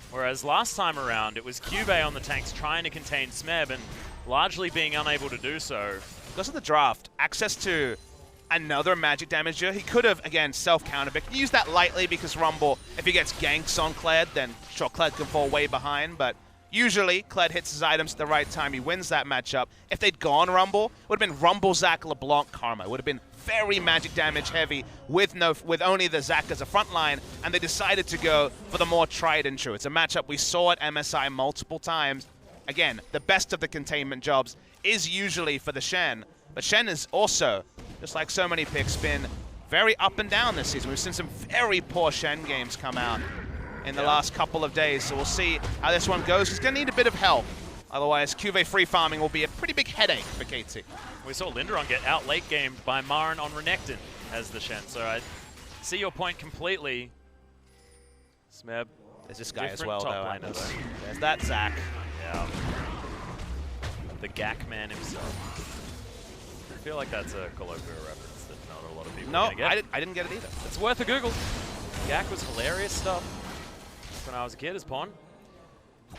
whereas last time around, it was Cube on the tanks trying to contain Smeb and largely being unable to do so. Because of the draft, access to another magic damager, he could have, again, self-counterpick. Use that lightly because Rumble, if he gets ganks on Kled, then sure, Kled can fall way behind, but usually Kled hits his items at the right time, he wins that matchup. If they'd gone Rumble, it would have been Rumble, Zac, LeBlanc, Karma. It would have been very magic damage heavy with only the Zac as a front line, and they decided to go for the more tried and true. It's a matchup we saw at MSI multiple times. Again, the best of the containment jobs is usually for the Shen, but Shen is also, just like so many picks, been very up and down this season. We've seen some very poor Shen games come out in the last couple of days, so we'll see how this one goes. He's going to need a bit of help. Otherwise, QV free farming will be a pretty big headache for KT. We saw Linderon get out late gamed by Marin on Renekton as the Shen, so I see your point completely. Smeb. There's this guy as different well, top though. laner, though. There's that Zac. Yeah. The Gak man himself. I feel like that's a colloquial reference that not a lot of people No, are gonna get. I didn't get it either. It's worth a Google. Gak was hilarious stuff when I was a kid as Pawn.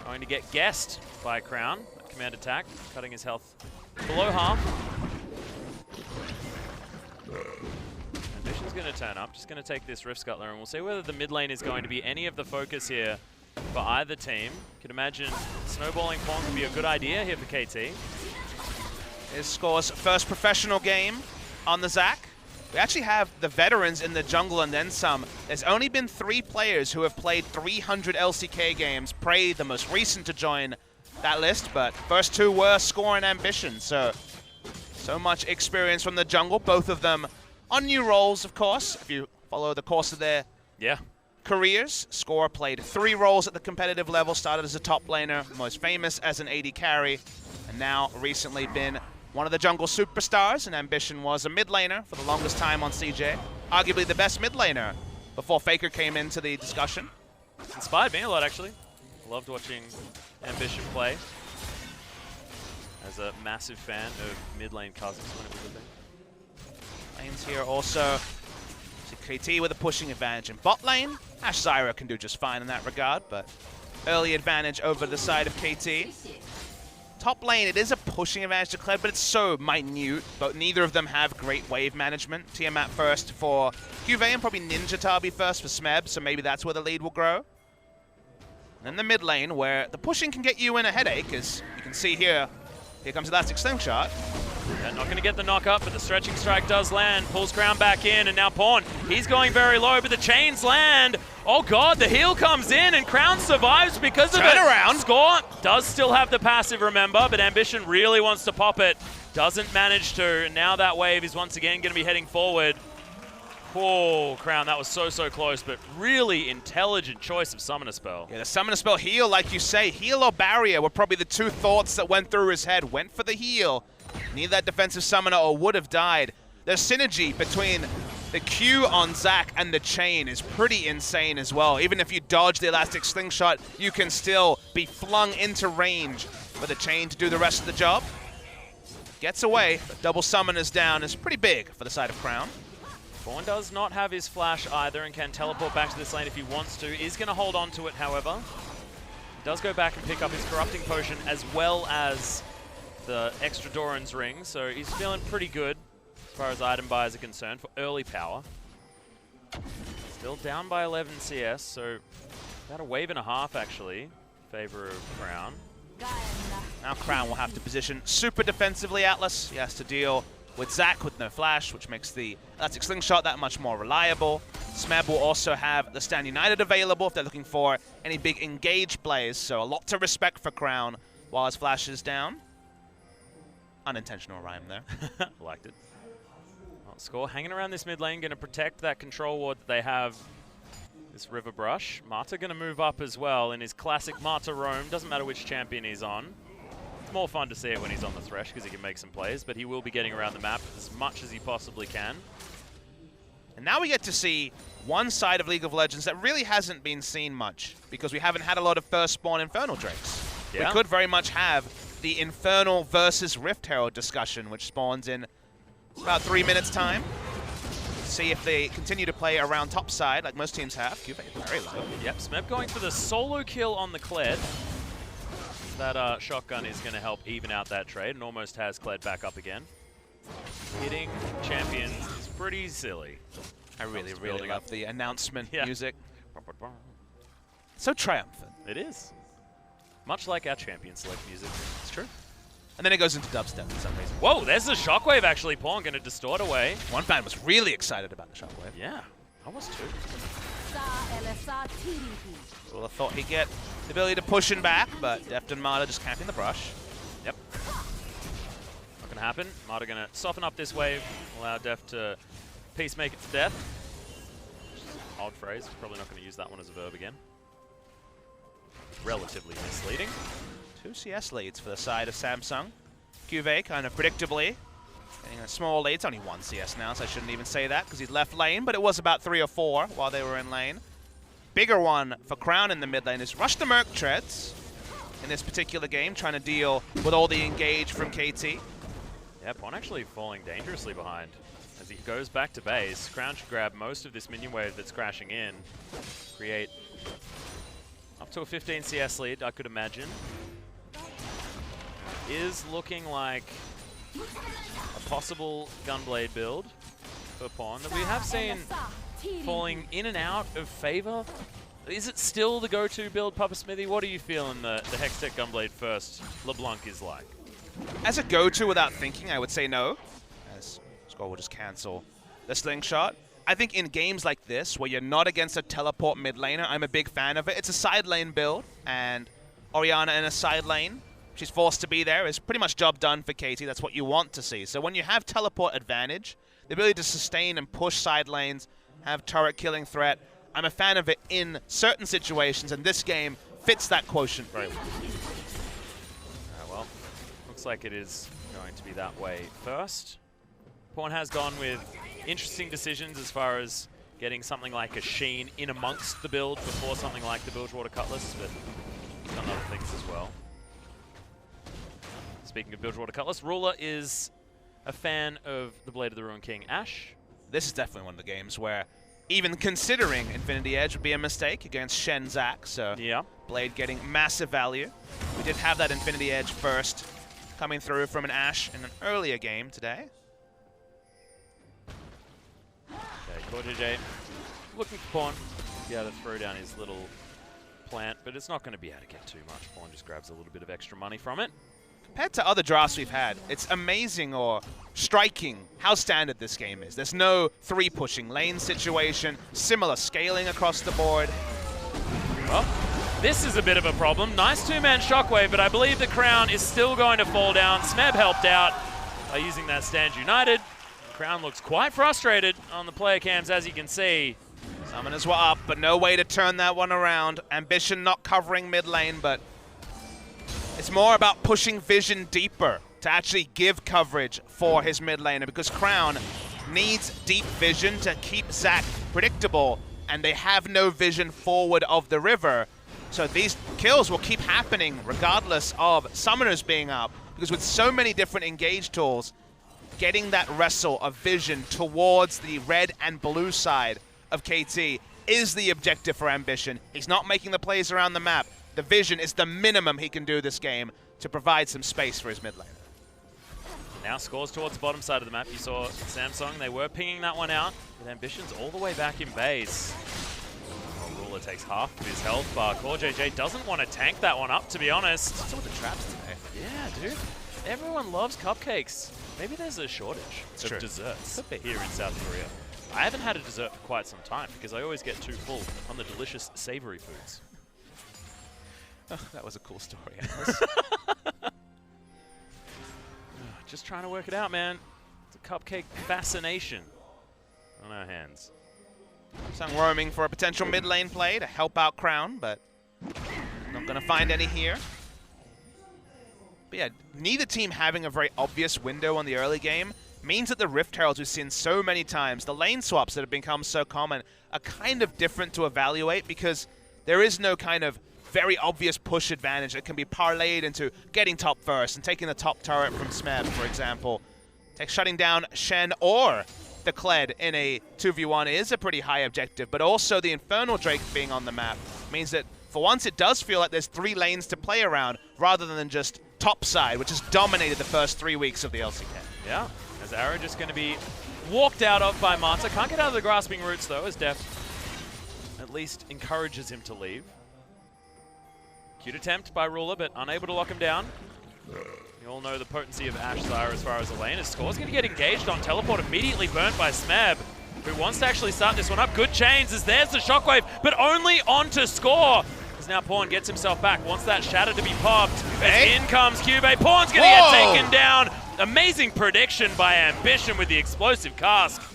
Going to get guessed by Crown. Command attack, cutting his health below half. Ambition's going to turn up. Just going to take this Rift Scuttler, and we'll see whether the mid lane is going to be any of the focus here for either team. Could imagine snowballing Pawn could be a good idea here for KT. is Score's first professional game on the Zac. We actually have the veterans in the jungle and then some. There's only been 3 players who have played 300 LCK games. Prey, the most recent to join that list, but first 2 were Score and Ambition. So much experience from the jungle, both of them on new roles, of course. If you follow the course of their careers, Score played 3 roles at the competitive level, started as a top laner, most famous as an AD carry, and now recently been one of the jungle superstars, and Ambition was a mid laner for the longest time on CJ. Arguably the best mid laner before Faker came into the discussion. Inspired me a lot, actually. Loved watching Ambition play. As a massive fan of mid lane cousins when it was a thing. Lanes here also. See KT with a pushing advantage in bot lane. Ash Zyra can do just fine in that regard, but early advantage over the side of KT. Top lane, it is a pushing advantage to Kled, but it's so minute. But neither of them have great wave management. Tiamat first for Juve and probably Ninja Tabi first for Smeb, so maybe that's where the lead will grow. And then the mid lane, where the pushing can get you in a headache, as you can see here. Here comes Elastic Slingshot. Yeah, not going to get the knock up, but the stretching strike does land. Pulls Crown back in, and now Pawn. He's going very low, but the chains land. Oh god, the heal comes in, and Crown survives because of it. Turn around. Score does still have the passive, remember, but Ambition really wants to pop it. Doesn't manage to, and now that wave is once again going to be heading forward. Oh, Crown, that was so close, but really intelligent choice of Summoner Spell. Yeah, the Summoner Spell heal, like you say, heal or barrier were probably the 2 thoughts that went through his head. Went for the heal, needed that defensive summoner or would have died. The synergy between the Q on Zac and the chain is pretty insane as well. Even if you dodge the Elastic Slingshot, you can still be flung into range for the chain to do the rest of the job. Gets away, but double summoners down is pretty big for the side of Crown. Fawn does not have his flash either and can teleport back to this lane if he wants to. Is going to hold on to it, however. Does go back and pick up his Corrupting Potion as well as the extra Doran's Ring, so he's feeling pretty good as far as item buys are concerned for early power. Still down by 11 CS, so about a wave and a half actually in favor of Crown. Now Crown will have to position super defensively. Atlas, he has to deal with Zac with no flash, which makes the Elastic Slingshot that much more reliable. Smeb will also have the Stand United available if they're looking for any big engage plays, so a lot to respect for Crown while his flash is down. Unintentional rhyme there. Liked it. Well, Score hanging around this mid lane, going to protect that control ward that they have. This River Brush. Marta going to move up as well in his classic Marta roam. Doesn't matter which champion he's on. It's more fun to see it when he's on the Thresh because he can make some plays, but he will be getting around the map as much as he possibly can. And now we get to see one side of League of Legends that really hasn't been seen much because we haven't had a lot of first spawn Infernal Drakes. Yeah. We could very much have the Infernal versus Rift Herald discussion, which spawns in about 3 minutes time. See if they continue to play around top side like most teams have. Cube very low. Yep, Smeb going for the solo kill on the Kled. That shotgun is going to help even out that trade and almost has Kled back up again. Hitting champions is pretty silly. I really love the announcement music. So triumphant. It is. Much like our champion select music. It's true. And then it goes into dubstep for some reason. Whoa, there's the shockwave actually. Pawn going to distort away. One fan was really excited about the shockwave. Yeah, I was too. Well, I thought he'd get the ability to push him back, but Deft and Marta just camping the brush. Yep. Not going to happen. Marta going to soften up this wave, allow Deft to peacemake it to death. Odd phrase. Probably not going to use that one as a verb again. Relatively misleading. 2 CS leads for the side of Samsung. Cuvée kind of predictably getting a small lead. It's only 1 CS now, so I shouldn't even say that because he's left lane, but it was about 3 or 4 while they were in lane. Bigger one for Crown in the mid lane is Rush the Merc Treads in this particular game, trying to deal with all the engage from KT. Yeah, Pawn actually falling dangerously behind. As he goes back to base, Crown should grab most of this minion wave that's crashing in, create up to a 15 CS lead, I could imagine. Is looking like a possible Gunblade build for Pawn that we have seen falling in and out of favor. Is it still the go-to build, Papa Smithy? What are you feeling the Hextech Gunblade first LeBlanc is like? As a go-to without thinking, I would say no. As Score will just cancel the slingshot. I think in games like this, where you're not against a teleport mid laner, I'm a big fan of it. It's a side lane build, and Orianna in a side lane, she's forced to be there, is pretty much job done for Katie. That's what you want to see. So when you have teleport advantage, the ability to sustain and push side lanes, have turret killing threat, I'm a fan of it in certain situations, and this game fits that quotient very well. Well, looks like it is going to be that way first. Pawn has gone with interesting decisions as far as getting something like a Sheen in amongst the build before something like the Bilgewater Cutlass, but done other things as well. Speaking of Bilgewater Cutlass, Ruler is a fan of the Blade of the Ruined King Ashe. This is definitely one of the games where even considering Infinity Edge would be a mistake against Shen Zach, so yeah. Blade getting massive value. We did have that Infinity Edge first coming through from an Ashe in an earlier game today. Okay, JJ looking for Pawn. Yeah, to throw down his little plant, but it's not going to be able to get too much. Pawn just grabs a little bit of extra money from it. Compared to other drafts we've had, it's amazing or striking how standard this game is. There's no three-pushing lane situation, similar scaling across the board. Well, this is a bit of a problem. Nice two-man shockwave, but I believe the crown is still going to fall down. Smeb helped out by using that Stand United. Crown looks quite frustrated on the player cams, as you can see. Summoners were up, but no way to turn that one around. Ambition not covering mid lane, but it's more about pushing Vision deeper to actually give coverage for his mid laner, because Crown needs deep vision to keep Zac predictable, and they have no vision forward of the river. So these kills will keep happening regardless of Summoners being up, because with so many different engage tools, getting that wrestle of vision towards the red and blue side of KT is the objective for Ambition. He's not making the plays around the map. The vision is the minimum he can do this game to provide some space for his mid lane. Now scores towards the bottom side of the map. You saw Samsung, they were pinging that one out, with Ambitions all the way back in base. Oh, Ruler takes half of his health bar. Core JJ doesn't want to tank that one up, to be honest. What's with the traps today? Yeah, dude. Everyone loves cupcakes. Maybe there's a shortage of desserts here in South Korea. I haven't had a dessert for quite some time because I always get too full on the delicious savory foods. Oh, that was a cool story. Just trying to work it out, man. It's a cupcake fascination on our hands. Samsung roaming for a potential mid lane play to help out Crown, but not going to find any here. But yeah, neither team having a very obvious window on the early game means that the Rift Heralds we've seen so many times, the lane swaps that have become so common, are kind of different to evaluate, because there is no kind of very obvious push advantage that can be parlayed into getting top first and taking the top turret from Smeb, for example. Shutting down Shen or the Kled in a 2v1 is a pretty high objective, but also the Infernal Drake being on the map means that for once it does feel like there's 3 lanes to play around rather than just top side, which has dominated the first 3 weeks of the LCK. Yeah, as Arrow just going to be walked out of by Marta. Can't get out of the grasping roots though, as Def at least encourages him to leave. Cute attempt by Ruler, but unable to lock him down. You all know the potency of Ashe Zyra as far as the lane. His Score's going to get engaged on teleport, immediately burnt by Smeb, who wants to actually start this one up. Good chains as there's the shockwave, but only onto Score. As now Pawn gets himself back, wants that shatter to be popped. As in comes Cube. Pawn's going to get taken down. Amazing prediction by Ambition with the explosive cask.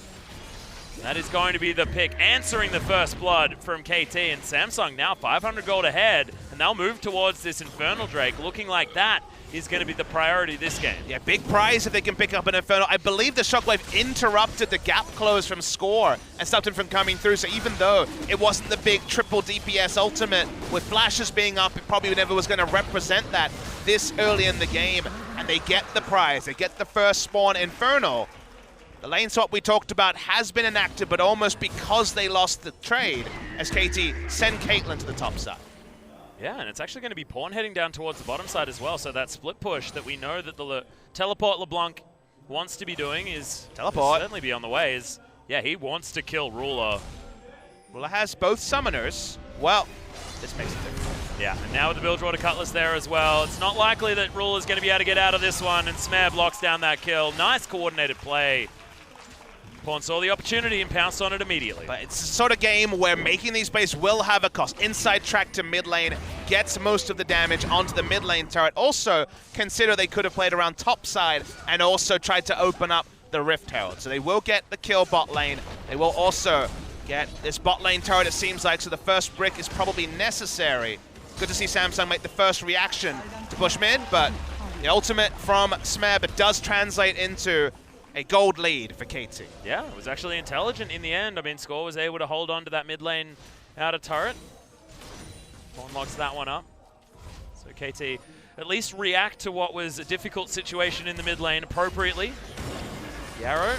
That is going to be the pick, answering the first blood from KT, and Samsung now 500 gold ahead, and they'll move towards this Infernal Drake, looking like that is going to be the priority this game. Yeah, big prize if they can pick up an Infernal. I believe the Shockwave interrupted the gap close from Score and stopped him from coming through, so even though it wasn't the big triple DPS ultimate, with flashes being up, it probably never was going to represent that this early in the game, and they get the prize. They get the first spawn Infernal. The lane swap we talked about has been enacted, but almost because they lost the trade, as KT send Caitlyn to the top side. Yeah, and it's actually going to be Pawn heading down towards the bottom side as well, so that split push that we know that the Teleport LeBlanc wants to be doing is certainly be on the way. Yeah, he wants to kill Ruler. Ruler has both summoners. Well, this makes it difficult. Yeah, and now with the build water Cutlass there as well, it's not likely that Ruler's going to be able to get out of this one, and Smeb locks down that kill. Nice coordinated play. Pawn saw the opportunity and pounced on it immediately. But it's the sort of game where making these plays will have a cost. Inside track to mid lane gets most of the damage onto the mid lane turret. Also, consider they could have played around top side and also tried to open up the Rift Herald. So they will get the kill bot lane. They will also get this bot lane turret, it seems like, so the first brick is probably necessary. Good to see Samsung make the first reaction to push mid, but the ultimate from Smeb does translate into a gold lead for KT. Yeah, it was actually intelligent in the end. I mean, Score was able to hold on to that mid lane outer turret. Pawn locks that one up. So KT at least react to what was a difficult situation in the mid lane appropriately. Yarrow,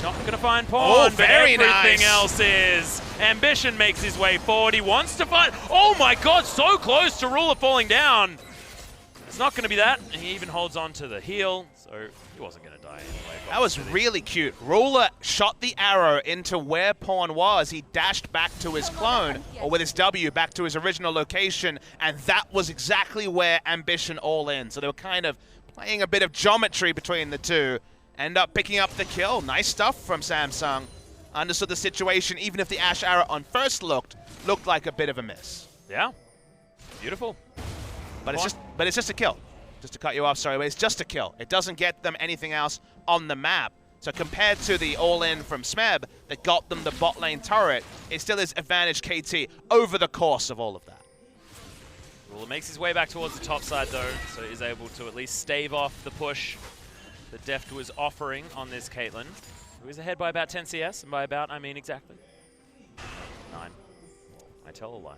not going to find Pawn, but very everything nice. else is. Ambition makes his way forward. He wants to find. Oh my god, so close to Ruler falling down. It's not going to be that. And he even holds on to the heal, so he wasn't going to die anyway. That was really cute. Ruler shot the arrow into where Pawn was. He dashed back to his clone, or with his W back to his original location, and that was exactly where Ambition all in. So they were kind of playing a bit of geometry between the two. End up picking up the kill. Nice stuff from Samsung. Understood the situation, even if the Ash arrow on first looked like a bit of a miss. Yeah, beautiful. But it's just a kill. Just to cut you off, sorry, but it's just a kill. It doesn't get them anything else on the map. So compared to the all-in from Smeb that got them the bot lane turret, it still is advantage KT over the course of all of that. Ruler makes his way back towards the top side though, so he's able to at least stave off the push that Deft was offering on this Caitlyn, who is ahead by about 10 CS, and by about, I mean exactly 9. I tell a lie.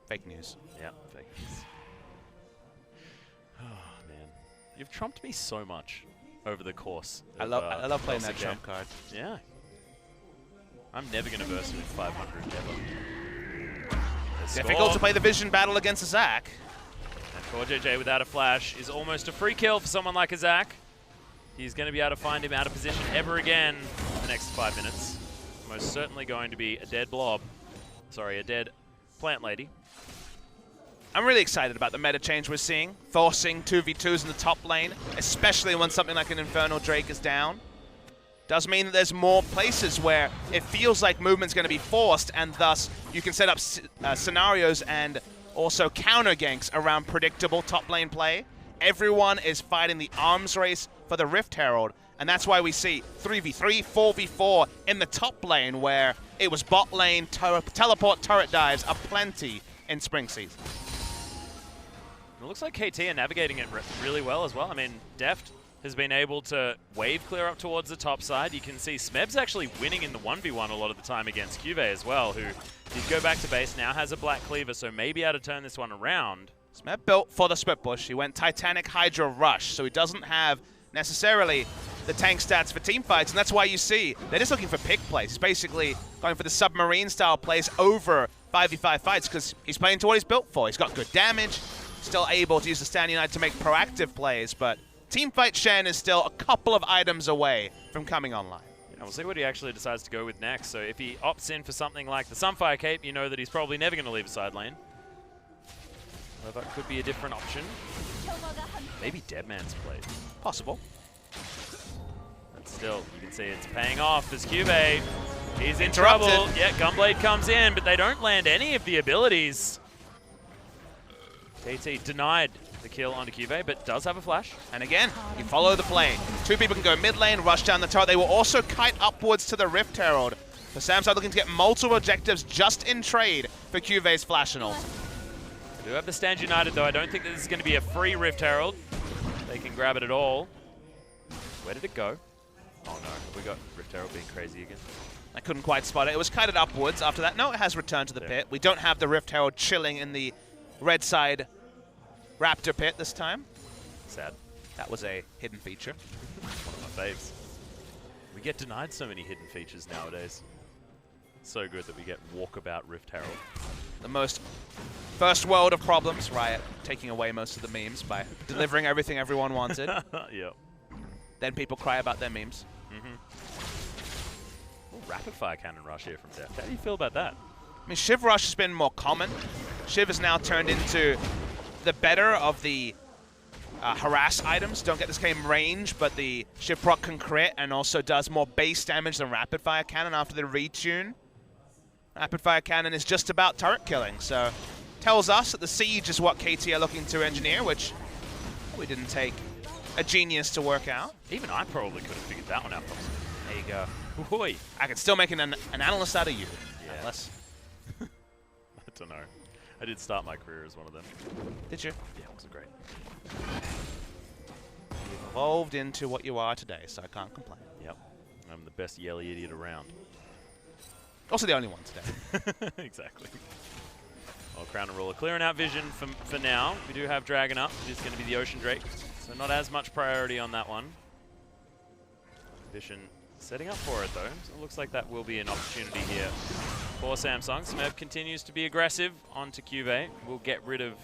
Fake news. Yeah, fake news. Oh, man. You've trumped me so much over the course of, I love playing that LCK. trump card. Yeah. I'm never going to verse you in 500 ever. Difficult to play the vision battle against a Zac. And JJ without a flash is almost a free kill for someone like a Zac. He's going to be able to find him out of position ever again in the next 5 minutes. Most certainly going to be a dead blob. Sorry, a dead plant lady. I'm really excited about the meta change we're seeing. Forcing 2v2s in the top lane, especially when something like an Infernal Drake is down. Does mean that there's more places where it feels like movement's going to be forced, and thus you can set up scenarios and also counter ganks around predictable top lane play. Everyone is fighting the arms race for the Rift Herald, and that's why we see 3v3, 4v4 in the top lane, where it was bot lane, teleport turret dives aplenty in spring season. It looks like KT are navigating it really well as well. I mean, Deft has been able to wave clear up towards the top side. You can see Smeb's actually winning in the 1v1 a lot of the time against Cuvée as well, who did go back to base, now has a Black Cleaver, so maybe able to turn this one around. Smeb built for the split push. He went Titanic Hydra Rush, so he doesn't have necessarily the tank stats for team fights, and that's why you see they're just looking for pick plays. He's basically going for the submarine style plays over 5v5 fights because he's playing to what he's built for. He's got good damage, still able to use the Stand Unite to make proactive plays, but Teamfight Shen is still a couple of items away from coming online. Yeah, we'll see what he actually decides to go with next. So if he opts in for something like the Sunfire Cape, you know that he's probably never going to leave a side lane. Although that could be a different option. Maybe Deadman's played. Possible. But still, you can see it's paying off as Cuvée. He's in Interrupted. trouble. Yeah, Gunblade comes in, but they don't land any of the abilities. KT denied the kill onto Cuvée, but does have a flash. And again, you follow the play. Two people can go mid lane, rush down the turret. They will also kite upwards to the Rift Herald. So Samsung looking to get multiple objectives just in trade for Cuvé's flash and ult. They do have the Stand United, though. I don't think that this is going to be a free Rift Herald. They can grab it at all. Where did it go? Oh no, we got Rift Herald being crazy again. I couldn't quite spot it. It was kited upwards after that. No, it has returned to the pit. We don't have the Rift Herald chilling in the red side Raptor pit this time. Sad. That was a hidden feature. One of my faves. We get denied so many hidden features nowadays. So good that we get Walkabout Rift Herald. The most first world of problems. Riot taking away most of the memes by delivering everything everyone wanted. Yep. Then people cry about their memes. Rapid fire cannon rush here from Deft. How do you feel about that? I mean, Shiv Rush has been more common. Shiv has now turned into the better of the harass items. Don't get the same range, but the Shiv proc can crit and also does more base damage than Rapid Fire Cannon after the retune. Rapid Fire Cannon is just about turret killing, so tells us that the Siege is what KT are looking to engineer, which we didn't take a genius to work out. Even I probably could have figured that one out. There you go. Boy. I could still make an analyst out of you. Yeah. Unless. I don't know. I did start my career as one of them. Did you? Yeah, it wasn't great. You've evolved into what you are today, so I can't complain. Yep. I'm the best yelly idiot around. Also the only one today. Exactly. Well, Crown and Ruler clearing out vision for now. We do have Dragon up. It is going to be the Ocean Drake, so not as much priority on that one. Vision setting up for it, though. So it looks like that will be an opportunity here for Samsung. Smeb continues to be aggressive onto Cuvee. We'll get rid of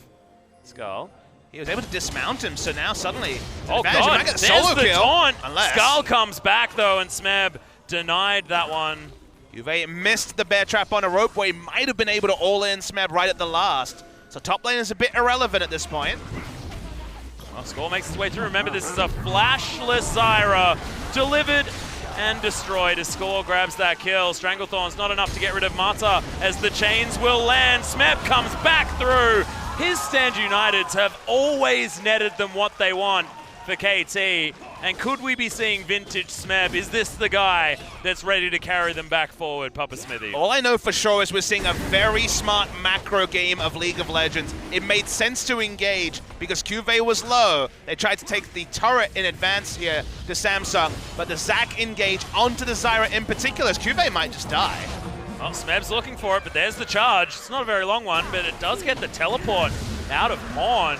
Skull. He was able to dismount him, so now suddenly... Oh, God, there's the taunt! Unless Skull comes back, though, and Smeb denied that one. Juve missed the bear trap on a rope where he might have been able to all-in Smeb right at the last. So top lane is a bit irrelevant at this point. Well, Skull makes his way through. Remember, this is a flashless Zyra. Delivered and destroyed as Skull grabs that kill. Stranglethorn's not enough to get rid of Mata as the chains will land. Smeb comes back through. His Stand Uniteds have always netted them what they want for KT. And could we be seeing vintage Smeb? Is this the guy that's ready to carry them back forward, Papa Smithy? All I know for sure is we're seeing a very smart macro game of League of Legends. It made sense to engage because Cuvee was low. They tried to take the turret in advance here to Samsung, but the Zac engage onto the Zyra in particular, as Cuvee might just die. Well, Smeb's looking for it, but there's the charge. It's not a very long one, but it does get the teleport out of pawn.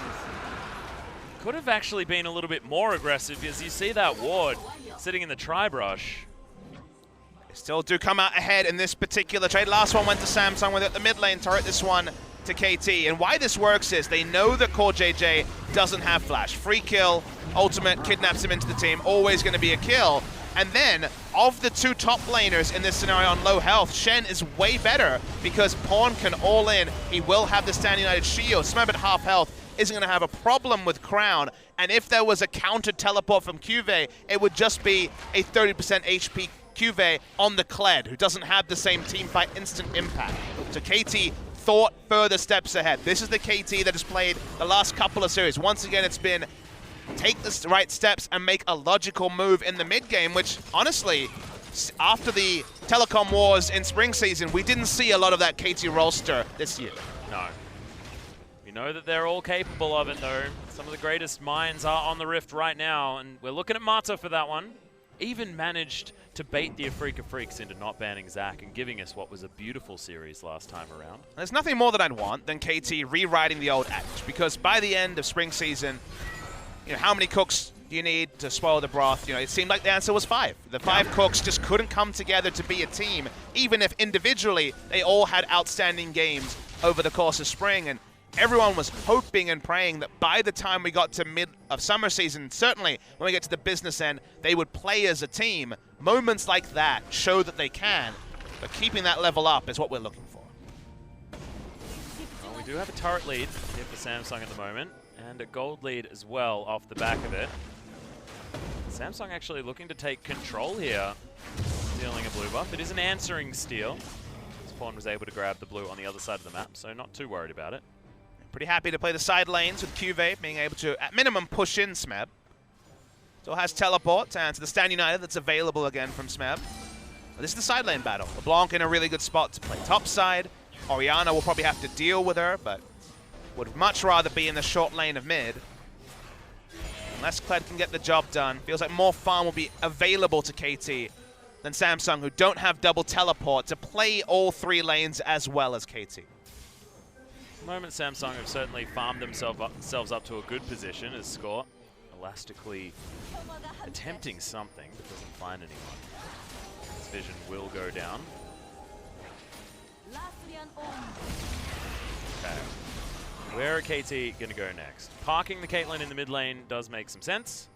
Could have actually been a little bit more aggressive as you see that ward sitting in the tri-brush. They still do come out ahead in this particular trade. Last one went to Samsung with it, the mid lane turret, this one to KT. And why this works is they know that Core JJ doesn't have flash. Free kill, ultimate, kidnaps him into the team, always going to be a kill. And then, of the two top laners in this scenario on low health, Shen is way better because Pawn can all in. He will have the Stand United shield. Smeb at half health isn't going to have a problem with Crown. And if there was a counter teleport from Cuvee, it would just be a 30% HP Cuvee on the Kled, who doesn't have the same teamfight instant impact. So KT thought further steps ahead. This is the KT that has played the last couple of series. Once again, it's been take the right steps and make a logical move in the mid game, which honestly, after the telecom wars in spring season, we didn't see a lot of that KT Rolster this year. No. We know that they're all capable of it, though. Some of the greatest minds are on the Rift right now, and we're looking at Mata for that one. Even managed to bait the Afreeca Freecs into not banning Zac and giving us what was a beautiful series last time around. There's nothing more that I'd want than KT rewriting the old adage, because by the end of spring season, you know, how many cooks do you need to spoil the broth? You know, it seemed like the answer was 5. The 5 cooks just couldn't come together to be a team, even if individually they all had outstanding games over the course of spring. And everyone was hoping and praying that by the time we got to mid of summer season, certainly when we get to the business end, they would play as a team. Moments like that show that they can, but keeping that level up is what we're looking for. Well, we do have a turret lead here for Samsung at the moment, and a gold lead as well off the back of it. Samsung actually looking to take control here, stealing a blue buff. It is an answering steal. Spawn was able to grab the blue on the other side of the map, so not too worried about it. Pretty happy to play the side lanes with Cuvee being able to, at minimum, push in Smeb. Still has teleport, and to the Stand United that's available again from Smeb. This is the side lane battle. LeBlanc in a really good spot to play top side. Orianna will probably have to deal with her, but would much rather be in the short lane of mid. Unless Kled can get the job done, feels like more farm will be available to KT than Samsung, who don't have double teleport to play all 3 lanes as well as KT. At the moment, Samsung have certainly farmed themselves up to a good position as Score elastically attempting something, but doesn't find anyone. His vision will go down. Okay. Where are KT going to go next? Parking the Caitlyn in the mid lane does make some sense.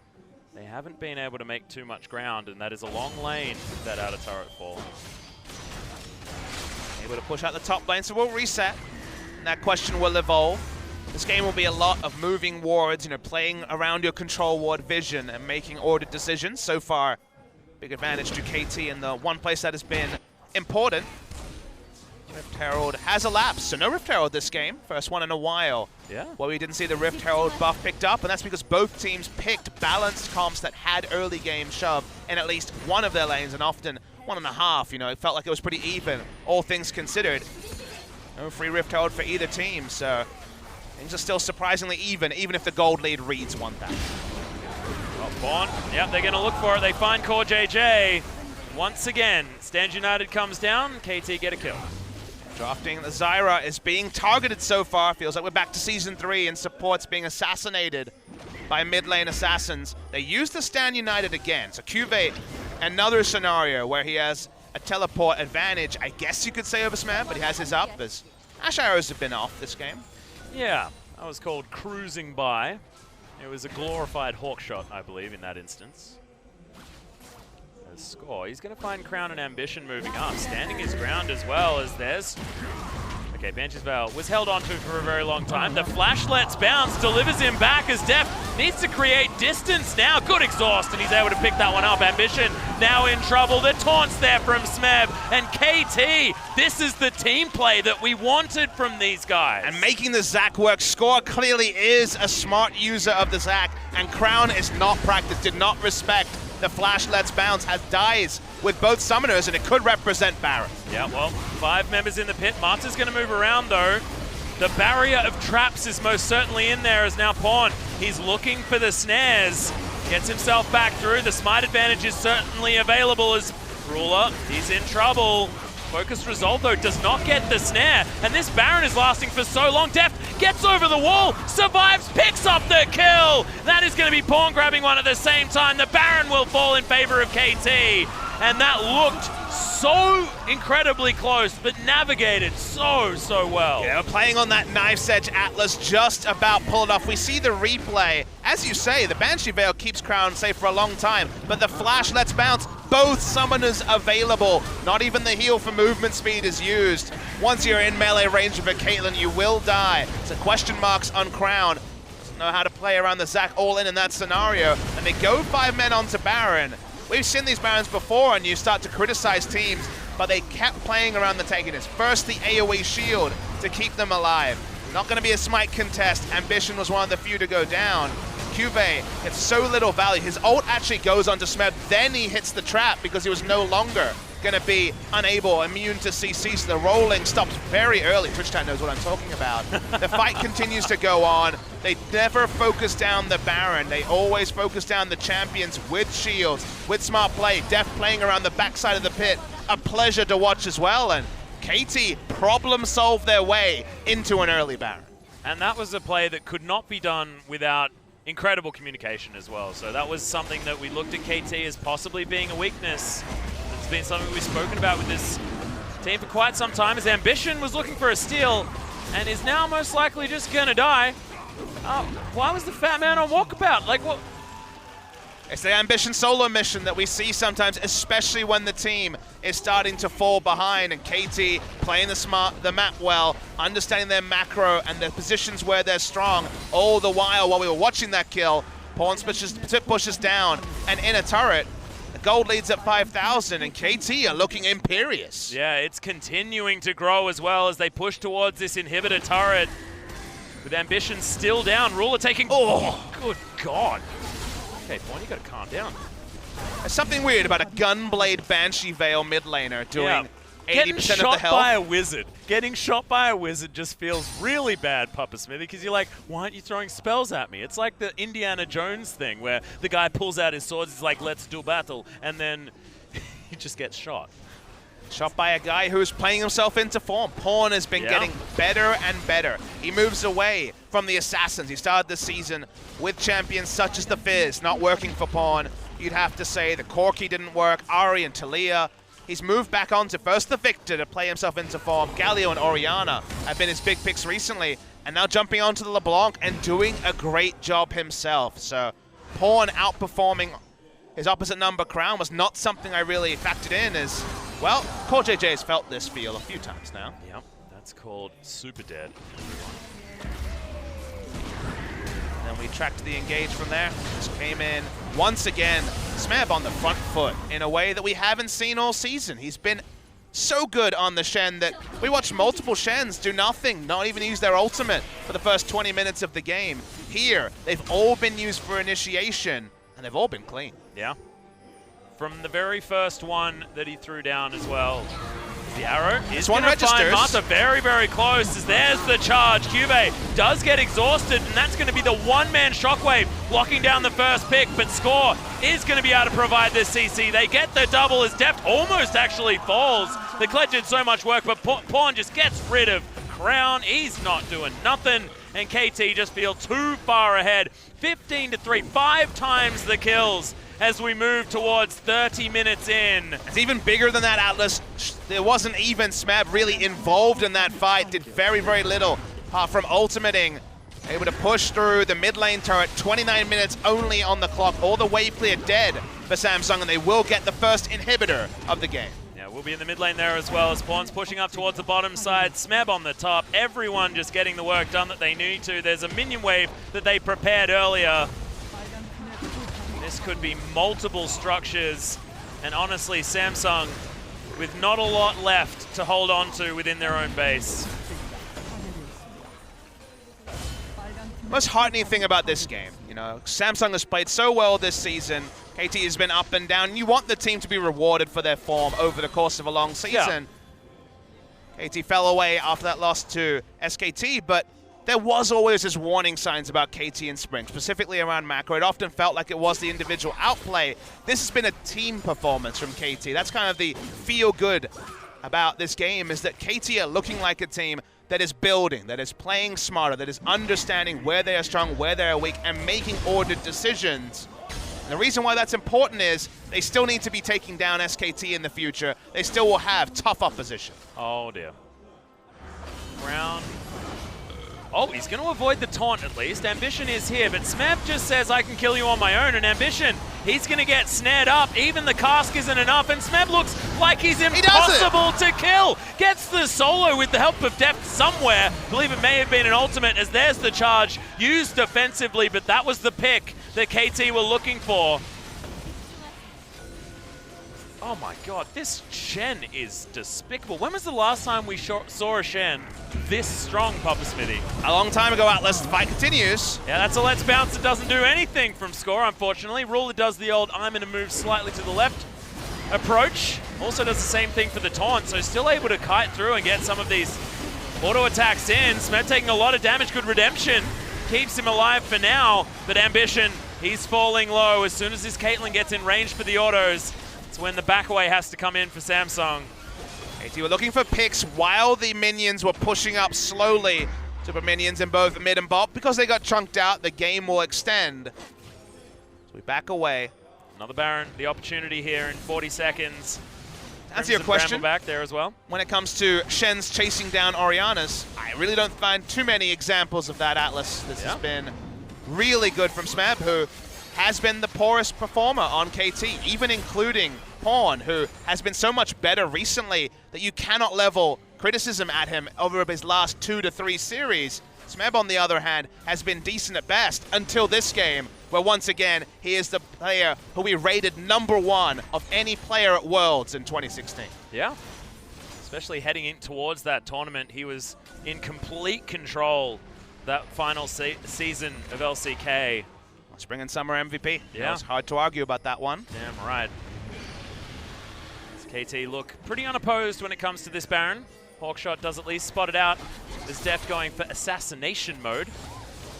They haven't been able to make too much ground, and that is a long lane with that outer turret fall. able to push out the top lane, so we'll reset. And that question will evolve. This game will be a lot of moving wards, you know, playing around your control ward vision and making ordered decisions. So far, big advantage to KT in the one place that has been important. Rift Herald has elapsed, so no Rift Herald this game. First one in a while. Yeah. Well, we didn't see the Rift Herald buff picked up, and that's because both teams picked balanced comps that had early game shove in at least one of their lanes, and often 1.5. You know, it felt like it was pretty even, all things considered. No free Rift Herald for either team, so things are still surprisingly even if the gold lead reads 1,000. Oh, Pawn. Yep, they're going to look for it. They find Core JJ. Once again, Stand United comes down. KT get a kill. Drafting the Zyra is being targeted so far. Feels like we're back to Season 3 and support's being assassinated by mid lane assassins. They use the Stand United again. So Cuvee, another scenario where he has a teleport advantage, I guess you could say, over Smeb, but he has his up as Ash Arrows have been off this game. Yeah, that was called cruising by. It was a glorified hawk shot, I believe, in that instance. Score. He's going to find Crown and Ambition moving up, standing his ground as well as there's... Okay, Banshee's Veil was held onto for a very long time. The flash lets bounce, delivers him back as Def needs to create distance now. Good exhaust, and he's able to pick that one up. Ambition now in trouble. The taunts there from Smeb. And KT, this is the team play that we wanted from these guys. And making the Zac work. Score clearly is a smart user of the Zac, and Crown is not practiced, did not respect the flash lets bounce, has dies with both summoners, and it could represent Baron. Yeah, well, 5 members in the pit. Marta's going to move around, though. The barrier of traps is most certainly in there as now Pawn. He's looking for the snares. Gets himself back through. The smite advantage is certainly available as Ruler. He's in trouble. Focused Resolve, though, does not get the snare. And this Baron is lasting for so long. Deft gets over the wall, survives, picks up the kill. That is going to be Pawn grabbing one at the same time. The Baron will fall in favor of KT. And that looked so incredibly close, but navigated so well. Yeah, playing on that knife's edge, Atlas just about pulled off. We see the replay. As you say, the Banshee Veil keeps Crown safe for a long time, but the flash lets bounce. Both summoners available. Not even the heal for movement speed is used. Once you're in melee range of a Caitlyn, you will die. So question marks on Crown. Doesn't know how to play around the Zac all in that scenario. And they go 5 men onto Baron. We've seen these Barons before, and you start to criticize teams, but they kept playing around the antagonist. First, the AoE shield to keep them alive. Not going to be a smite contest. Ambition was one of the few to go down. Cuvee gets so little value. His ult actually goes onto Smeb, then he hits the trap because he was no longer going to be immune to CC, so the rolling stops very early. Twitch chat knows what I'm talking about. The fight continues to go on. They never focus down the Baron. They always focus down the champions with shields, with smart play. Def playing around the backside of the pit. A pleasure to watch as well, and KT problem solve their way into an early Baron. And that was a play that could not be done without incredible communication as well. So that was something that we looked at KT as possibly being a weakness. It's been something we've spoken about with this team for quite some time, as Ambition was looking for a steal and is now most likely just gonna die. Why was the fat man on walkabout? Like, what? It's the Ambition solo mission that we see sometimes, especially when the team is starting to fall behind, and KT playing the map well, understanding their macro and their positions where they're strong. All the while we were watching that kill, Pawn pushes down, and in a turret, the gold leads at 5,000, and KT are looking imperious. Yeah, it's continuing to grow as well as they push towards this inhibitor turret. With Ambition still down, Ruler taking... Oh, good God. Okay, Pawn, you gotta calm down. There's something weird about a Gunblade Banshee Veil mid laner doing 80% of the health. Getting shot by a wizard. Getting shot by a wizard just feels really bad, Papa Smithy, because you're like, why aren't you throwing spells at me? It's like the Indiana Jones thing where the guy pulls out his swords, he's like, let's do battle, and then he just gets shot. Shot by a guy who's playing himself into form. Pawn has been getting better and better. He moves away from the Assassins. He started the season with champions such as the Fizz, not working for Pawn. You'd have to say the Corki didn't work, Ari and Talia. He's moved back onto first the Victor to play himself into form. Galio and Orianna have been his big picks recently, and now jumping onto the LeBlanc and doing a great job himself. So Pawn outperforming his opposite number Crown was not something I really factored in, as Well, Core JJ has felt this feel a few times now. Yep, that's called Super Dead. Then we tracked the engage from there. Just came in once again. Smeb on the front foot in a way that we haven't seen all season. He's been so good on the Shen that we watched multiple Shens do nothing, not even use their ultimate for the first 20 minutes of the game. Here, they've all been used for initiation, and they've all been clean. Yeah. From the very first one that he threw down as well. The arrow is going to find Mata very, very close as there's the charge. Cube does get exhausted, and that's going to be the one-man shockwave locking down the first pick, but Score is going to be able to provide this CC. They get the double as Deft almost actually falls. The Kled did so much work, but Pawn just gets rid of Crown. He's not doing nothing, and KT just feel too far ahead. 15-3, 5 times the kills as we move towards 30 minutes in. It's even bigger than that, Atlas. There wasn't even Smeb really involved in that fight. Did very, very little apart from ultimating. Able to push through the mid lane turret. 29 minutes only on the clock. All the wave clear dead for Samsung, and they will get the first inhibitor of the game. Yeah, we'll be in the mid lane there as well as Pawn's pushing up towards the bottom side. Smeb on the top. Everyone just getting the work done that they need to. There's a minion wave that they prepared earlier. This could be multiple structures, and honestly, Samsung with not a lot left to hold on to within their own base. Most heartening thing about this game, you know, Samsung has played so well this season. KT has been up and down. You want the team to be rewarded for their form over the course of a long season. Yeah. KT fell away after that loss to SKT, but there was always this warning signs about KT and Spring, specifically around macro. It often felt like it was the individual outplay. This has been a team performance from KT. That's kind of the feel good about this game, is that KT are looking like a team that is building, that is playing smarter, that is understanding where they are strong, where they are weak, and making ordered decisions. And the reason why that's important is they still need to be taking down SKT in the future. They still will have tough opposition. Oh dear. Brown. Oh, he's going to avoid the taunt at least. Ambition is here, but Smeb just says, I can kill you on my own. And Ambition, he's going to get snared up. Even the cask isn't enough, and Smeb looks like he's impossible to kill. Gets the solo with the help of Deft somewhere. I believe it may have been an ultimate, as there's the charge used defensively, but that was the pick that KT were looking for. Oh my god, this Shen is despicable. When was the last time we saw a Shen this strong, Papa Smithy? A long time ago, Atlas. The fight continues. Yeah, that's a let's bounce that doesn't do anything from Score, unfortunately. Ruler does the old I'm going to move slightly to the left approach. Also does the same thing for the taunt, so still able to kite through and get some of these auto attacks in. Smeb taking a lot of damage. Good redemption. Keeps him alive for now, but Ambition, he's falling low. As soon as this Caitlyn gets in range for the autos, when the backaway has to come in for Samsung. KT were looking for picks while the minions were pushing up slowly. Super minions in both mid and bot. Because they got chunked out, the game will extend. So we back away. Another Baron, the opportunity here in 40 seconds. To answer your question, back there as well. When it comes to Shen's chasing down Oriana's, I really don't find too many examples of that, Atlas. This has been really good from Smeb, who has been the poorest performer on KT, even including Pawn, who has been so much better recently that you cannot level criticism at him over his last 2 to 3 series. Smeb, on the other hand, has been decent at best until this game, where once again, he is the player who we rated #1 of any player at Worlds in 2016. Yeah, especially heading in towards that tournament, he was in complete control that final season of LCK. Spring and Summer MVP. Yeah. It's hard to argue about that one. Damn right. Does KT look pretty unopposed when it comes to this Baron? Hawkshot does at least spot it out. Is Deft going for assassination mode?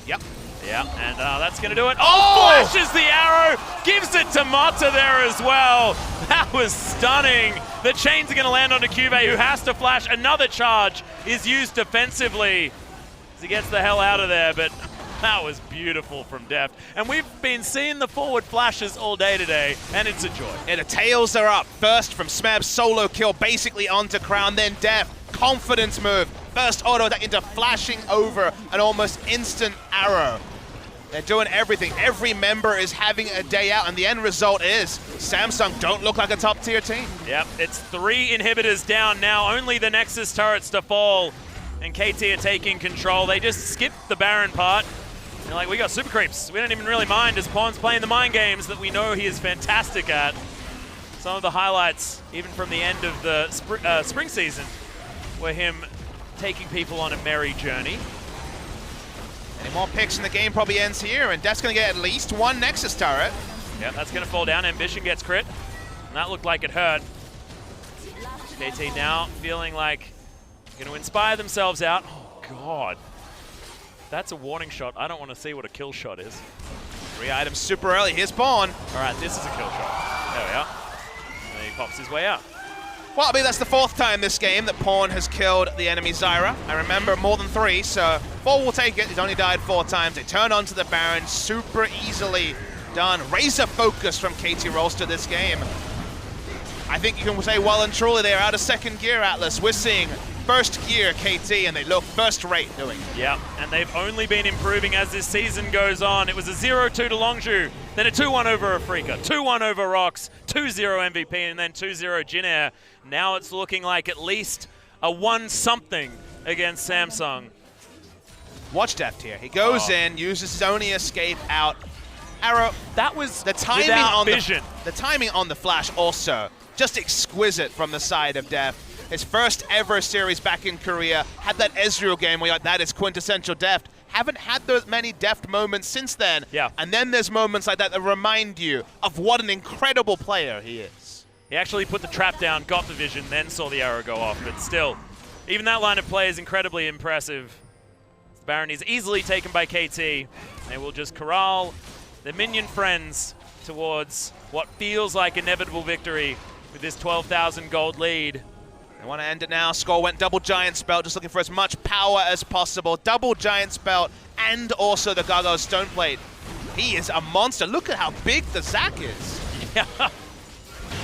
Yep. Yeah, and that's going to do it. Oh! Flashes the arrow! Gives it to Mata there as well. That was stunning. The chains are going to land onto Cube, who has to flash. Another charge is used defensively as he gets the hell out of there, but that was beautiful from Deft. And we've been seeing the forward flashes all day today, and it's a joy. And the tails are up. First from Smeb's solo kill, basically onto Crown, then Deft. Confidence move. First auto attack into flashing over an almost instant arrow. They're doing everything. Every member is having a day out, and the end result is Samsung don't look like a top-tier team. Yep, it's 3 inhibitors down now, only the Nexus turrets to fall, and KT are taking control. They just skipped the Baron part. They're like, we got super creeps. We don't even really mind as Pawn's playing the mind games that we know he is fantastic at. Some of the highlights, even from the end of the spring season, were him taking people on a merry journey. Any more picks in the game probably ends here, and Def's going to get at least 1 Nexus turret. Yeah, that's going to fall down. Ambition gets crit, and that looked like it hurt. KT now feeling like going to inspire themselves out. Oh, God. That's a warning shot. I don't want to see what a kill shot is. 3 items super early. Here's Pawn. All right, this is a kill shot. There we are. And then he pops his way out. Well, I mean, that's the 4th time this game that Pawn has killed the enemy Zyra. I remember more than 3, so 4 will take it. He's only died 4 times. They turn onto the Baron super easily done. Razor focus from KT Rolster this game. I think you can say well and truly they're out of 2nd gear, Atlas. We're seeing 1st gear KT, and they look first rate doing it. Yeah, and they've only been improving as this season goes on. It was a 0-2 to Longzhu, then a 2-1 over Afreeca, 2-1 over ROX, 2-0 MVP, and then 2-0 Jin. Now it's looking like at least a 1-something against Samsung. Watch Deft here. He goes in, uses his only escape out. Arrow. That was the timing without on vision. The timing on the flash also just exquisite from the side of Deft. His first ever series back in Korea, had that Ezreal game where you're like, that is quintessential Deft. Haven't had those many Deft moments since then. Yeah. And then there's moments like that that remind you of what an incredible player he is. He actually put the trap down, got the vision, then saw the arrow go off. But still, even that line of play is incredibly impressive. Baron is easily taken by KT. They will just corral their minion friends towards what feels like inevitable victory with this 12,000 gold lead. They want to end it now. Skull went double giant spell, just looking for as much power as possible. Double giant spell and also the Gargoyle Stoneplate. He is a monster. Look at how big the Zac is. Yeah.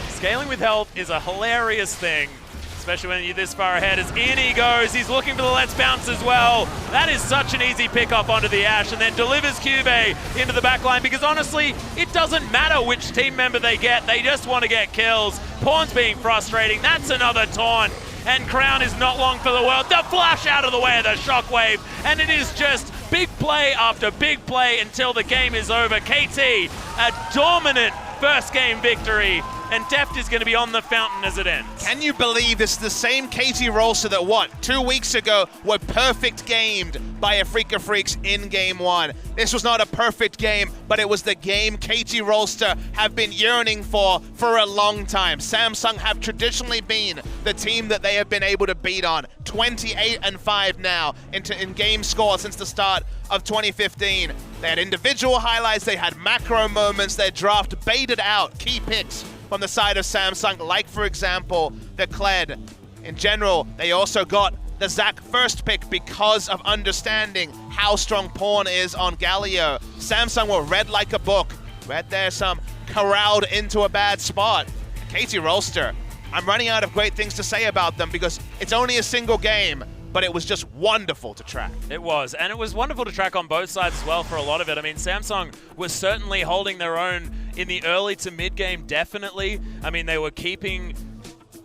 Scaling with health is a hilarious thing, especially when you're this far ahead. As in he goes, he's looking for the Let's Bounce as well. That is such an easy pickup onto the Ashe, and then delivers Cube into the backline, because honestly, it doesn't matter which team member they get. They just want to get kills. Pawn's being frustrating. That's another taunt. And Crown is not long for the world. The flash out of the way of the shockwave, and it is just big play after big play until the game is over. KT, a dominant first game victory, and Deft is going to be on the fountain as it ends. Can you believe this is the same KT Rolster that, 2 weeks ago were perfect gamed by Afreeca Freecs in Game 1? This was not a perfect game, but it was the game KT Rolster have been yearning for a long time. Samsung have traditionally been the team that they have been able to beat on. 28-5 now in game score since the start of 2015. They had individual highlights, they had macro moments, their draft baited out key picks from the side of Samsung, like for example, the Kled. In general, they also got the Zac first pick because of understanding how strong Pawn is on Galio. Samsung were read like a book. Read there some corralled into a bad spot. KT Rolster, I'm running out of great things to say about them because it's only a single game, but it was just wonderful to track. It was, and it was wonderful to track on both sides as well for a lot of it. I mean, Samsung was certainly holding their own in the early to mid game, definitely. I mean, they were keeping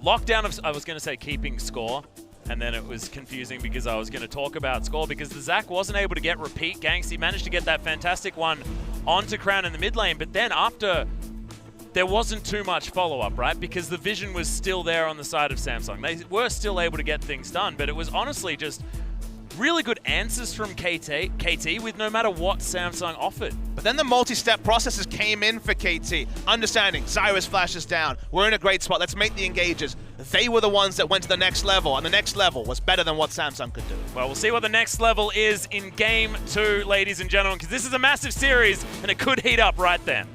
lockdown of, I was going to say keeping score, and then it was confusing because I was going to talk about score because the Zac wasn't able to get repeat ganks. He managed to get that fantastic one onto Crown in the mid lane, but then after, there wasn't too much follow-up, right? Because the vision was still there on the side of Samsung. They were still able to get things done, but it was honestly just really good answers from KT with no matter what Samsung offered. But then the multi-step processes came in for KT. Understanding, Zyra's flashes down. We're in a great spot. Let's make the engages. They were the ones that went to the next level, and the next level was better than what Samsung could do. Well, we'll see what the next level is in Game 2, ladies and gentlemen, because this is a massive series, and it could heat up right then.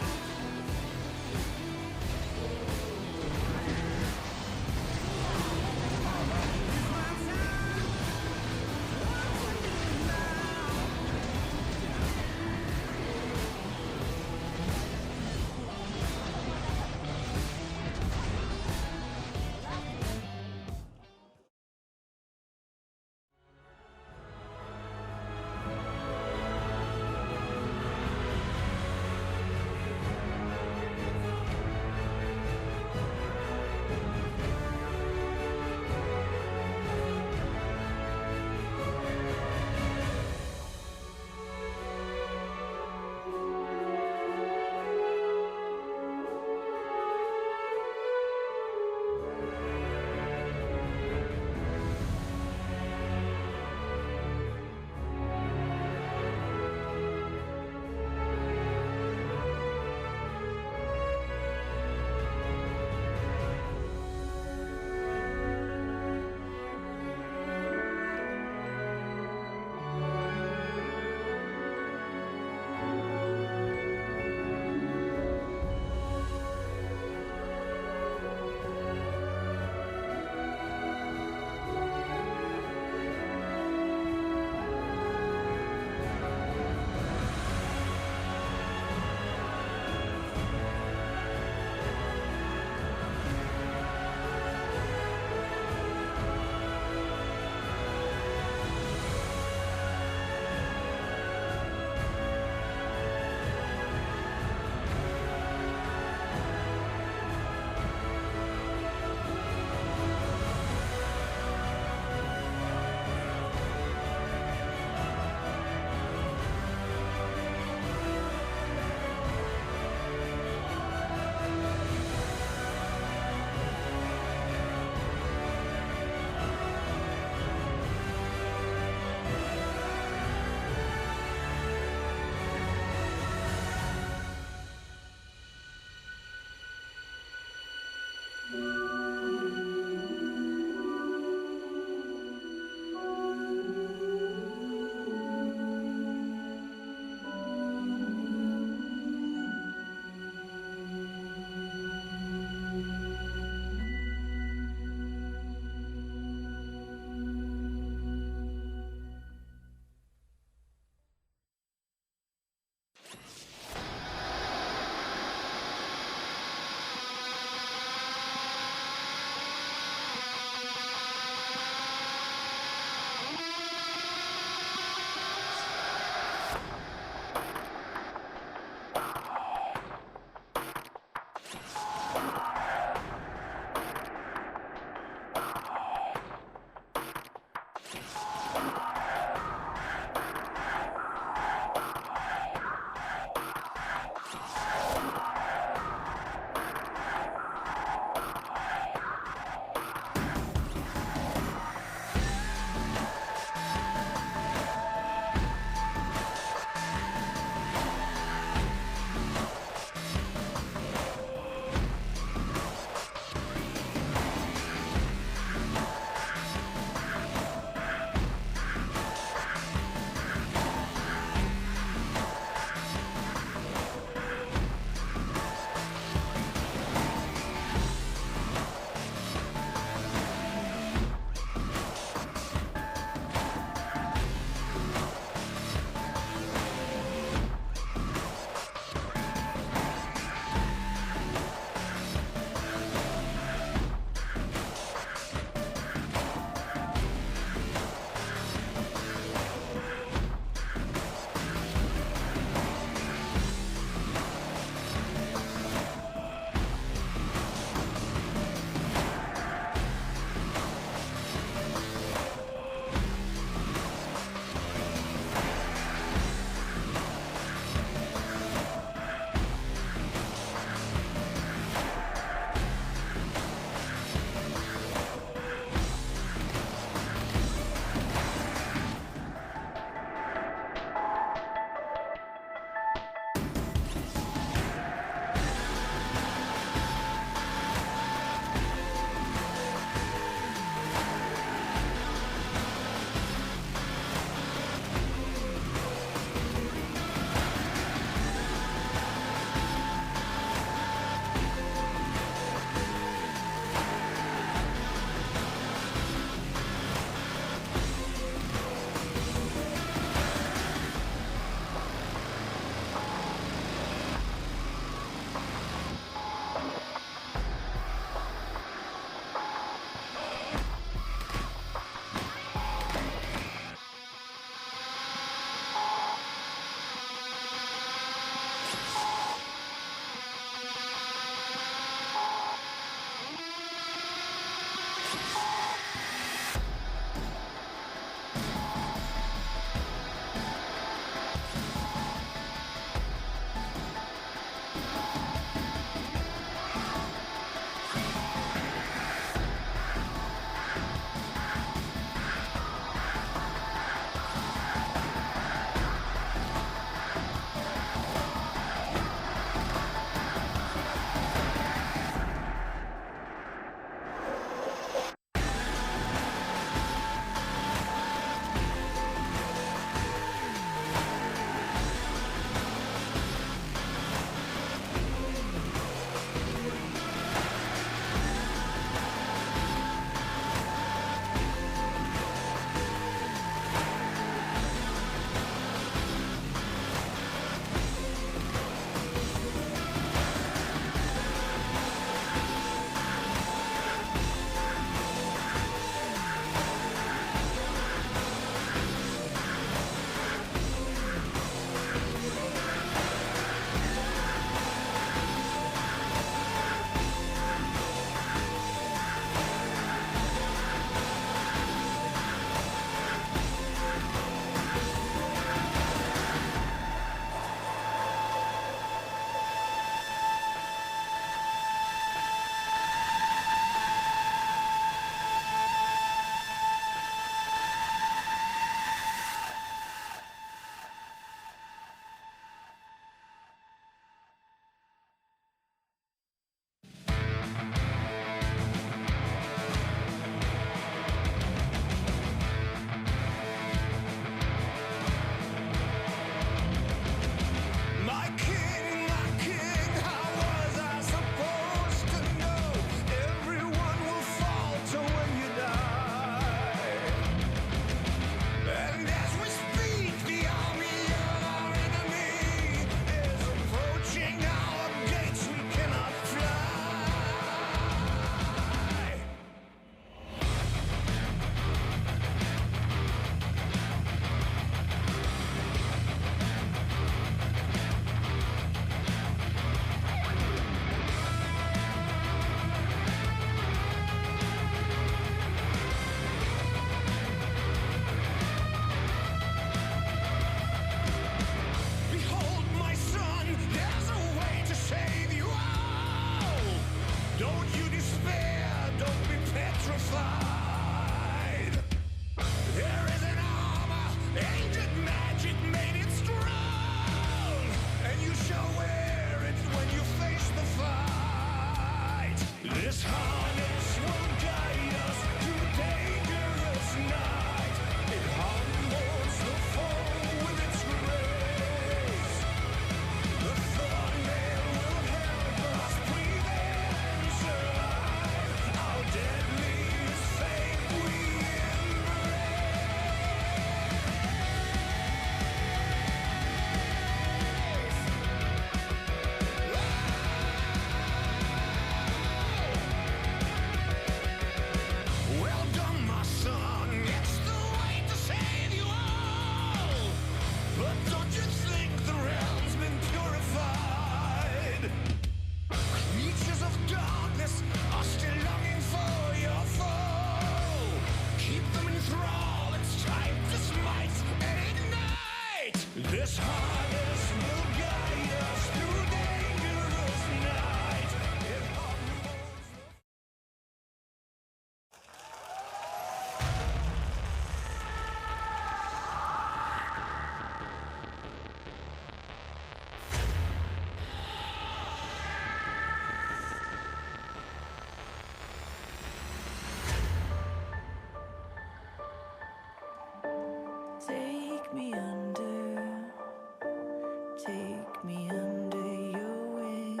take me under your wing,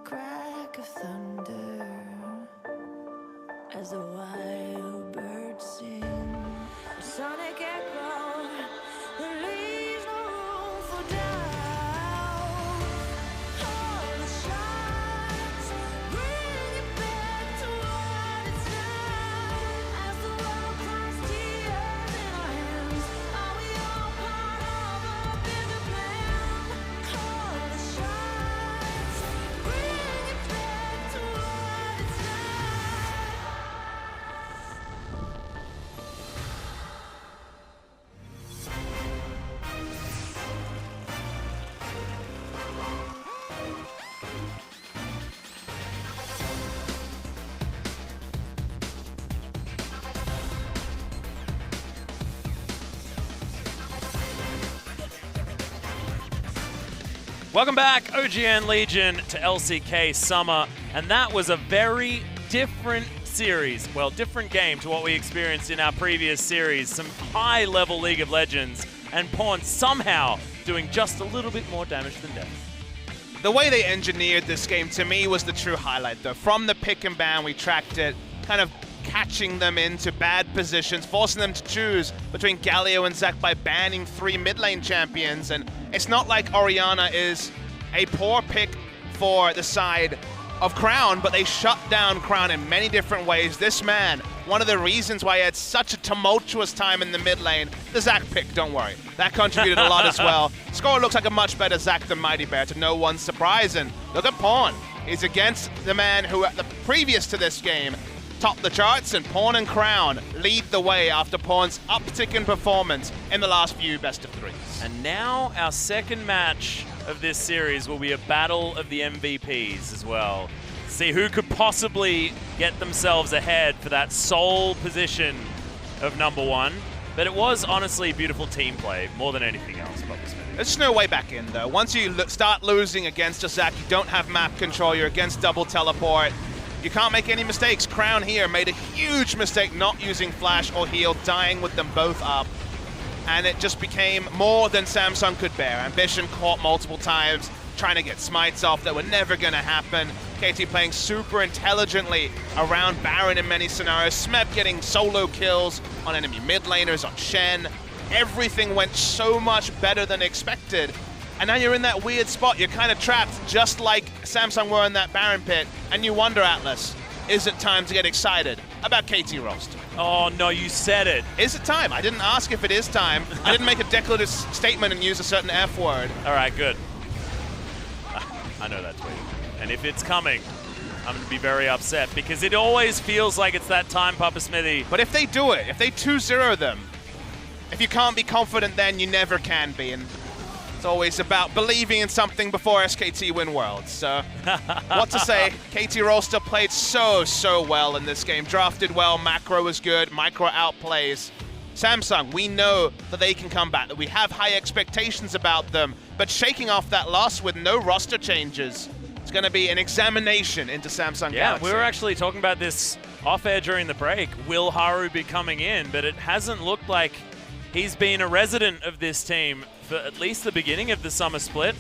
crack of thunder as the wild birds sing, a sonic echo that leaves no room for doubt. All the shots bring it back to what it's now. As the world comes tears in our hands, are we all part of a bigger plan? All the shots bring it back to what it's now. Welcome back, OGN Legion, to LCK Summer, and that was a very different series, well, different game to what we experienced in our previous series. Some high-level League of Legends, and Pawn somehow doing just a little bit more damage than death. The way they engineered this game, to me, was the true highlight, though. From the pick and ban, we tracked it, kind of catching them into bad positions, forcing them to choose between Galio and Zac by banning 3 mid lane champions. And it's not like Orianna is a poor pick for the side of Crown, but they shut down Crown in many different ways. This man, one of the reasons why he had such a tumultuous time in the mid lane, the Zac pick, don't worry. That contributed a lot as well. Score looks like a much better Zac than Mighty Bear, to no one's surprise. And look at Pawn. He's against the man who, at the previous to this game, topped the charts, and Pawn and Crown lead the way after Pawn's uptick in performance in the last few best of threes. And now our second match of this series will be a battle of the MVPs as well. See who could possibly get themselves ahead for that sole position of #1. But it was honestly beautiful team play more than anything else, Papa Smith. There's no way back in, though. Once you start losing against a Zac, you don't have map control, you're against double teleport. You can't make any mistakes. Crown here made a huge mistake not using flash or heal, dying with them both up. And it just became more than Samsung could bear. Ambition caught multiple times, trying to get smites off that were never going to happen. KT playing super intelligently around Baron in many scenarios. Smeb getting solo kills on enemy mid laners, on Shen. Everything went so much better than expected. And now you're in that weird spot. You're kind of trapped, just like Samsung were in that Baron pit. And you wonder, Atlas, is it time to get excited about KT Rolster? Oh, no, you said it. Is it time? I didn't ask if it is time. I didn't make a declarative statement and use a certain F word. All right, good. I know that tweet. And if it's coming, I'm going to be very upset because it always feels like it's that time, Papa Smithy. But if they do it, if they 2-0 them, if you can't be confident then, you never can be. And it's always about believing in something before SKT win Worlds. So, what to say? KT Rolster played so well in this game. Drafted well, macro was good, micro outplays. Samsung, we know that they can come back, that we have high expectations about them, but shaking off that loss with no roster changes, it's going to be an examination into Samsung Galaxy. We were actually talking about this off-air during the break. Will Haru be coming in? But it hasn't looked like he's been a resident of this team for at least the beginning of the summer split.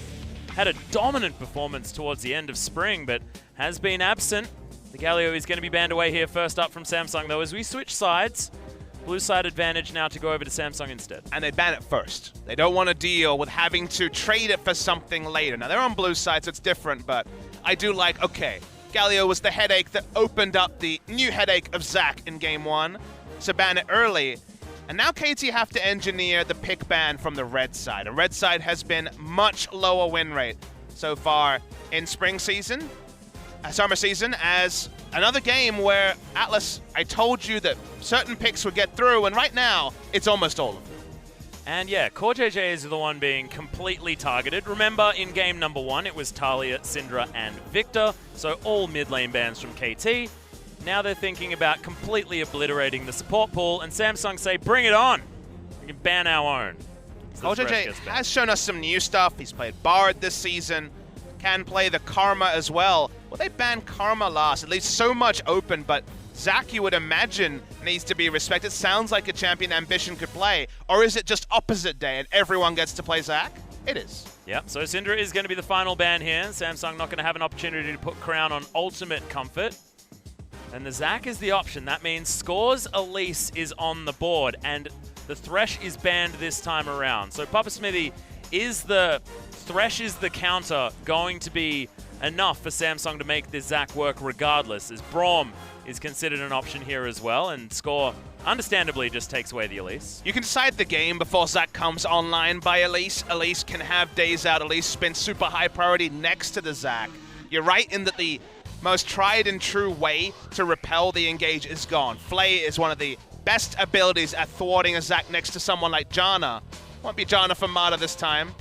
Had a dominant performance towards the end of spring, but has been absent. The Galio is going to be banned away here first up from Samsung, though, as we switch sides. Blue side advantage now to go over to Samsung instead. And they ban it first. They don't want to deal with having to trade it for something later. Now, they're on blue side, so it's different, but I do like, okay, Galio was the headache that opened up the new headache of Zac in game 1, so ban it early. And now KT have to engineer the pick ban from the red side. And red side has been much lower win rate so far in summer season, as another game where, Atlas, I told you that certain picks would get through, and right now, it's almost all of them. And yeah, Core JJ is the one being completely targeted. Remember, in game #1, it was Talia, Syndra, and Victor, so all mid lane bans from KT. Now they're thinking about completely obliterating the support pool, and Samsung say, bring it on! We can ban our own. So Core JJ has shown us some new stuff. He's played Bard this season, can play the Karma as well. Well, they banned Karma last. It leaves so much open, but Zac, you would imagine, needs to be respected. Sounds like a champion Ambition could play. Or is it just opposite day and everyone gets to play Zac? It is. Yep, so Syndra is going to be the final ban here. Samsung not going to have an opportunity to put Crown on ultimate comfort. And the Zac is the option. That means Scores Elise is on the board, and the Thresh is banned this time around. So Papa Smithy, is the Thresh is the counter going to be enough for Samsung to make this Zac work regardless, as Braum is considered an option here as well, and Score understandably just takes away the Elise. You can decide the game before Zac comes online by Elise. Elise can have days out. Elise spins super high priority next to the Zac. You're right in that the most tried and true way to repel the engage is gone. Flay is one of the best abilities at thwarting a Zac next to someone like Janna. Won't be Janna from Mata this time.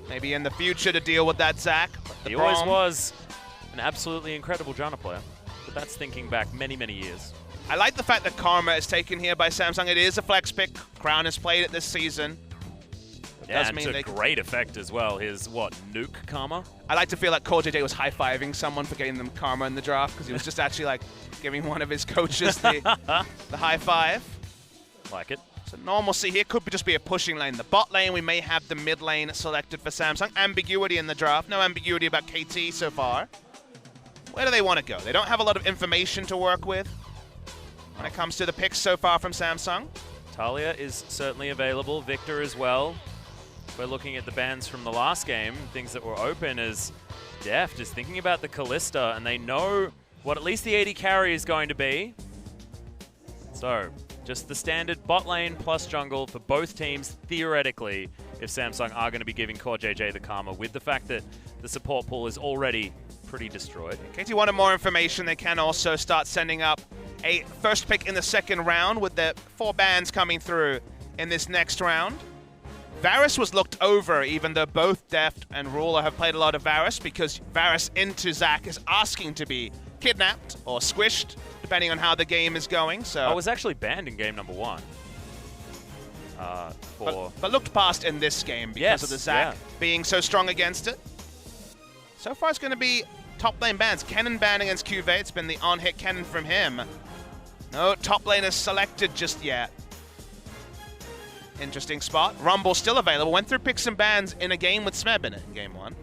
Maybe in the future to deal with that Zac. He always was an absolutely incredible Janna player, but that's thinking back many, many years. I like the fact that Karma is taken here by Samsung. It is a flex pick. Crown has played it this season. Yeah, and to great effect as well. His, what, nuke Karma? I like to feel like CoreJJ was high-fiving someone for getting them Karma in the draft, because he was just actually like giving one of his coaches the high five. Like it. So normalcy here could just be a pushing lane. The bot lane, we may have the mid lane selected for Samsung. Ambiguity in the draft. No ambiguity about KT so far. Where do they want to go? They don't have a lot of information to work with when it comes to the picks so far from Samsung. Talia is certainly available. Victor as well. We're looking at the bans from the last game, things that were open, as Deft is thinking about the Kalista, and they know what at least the AD carry is going to be. So, just the standard bot lane plus jungle for both teams, theoretically, if Samsung are going to be giving CoreJJ the Karma, with the fact that the support pool is already pretty destroyed. In case you wanted more information, they can also start sending up a first pick in the second round with the 4 bans coming through in this next round. Varus was looked over, even though both Deft and Ruler have played a lot of Varus, because Varus into Zac is asking to be kidnapped or squished, depending on how the game is going. So I was actually banned in game number 1. But looked past in this game because of the Zac being so strong against it. So far it's going to be top lane bans. Kennen ban against QV. It's been the on-hit Kennen from him. No top lane is selected just yet. Interesting spot. Rumble still available. Went through picks and bans in a game with Smeb in it in game 1.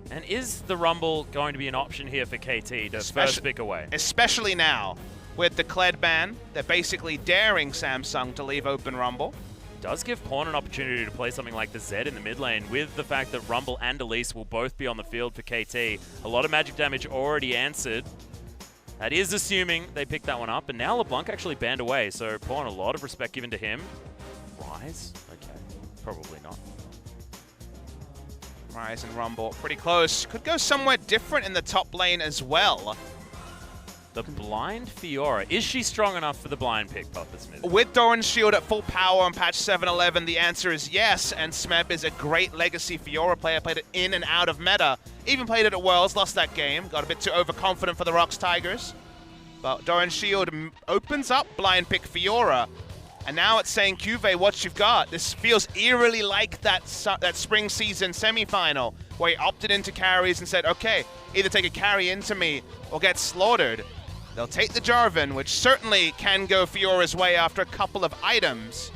And is the Rumble going to be an option here for KT to first pick away? Especially now with the Kled ban. They're basically daring Samsung to leave open Rumble. Does give Pawn an opportunity to play something like the Zed in the mid lane, with the fact that Rumble and Elise will both be on the field for KT. A lot of magic damage already answered. That is assuming they pick that one up. And now LeBlanc actually banned away, so Pawn, a lot of respect given to him. Rise? Okay, probably not. Rise and Rumble, pretty close. Could go somewhere different in the top lane as well. The blind Fiora. Is she strong enough for the blind pick, Papa Smith? With Doran's Shield at full power on patch 7.11, the answer is yes, and Smeb is a great legacy Fiora player. Played it in and out of meta. Even played it at Worlds, lost that game. Got a bit too overconfident for the ROX Tigers. But Doran's Shield opens up blind pick Fiora. And now it's saying, QV, what you've got. This feels eerily like that spring season semifinal where he opted into carries and said, okay, either take a carry into me or get slaughtered. They'll take the Jarvan, which certainly can go Fiora's way after a couple of items.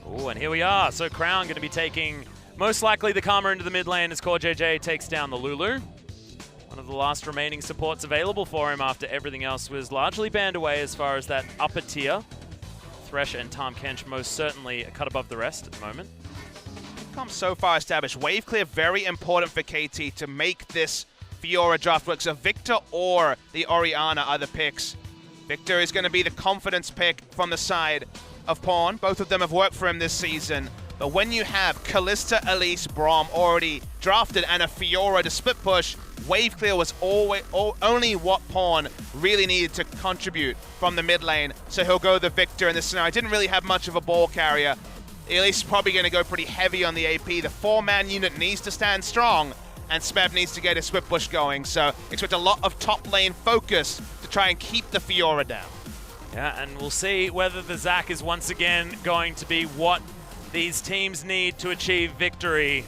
Oh, and here we are. So Crown going to be taking most likely the Karma into the mid lane as CoreJJ takes down the Lulu. One of the last remaining supports available for him after everything else was largely banned away as far as that upper tier. Thresh and Tahm Kench most certainly a cut above the rest at the moment. Come so far established. Wave clear, very important for KT to make this Fiora draft work. So Victor or the Orianna are the picks. Victor is going to be the confidence pick from the side of Pawn. Both of them have worked for him this season. But when you have Kalista, Elise, Braum already drafted and a Fiora to split push, wave clear was only what Pawn really needed to contribute from the mid lane. So he'll go the Victor in this scenario. Didn't really have much of a ball carrier. Elise is probably going to go pretty heavy on the AP. The 4-man unit needs to stand strong, and Smeb needs to get his split push going. So expect a lot of top lane focus to try and keep the Fiora down. Yeah, and we'll see whether the Zac is once again going to be what these teams need to achieve victory.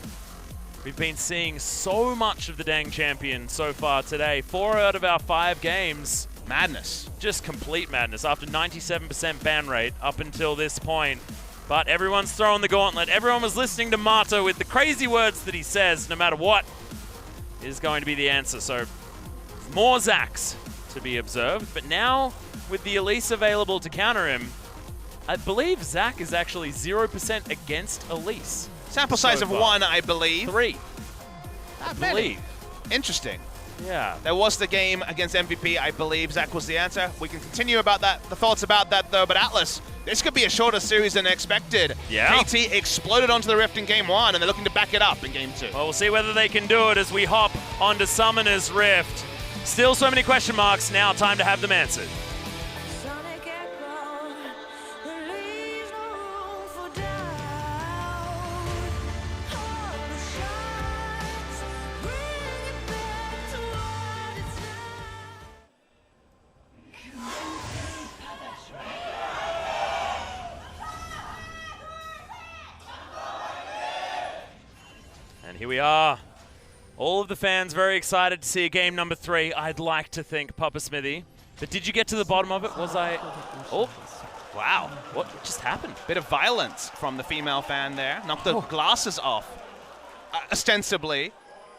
We've been seeing so much of the dang champion so far today. 4 out of our 5 games. Madness. Just complete madness. After 97% ban rate up until this point, But everyone's throwing the gauntlet. Everyone was listening to Mata with the crazy words that he says, no matter what, is going to be the answer. So more Zacks to be observed. But now, with the Elise available to counter him, I believe Zac is actually 0% against Elise. Sample size of 1, I believe. 3. I believe. Interesting. Yeah. There was the game against MVP, I believe Zac was the answer. We can continue about that, the thoughts about that though, but Atlas, this could be a shorter series than expected. Yeah. KT exploded onto the Rift in game 1, and they're looking to back it up in game 2. Well, we'll see whether they can do it as we hop onto Summoner's Rift. Still so many question marks, now time to have them answered. Sonic echo, there leaves no room for doubt. All the shots, bring it back to what it's And here we are. All of the fans very excited to see game number 3. I'd like to think, Papa Smithy. But did you get to the bottom of it? Was I... Oh, wow. What just happened? Bit of violence from the female fan there. Knocked the glasses off. Ostensibly.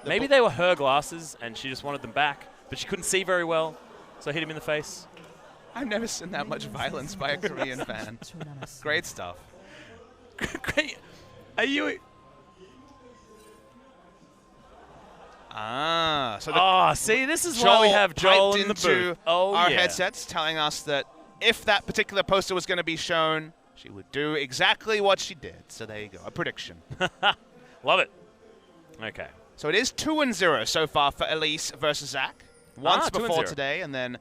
Maybe they were her glasses and she just wanted them back, but she couldn't see very well, so hit him in the face. I've never seen that much violence by a Korean fan. Great stuff. Great. Are you... So the see, this is why we have Joel piped in the into booth. Oh, our yeah. headsets, telling us that if that particular poster was going to be shown, she would do exactly what she did. So there you go, a prediction. Love it. Okay. So it is 2-0 so far for Elise versus Zac. Once before 2-0. today, and then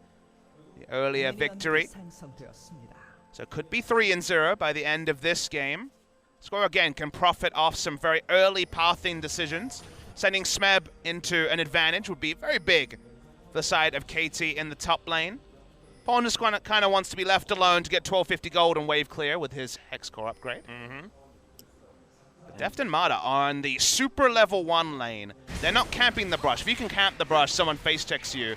the earlier victory. So it could be 3-0 by the end of this game. Score again can profit off some very early pathing decisions. Sending Smeb into an advantage would be very big for the side of KT in the top lane. Pawn just kind of wants to be left alone to get 1250 gold and wave clear with his Hex Core upgrade. But Deft and Mata on the super level 1 lane. They're not camping the brush. If you can camp the brush, someone face checks you.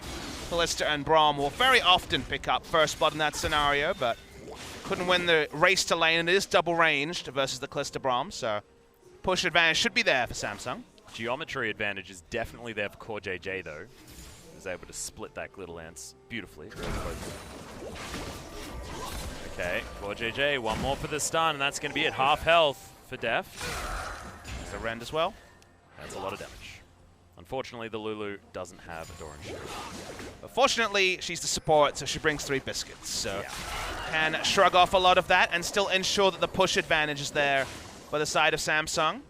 Ballista and Braum will very often pick up first blood in that scenario, but couldn't win the race to lane, and it is double ranged versus the Calista Braum, so push advantage should be there for Samsung. Geometry advantage is definitely there for Core JJ, though. He was able to split that Glitter Lance beautifully. Okay, Core JJ, one more for the stun, and that's going to be at half health for Deft. There's the Rend as well. That's a lot of damage. Unfortunately, the Lulu doesn't have a Doran shield. But fortunately, she's the support, so she brings 3 biscuits. So can shrug off a lot of that and still ensure that the push advantage is there for the side of Samsung.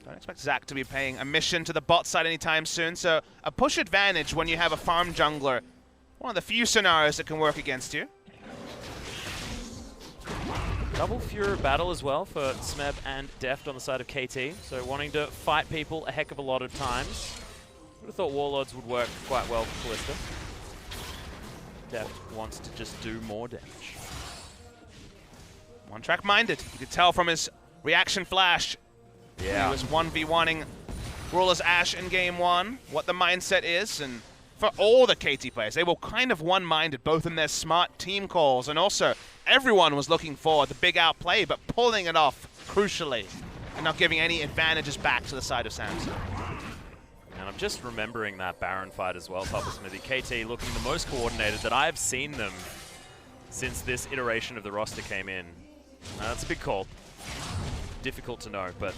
Don't expect Zac to be paying a mission to the bot side anytime soon, so a push advantage when you have a farm jungler, one of the few scenarios that can work against you. Double Fury battle as well for Smeb and Deft on the side of KT, so wanting to fight people a heck of a lot of times. Would have thought Warlords would work quite well for Calista. Deft wants to just do more damage. One-track minded. You could tell from his reaction flash. Yeah. He was 1v1ing Ruler's Ashe in game 1, what the mindset is, and for all the KT players, they were kind of one-minded, both in their smart team calls, and also everyone was looking for the big outplay, but pulling it off crucially, and not giving any advantages back to the side of Samsung. And I'm just remembering that Baron fight as well, Papa Smithy. KT looking the most coordinated that I've seen them since this iteration of the roster came in. That's a big call. Difficult to know, but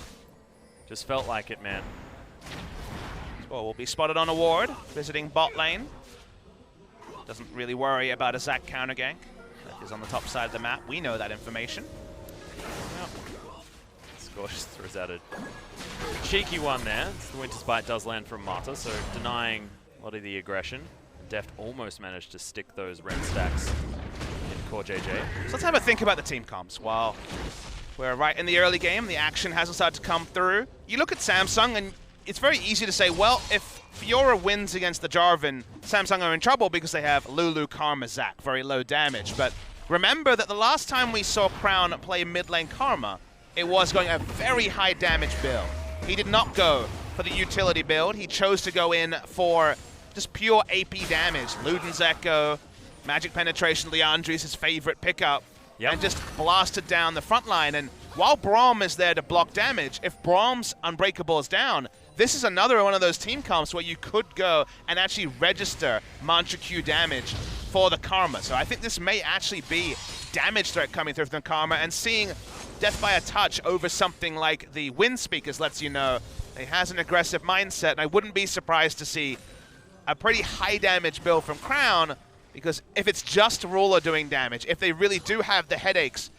just felt like it, man. Well, will be spotted on a ward, visiting bot lane. Doesn't really worry about a Zac counter gank. That is on the top side of the map. We know that information. Yep. Scorch throws out a cheeky one there. The Winter's Bite does land from Mata, so denying a lot of the aggression. Deft almost managed to stick those Ren stacks in Core JJ. So let's have a think about the team comps. While we're right in the early game, the action hasn't started to come through. You look at Samsung, and it's very easy to say, well, if Fiora wins against the Jarvan, Samsung are in trouble because they have Lulu, Karma, Zac, very low damage. But remember that the last time we saw Crown play mid lane Karma, it was going a very high damage build. He did not go for the utility build. He chose to go in for just pure AP damage. Luden's Echo, Magic Penetration, Leandri's his favorite pickup. and just blasted down the front line. And while Braum is there to block damage, if Braum's Unbreakable is down, this is another one of those team comps where you could go and actually register Mantra Q damage for the Karma. So I think this may actually be damage threat coming through from the Karma, and seeing Death by a Touch over something like the Wind Speakers lets you know he has an aggressive mindset, and I wouldn't be surprised to see a pretty high damage build from Crown, because if it's just Ruler doing damage, if they really do have the headaches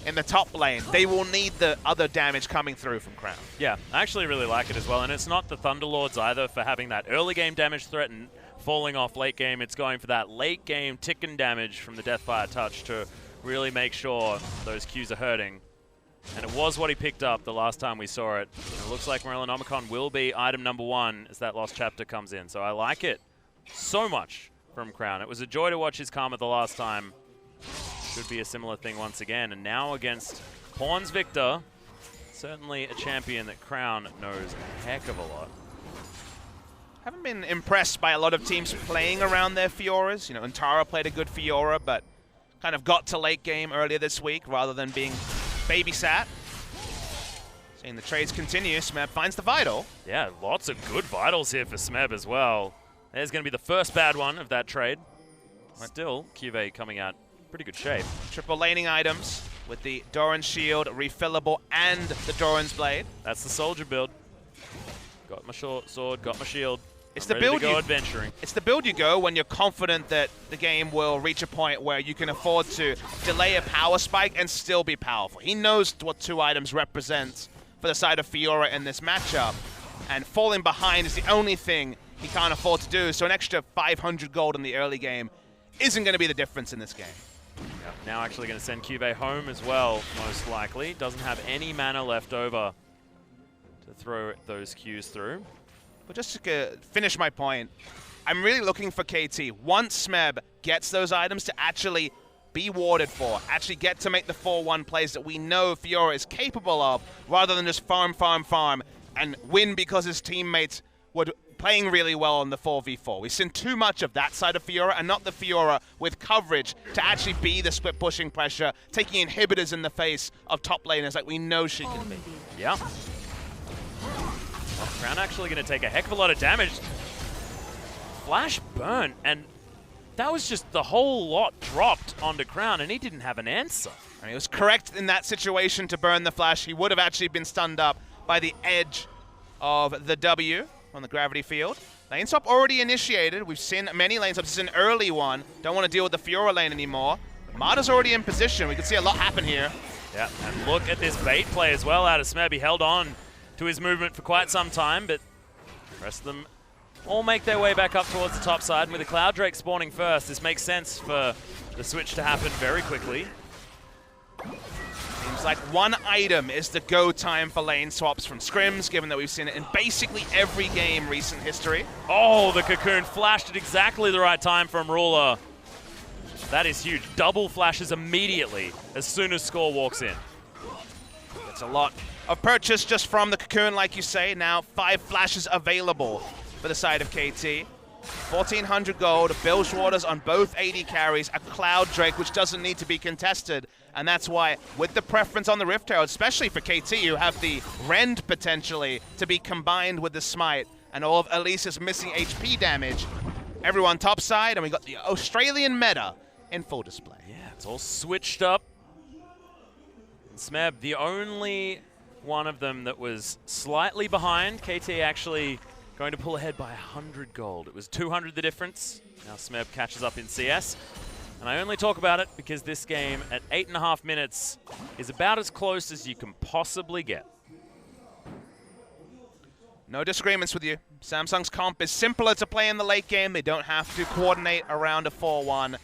in the top lane, they will need the other damage coming through from Crown. Yeah, I actually really like it as well, and it's not the Thunderlords either for having that early game damage threat and falling off late game. It's going for that late game ticking damage from the Deathfire Touch to really make sure those Qs are hurting. And it was what he picked up the last time we saw it. And it looks like Morellonomicon will be item number 1 as that Lost Chapter comes in. So I like it so much from Crown. It was a joy to watch his Karma the last time. Should be a similar thing once again. And now against Pawns Victor, certainly a champion that Crown knows a heck of a lot. Haven't been impressed by a lot of teams playing around their Fioras. You know, Antara played a good Fiora, but kind of got to late game earlier this week rather than being babysat. Seeing the trades continue, Smeb finds the Vital. Yeah, lots of good Vitals here for Smeb as well. There's going to be the first bad one of that trade. Still, QV coming out pretty good shape. Triple laning items with the Doran's Shield, refillable, and the Doran's Blade. That's the soldier build. Got my short sword, got my shield. It's I'm the ready build to go you adventuring. It's the build you go when you're confident that the game will reach a point where you can afford to delay a power spike and still be powerful. He knows what 2 items represent for the side of Fiora in this matchup, and falling behind is the only thing he can't afford to do. So an extra 500 gold in the early game isn't going to be the difference in this game. Yep, now actually going to send QV home as well, most likely. Doesn't have any mana left over to throw those Qs through. But just to finish my point, I'm really looking for KT, once Smeb gets those items, to actually be warded for, actually get to make the 4-1 plays that we know Fiora is capable of, rather than just farm, farm, farm, and win because his teammates were playing really well on the 4v4. We've seen too much of that side of Fiora, and not the Fiora with coverage to actually be the split pushing pressure, taking inhibitors in the face of top laners like we know she can be. Yeah. Crown actually going to take a heck of a lot of damage. Flash burn, and that was just the whole lot dropped onto Crown, and he didn't have an answer. And he was correct in that situation to burn the flash. He would have actually been stunned up by the edge of the W on the gravity field. Lane swap already initiated. We've seen many lane swaps. This is an early one. Don't want to deal with the Fiora lane anymore. Marta's already in position. We can see a lot happen here. Yeah, and look at this bait play as well out of Smeb. He held on to his movement for quite some time, but the rest of them all make their way back up towards the top side. And with the Cloud Drake spawning first, this makes sense for the switch to happen very quickly. Seems like one item is the go time for lane swaps from scrims, given that we've seen it in basically every game recent history. Oh, the Cocoon flashed at exactly the right time from Ruler. That is huge. Double flashes immediately as soon as Score walks in. It's a lot of purchase just from the Cocoon, like you say. Now 5 flashes available for the side of KT. 1,400 gold, Bilge Waters on both AD carries, a Cloud Drake, which doesn't need to be contested. And that's why, with the preference on the Rift Herald, especially for KT, who have the Rend potentially to be combined with the Smite, and all of Elisa's missing HP damage, everyone topside, and we got the Australian meta in full display. Yeah, it's all switched up. And Smeb, the only one of them that was slightly behind, KT actually going to pull ahead by 100 gold. It was 200 the difference. Now Smeb catches up in CS. And I only talk about it because this game at 8.5 minutes is about as close as you can possibly get. No disagreements with you. Samsung's comp is simpler to play in the late game. They don't have to coordinate around a 4-1.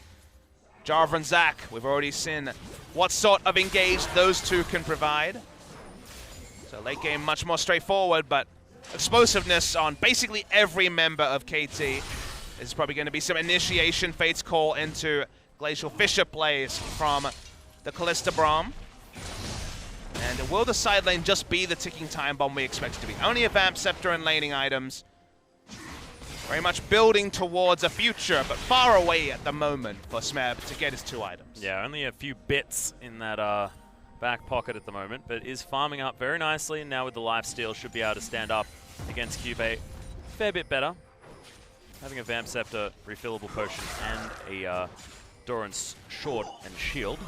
Jarvan and Zach, we've already seen what sort of engage those two can provide. So late game much more straightforward, but explosiveness on basically every member of KT. There's probably going to be some initiation Fate's Call into Glacial Fissure plays from the Callista Braum. And will the side lane just be the ticking time bomb we expect it to be? Only a Vamp Scepter and laning items. Very much building towards a future, but far away at the moment for Smeb to get his 2 items. Yeah, only a few bits in that back pocket at the moment, but is farming up very nicely. And now with the lifesteal, should be able to stand up against Cube. Fair bit better. Having a Vamp Scepter, refillable potion, and a Doran's Sword and Shield.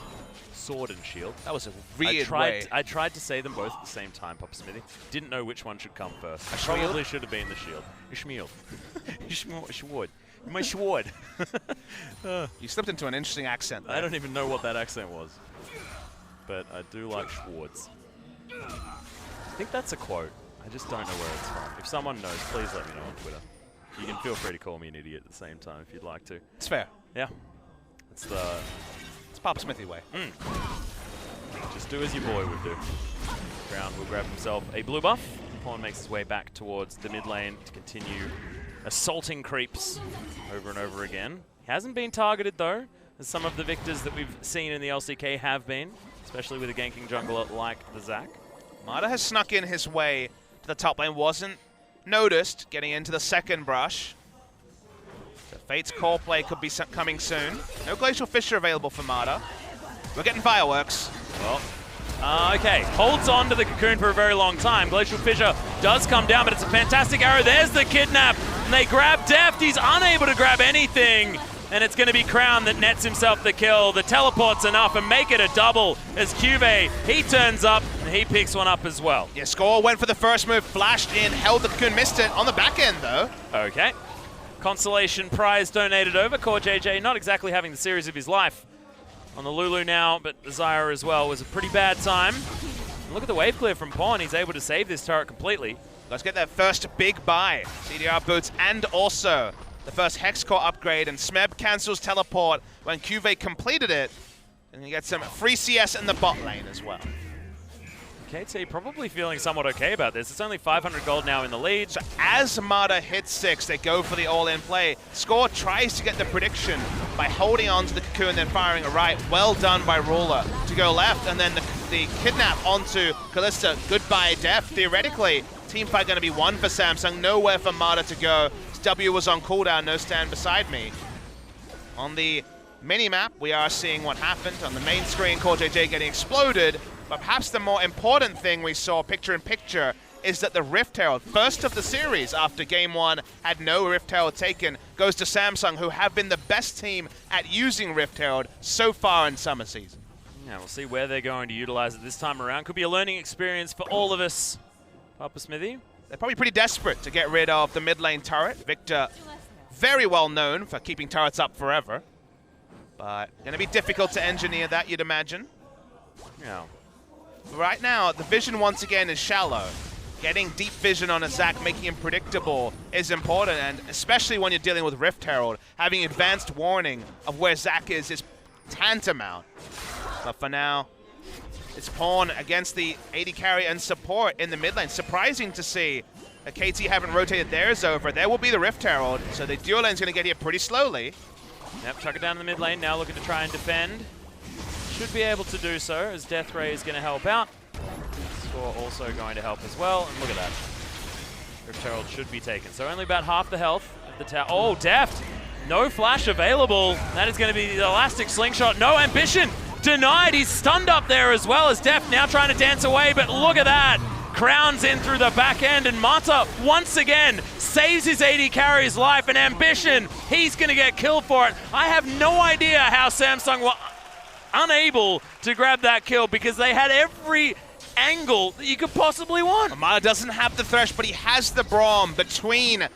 Sword and Shield. That was a weird way. I tried to say them both at the same time, Papa Smithy. Didn't know which one should come first. A shield? Probably should have been the Shield. Ishmael. Ishmael. My sword. You slipped into an interesting accent there. I don't even know what that accent was. But I do like Schwartz. I think that's a quote. I just don't know where it's from. If someone knows, please let me know on Twitter. You can feel free to call me an idiot at the same time if you'd like to. It's fair. Yeah. It's Papa Smithy way. Just do as your boy would do. Crown will grab himself a blue buff. Pawn makes his way back towards the mid lane to continue assaulting creeps over and over again. He hasn't been targeted though, as some of the victors that we've seen in the LCK have been, especially with a ganking jungler like the Zac. Mada has snuck in his way to the top lane, wasn't noticed getting into the second brush. So Fate's core play could be coming soon. No Glacial Fissure available for Mada. We're getting fireworks. Well, okay, holds on to the cocoon for a very long time. Glacial Fissure does come down, but it's a fantastic arrow. There's the kidnap, and they grab Deft. He's unable to grab anything, and it's going to be Crown that nets himself the kill. The teleport's enough and make it a double as Cube, he turns up, and he picks one up as well. Yeah, Score went for the first move, flashed in, held the cocoon, missed it on the back end though. Okay. Consolation prize donated over. Core JJ not exactly having the series of his life on the Lulu now, but the Zyra as well was a pretty bad time. And look at the wave clear from Pawn. He's able to save this turret completely. Let's get that first big buy. CDR boots and also the first Hex Core upgrade, and Smeb cancels teleport when Cuvée completed it. And you get some free CS in the bot lane as well. KT probably feeling somewhat okay about this. It's only 500 gold now in the lead. So as Mada hits 6, they go for the all-in play. Score tries to get the prediction by holding on to the cocoon, then firing a right. Well done by Ruler to go left, and then the kidnap onto Kalista. Goodbye, Def. Theoretically, teamfight going to be 1 for Samsung. Nowhere for Mada to go. His W was on cooldown, no stand beside me. On the mini-map, we are seeing what happened. On the main screen, Core JJ getting exploded. But perhaps the more important thing we saw picture-in-picture is that the Rift Herald, first of the series after Game 1, had no Rift Herald taken, goes to Samsung, who have been the best team at using Rift Herald so far in summer season. Yeah, we'll see where they're going to utilize it this time around. Could be a learning experience for all of us. Papa Smithy? They're probably pretty desperate to get rid of the mid lane turret. Victor, very well known for keeping turrets up forever. But going to be difficult to engineer that, you'd imagine. Yeah. Right now, the vision once again is shallow. Getting deep vision on a Zac, making him predictable is important, and especially when you're dealing with Rift Herald, having advanced warning of where Zac is tantamount. But for now, it's Pawn against the AD carry and support in the mid lane. Surprising to see that KT haven't rotated theirs over. There will be the Rift Herald, so the dual lane's going to get here pretty slowly. Yep, chuck it down in the mid lane, now looking to try and defend. Should be able to do so, as Death Ray is going to help out. Score also going to help as well, and look at that. Rift Herald should be taken. So only about half the health of the tower. Oh, Deft! No flash available. That is going to be the elastic slingshot. No ambition! Denied! He's stunned up there as well, as Deft now trying to dance away, but look at that! Crowns in through the back end, and Mata once again saves his AD carry's life, and Ambition, he's going to get killed for it. I have no idea how Samsung were unable to grab that kill because they had every angle that you could possibly want. Amada doesn't have the Thresh, but he has the Braum between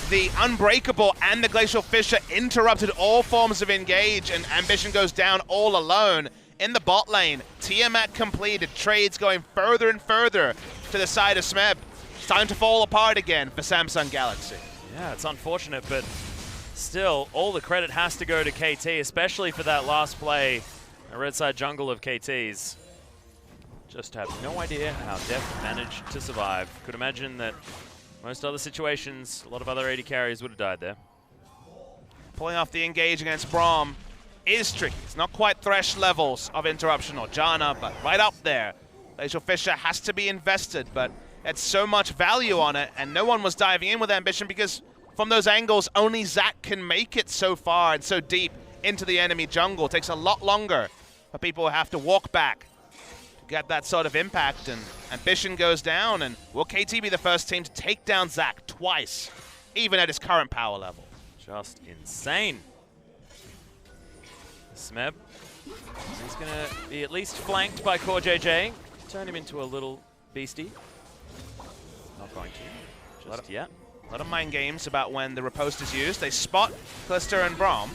the Unbreakable and the Glacial Fissure, interrupted all forms of engage, and Ambition goes down all alone in the bot lane. Tiamat completed, trades going further and further to the side of Smeb. It's time to fall apart again for Samsung Galaxy. Yeah, it's unfortunate, but still, all the credit has to go to KT, especially for that last play. A red side jungle of KT's. Just have no idea how Deft managed to survive. Could imagine that most other situations, a lot of other AD carries would have died there. Pulling off the engage against Braum is tricky. It's not quite Thresh levels of interruption or Janna, but right up there. Glacial Fissure has to be invested, but it's so much value on it, and no one was diving in with Ambition because from those angles, only Zac can make it so far and so deep into the enemy jungle. It takes a lot longer for people who have to walk back to get that sort of impact, and Ambition goes down, and will KT be the first team to take down Zac twice, even at his current power level? Just insane. Smeb, he's going to be at least flanked by Core JJ. Turn him into a little beastie. Not going to, just yet. A lot of mind games about when the riposte is used. They spot Clister and Braum.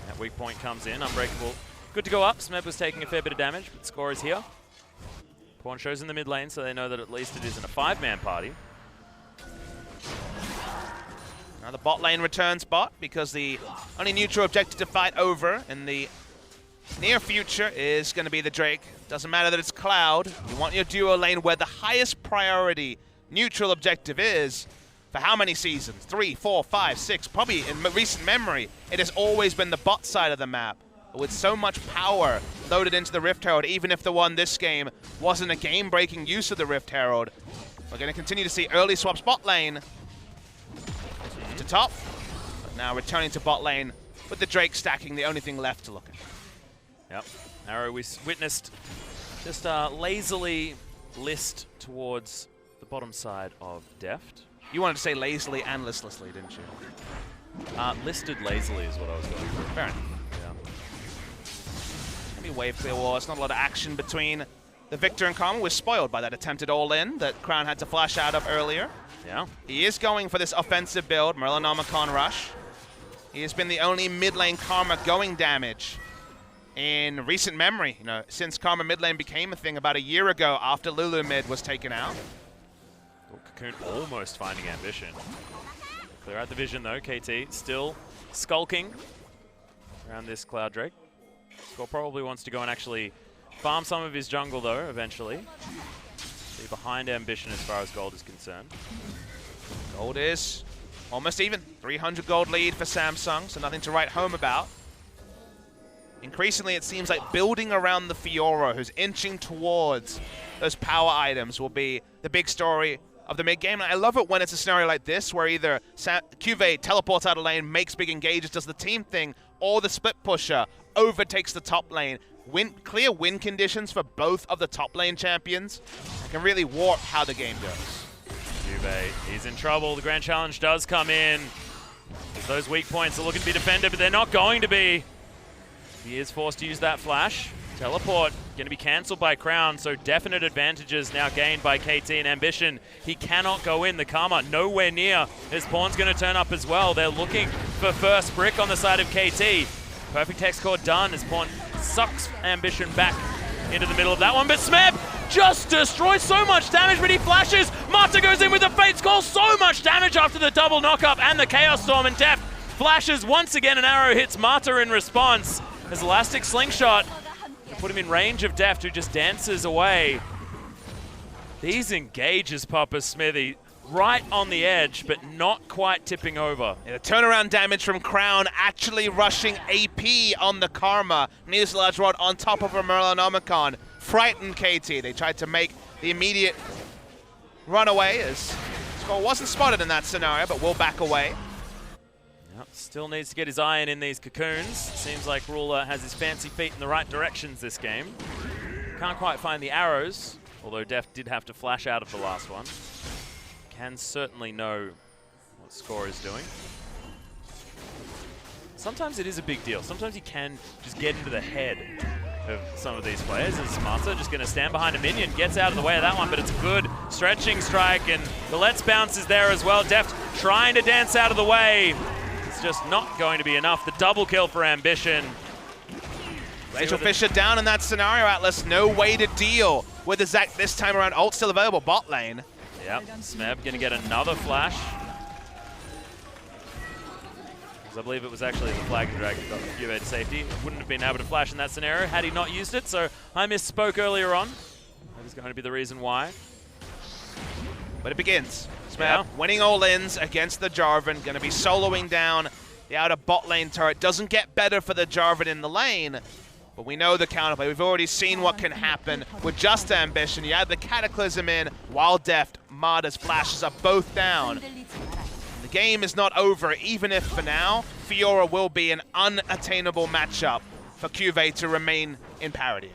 That weak point comes in, Unbreakable. Good to go up. Smeb was taking a fair bit of damage, but Score is here. Pawn shows in the mid lane, so they know that at least it isn't a 5-man party. Now the bot lane returns bot, because the only neutral objective to fight over in the near future is going to be the Drake. Doesn't matter that it's Cloud. You want your duo lane where the highest priority neutral objective is. For how many seasons? 3, 4, 5, 6, probably in recent memory, it has always been the bot side of the map. But with so much power loaded into the Rift Herald, even if the one this game wasn't a game-breaking use of the Rift Herald, we're going to continue to see early swaps bot lane to top. But now returning to bot lane with the Drake stacking, the only thing left to look at. Yep, Arrow we witnessed just lazily list towards the bottom side of Deft. You wanted to say lazily and listlessly, didn't you? Listed lazily is what I was going for. Fair enough. Yeah. Maybe wave clear wall. It's not a lot of action between the Victor and Karma. We're spoiled by that attempted all-in that Crown had to flash out of earlier. Yeah. He is going for this offensive build, Merlinomicon Rush. He has been the only mid lane Karma going damage in recent memory. You know, since Karma mid lane became a thing about a year ago after Lulu mid was taken out. Cocoon almost finding Ambition. Clear out the vision though, KT still skulking around this Cloud Drake. Score probably wants to go and actually farm some of his jungle though, eventually. Be behind Ambition as far as gold is concerned. Gold is almost even. 300 gold lead for Samsung, so nothing to write home about. Increasingly, it seems like building around the Fiora, who's inching towards those power items, will be the big story of the mid-game. And I love it when it's a scenario like this, where either Cuvée teleports out of lane, makes big engages, does the team thing, or the split pusher overtakes the top lane. Clear win conditions for both of the top lane champions can really warp how the game goes. Cuvée, he's in trouble. The Grand Challenge does come in. Those weak points are looking to be defended, but they're not going to be. He is forced to use that flash. Teleport going to be cancelled by Crown, so definite advantages now gained by KT and Ambition. He cannot go in. The Karma nowhere near. His pawn's going to turn up as well. They're looking for first brick on the side of KT. Perfect hex core done. His pawn sucks Ambition back into the middle of that one, but Smeb just destroys so much damage, but he flashes. Mata goes in with the Fate's Call. So much damage after the double knockup and the Chaos Storm, and Deft flashes once again. An arrow hits Mata in response. His Elastic Slingshot put him in range of Deft, who just dances away. These engages Papa Smithy right on the edge, but not quite tipping over. Yeah, the turnaround damage from Crown actually rushing AP on the Karma. Needs a large rod on top of a Merlinomicon. Frightened KT. They tried to make the immediate runaway, as Score wasn't spotted in that scenario, but will back away. Yep, still needs to get his eye in these cocoons. Seems like Ruler has his fancy feet in the right directions this game. Can't quite find the arrows, although Deft did have to flash out of the last one. Can certainly know what Score is doing. Sometimes it is a big deal. Sometimes you can just get into the head of some of these players. As Mata just going to stand behind a minion, gets out of the way of that one, but it's a good stretching strike, and the Let's Bounce is there as well. Deft trying to dance out of the way. It's just not going to be enough. The double kill for Ambition. Rachel Fisher down in that scenario, Atlas. No way to deal with the Zac this time around. Ult still available bot lane. Yep, Smeb going to get another flash. I believe it was actually the Flag and Dragon that got Cuvée to safety. Wouldn't have been able to flash in that scenario had he not used it, so I misspoke earlier on. That is going to be the reason why. But it begins. Smeb winning all-ins against the Jarvan, going to be soloing down the outer bot lane turret. Doesn't get better for the Jarvan in the lane, but we know the counterplay. We've already seen what can happen with just Ambition. You add the Cataclysm in, while Deft, Mata's flashes are both down. The game is not over, even if for now, Fiora will be an unattainable matchup for Cuvée to remain in parity.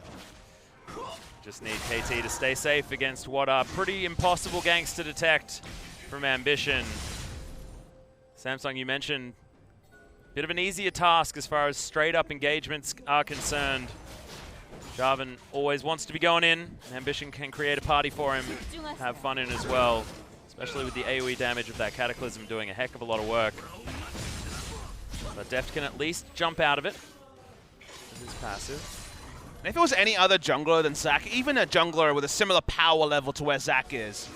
Just need KT to stay safe against what are pretty impossible ganks to detect from Ambition. Samsung, you mentioned a bit of an easier task as far as straight-up engagements are concerned. Jarvan always wants to be going in. Ambition can create a party for him, have fun in as well, especially with the AoE damage of that Cataclysm doing a heck of a lot of work. But Deft can at least jump out of it with his passive. And if it was any other jungler than Zac, even a jungler with a similar power level to where Zac is,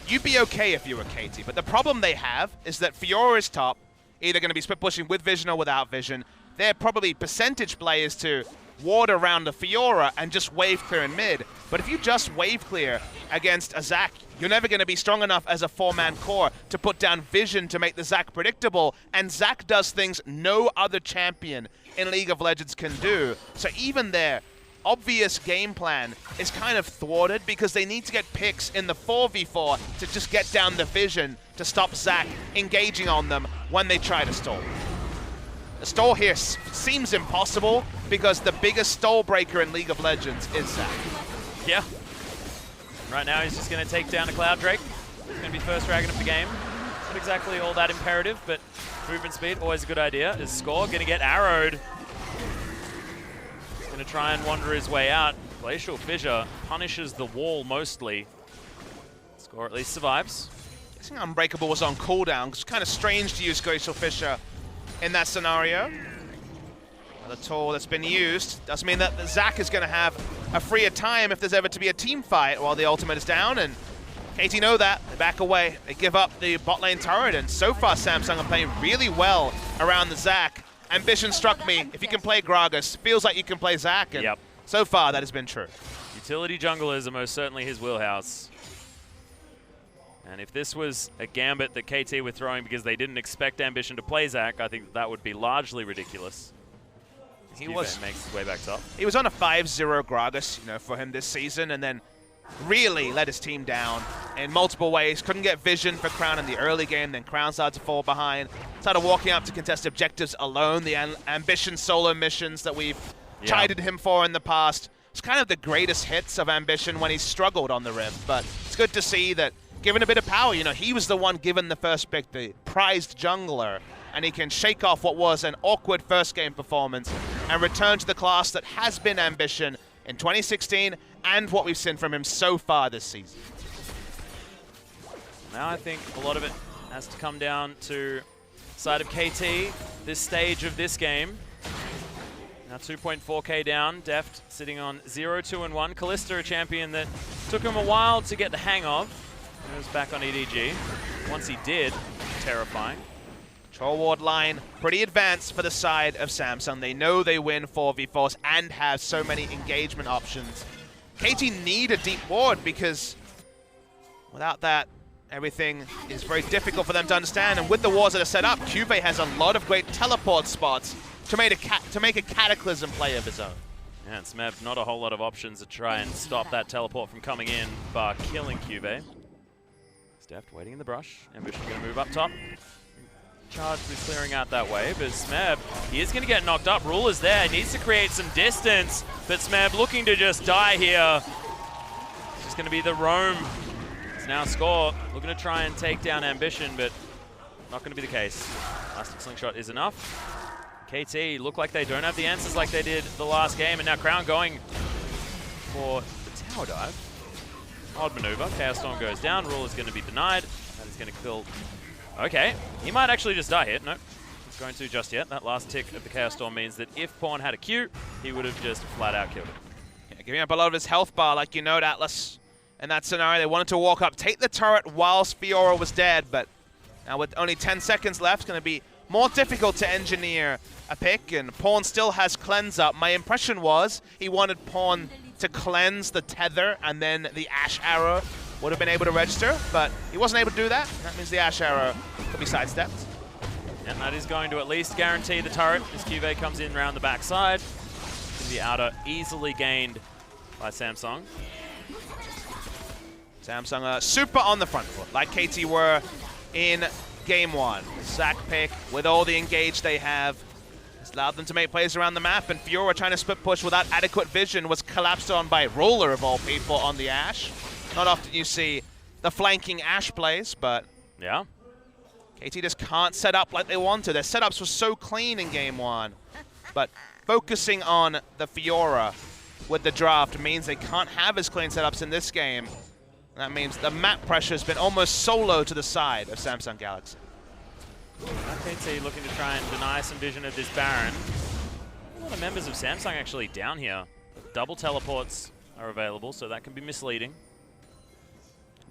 you'd be okay if you were KT. But the problem they have is that Fiora is top, either going to be split pushing with vision or without vision. They're probably percentage players to ward around the Fiora and just wave clear in mid. But if you just wave clear against a Zac, you're never going to be strong enough as a 4-man core to put down vision to make the Zac predictable. And Zac does things no other champion in League of Legends can do. So even their obvious game plan is kind of thwarted because they need to get picks in the 4v4 to just get down the vision to stop Zac engaging on them when they try to stall. The stall here seems impossible because the biggest stall breaker in League of Legends is Zac. Yeah. Right now he's just going to take down a Cloud Drake. He's going to be first dragon of the game. Not exactly all that imperative, but movement speed, always a good idea. Is Score going to get arrowed? He's going to try and wander his way out. Glacial Fissure punishes the wall mostly. Score at least survives. Guessing Unbreakable was on cooldown. It's kind of strange to use Glacial Fissure in that scenario. The tool that's been used doesn't mean that Zac is going to have a freer time if there's ever to be a team fight while the ultimate is down, and KT know that. They back away. They give up the bot lane turret, and so far Samsung are playing really well around the Zac. Ambition struck me. If you can play Gragas, feels like you can play Zac, and so far that has been true. Utility junglers are most certainly his wheelhouse. And if this was a gambit that KT were throwing because they didn't expect Ambition to play Zac, I think that would be largely ridiculous. He makes his way back top. He was on a 5-0 Gragas, for him this season, and then really let his team down in multiple ways. Couldn't get vision for Crown in the early game, then Crown started to fall behind. Started walking up to contest objectives alone, the Ambition solo missions that we've chided him for in the past. It's kind of the greatest hits of Ambition when he's struggled on the Rift, but it's good to see that given a bit of power, he was the one given the first pick, the prized jungler, and he can shake off what was an awkward first game performance and return to the class that has been Ambition in 2016 and what we've seen from him so far this season. Now I think a lot of it has to come down to the side of KT, this stage of this game. Now 2.4k down, Deft sitting on 0-2-1. Kalista, a champion that took him a while to get the hang of. He was back on EDG. Once he did, terrifying. Control ward line, pretty advanced for the side of Samsung. They know they win 4v4s and have so many engagement options. KT need a deep ward because without that, everything is very difficult for them to understand. And with the wards that are set up, Cuvée has a lot of great teleport spots to make a Cataclysm play of his own. Yeah, and Smeb, not a whole lot of options to try and stop that teleport from coming in, bar killing Cuvée. Deft waiting in the brush. Ambition going to move up top. Charge is clearing out that way, but Smeb, he is going to get knocked up. Rule is there. He needs to create some distance, but Smeb looking to just die here. It's just going to be the roam. It's now Score looking to try and take down Ambition, but not going to be the case. Elastic Slingshot is enough. KT look like they don't have the answers like they did the last game, and now Crown going for the tower dive. Odd maneuver. Chaos Storm goes down. Rule is going to be denied. That is going to kill. Okay. He might actually just die here. Nope. He's going to just yet. That last tick of the Chaos Storm means that if Pawn had a Q, he would have just flat out killed him. Yeah, giving up a lot of his health bar, like you note, Atlas. In that scenario, they wanted to walk up, take the turret whilst Fiora was dead, but now with only 10 seconds left, it's going to be more difficult to engineer a pick, and Pawn still has cleanse up. My impression was he wanted Pawn to cleanse the tether, and then the Ash Arrow would have been able to register, but he wasn't able to do that. That means the Ash Arrow could be sidestepped. And that is going to at least guarantee the turret as Cuvée comes in around the backside. The outer easily gained by Samsung. Samsung are super on the front foot, like KT were in game one. Zac pick, with all the engage they have, has allowed them to make plays around the map, and Fiora trying to split push without adequate vision was collapsed on by Roller, of all people, on the Ashe. Not often you see the flanking Ashe plays, but yeah, KT just can't set up like they want to. Their setups were so clean in game one, but focusing on the Fiora with the draft means they can't have as clean setups in this game. That means the map pressure has been almost solo to the side of Samsung Galaxy. KT looking to try and deny some vision of this Baron. A lot of members of Samsung actually down here. Double teleports are available, so that can be misleading.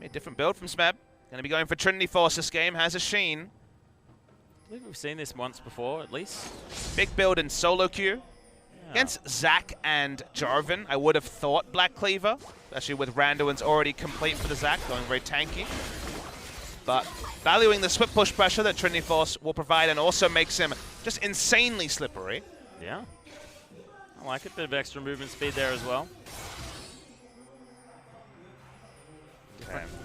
A different build from Smeb. Going to be going for Trinity Force this game. Has a Sheen. I believe we've seen this once before, at least. Big build in solo queue. Yeah. Against Zac and Jarvan, I would have thought Black Cleaver, especially with Randuin's already complete for the Zac, going very tanky. But valuing the split push pressure that Trinity Force will provide, and also makes him just insanely slippery. Yeah. I like it. Bit of extra movement speed there as well.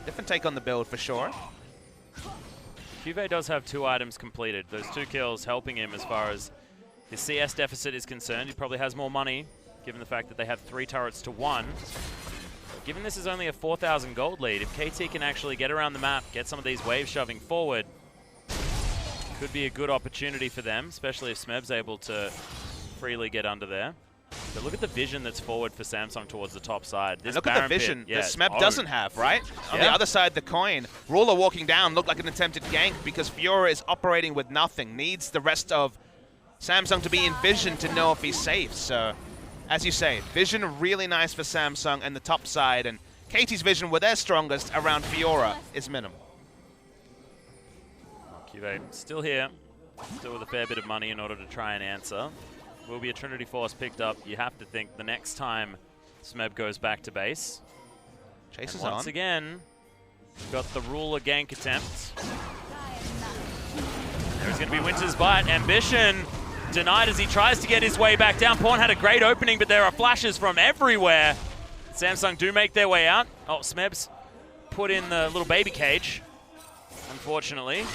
Different take on the build for sure. Juve does have 2 items completed. Those 2 kills helping him as far as his CS deficit is concerned. He probably has more money, given the fact that they have 3 turrets to 1. But given this is only a 4,000 gold lead, if KT can actually get around the map, get some of these waves shoving forward, could be a good opportunity for them, especially if Smeb's able to freely get under there. But look at the vision that's forward for Samsung towards the top side. This look at the vision pit, that Smeb doesn't have, right? On the other side of the coin, Ruler walking down looked like an attempted gank because Fiora is operating with nothing. Needs the rest of Samsung to be in vision to know if he's safe. So, as you say, vision really nice for Samsung and the top side, and KT's vision, with their strongest around Fiora, is minimal. QV still here, still with a fair bit of money in order to try and answer. Will be a Trinity Force picked up. You have to think the next time Smeb goes back to base. Chase is once on. again, got the Ruler gank attempt. There's going to be Winter's Bite. Ambition denied as he tries to get his way back down. Pawn had a great opening, but there are flashes from everywhere. Samsung do make their way out. Oh, Smeb's put in the little baby cage, unfortunately.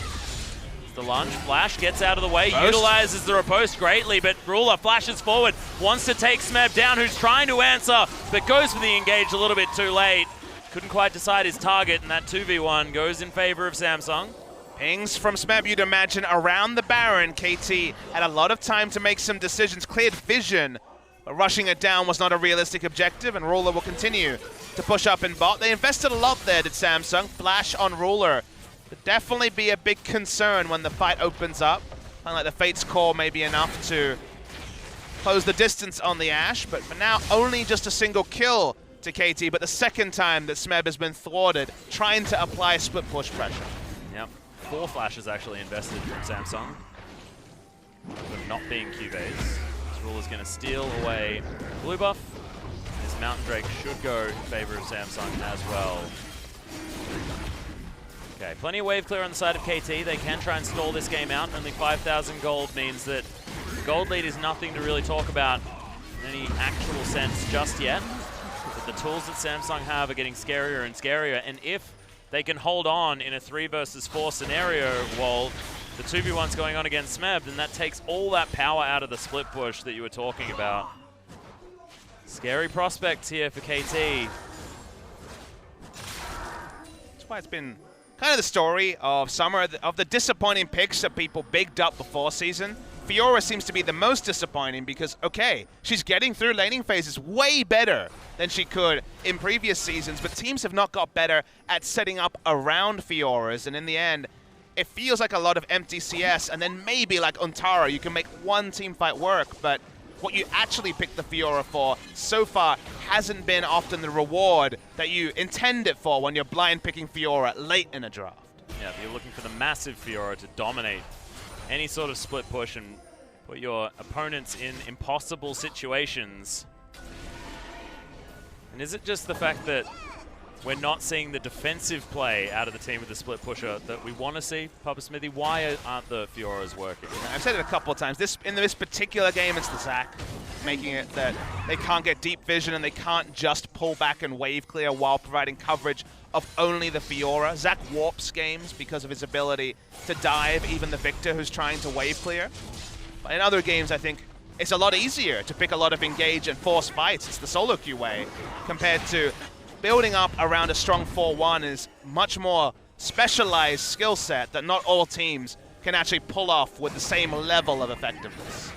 The lunge, Flash gets out of the way, utilizes the riposte greatly, but Ruler flashes forward, wants to take Smeb down, who's trying to answer, but goes for the engage a little bit too late. Couldn't quite decide his target, and that 2v1 goes in favor of Samsung. Pings from Smeb, you'd imagine, around the Baron. KT had a lot of time to make some decisions, cleared vision, but rushing it down was not a realistic objective, and Ruler will continue to push up in bot. They invested a lot there, did Samsung. Flash on Ruler. Would definitely be a big concern when the fight opens up. Kind of like the Fate's Call may be enough to close the distance on the Ashe, but for now, only just a single kill to KT, but the second time that Smeb has been thwarted, trying to apply split push pressure. Yep, 4 flashes actually invested from Samsung, but not being QVs. This Ruler's going to steal away blue buff. This Mountain Drake should go in favor of Samsung as well. Okay, plenty of wave clear on the side of KT. They can try and stall this game out. Only 5,000 gold means that the gold lead is nothing to really talk about in any actual sense just yet. But the tools that Samsung have are getting scarier and scarier. And if they can hold on in a 3 versus 4 scenario while the 2v1's going on against Smeb, then that takes all that power out of the split push that you were talking about. Scary prospects here for KT. That's why it's been kind of the story of summer, of the disappointing picks that people bigged up before season. Fiora seems to be the most disappointing because, okay, she's getting through laning phases way better than she could in previous seasons, but teams have not got better at setting up around Fioras, and in the end, it feels like a lot of empty CS, and then maybe like Untara, you can make one team fight work, but what you actually picked the Fiora for so far hasn't been often the reward that you intend it for when you're blind picking Fiora late in a draft. Yeah, you're looking for the massive Fiora to dominate any sort of split push and put your opponents in impossible situations. And is it just the fact that we're not seeing the defensive play out of the team with the split pusher that we want to see, Papa Smithy? Why aren't the Fioras working? I've said it a couple of times. In this particular game, it's the Zac making it that they can't get deep vision and they can't just pull back and wave clear while providing coverage of only the Fiora. Zach warps games because of his ability to dive even the Victor who's trying to wave clear. But in other games, I think it's a lot easier to pick a lot of engage and force fights. It's the solo queue way compared to building up around a strong 4-1 is much more specialized skill set that not all teams can actually pull off with the same level of effectiveness.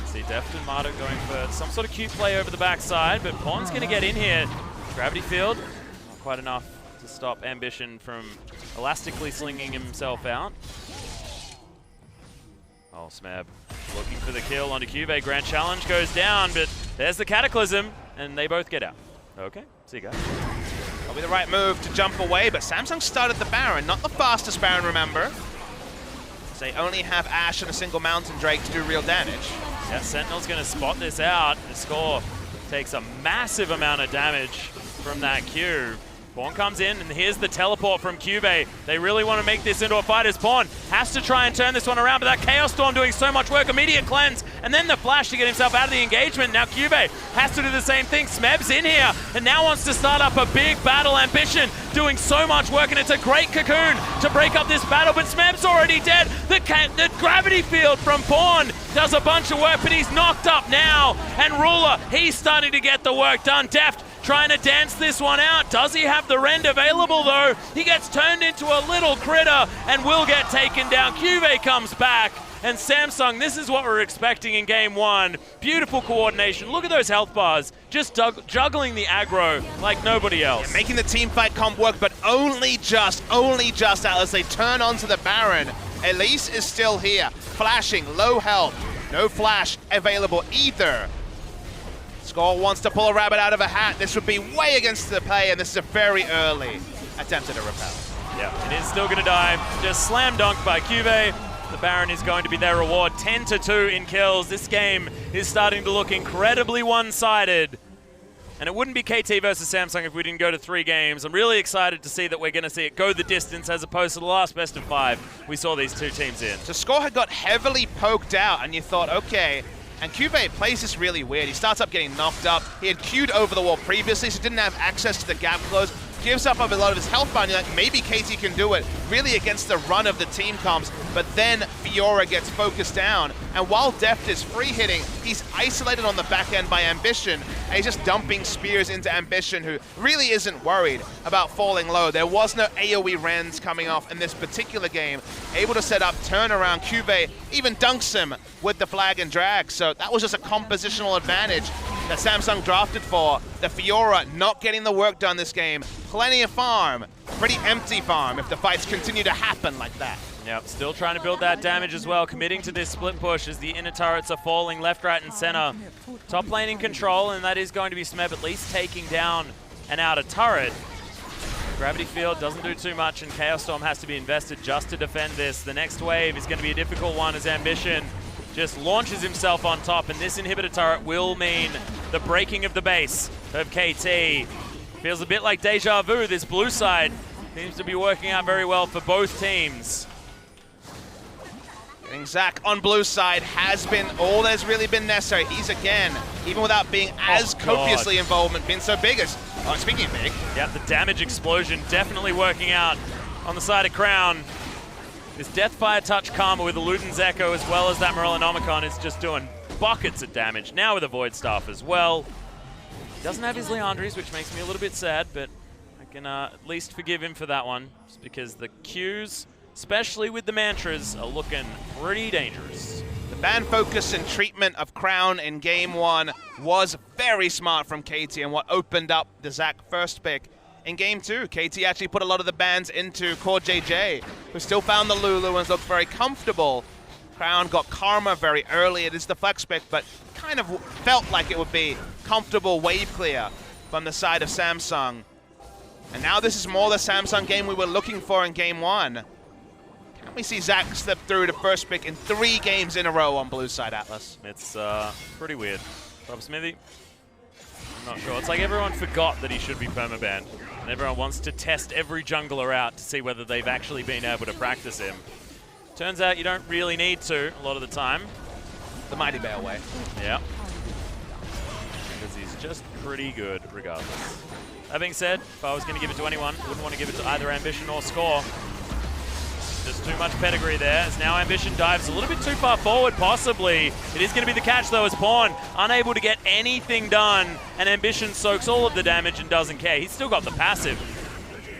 See Deft and Marta going for some sort of cute play over the backside, but Pawn's going to get in here. Gravity field, not quite enough to stop Ambition from elastically slinging himself out. Oh, Smeb looking for the kill onto Cube. Grand Challenge goes down, but there's the Cataclysm, and they both get out. Okay, see you guys. Probably the right move to jump away, but Samsung started the Baron. Not the fastest Baron, remember. They only have Ashe and a single Mountain Drake to do real damage. Yeah, Sentinel's going to spot this out. The score takes a massive amount of damage from that Q. Pawn comes in, and here's the teleport from Cube. They really want to make this into a fight as Pawn has to try and turn this one around, but that Chaos Storm doing so much work. Immediate cleanse, and then the flash to get himself out of the engagement. Now Cube has to do the same thing. Smeb's in here, and now wants to start up a big battle. Ambition doing so much work, and it's a great cocoon to break up this battle, but Smeb's already dead. The gravity field from Pawn does a bunch of work, but he's knocked up now, and Ruler, he's starting to get the work done. Deft trying to dance this one out. Does he have the rend available though? He gets turned into a little critter and will get taken down. Cube comes back, and Samsung, this is what we're expecting in game one. Beautiful coordination. Look at those health bars. Just juggling the aggro like nobody else. Yeah, making the team fight comp work, but only just out as they turn onto the Baron. Elise is still here, flashing, low health. No flash available either. Score wants to pull a rabbit out of a hat. This would be way against the play, and this is a very early attempt at a repel. Yeah, it is still going to die. Just slam dunk by Cube. The Baron is going to be their reward. 10-2 in kills. This game is starting to look incredibly one-sided. And it wouldn't be KT versus Samsung if we didn't go to 3 games. I'm really excited to see that we're going to see it go the distance as opposed to the last best of 5 we saw these two teams in. So Score had got heavily poked out, and you thought, okay. And Cube plays this really weird. He starts up getting knocked up. He had queued over the wall previously, so didn't have access to the gap close. Gives up a lot of his health bar, and you're like, maybe KT can do it, really against the run of the team comps. But then Fiora gets focused down, and while Deft is free hitting, he's isolated on the back end by Ambition, and he's just dumping spears into Ambition, who really isn't worried about falling low. There was no AoE rends coming off in this particular game. Able to set up turnaround. Cube even dunks him with the flag and drag, so that was just a compositional advantage that Samsung drafted for. The Fiora not getting the work done this game. Plenty of farm, pretty empty farm if the fights continue to happen like that. Yep, still trying to build that damage as well, committing to this split push as the inner turrets are falling left, right, and center. Top lane in control, and that is going to be Smeb at least taking down an outer turret. Gravity field doesn't do too much, and Chaos Storm has to be invested just to defend this. The next wave is going to be a difficult one as Ambition just launches himself on top, and this inhibitor turret will mean the breaking of the base of KT. Feels a bit like deja vu. This blue side seems to be working out very well for both teams. Getting Zach on blue side has been all that's really been necessary. He's again, even without being as copiously involved, been so big as, speaking of big. Yeah, the damage explosion definitely working out on the side of Crown. This Deathfire Touch Karma with the Luden's Echo as well as that Morellonomicon is just doing buckets of damage. Now with a Void Staff as well. He doesn't have his Leandries, which makes me a little bit sad, but I can at least forgive him for that one, just because the Qs, especially with the Mantras, are looking pretty dangerous. The ban focus and treatment of Crown in game one was very smart from KT and what opened up the Zach first pick. In game two, KT actually put a lot of the bans into Core JJ, who still found the Lulu and looked very comfortable. Crown got Karma very early. It is the flex pick, but kind of felt like it would be comfortable wave clear from the side of Samsung. And now this is more the Samsung game we were looking for in game one. Can we see Zach slip through the first pick in 3 games in a row on blue side, Atlas? It's pretty weird. Bob Smithy? I'm not sure. It's like everyone forgot that he should be permabanned. And everyone wants to test every jungler out to see whether they've actually been able to practice him. Turns out you don't really need to a lot of the time. The Mighty Bear way. Yeah. Because he's just pretty good regardless. That being said, if I was going to give it to anyone, wouldn't want to give it to either Ambition or Score. Just too much pedigree there, as now Ambition dives a little bit too far forward, possibly. It is going to be the catch, though, as Pawn unable to get anything done, and Ambition soaks all of the damage and doesn't care. He's still got the passive.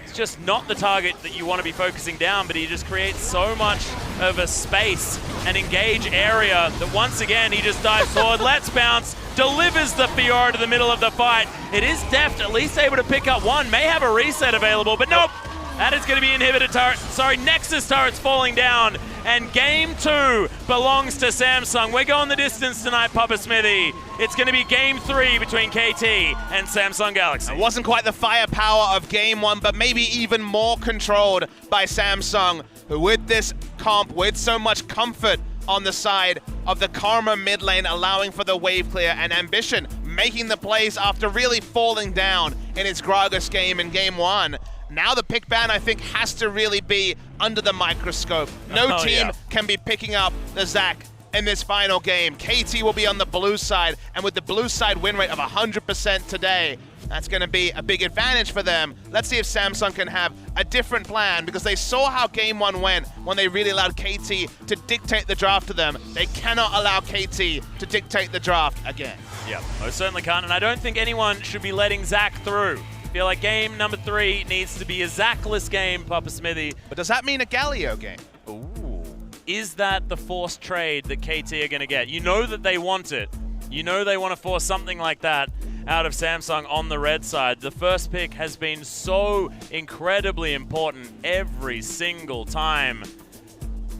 It's just not the target that you want to be focusing down, but he just creates so much of a space and engage area that once again he just dives forward, lets bounce, delivers the Fiora to the middle of the fight. It is Deft at least able to pick up one, may have a reset available, but nope. That is going to be inhibitor turret, sorry, Nexus turrets falling down, and game 2 belongs to Samsung. We're going the distance tonight, Papa Smithy. It's going to be game 3 between KT and Samsung Galaxy. It wasn't quite the firepower of game 1, but maybe even more controlled by Samsung, who with this comp, with so much comfort on the side of the Karma mid lane, allowing for the wave clear, and Ambition making the plays after really falling down in its Gragas game in game 1. Now the pick ban, I think, has to really be under the microscope. No team can be picking up the Zac in this final game. KT will be on the blue side, and with the blue side win rate of 100% today, that's going to be a big advantage for them. Let's see if Samsung can have a different plan, because they saw how game 1 went when they really allowed KT to dictate the draft to them. They cannot allow KT to dictate the draft again. Yeah, most certainly can't, and I don't think anyone should be letting Zac through. I feel like game number 3 needs to be a Zac-less game, Papa Smithy. But does that mean a Galio game? Ooh. Is that the forced trade that KT are going to get? You know that they want it. You know they want to force something like that out of Samsung on the red side. The first pick has been so incredibly important every single time.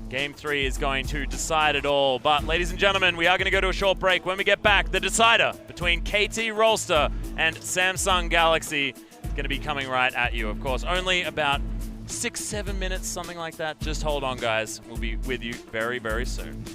Game 3 is going to decide it all. But ladies and gentlemen, we are going to go to a short break. When we get back, the decider between KT Rolster and Samsung Galaxy is going to be coming right at you. Of course, only about 6-7 minutes, something like that. Just hold on, guys. We'll be with you very, very soon.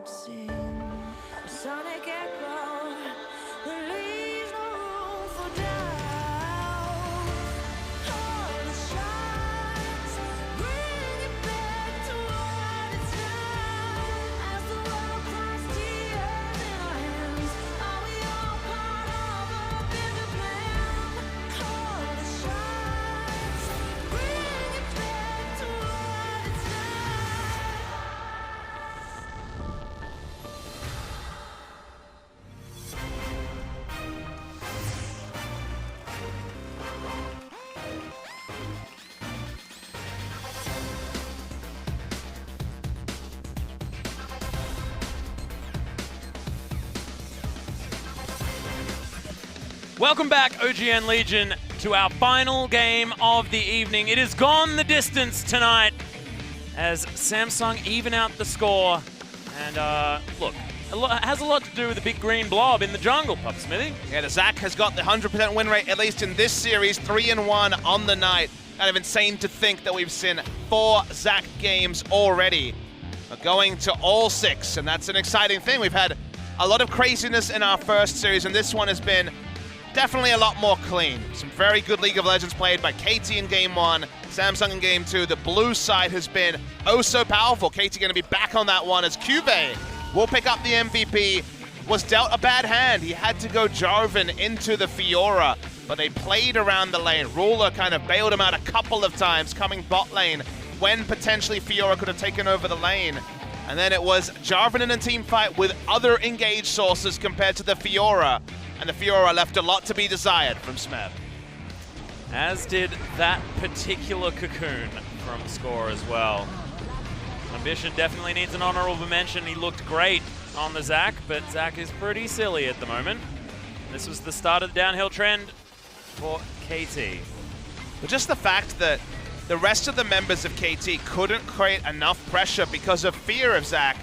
birds sing. A sonic echo that leaves no room for doubt. All the shines, bring it back to what it's now. As the world cries tears in our hands, are we all part of a bigger plan? All the shines, bring it back to what it's now. Welcome back, OGN Legion, to our final game of the evening. It has gone the distance tonight as Samsung even out the score. And look, it has a lot to do with the big green blob in the jungle, Pup Smithy. Yeah, the Zach has got the 100% win rate, at least in this series, 3-1 on the night. Kind of insane to think that we've seen 4 Zach games already. We're going to all 6, and that's an exciting thing. We've had a lot of craziness in our first series, and this one has been definitely a lot more clean. Some very good League of Legends played by KT in Game 1, Samsung in Game 2. The blue side has been oh so powerful. KT going to be back on that one as Cuvée will pick up the MVP. Was dealt a bad hand. He had to go Jarvan into the Fiora, but they played around the lane. Ruler kind of bailed him out a couple of times, coming bot lane when potentially Fiora could have taken over the lane. And then it was Jarvan in a team fight with other engaged sources compared to the Fiora. And the Fiora left a lot to be desired from Smeb. As did that particular Cocoon from Score as well. Ambition definitely needs an honorable mention. He looked great on the Zach, but Zach is pretty silly at the moment. This was the start of the downhill trend for KT. But just the fact that the rest of the members of KT couldn't create enough pressure because of fear of Zach,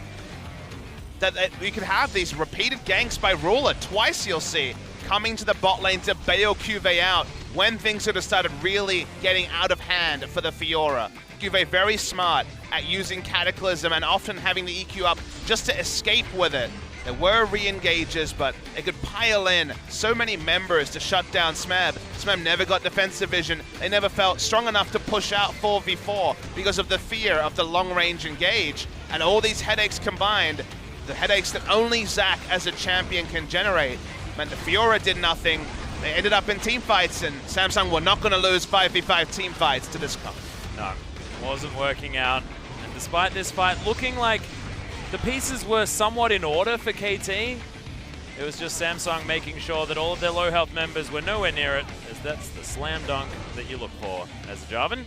that we could have these repeated ganks by Ruler. Twice you'll see coming to the bot lane to bail Cuvée out when things sort of started really getting out of hand for the Fiora. Cuvée very smart at using Cataclysm and often having the EQ up just to escape with it. There were re-engages, but they could pile in so many members to shut down Smeb. Smeb never got defensive vision. They never felt strong enough to push out 4v4 because of the fear of the long-range engage. And all these headaches combined, the headaches that only Zach as a champion can generate, meant the Fiora did nothing. They ended up in team fights, and Samsung were not going to lose 5v5 team fights to this comp. No, wasn't working out. And despite this fight looking like the pieces were somewhat in order for KT, it was just Samsung making sure that all of their low health members were nowhere near it, as that's the slam dunk that you look for as a Jarvan.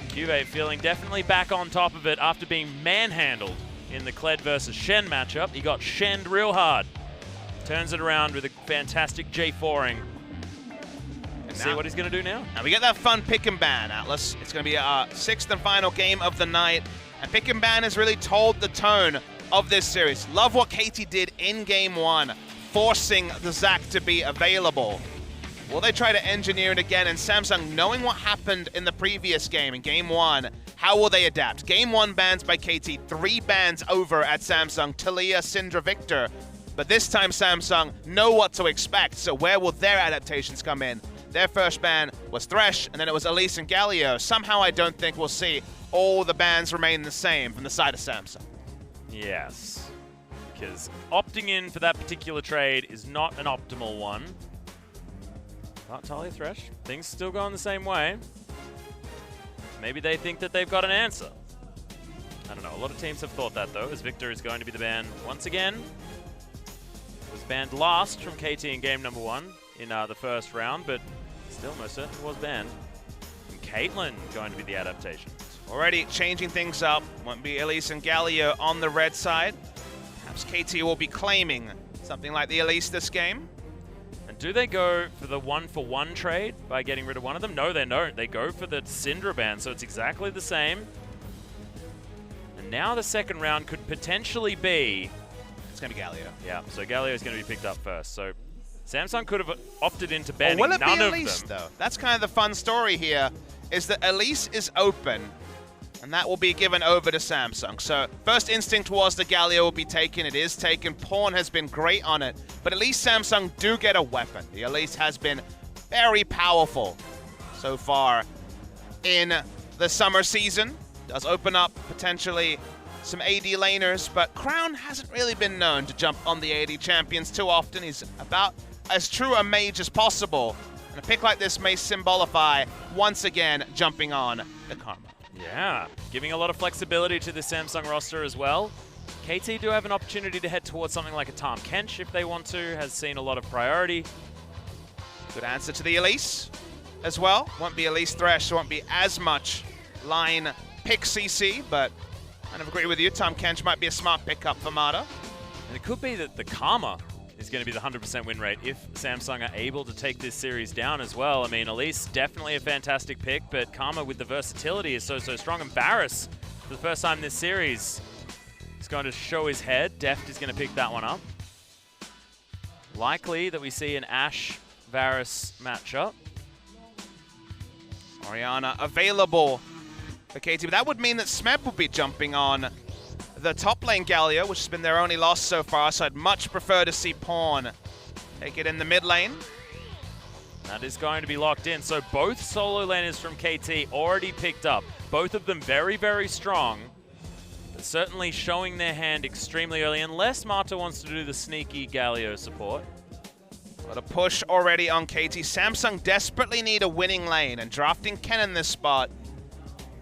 Cuvée feeling definitely back on top of it after being manhandled in the Kled versus Shen matchup. He got Shen'd real hard. Turns it around with a fantastic J4ing. And see what he's going to do now. Now we get that fun pick and ban, Atlas. It's going to be our 6th and final game of the night. And pick and ban has really told the tone of this series. Love what KT did in Game 1, forcing the Zach to be available. Will they try to engineer it again? And Samsung, knowing what happened in the previous game, in Game 1, how will they adapt? Game 1 bans by KT, 3 bans over at Samsung, Taliyah, Syndra, Victor. But this time Samsung know what to expect, so where will their adaptations come in? Their first ban was Thresh, and then it was Elise and Galio. Somehow I don't think we'll see all the bans remain the same from the side of Samsung. Yes, because opting in for that particular trade is not an optimal one. But Talia Thresh, things still going the same way. Maybe they think that they've got an answer. I don't know, a lot of teams have thought that though, as Victor is going to be the ban once again. Was banned last from KT in game number 1 in the first round, but still most certainly was banned. And Caitlyn going to be the adaptation. Already changing things up. Won't be Elise and Galio on the red side. Perhaps KT will be claiming something like the Elise this game. And do they go for the 1-for-1 trade by getting rid of one of them? No, they don't. They go for the Syndra ban, so it's exactly the same. And now the second round could potentially be... It's going to be Galio. Yeah, so Galio is going to be picked up first. So Samsung could have opted into banning will it none be of Elise, them. Though? That's kind of the fun story here, is that Elise is open. And that will be given over to Samsung. So first instinct was the Galio will be taken. It is taken. Pawn has been great on it. But at least Samsung do get a weapon. The Elise has been very powerful so far in the summer season. Does open up potentially some AD laners, but Crown hasn't really been known to jump on the AD champions too often. He's about as true a mage as possible. And a pick like this may symbolify, once again, jumping on the Karma. Yeah, giving a lot of flexibility to the Samsung roster as well. KT do have an opportunity to head towards something like a Tahm Kench if they want to, has seen a lot of priority. Good answer to the Elise as well. Won't be Elise Thresh, won't be as much line pick CC, but I kind of agree with you. Tahm Kench might be a smart pickup for Mata. And it could be that the Karma is going to be the 100% win rate if Samsung are able to take this series down as well. I mean, Elise, definitely a fantastic pick, but Karma with the versatility is so strong. And Varus, for the first time this series, is going to show his head. Deft is going to pick that one up. Likely that we see an Ashe-Varus matchup. Orianna available for KT, but that would mean that Smeb will be jumping on the top lane Galio, which has been their only loss so far, so I'd much prefer to see Pawn take it in the mid lane. That is going to be locked in. So both solo laners from KT already picked up. Both of them very strong, but certainly showing their hand extremely early, unless Mata wants to do the sneaky Galio support. Got a push already on KT. Samsung desperately need a winning lane, and drafting Kennen this spot,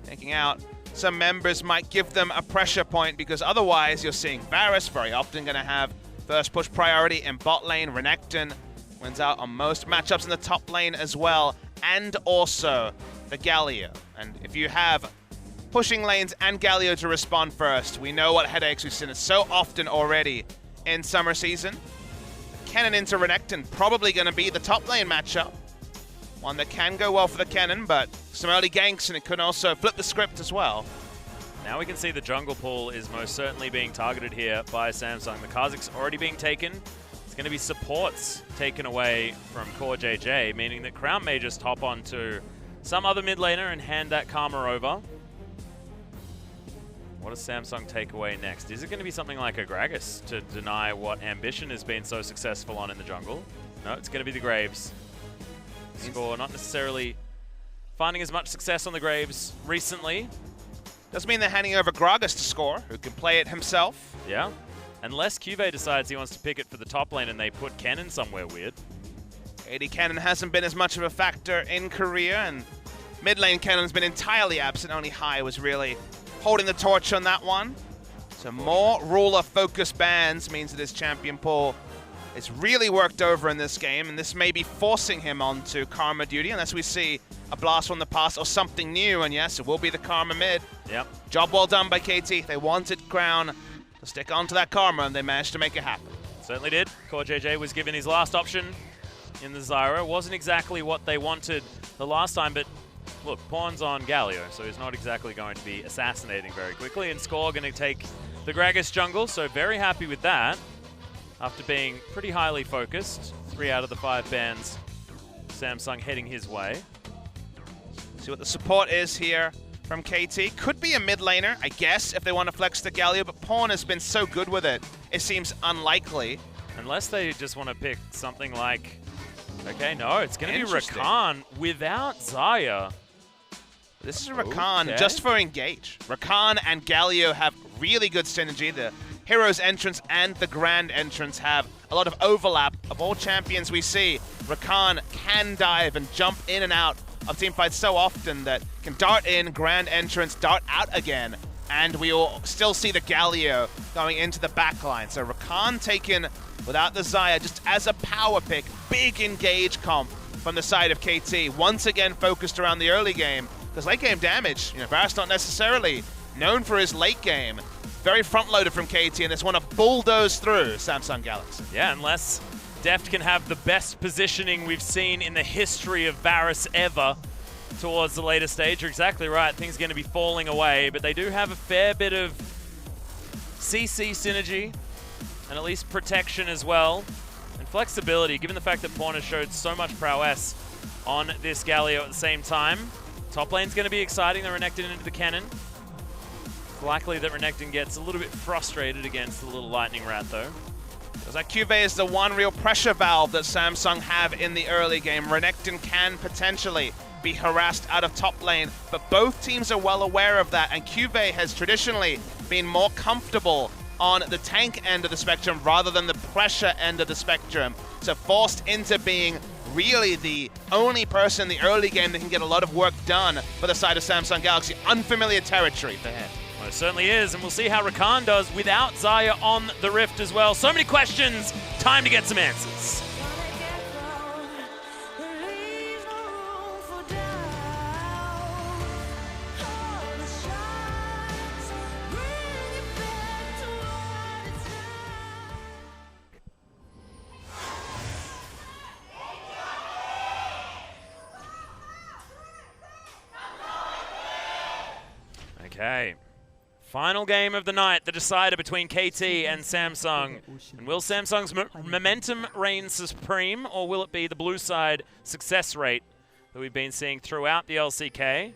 taking out some members might give them a pressure point, because otherwise you're seeing Varus very often going to have first push priority in bot lane. Renekton wins out on most matchups in the top lane as well, and also the Galio. And if you have pushing lanes and Galio to respond first, we know what headaches we've seen it so often already in summer season. Kennen into Renekton, probably going to be the top lane matchup. One that can go well for the Kennen, but some early ganks, and it could also flip the script as well. Now we can see the jungle pool is most certainly being targeted here by Samsung. The Kha'Zix's already being taken. It's going to be supports taken away from Core JJ, meaning that Crown may just hop onto some other mid laner and hand that Karma over. What does Samsung take away next? Is it going to be something like a Gragas to deny what Ambition has been so successful on in the jungle? No, it's going to be the Graves. Score not necessarily finding as much success on the Graves recently. Doesn't mean they're handing over Gragas to score, who can play it himself. Yeah, unless Cuvée decides he wants to pick it for the top lane and they put Kennen somewhere weird. AD Kennen hasn't been as much of a factor in Korea, and mid lane Kennen's been entirely absent. Only Hai was really holding the torch on that one. So more ruler-focused bans means that his champion pool is really worked over in this game, and this may be forcing him onto Karma duty unless we see a blast from the past or something new. And yes, it will be the Karma mid. Yep. Job well done by KT. They wanted Crown to stick onto that Karma, and they managed to make it happen. Certainly did. Core JJ was given his last option in the Zyra. Wasn't exactly what they wanted the last time, but look, Pawn's on Galio, so he's not exactly going to be assassinating very quickly. And Score going to take the Gragas jungle, so very happy with that. After being pretty highly focused, 3 out of the 5 bans, Samsung heading his way. See what the support is here from KT. Could be a mid laner, I guess, if they want to flex the Galio, but Pawn has been so good with it, it seems unlikely. Unless they just want to pick something like, okay, no, it's going to be Interesting. Rakan without Xayah. This is a Rakan Okay. just for engage. Rakan and Galio have really good synergy. The Hero's entrance and the Grand entrance have a lot of overlap. Of all champions we see, Rakan can dive and jump in and out of teamfights so often that can dart in, Grand entrance, dart out again, and we will still see the Galio going into the backline. So Rakan taken without the Xayah just as a power pick. Big engage comp from the side of KT. Once again focused around the early game, because late game damage, Varus not necessarily known for his late game. Very front-loaded from KT, and it's want to bulldoze through Samsung Galaxy. Yeah, unless Deft can have the best positioning we've seen in the history of Varus ever towards the later stage. You're exactly right. Things are going to be falling away, but they do have a fair bit of CC synergy and at least protection as well. And flexibility, given the fact that Pawn has showed so much prowess on this Galio at the same time. Top lane's going to be exciting. They're Renekton into the cannon. It's likely that Renekton gets a little bit frustrated against the little lightning rat, though. Because that QV is the one real pressure valve that Samsung have in the early game. Renekton can potentially be harassed out of top lane, but both teams are well aware of that, and QV has traditionally been more comfortable on the tank end of the spectrum rather than the pressure end of the spectrum. So forced into being really the only person in the early game that can get a lot of work done for the side of Samsung Galaxy. Unfamiliar territory for him. Well, it certainly is, and we'll see how Rakan does without Xayah on the Rift as well. So many questions, time to get some answers. Okay, final game of the night, the decider between KT and Samsung. And will Samsung's momentum reign supreme, or will it be the blue side success rate that we've been seeing throughout the LCK?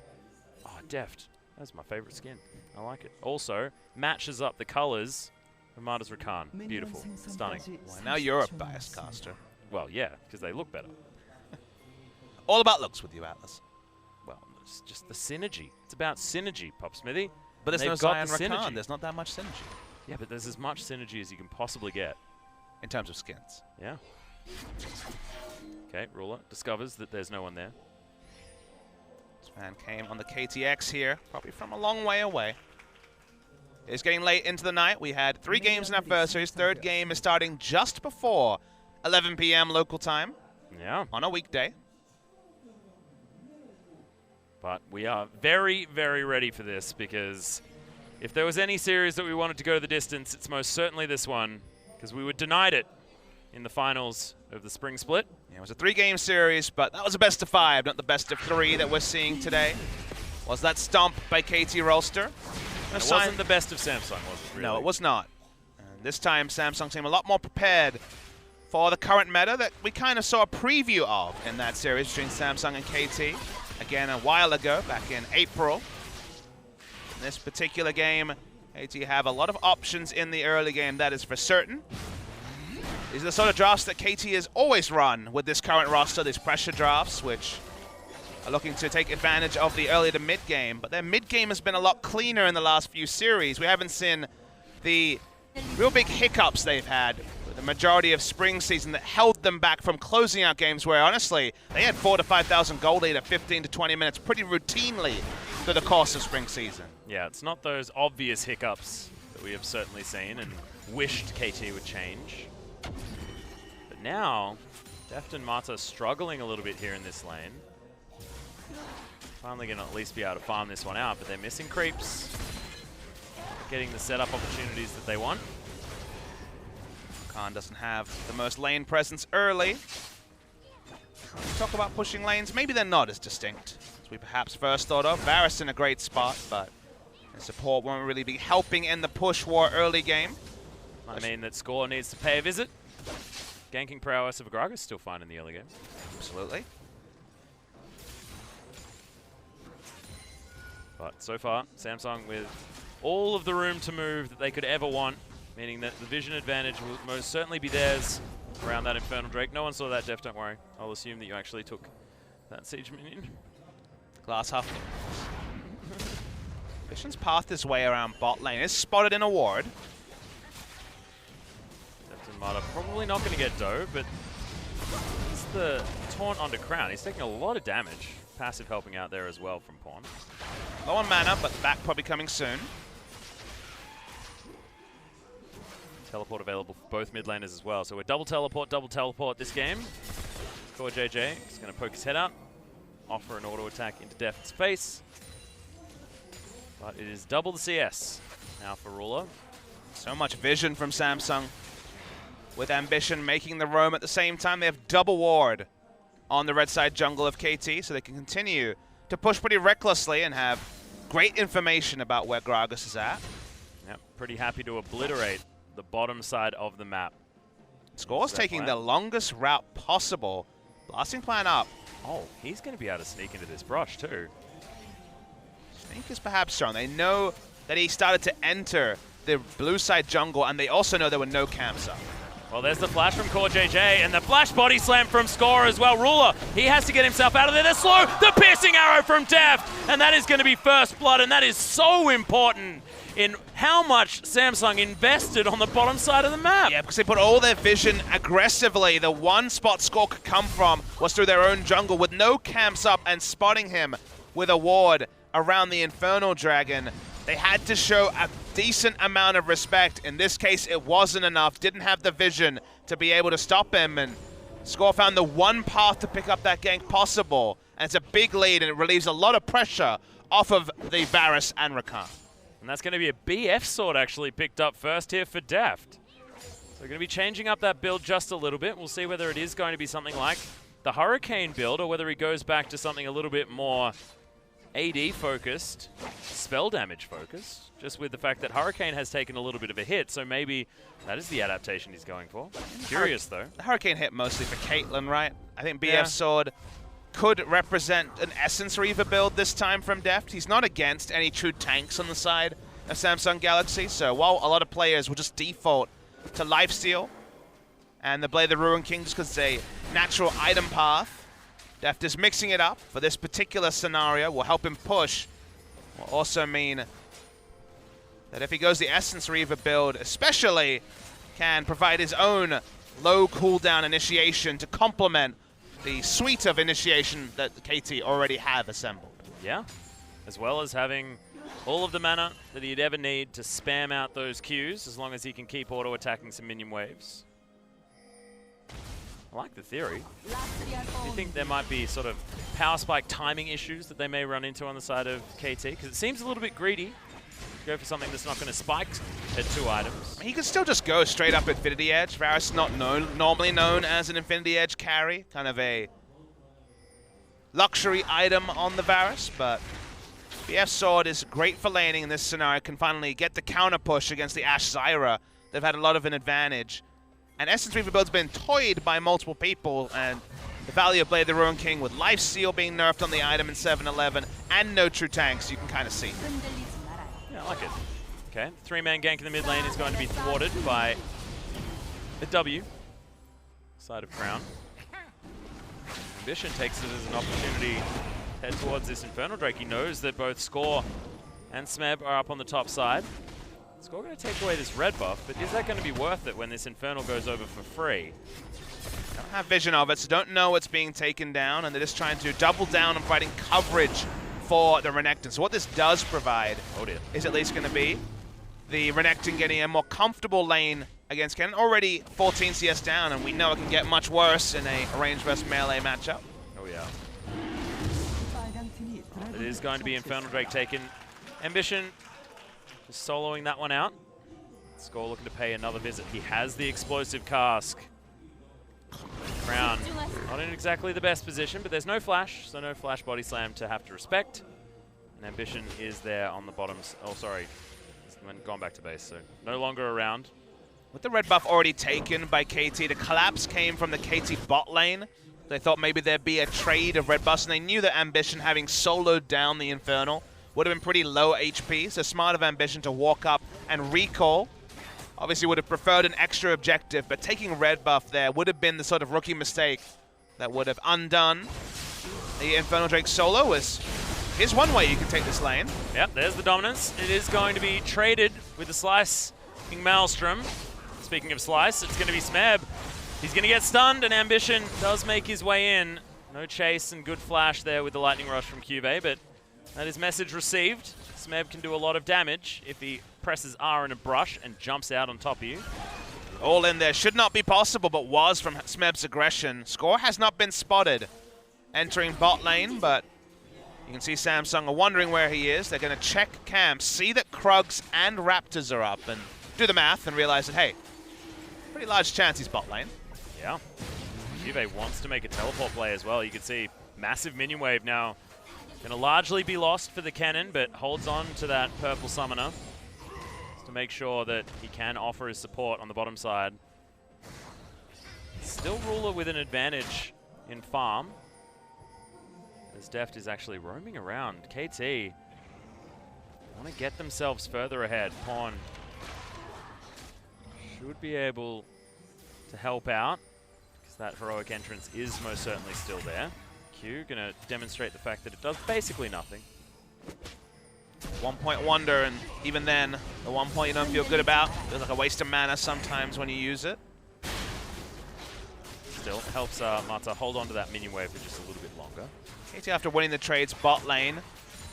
Oh, Deft, that's my favorite skin. I like it. Also, matches up the colors of Marta's Rakan. Beautiful, stunning. Well, now you're a biased caster. Well, yeah, because they look better. All about looks with you, Atlas. Well, it's just the synergy. It's about synergy, Pop Smithy. But there's They've no got Zion the Rakan. synergy. There's not that much synergy. Yeah, but there's as much synergy as you can possibly get. In terms of skins. Yeah. Okay, Ruler discovers that there's no one there. This man came on the KTX here, probably from a long way away. It's getting late into the night. We had 3 games in our first series. Third game is starting just before 11 p.m. local time. Yeah. On a weekday. But we are very, very ready for this, because if there was any series that we wanted to go the distance, it's most certainly this one, because we were denied it in the finals of the spring split. Yeah, it was a 3-game series, but that was a best of 5, not the best of 3 that we're seeing today. Was that stomp by KT Rolster? It wasn't the best of Samsung, was it, really? No, it was not. And this time, Samsung seemed a lot more prepared for the current meta that we kind of saw a preview of in that series between Samsung and KT. Again, a while ago, back in April. In this particular game, KT have a lot of options in the early game, that is for certain. These are the sort of drafts that KT has always run with this current roster, these pressure drafts, which are looking to take advantage of the early to mid game. But their mid game has been a lot cleaner in the last few series. We haven't seen the real big hiccups they've had the majority of spring season that held them back from closing out games where, honestly, they had 4,000 to 5,000 gold lead at 15 to 20 minutes pretty routinely through the course of spring season. Yeah, it's not those obvious hiccups that we have certainly seen and wished KT would change. But now, Deft and Marta struggling a little bit here in this lane. Finally going to at least be able to farm this one out, but they're missing creeps. Getting the setup opportunities that they want. Khan doesn't have the most lane presence early. Talk about pushing lanes, maybe they're not as distinct as we perhaps first thought of. Varus in a great spot, but his support won't really be helping in the push war early game. I mean that Score needs to pay a visit. Ganking prowess of Agraga is still fine in the early game. Absolutely. But so far, Samsung with all of the room to move that they could ever want, meaning that the vision advantage will most certainly be theirs around that Infernal Drake. No one saw that, Def, don't worry. I'll assume that you actually took that Siege minion. Glass Huff. Vision's pathed his way around bot lane. Is spotted in a ward. Deft and Marta probably not going to get Doe, but it's the taunt onto Crown. He's taking a lot of damage. Passive helping out there as well from Pawn. Low on mana, but back probably coming soon. Teleport available for both mid laners as well. So we're double teleport this game. Core JJ is going to poke his head out, offer an auto attack into Deft's face. But it is double the CS now for Ruler. So much vision from Samsung. With Ambition making the roam at the same time. They have double ward on the red side jungle of KT, so they can continue to push pretty recklessly and have great information about where Gragas is at. Yep, pretty happy to obliterate the bottom side of the map. Score's taking the longest route possible. Blasting plan up. Oh, he's going to be able to sneak into this brush too. Sneak is perhaps strong. They know that he started to enter the blue side jungle, and they also know there were no camps up. Well, there's the flash from Core JJ, and the flash body slam from Score as well. Ruler, he has to get himself out of there. The slow, the piercing arrow from Deft, and that is going to be first blood, and that is so important in how much Samsung invested on the bottom side of the map. Yeah, because they put all their vision aggressively. The one spot Score could come from was through their own jungle with no camps up, and spotting him with a ward around the Infernal Dragon. They had to show a decent amount of respect. In this case, it wasn't enough. Didn't have the vision to be able to stop him, and Score found the one path to pick up that gank possible. And it's a big lead, and it relieves a lot of pressure off of the Varus and Rakan. And that's going to be a BF sword actually picked up first here for Deft. So we're going to be changing up that build just a little bit. We'll see whether it is going to be something like the Hurricane build, or whether he goes back to something a little bit more AD focused, spell damage focused, just with the fact that Hurricane has taken a little bit of a hit, so maybe that is the adaptation he's going for. Curious though. The Hurricane hit mostly for Caitlyn, right? I think BF Sword could represent an Essence Reaver build this time from Deft. He's not against any true tanks on the side of Samsung Galaxy, so while a lot of players will just default to Lifesteal and the Blade of the Ruin King just because it's a natural item path, Deft is mixing it up for this particular scenario. Will help him push. Will also mean that if he goes the Essence Reaver build, especially, can provide his own low cooldown initiation to complement the suite of initiation that KT already have assembled. Yeah, as well as having all of the mana that he'd ever need to spam out those Qs, as long as he can keep auto-attacking some minion waves. I like the theory. Do you think there might be sort of power spike timing issues that they may run into on the side of KT? Because it seems a little bit greedy to go for something that's not going to spike at 2 items. He could still just go straight up Infinity Edge. Varus not normally known as an Infinity Edge carry. Kind of a luxury item on the Varus, but BF Sword is great for laning in this scenario. Can finally get the counter push against the Ashe Zyra. They've had a lot of an advantage. And Essence Reaver build's been toyed by multiple people, and the value of Blade of the Ruin King with Lifesteal being nerfed on the item in 7-11 and no true tanks, you can kind of see. Yeah, I like it. Okay, 3-man gank in the mid lane is going to be thwarted by a W. Side of Crown. Ambition takes it as an opportunity to head towards this Infernal Drake. He knows that both Score and Smeb are up on the top side. Score going to take away this red buff, but is that going to be worth it when this Infernal goes over for free? Don't have vision of it, so don't know what's being taken down, and they're just trying to double down on providing coverage for the Renekton. So what this does provide is at least going to be the Renekton getting a more comfortable lane against Kennen. Already 14 CS down, and we know it can get much worse in a range versus melee matchup. Oh yeah. It is going to be Infernal Drake taken. Ambition just soloing that one out. Score looking to pay another visit. He has the explosive cask. Crown not in exactly the best position, but there's no flash, so no flash body slam to have to respect. And Ambition is there on the bottoms. Oh, sorry. Gone back to base, so no longer around. With the red buff already taken by KT, the collapse came from the KT bot lane. They thought maybe there'd be a trade of red buffs, and they knew that Ambition, having soloed down the Infernal, would have been pretty low HP, so smart of Ambition to walk up and recall. Obviously would have preferred an extra objective, but taking red buff there would have been the sort of rookie mistake that would have undone the Infernal Drake solo. Here's one way you can take this lane. Yep, there's the dominance. It is going to be traded with the Slice King Maelstrom. Speaking of Slice, it's going to be Smeb. He's going to get stunned, and Ambition does make his way in. No chase and good flash there with the Lightning Rush from Cuvée, but that is message received. Smeb can do a lot of damage if he presses R in a brush and jumps out on top of you. All in there. Should not be possible, but was from Smeb's aggression. Score has not been spotted entering bot lane, but you can see Samsung are wondering where he is. They're going to check camps, see that Krugs and Raptors are up, and do the math and realize that, hey, pretty large chance he's bot lane. Yeah. Cuvée wants to make a teleport play as well. You can see massive minion wave now. Going to largely be lost for the Kennen, but holds on to that purple summoner to make sure that he can offer his support on the bottom side. Still Ruler with an advantage in farm, as Deft is actually roaming around. KT want to get themselves further ahead. Pawn should be able to help out, because that heroic entrance is most certainly still there. Q going to demonstrate the fact that it does basically nothing. 1 point wonder, and even then, the 1 point you don't feel good about. Feels like a waste of mana sometimes when you use it. Still helps Mata hold on to that minion wave for just a little bit longer. KT, after winning the trades bot lane,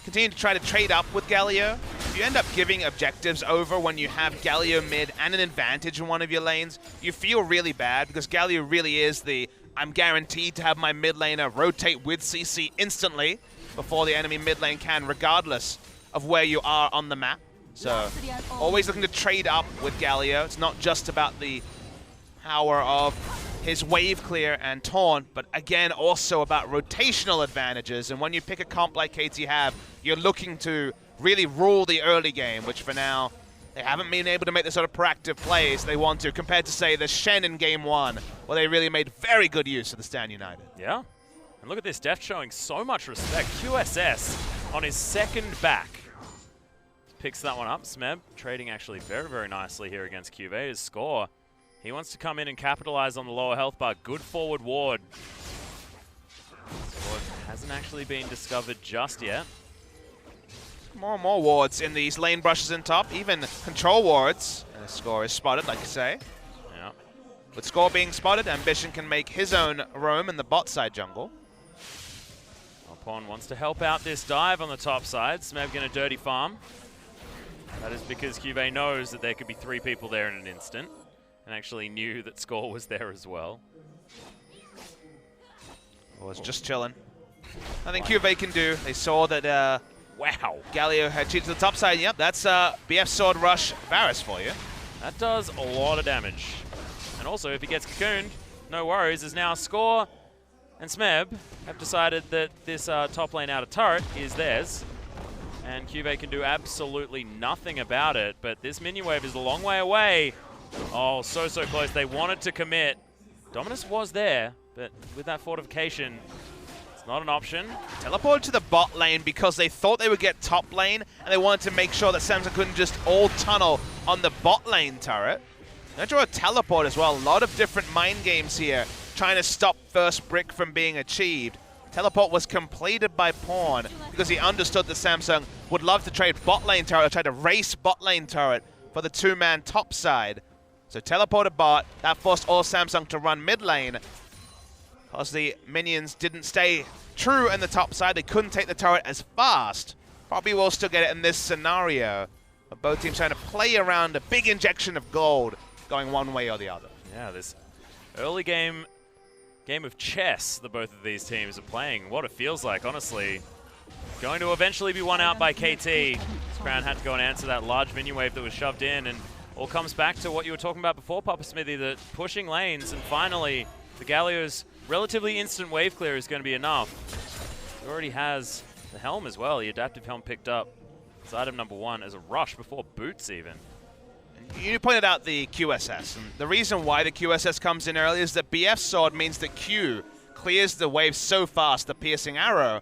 continue to try to trade up with Galio. If you end up giving objectives over when you have Galio mid and an advantage in one of your lanes, you feel really bad, because Galio really is the I'm guaranteed to have my mid laner rotate with CC instantly before the enemy mid lane can, regardless of where you are on the map. So always looking to trade up with Galio. It's not just about the power of his wave clear and taunt, but again also about rotational advantages. And when you pick a comp like KT have, you're looking to really rule the early game, which for now they haven't been able to make the sort of proactive plays they want to, compared to, say, the Shen in Game 1, where they really made very good use of the Stand United. Yeah. And look at this, Deft showing so much respect. QSS on his second back. Picks that one up. Smeb trading actually very, very nicely here against QV. His score. He wants to come in and capitalize on the lower health bar. Good forward ward. Score hasn't actually been discovered just yet. More and more wards in these lane brushes in top, even control wards. And the score is spotted, like you say. Yeah. With score being spotted, Ambition can make his own roam in the bot side jungle. Pawn wants to help out this dive on the top side. Smeb gonna dirty farm. That is because QV knows that there could be 3 people there in an instant, and actually knew that Score was there as well. Was just chilling. Nothing QV can do. They saw that, wow, Galio had cheated to the top side. Yep, that's BF Sword Rush Varus for you. That does a lot of damage. And also, if he gets cocooned, no worries, as now Score and Smeb have decided that this top lane out of turret is theirs. And QV can do absolutely nothing about it, but this minion wave is a long way away. Oh, so close. They wanted to commit. Dominus was there, but with that fortification, it's not an option. Teleported to the bot lane because they thought they would get top lane, and they wanted to make sure that Samsung couldn't just all tunnel on the bot lane turret. They draw a teleport as well. A lot of different mind games here, trying to stop first brick from being achieved. Teleport was completed by Pawn because he understood that Samsung would love to trade bot lane turret, or try to race bot lane turret for the 2-man top side. So teleported bot, that forced all Samsung to run mid lane. Because the minions didn't stay true in the top side, they couldn't take the turret as fast. Probably will still get it in this scenario. But both teams trying to play around a big injection of gold, going one way or the other. Yeah, this early game of chess that both of these teams are playing. What it feels like, honestly. Going to eventually be won out by KT. Crown had to go and answer that large minion wave that was shoved in, and all comes back to what you were talking about before, Papa Smithy, that pushing lanes, and finally the Galio's relatively instant wave clear is going to be enough. He already has the helm as well. The adaptive helm picked up. It's item number 1 as a rush before boots even. You pointed out the QSS, and the reason why the QSS comes in early is that BF Sword means that Q clears the wave so fast, the piercing arrow,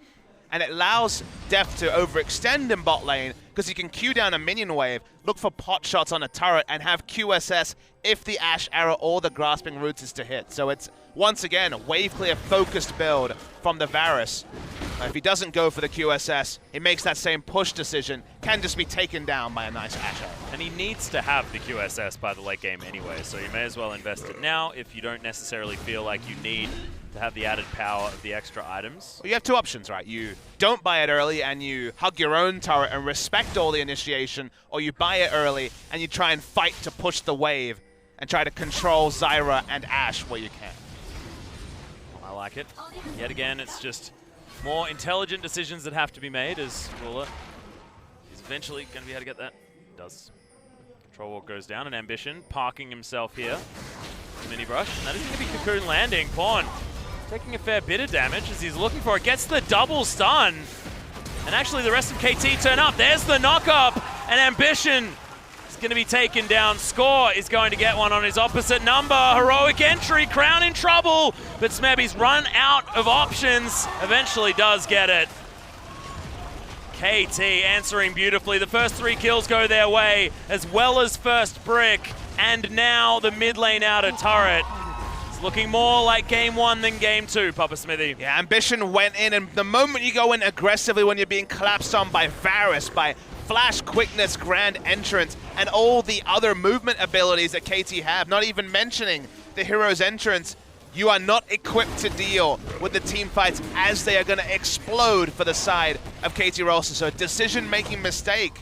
and it allows Def to overextend in bot lane because he can Q down a minion wave, look for pot shots on a turret, and have QSS if the Ash arrow or the grasping roots is to hit. So it's, once again, a wave clear focused build from the Varus. If he doesn't go for the QSS, he makes that same push decision, can just be taken down by a nice Ash arrow. And he needs to have the QSS by the late game anyway, so you may as well invest it now if you don't necessarily feel like you need to have the added power of the extra items. Well, you have 2 options, right? You don't buy it early and you hug your own turret and respect all the initiation, or you buy it early and you try and fight to push the wave and try to control Zyra and Ashe where you can. I like it. Yet again, it's just more intelligent decisions that have to be made as Ruler is eventually going to be able to get that. He does. Control Walk goes down, and Ambition parking himself here. Mini brush, and that is going to be Cocoon landing. Pawn taking a fair bit of damage as he's looking for it. Gets the double stun. And actually the rest of KT turn up. There's the knock-up, and Ambition is going to be taken down. Score is going to get one on his opposite number. Heroic entry, Crown in trouble, but Smebby's run out of options. Eventually does get it. KT answering beautifully. The first 3 kills go their way, as well as first brick, and now the mid lane outer turret. It's looking more like game 1 than game 2, Papa Smithy. Yeah, Ambition went in, and the moment you go in aggressively when you're being collapsed on by Varus, by Flash, Quickness, Grand Entrance, and all the other movement abilities that KT have, not even mentioning the Hero's Entrance, you are not equipped to deal with the team fights as they are going to explode for the side of KT Rolster. So a decision-making mistake.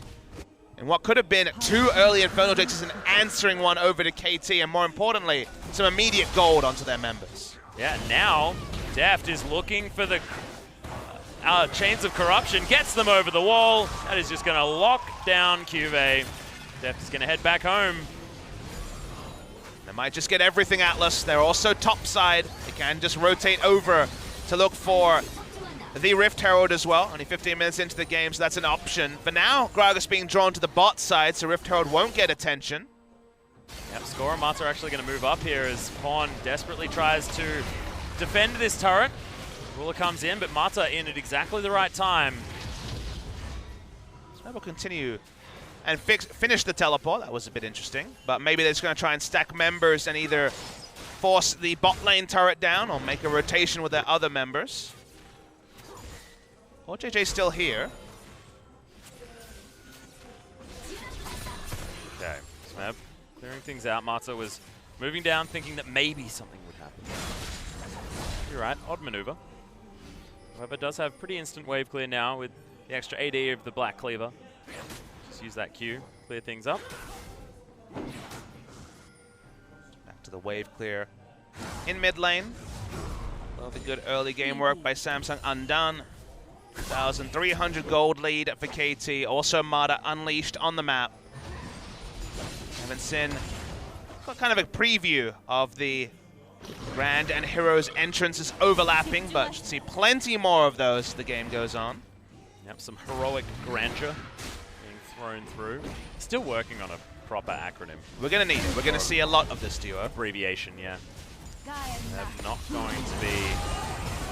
And what could have been 2 early Infernal Drakes and answering one over to KT, and more importantly, some immediate gold onto their members. Yeah, now Deft is looking for the Chains of Corruption, gets them over the wall. That is just going to lock down Cuvée. Deft is going to head back home. They might just get everything Atlas. They're also topside. They can just rotate over to look for the Rift Herald as well. Only 15 minutes into the game, so that's an option. For now, Gragas being drawn to the bot side, so Rift Herald won't get attention. Yep, Score and Mata are actually going to move up here as Pawn desperately tries to defend this turret. Ruler comes in, but Mata in at exactly the right time. So we'll continue and finish the teleport. That was a bit interesting. But maybe they're just going to try and stack members and either force the bot lane turret down or make a rotation with their other members. Well, JJ's still here. Okay, Smeb clearing things out. Mata was moving down, thinking that maybe something would happen. You're right, odd maneuver. However, does have pretty instant wave clear now with the extra AD of the Black Cleaver. Just use that Q, clear things up. Back to the wave clear in mid lane. Love the good early game work by Samsung Undone. 1,300 gold lead for KT. Also Mata unleashed on the map. Haven't seen kind of a preview of the Grand and Heroes entrances overlapping, but should see plenty more of those as the game goes on. Yep, some heroic grandeur being thrown through. Still working on a proper acronym. We're going to need it. We're going to see a lot of this duo. Abbreviation, yeah. They're not going to be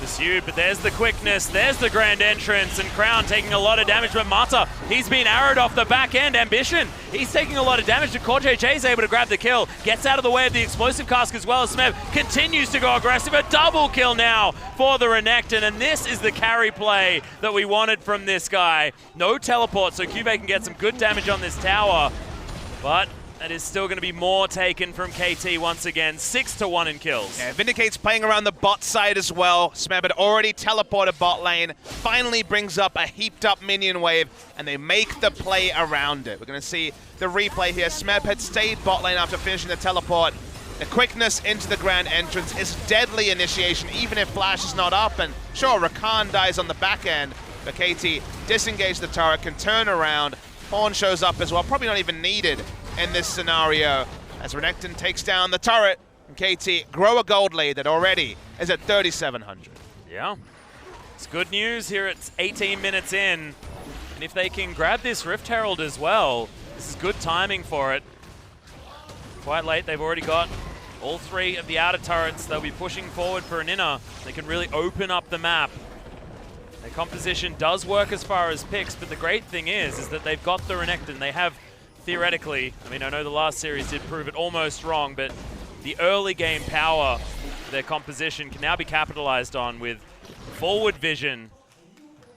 pursued, but there's the quickness, there's the grand entrance, and Crown taking a lot of damage, but Mata, he's been arrowed off the back end. Ambition, he's taking a lot of damage, and KT is able to grab the kill, gets out of the way of the explosive cask as well as Smeb continues to go aggressive. A double kill now for the Renekton, and this is the carry play that we wanted from this guy. No teleport, so Cuvée can get some good damage on this tower, but that is still going to be more taken from KT once again. 6-1 in kills. Yeah, Vindicate's playing around the bot side as well. Smeb had already teleported bot lane. Finally brings up a heaped up minion wave, and they make the play around it. We're going to see the replay here. Smeb had stayed bot lane after finishing the teleport. The quickness into the grand entrance is deadly initiation, even if Flash is not up. And sure, Rakan dies on the back end, but KT disengaged the turret, can turn around. Pawn shows up as well, probably not even needed in this scenario, as Renekton takes down the turret, and KT grow a gold lead that already is at 3,700. Yeah, it's good news here. It's 18 minutes in, and if they can grab this Rift Herald as well, this is good timing for it. Quite late, they've already got all 3 of the outer turrets. They'll be pushing forward for an inner. They can really open up the map. Their composition does work as far as picks, but the great thing is that they've got the Renekton. They have theoretically, I mean, I know the last series did prove it almost wrong, but the early game power of their composition can now be capitalized on with forward vision,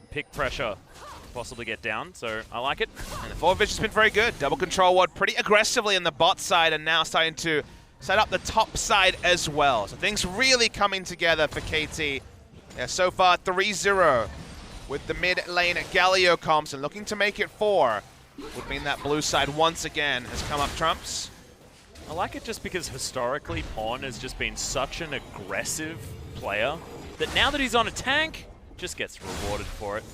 pick pressure, possibly get down, so I like it. And the forward vision's been very good. Double control ward pretty aggressively in the bot side, and now starting to set up the top side as well. So things really coming together for KT. Yeah, so far 3-0 with the mid lane at Galio comps, and looking to make it 4. Would mean that blue side once again has come up trumps. I like it just because historically Pawn has just been such an aggressive player that now that he's on a tank, just gets rewarded for it.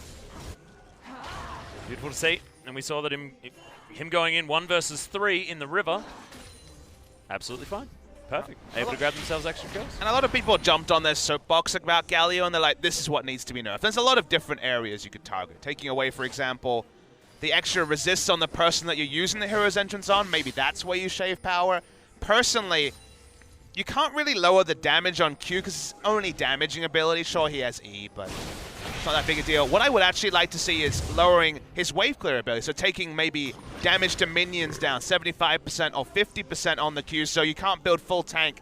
Beautiful to see, and we saw that him going in 1 versus 3 in the river. Absolutely fine. Perfect. Able to grab themselves extra kills. And a lot of people jumped on their soapbox about Galio, and they're like, this is what needs to be nerfed. There's a lot of different areas you could target. Taking away, for example, the extra resists on the person that you're using the Hero's Entrance on. Maybe that's where you shave power. Personally, you can't really lower the damage on Q because it's only damaging ability. Sure, he has E, but It's not that big a deal. What I would actually like to see is lowering his wave clear ability. So taking maybe damage to minions down 75% or 50% on the Q, so you can't build full tank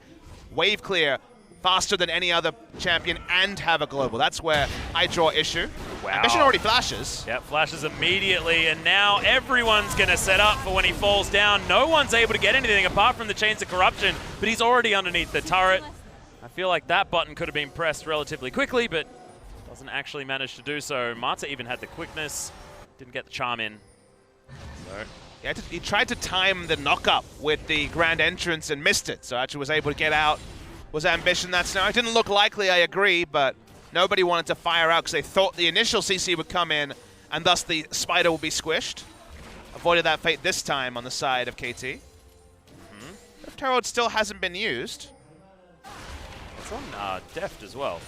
wave clear faster than any other champion and have a global. That's where I draw issue. Wow. Ambition already flashes. Yep, flashes immediately, and now everyone's going to set up for when he falls down. No one's able to get anything apart from the Chains of Corruption, but he's already underneath the turret. I feel like that button could have been pressed relatively quickly, but doesn't actually manage to do so. Marta even had the quickness, didn't get the charm in. So He tried to time the knock-up with the grand entrance and missed it, so actually was able to get out. Was Ambition that scenario? It didn't look likely, I agree, but nobody wanted to fire out because they thought the initial CC would come in and thus the spider would be squished. Avoided that fate this time on the side of KT. Rift Herald still hasn't been used. it's on Deft as well.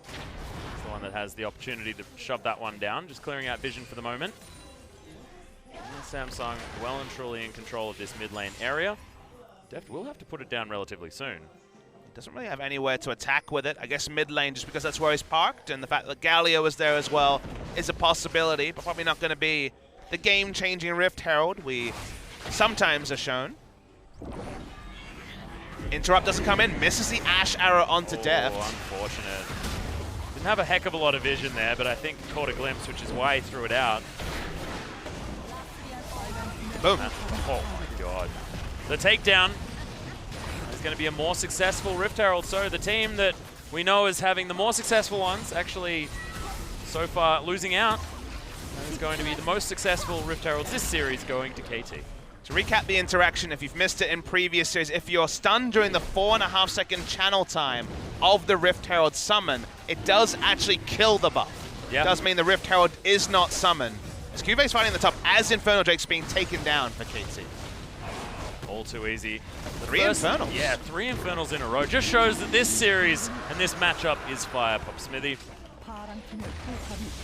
It's the one that has the opportunity to shove that one down, just clearing out vision for the moment. And Samsung well and truly in control of this mid lane area. Deft will have to put it down relatively soon. Doesn't really have anywhere to attack with it. I guess mid lane, just because that's where he's parked, and the fact that Galio is there as well is a possibility, but probably not going to be the game-changing Rift Herald we sometimes are shown. Interrupt doesn't come in, misses the Ash arrow onto Deft. Unfortunate. Didn't have a heck of a lot of vision there, but I think he caught a glimpse, which is why he threw it out. Boom. Oh my god. The takedown is going to be a more successful Rift Herald. So the team that we know is having the more successful ones, actually so far losing out, is going to be the most successful Rift Heralds this series going to KT. To recap the interaction, if you've missed it in previous series, if you're stunned during the 4.5-second channel time of the Rift Herald summon, it does actually kill the buff. Yep. It does mean the Rift Herald is not summoned. As Cuve's fighting the top as Infernal Drake's being taken down for KT. All too easy. Three Infernals. Yeah, 3 Infernals in a row. Just shows that this series and this matchup is fire, Pop Smithy.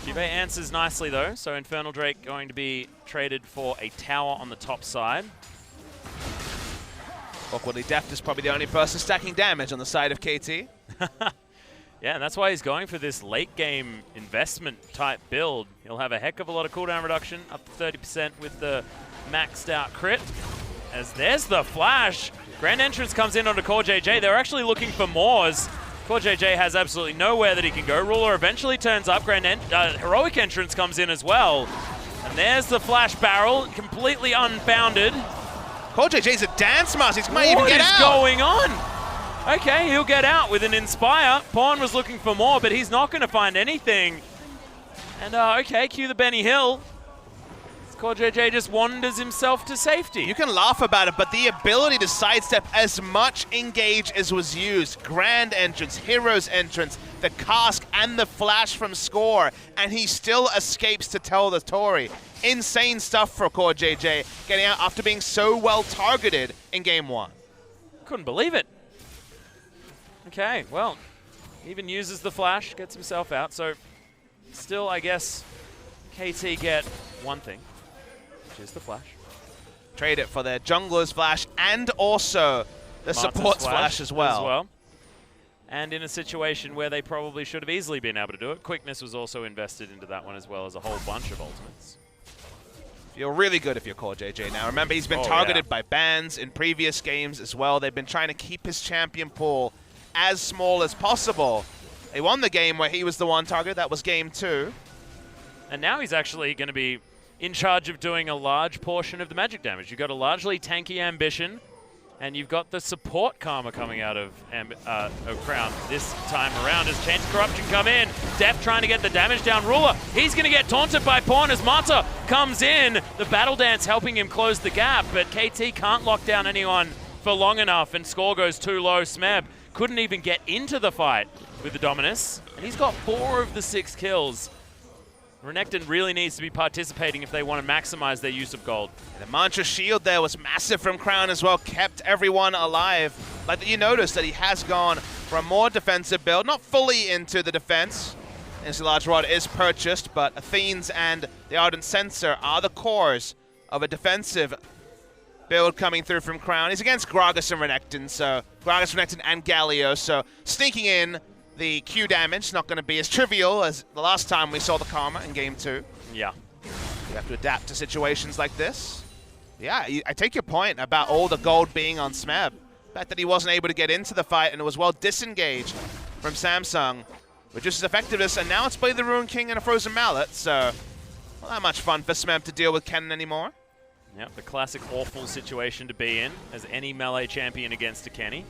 Cuve answers nicely though, so Infernal Drake going to be traded for a tower on the top side. Awkwardly, Deft is probably the only person stacking damage on the side of KT. Yeah, and that's why he's going for this late game investment type build. He'll have a heck of a lot of cooldown reduction, up to 30% with the maxed out crit. As there's the flash. Grand Entrance comes in onto Core JJ. They're actually looking for Moors. Core JJ has absolutely nowhere that he can go. Ruler eventually turns up. Heroic Entrance comes in as well. And there's the flash barrel, completely unbounded. Core JJ's a dance master. He might even get out. What is going on? Okay, he'll get out with an Inspire. Pawn was looking for more, but he's not going to find anything. And okay, cue the Benny Hill. Core JJ just wanders himself to safety. You can laugh about it, but the ability to sidestep as much engage as was used, Grand Entrance, Hero's Entrance, the cask, and the flash from Score, and he still escapes to tell the story. Insane stuff for Core JJ, getting out after being so well targeted in Game 1. Couldn't believe it. Okay, well, even uses the flash, gets himself out, so still, I guess, KT get one thing, which is the flash. Trade it for their jungler's flash and also the Marta's support's flash as well. And in a situation where they probably should have easily been able to do it, quickness was also invested into that one as well as a whole bunch of ultimates. Feel really good if you're Core JJ now. Remember, he's been targeted by bans in previous games as well. They've been trying to keep his champion pool as small as possible. They won the game where he was the one target. That was game 2. And now he's actually going to be in charge of doing a large portion of the magic damage. You've got a largely tanky Ambition, and you've got the support karma coming out of Crown this time around as Chains of Corruption come in. Deft trying to get the damage down. Ruler, he's going to get taunted by Pawn as Marta comes in. The Battle Dance helping him close the gap, but KT can't lock down anyone for long enough, and score goes too low. Smeb couldn't even get into the fight with the Dominus, and he's got 4 of the 6 kills. Renekton really needs to be participating if they want to maximize their use of gold. And the Mantra Shield there was massive from Crown as well, kept everyone alive. Like you noticed that he has gone for a more defensive build, not fully into the defense. As the Large Rod is purchased, but Athene's and the Ardent Censer are the cores of a defensive build coming through from Crown. He's against Gragas and Renekton, so Gragas, Renekton, and Galio, so sneaking in the Q damage not going to be as trivial as the last time we saw the Karma in Game 2. Yeah. You have to adapt to situations like this. Yeah, I take your point about all the gold being on Smeb. The fact that he wasn't able to get into the fight and it was well disengaged from Samsung. Reduces effectiveness, and now it's Blade the Ruin King and a Frozen Mallet, so not that much fun for Smeb to deal with Kennen anymore. Yep, the classic awful situation to be in as any melee champion against a Kenny.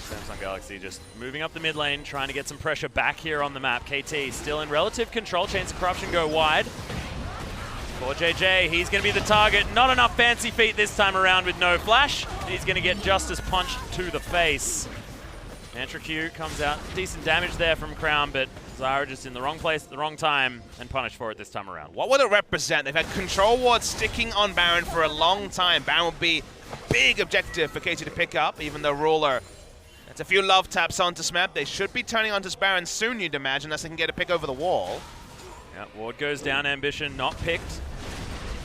Samsung Galaxy just moving up the mid lane, trying to get some pressure back here on the map. KT still in relative control. Chains of Corruption go wide. For JJ, he's going to be the target. Not enough fancy feet this time around with no flash. He's going to get Justice punched to the face. Mantra Q comes out. Decent damage there from Crown, but Zyra just in the wrong place at the wrong time and punished for it this time around. What would it represent? They've had control wards sticking on Baron for a long time. Baron would be a big objective for KT to pick up, even though Ruler. It's a few love taps onto Smeb. They should be turning onto Baron soon, you'd imagine, unless they can get a pick over the wall. Yeah, ward goes down, Ambition not picked.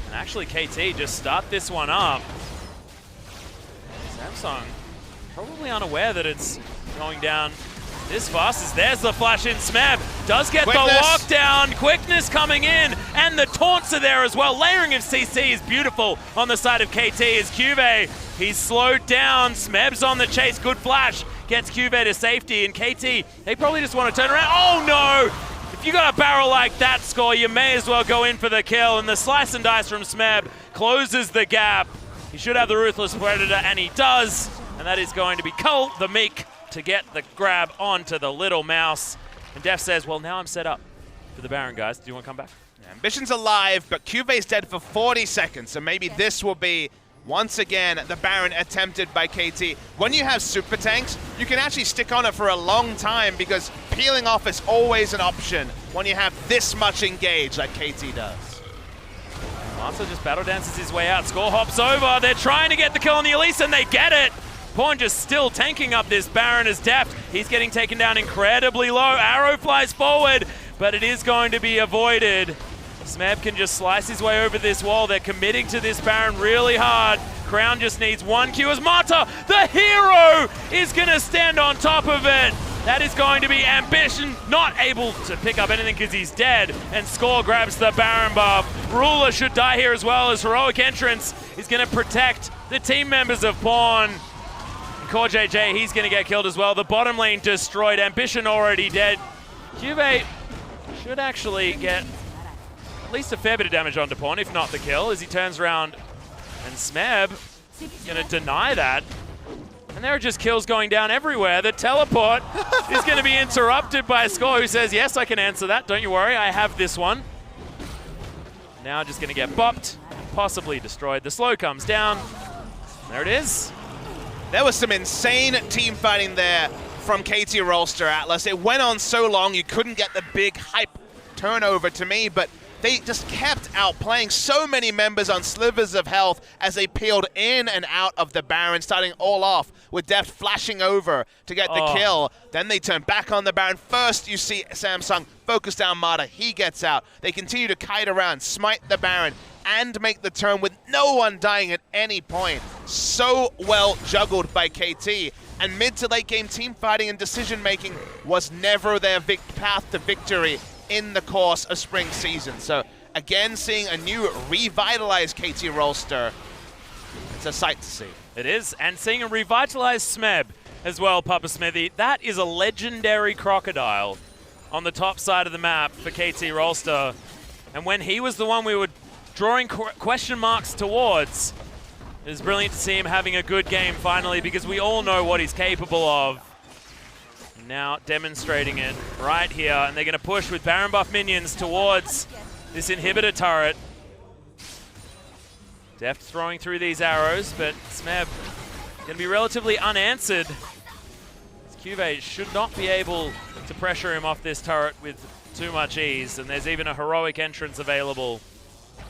And actually KT just start this one up. Samsung probably unaware that it's going down this fast as there's the flash in. Smeb does get Quickness. The lockdown. Quickness coming in, and the taunts are there as well. Layering of CC is beautiful on the side of KT as Cuvee, he's slowed down. Smeb's on the chase, good flash. Gets Cuvee to safety, and KT, they probably just want to turn around. Oh no! If you got a barrel like that, Score, you may as well go in for the kill, and the slice and dice from Smeb closes the gap. He should have the Ruthless Predator, and he does, and that is going to be Cole the Meek to get the grab onto the little mouse. And Def says, well, now I'm set up for the Baron, guys. Do you want to come back? Ambition's alive, but Cuve's dead for 40 seconds, so maybe this will be, once again, the Baron attempted by KT. When you have super tanks, you can actually stick on it for a long time because peeling off is always an option when you have this much engaged like KT does. Marta just battle dances his way out. Score hops over. They're trying to get the kill on the Elise, and they get it. Pawn just still tanking up this Baron as Deft. He's getting taken down incredibly low. Arrow flies forward, but it is going to be avoided. Smeb can just slice his way over this wall. They're committing to this Baron really hard. Crown just needs one Q as Marta, the hero, is going to stand on top of it. That is going to be Ambition, not able to pick up anything because he's dead, and Score grabs the Baron buff. Ruler should die here as well as Heroic Entrance is going to protect the team members of Pawn. And Core JJ, he's going to get killed as well. The bottom lane destroyed, Ambition already dead. Cuvee should actually get at least a fair bit of damage onto Pawn, if not the kill, as he turns around, and Smeb going to deny that. And there are just kills going down everywhere. The teleport is going to be interrupted by Score, who says, yes, I can answer that. Don't you worry, I have this one. Now just going to get bopped, possibly destroyed. The slow comes down. There it is. There was some insane team fighting there from KT Rolster Atlas. It went on so long you couldn't get the big hype turnover to me, but they just kept outplaying so many members on slivers of health as they peeled in and out of the Baron, starting all off with Deft flashing over to get the kill. Then they turn back on the Baron. First, you see Samsung focus down Mata. He gets out. They continue to kite around, smite the Baron, and make the turn with no one dying at any point. So well juggled by KT. And mid to late game team fighting and decision making was never their path to victory in the course of spring season. So again, seeing a new revitalized KT Rolster, it's a sight to see. It is, and seeing a revitalized Smeb as well, Papa Smithy. That is a legendary crocodile on the top side of the map for KT Rolster. And when he was the one we were drawing question marks towards, it was brilliant to see him having a good game finally, because we all know what he's capable of. Now demonstrating it right here, and they're going to push with Baron buff minions towards this inhibitor turret. Deft throwing through these arrows, but Smeb going to be relatively unanswered. Cuvee should not be able to pressure him off this turret with too much ease, and there's even a heroic entrance available.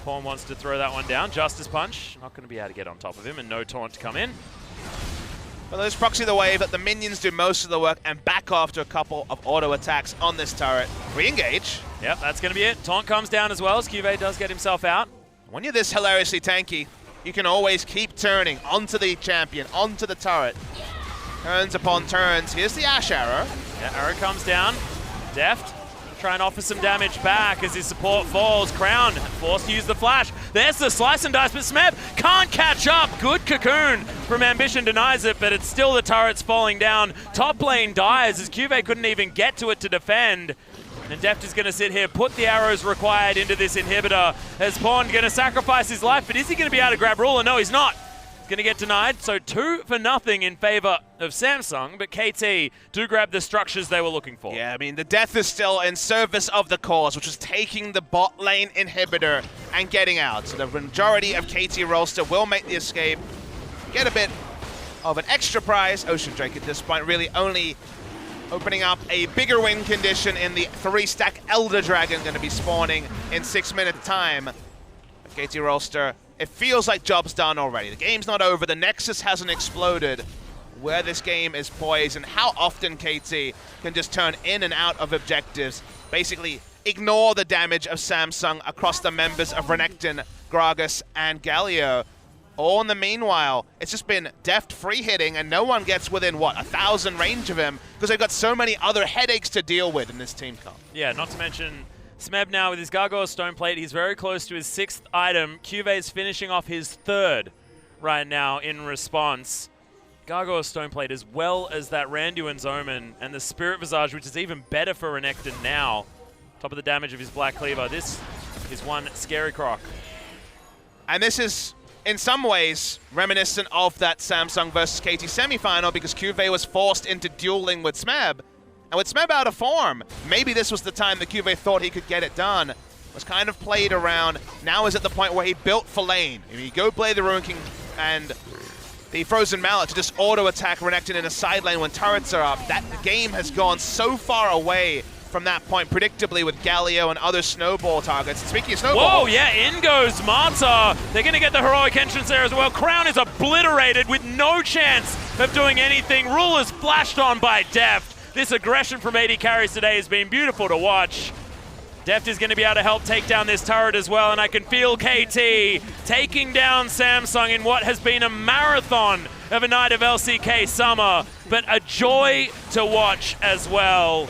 Pawn wants to throw that one down. Justice Punch, not going to be able to get on top of him, and no taunt to come in. Well, let's proxy the wave, that the minions do most of the work and back off to a couple of auto attacks on this turret. Re-engage. Yep, that's going to be it. Taunt comes down as well as Cuvee does get himself out. When you're this hilariously tanky, you can always keep turning onto the champion, onto the turret. Turns upon turns. Here's the Ash arrow. Yeah, arrow comes down. Deft try and offer some damage back as his support falls. Crown forced to use the flash. There's the slice and dice, but Smeb can't catch up. Good cocoon from Ambition, denies it, but it's still the turrets falling down. Top lane dies as Cuvée couldn't even get to it to defend. And Deft is going to sit here, put the arrows required into this inhibitor. As Pawn going to sacrifice his life, but is he going to be able to grab Ruler? No, he's not. Going to get denied, so 2-0 in favor of Samsung, but KT do grab the structures they were looking for. Yeah, I mean, the death is still in service of the cause, which is taking the bot lane inhibitor and getting out. So the majority of KT Rolster will make the escape, get a bit of an extra prize. Ocean Drake at this point really only opening up a bigger win condition in the 3-stack Elder Dragon, going to be spawning in 6 minutes time. But KT Rolster, it feels like job's done already. The game's not over. The Nexus hasn't exploded. Where this game is poised and how often KT can just turn in and out of objectives, basically ignore the damage of Samsung across the members of Renekton, Gragas, and Galio. All in the meanwhile, it's just been Deft free hitting and no one gets within, what, 1,000 range of him because they've got so many other headaches to deal with in this team comp. Yeah, not to mention Smeb now with his Gargoyle Stone Plate. He's very close to his 6th item. Cuvée finishing off his 3rd right now in response. Gargoyle Stone Plate as well as that Randuin's Omen and the Spirit Visage, which is even better for Renekton now. Top of the damage of his Black Cleaver. This is one scary croc. And this is, in some ways, reminiscent of that Samsung versus KT semifinal because Cuvée was forced into dueling with Smeb. And with Smeb out of form, maybe this was the time that Cuvée thought he could get it done. Was kind of played around. Now is at the point where he built for lane. I mean, he go play the Ruin King and the Frozen Mallet to just auto-attack Renekton in a side lane when turrets are up. That game has gone so far away from that point, predictably, with Galio and other snowball targets. Speaking of snowball... Whoa, yeah, in goes Marta. They're going to get the heroic entrance there as well. Crown is obliterated with no chance of doing anything. Ruler's flashed on by Deft. This aggression from AD Carries today has been beautiful to watch. Deft is going to be able to help take down this turret as well, and I can feel KT taking down Samsung in what has been a marathon of a night of LCK Summer, but a joy to watch as well.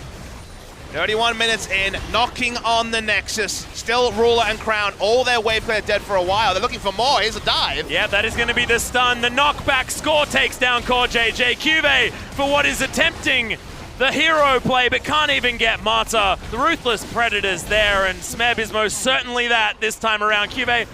31 minutes in, knocking on the Nexus. Still Ruler and Crown, all their wave clear dead for a while. They're looking for more. Here's a dive. Yeah, that is going to be the stun. The knockback score takes down Core JJ. Cuvée for what is attempting the hero play, but can't even get Marta. The Ruthless Predators there, and Smeb is most certainly that this time around. Cuvée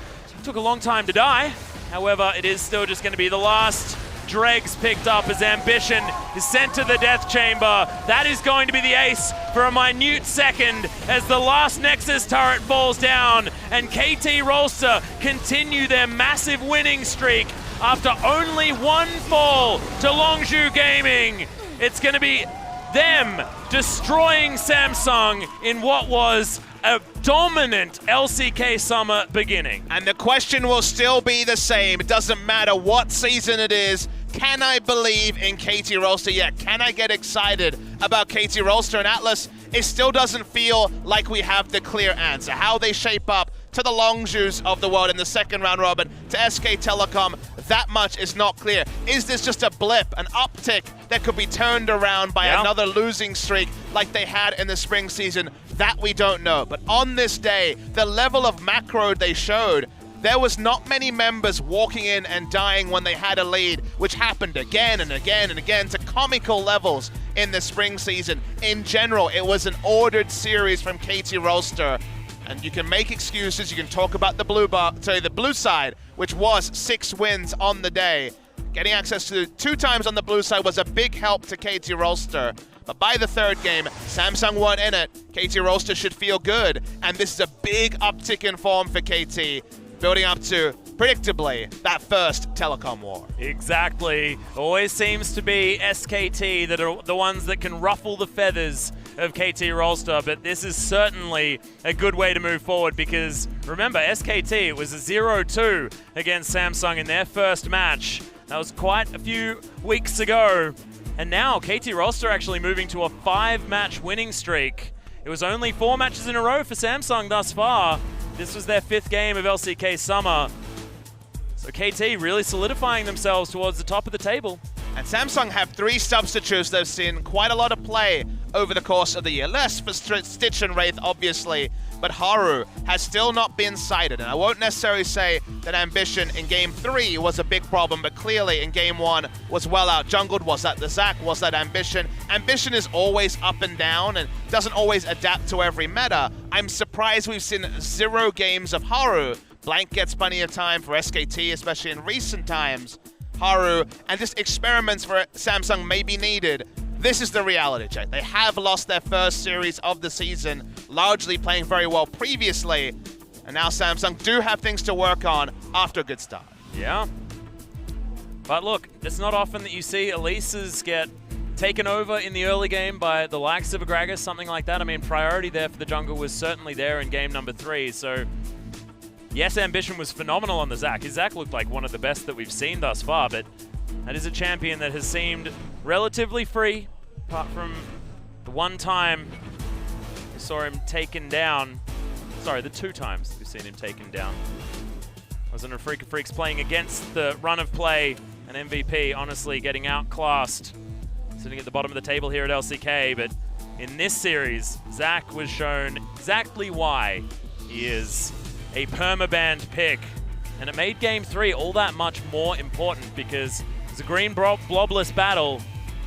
took a long time to die. However, it is still just going to be the last dregs picked up as Ambition is sent to the death chamber. That is going to be the ace for a minute second as the last Nexus turret falls down, and KT Rolster continue their massive winning streak after only one fall to Longzhu Gaming. It's going to be them destroying Samsung in what was a dominant LCK Summer beginning. And the question will still be the same. It doesn't matter what season it is. Can I believe in KT Rolster yet? Can I get excited about KT Rolster and Atlas? It still doesn't feel like we have the clear answer. How they shape up to the Longzhus of the world in the second round robin, to SK Telecom, that much is not clear. Is this just a blip, an uptick that could be turned around by another losing streak like they had in the spring season? That we don't know. But on this day, the level of macro they showed, there was not many members walking in and dying when they had a lead, which happened again and again and again to comical levels in the spring season. In general, it was an ordered series from KT Rolster. And you can make excuses, you can talk about the blue side, which was 6 wins on the day. Getting access to 2 times on the blue side was a big help to KT Rolster. But by the 3rd game, Samsung weren't in it. KT Rolster should feel good. And this is a big uptick in form for KT, building up to, predictably, that first telecom war. Exactly. Always seems to be SKT that are the ones that can ruffle the feathers of KT Rolster, but this is certainly a good way to move forward because, remember, SKT, it was a 0-2 against Samsung in their first match. That was quite a few weeks ago. And now KT Rolster actually moving to a 5-match winning streak. It was only 4 matches in a row for Samsung thus far. This was their 5th game of LCK Summer. So KT really solidifying themselves towards the top of the table. And Samsung have 3 substitutes that have seen quite a lot of play over the course of the year. Less for Stitch and Wraith, obviously, but Haru has still not been cited. And I won't necessarily say that Ambition in Game 3 was a big problem, but clearly in Game 1 was well out-jungled. Was that the Zac? Was that Ambition? Ambition is always up and down and doesn't always adapt to every meta. I'm surprised we've seen 0 games of Haru. Blank gets plenty of time for SKT, especially in recent times. Haru, and just experiments for Samsung may be needed. This is the reality check. They have lost their first series of the season, largely playing very well previously, and now Samsung do have things to work on after a good start. Yeah. But look, it's not often that you see Elises get taken over in the early game by the likes of a Gragas, something like that. I mean, priority there for the jungle was certainly there in game number 3, so yes, Ambition was phenomenal on the Zac. His Zac looked like one of the best that we've seen thus far, but that is a champion that has seemed relatively free, apart from the one time we saw him taken down. Sorry, the 2 times we've seen him taken down. Was an Afreeca Freecs playing against the run of play, and MVP honestly getting outclassed, sitting at the bottom of the table here at LCK, but in this series, Zac was shown exactly why he is a permabanned pick, and it made Game 3 all that much more important because it was a green blobless battle.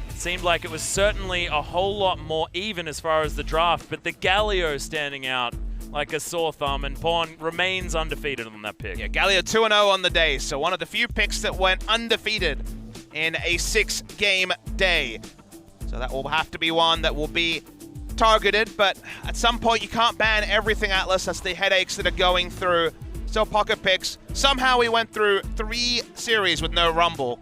It seemed like it was certainly a whole lot more even as far as the draft, but the Galio standing out like a sore thumb, and Pawn remains undefeated on that pick. Yeah, Galio 2-0 on the day, so one of the few picks that went undefeated in a 6-game day. So that will have to be one that will be targeted, but at some point you can't ban everything, Atlas. That's the headaches that are going through. So pocket picks. Somehow we went through 3 series with no Rumble,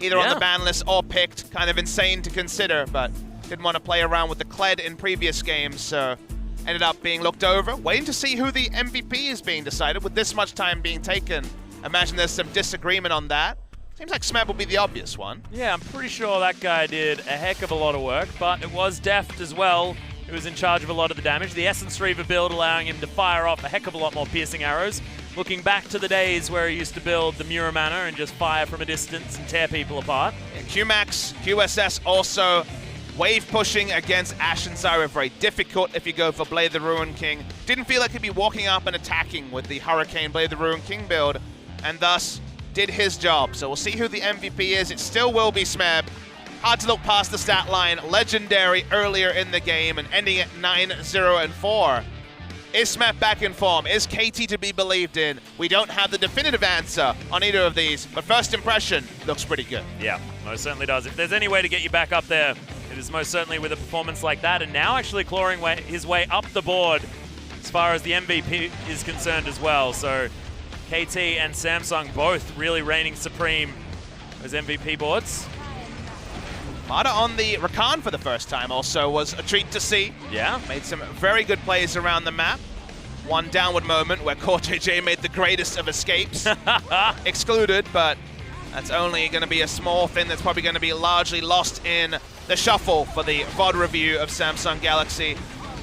either on the ban list or picked. Kind of insane to consider, but didn't want to play around with the Kled in previous games, so ended up being looked over. Waiting to see who the MVP is being decided with this much time being taken. Imagine there's some disagreement on that. Seems like Smeb will be the obvious one. Yeah, I'm pretty sure that guy did a heck of a lot of work, but it was Deft as well who was in charge of a lot of the damage. The Essence Reaver build allowing him to fire off a heck of a lot more piercing arrows. Looking back to the days where he used to build the Muramana and just fire from a distance and tear people apart. Yeah, QMax, QSS also wave pushing against Ashe and Zyra. Very difficult if you go for Blade the Ruin King. Didn't feel like he'd be walking up and attacking with the Hurricane Blade the Ruin King build, and thus did his job. So we'll see who the MVP is. It still will be Smeb. Hard to look past the stat line. Legendary earlier in the game and ending at 9-0-4. Is Smeb back in form? Is KT to be believed in? We don't have the definitive answer on either of these, but first impression looks pretty good. Yeah, most certainly does. If there's any way to get you back up there, it is most certainly with a performance like that, and now actually clawing his way up the board as far as the MVP is concerned as well. So KT and Samsung both really reigning supreme as MVP boards. Mata on the Rakan for the first time also was a treat to see. Yeah. Made some very good plays around the map. One downward moment where CoreJJ made the greatest of escapes. Excluded, but that's only going to be a small thing that's probably going to be largely lost in the shuffle for the VOD review of Samsung Galaxy.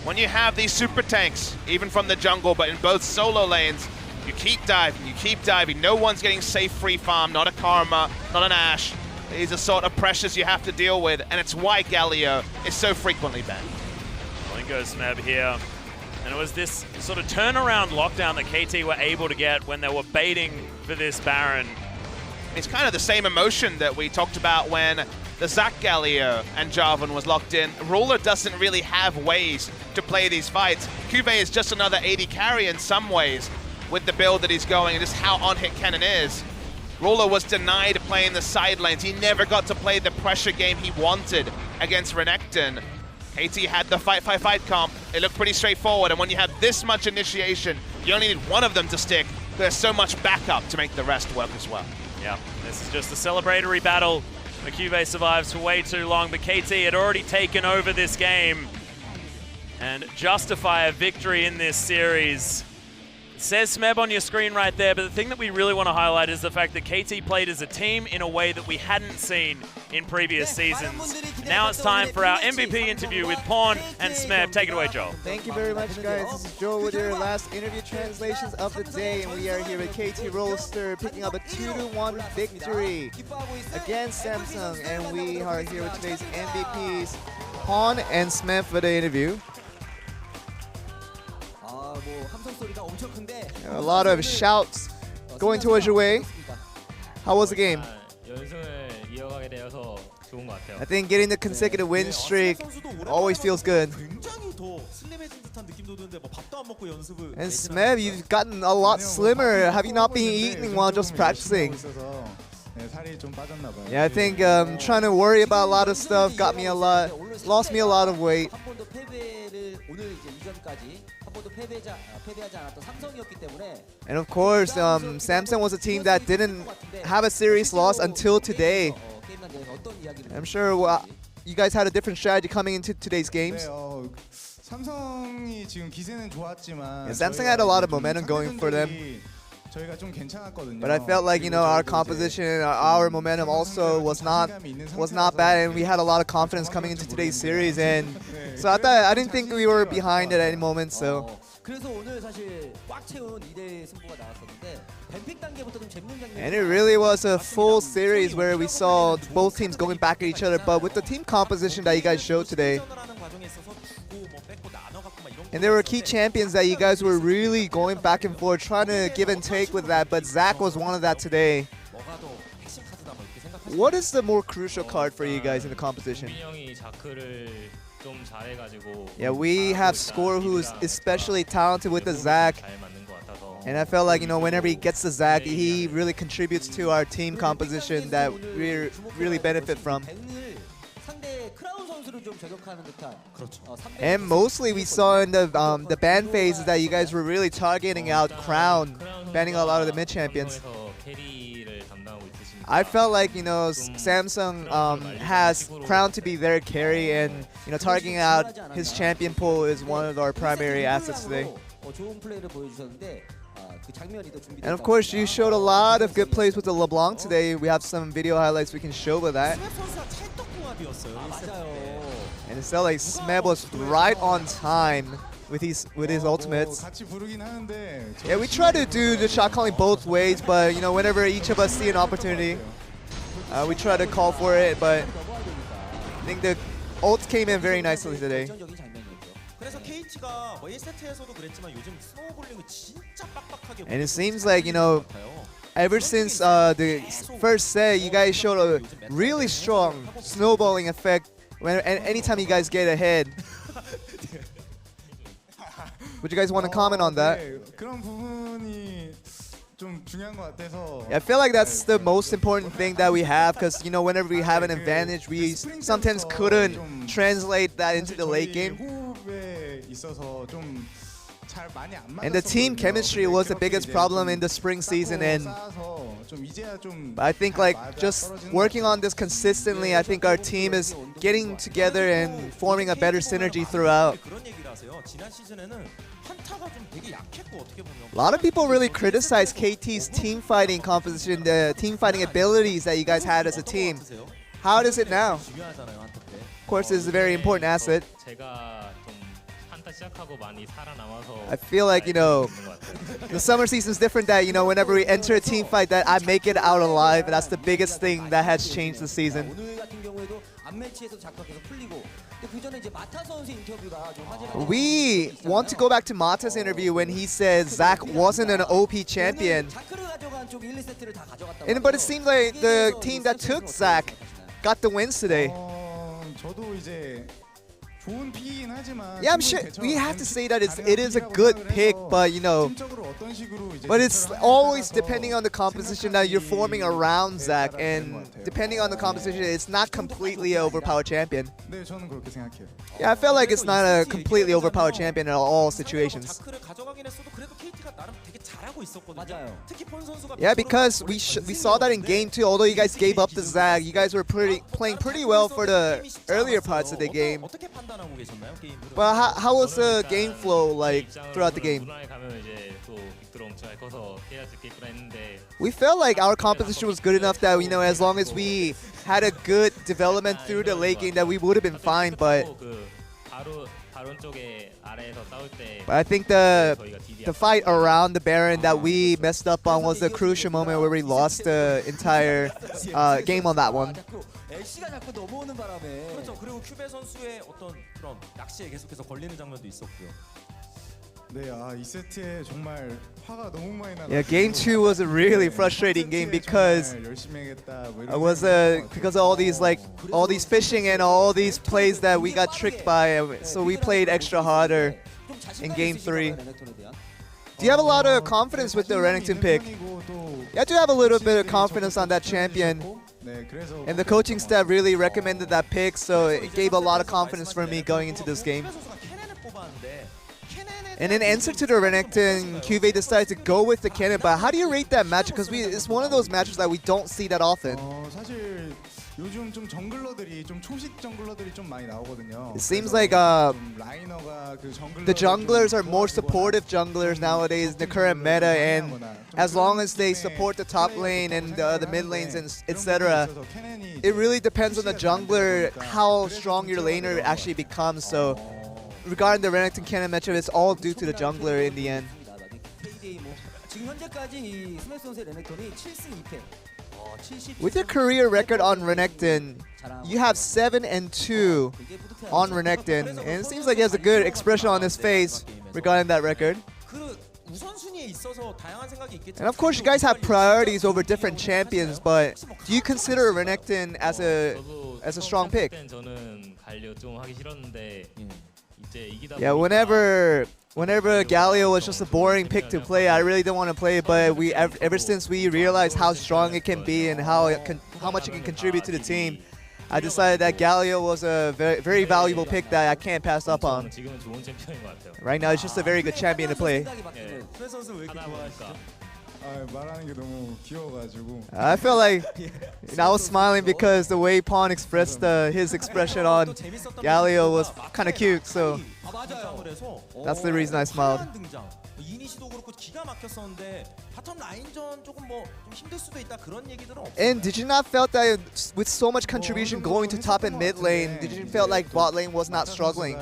When you have these super tanks, even from the jungle, but in both solo lanes, you keep diving. No one's getting safe free farm, not a Karma, not an Ashe. These are sort of pressures you have to deal with, and it's why Galio is so frequently banned. Lingo Smeb here. And it was this sort of turnaround lockdown that KT were able to get when they were baiting for this Baron. It's kind of the same emotion that we talked about when the Zac Galio and Jarvan was locked in. Ruler doesn't really have ways to play these fights. Cuvée is just another AD carry in some ways with the build that he's going and just how on-hit Cannon is. Ruler was denied playing the side lanes. He never got to play the pressure game he wanted against Renekton. KT had the fight comp. It looked pretty straightforward, and when you have this much initiation, you only need one of them to stick. There's so much backup to make the rest work as well. Yeah, this is just a celebratory battle. Cuvée survives for way too long, but KT had already taken over this game and justify a victory in this series. It says Smeb on your screen right there, but the thing that we really want to highlight is the fact that KT played as a team in a way that we hadn't seen in previous seasons. Now it's time for our MVP interview with Pawn and Smeb. Take it away, Joel. Thank you very much, guys. This is Joel with your last interview translations of the day, and we are here with KT Rolster picking up a 2-1 victory against Samsung, and we are here with today's MVPs, Pawn and Smeb, for the interview. A lot of shouts going towards your way. How was the game? I think getting the consecutive win streak always feels good. And Smeb, you've gotten a lot slimmer. Have you not been eating while just practicing? Yeah, I think trying to worry about a lot of stuff lost me a lot of weight. And of course, Samsung was a team that didn't have a serious loss until today. I'm sure you guys had a different strategy coming into today's games. Samsung had a lot of momentum going for them. But I felt like, our composition, our momentum also was not bad, and we had a lot of confidence coming into today's series, and so I didn't think we were behind at any moment. So. And it really was a full series where we saw both teams going back at each other, but with the team composition that you guys showed today, and there were key champions that you guys were really going back and forth, trying to give and take with that, but Zach was one of that today. What is the more crucial card for you guys in the competition? Yeah, we have Score, who's especially talented with the Zach. And I felt like, whenever he gets the Zach, he really contributes to our team composition that we really benefit from. And mostly we saw in the ban phases that you guys were really targeting out Crown, banning a lot of the mid champions. I felt like, Samsung has Crown to be their carry, and targeting out his champion pool is one of our primary assets today. And of course, you showed a lot of good plays with the LeBlanc today. We have some video highlights we can show with that. And it felt like Smeb was right on time with his ultimates. Yeah, we try to do the shot calling both ways, but whenever each of us see an opportunity, we try to call for it. But I think the ult came in very nicely today. And it seems like, ever since the first set, you guys showed a really strong snowballing effect anytime you guys get ahead. Would you guys want to comment on that? I feel like that's the most important thing that we have, because whenever we have an advantage, we sometimes couldn't translate that into the late game. And the team chemistry was the biggest problem in the spring season, and I think just working on this consistently, I think our team is getting together and forming a better synergy throughout. A lot of people really criticize KT's team fighting composition, the team fighting abilities that you guys had as a team. How is it now? Of course, this is a very important asset. I feel like, the summer season is different, that, whenever we enter a team fight, that I make it out alive. That's the biggest thing that has changed the season. We want to go back to Mata's interview when he said Zach wasn't an OP champion. But it seemed like the team that took Zach got the wins today. Yeah, I'm sure we have to say that it is a good pick, but but it's always depending on the composition that you're forming around Zach, and depending on the composition, it's not completely an overpowered champion. Yeah, I felt like it's not a completely overpowered champion in all situations. Yeah, because we saw that in game 2. Although you guys gave up the Zag, you guys were playing pretty well for the earlier parts of the game. Well, how was the game flow like throughout the game? We felt like our composition was good enough that as long as we had a good development through the late game, that we would have been fine. But I think the fight around the Baron that we messed up on was the crucial moment where we lost the entire game on that one. LC가 자꾸 넘어오는 바람에 그렇죠. 그리고 큐베 선수의 어떤 그런 낚시에 계속해서 걸리는 장면도 있었고요. 네, 이 세트에 정말 화가 너무 많이 나서. Yeah, game 2 was a really frustrating game because because of all these fishing and all these plays that we got tricked by, so we played extra harder in game 3. Do you have a lot of confidence with the Renekton pick? Yeah, I do have a little bit of confidence on that champion. And the coaching staff really recommended that pick, so it gave a lot of confidence for me going into this game. And in answer to the Renekton, Cuvée decided to go with the cannon. But how do you rate that match? Because it's one of those matches that we don't see that often. 사실 요즘 좀 정글러들이 좀 초식 정글러들이 좀 많이 나오거든요. It seems like 라이너가 그 the junglers are more supportive junglers nowadays in the current meta, and as long as they support the top lane and the mid lanes and etc., it really depends on the jungler how strong your laner actually becomes. So regarding the Renekton cannon matchup, it's all due to the jungler in the end. 지금 현재까지 이 스매시 선수의 레넥톤이 7승 2패. With your career record on Renekton, you have 7-2 on Renekton, and it seems like he has a good expression on his face regarding that record. And of course, you guys have priorities over different champions, but do you consider Renekton as a strong pick? Yeah, whenever Galio was just a boring pick to play, I really didn't want to play it, but ever since we realized how strong it can be and how much it can contribute to the team, I decided that Galio was a very valuable pick that I can't pass up on. Right now, it's just a very good champion to play. I felt like I was smiling because the way Pawn expressed his expression on Galio was kind of cute, so that's the reason I smiled. And did you not felt that with so much contribution going to top and mid lane, did you feel like bot lane was not struggling?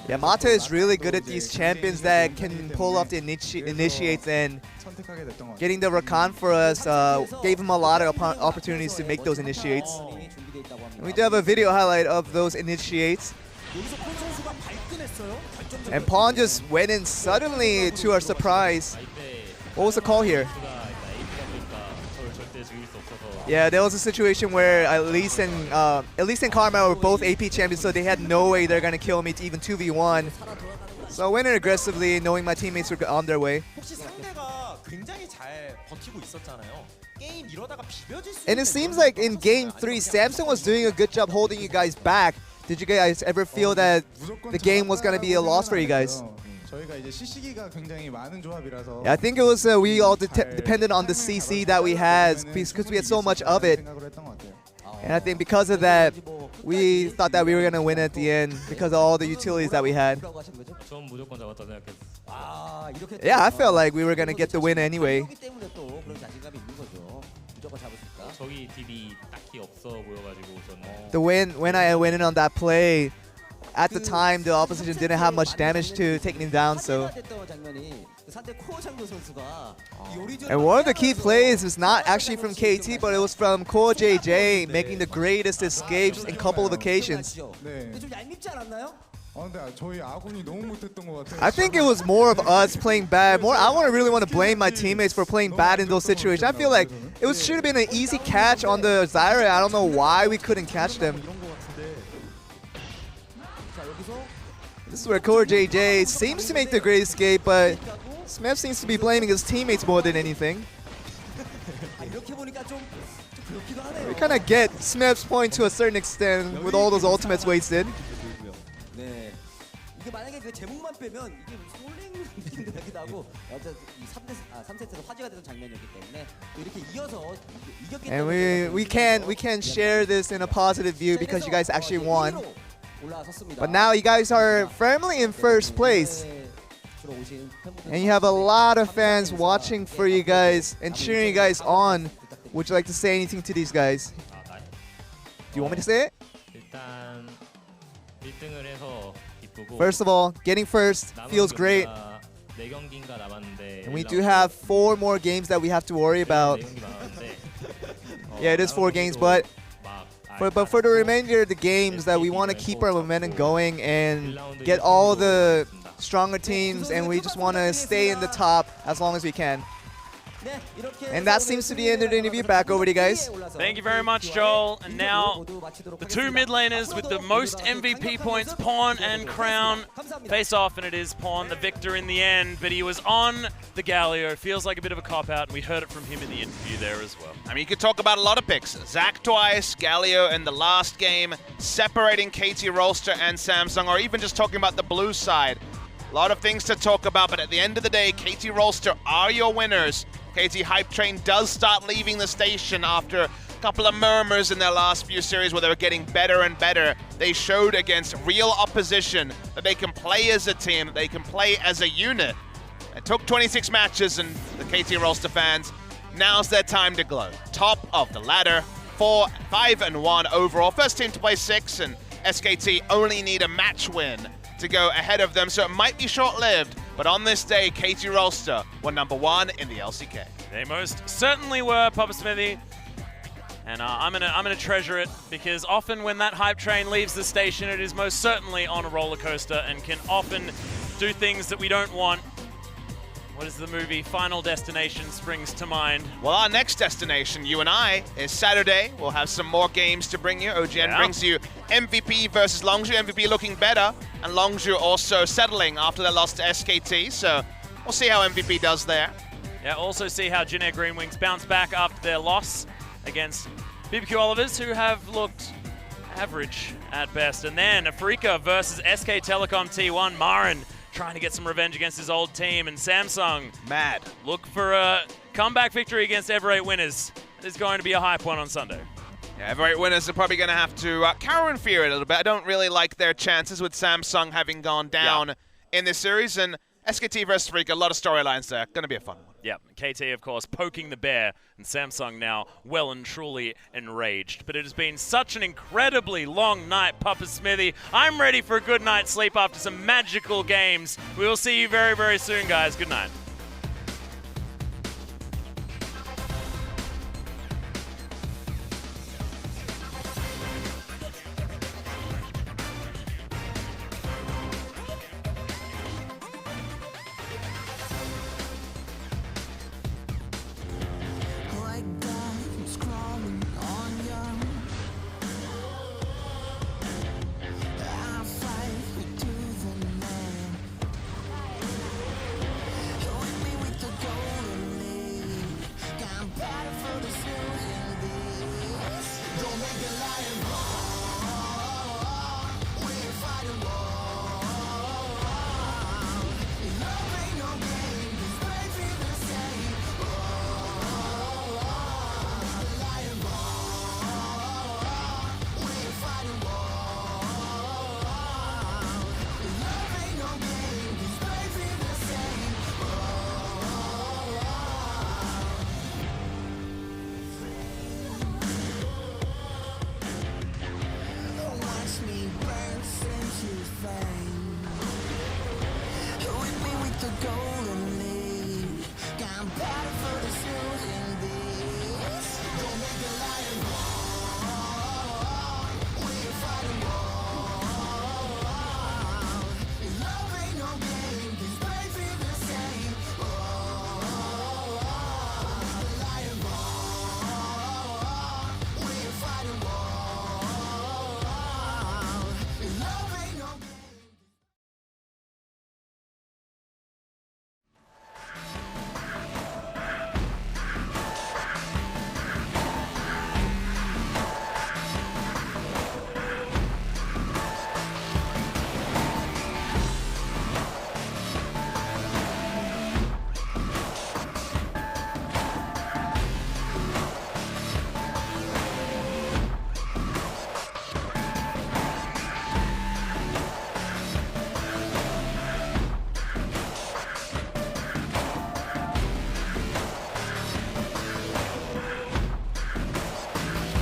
Yeah, Mata is really good at these champions that can pull off the initiates, and getting the Rakan for us gave him a lot of opportunities to make those initiates. And we do have a video highlight of those initiates. And Pawn just went in suddenly to our surprise. What was the call here? Yeah, there was a situation where Elise and Karma were both AP champions, so they had no way they're gonna kill me to even 2v1. So I went in aggressively, knowing my teammates were on their way. And it seems like in game 3, Samson was doing a good job holding you guys back. Did you guys ever feel that the game was going to be a loss for you guys? Yeah, I think it was we all depended on the CC that we had because we had so much of it. And I think because of that, we thought that we were going to win at the end because of all the utilities that we had. Yeah, I felt like we were going to get the win anyway. When I went in on that play, at the time the opposition didn't have much damage to taking him down, so. And one of the key plays was not actually from KT, but it was from Core JJ making the greatest escapes in a couple of occasions. I think it was more of us playing bad. I really want to blame my teammates for playing bad in those situations. I feel like it should have been an easy catch on the Zyra. I don't know why we couldn't catch them. This is where Core JJ seems to make the great escape, but Smith seems to be blaming his teammates more than anything. We kind of get Smith's point to a certain extent with all those ultimates wasted. 이게 만약에 그 제목만 빼면 이게 솔랭 느낌도 나기도 하고 어쨌든 이 3세트에서 화제가 됐던 장면이었기 때문에 또 이렇게 이어서 이겼기 And 때문에 we can share this in a positive view because you guys actually won. 올라섰습니다. But now you guys are firmly in first place. And you have a lot of fans watching for you guys and cheering you guys on. Would you like to say anything to these guys? Do you want me to say it? 일단 1등을 해서 기쁘고 First of all, getting first feels great. 4경기인가 남았는데 And we do have 4 more games that we have to worry about. 4경기 남았는데 Yeah, it is 4 games, but for the remainder of the games that we want to keep our momentum going and get all the stronger teams, and we just want to stay in the top as long as we can. And that seems to be the end of the interview. Back over to you guys. Thank you very much, Joel. And now the 2 mid laners with the most MVP points, Pawn and Crown, face off, and it is Pawn the victor in the end. But he was on the Galio. Feels like a bit of a cop-out, and we heard it from him in the interview there as well. I mean, you could talk about a lot of picks. Zach twice, Galio in the last game, separating KT Rolster and Samsung, or even just talking about the blue side. A lot of things to talk about, but at the end of the day, KT Rolster are your winners. KT Hype Train does start leaving the station after a couple of murmurs in their last few series where they were getting better and better. They showed against real opposition that they can play as a team, that they can play as a unit. It took 26 matches, and the KT Rolster fans, now's their time to glow. Top of the ladder, 5-1 overall. First team to play 6, and SKT only need a match win to go ahead of them, so it might be short-lived. But on this day, KT Rolster were #1 in the LCK. They most certainly were, Papa Smithy. And I'm gonna treasure it, because often when that hype train leaves the station, it is most certainly on a roller coaster and can often do things that we don't want. What is the movie Final Destination springs to mind? Well, our next destination, you and I, is Saturday. We'll have some more games to bring you. OGN brings you MVP versus Longzhu. MVP looking better, and Longzhu also settling after their loss to SKT. So we'll see how MVP does there. Yeah, also see how Jin Green Wings bounce back after their loss against BBQ Olivers, who have looked average at best. And then Afreeca versus SK Telecom T1. Marin trying to get some revenge against his old team, and Samsung mad. Look for a comeback victory against Ever8 winners. It is going to be a hype one on Sunday. Yeah, Ever8 winners are probably going to have to cower and fear it a little bit. I don't really like their chances with Samsung having gone down in this series, and SKT versus Freecs, a lot of storylines there. Going to be a fun one. Yeah, KT, of course, poking the bear, and Samsung now well and truly enraged. But it has been such an incredibly long night, Papa Smithy. I'm ready for a good night's sleep after some magical games. We will see you very, very soon, guys. Good night.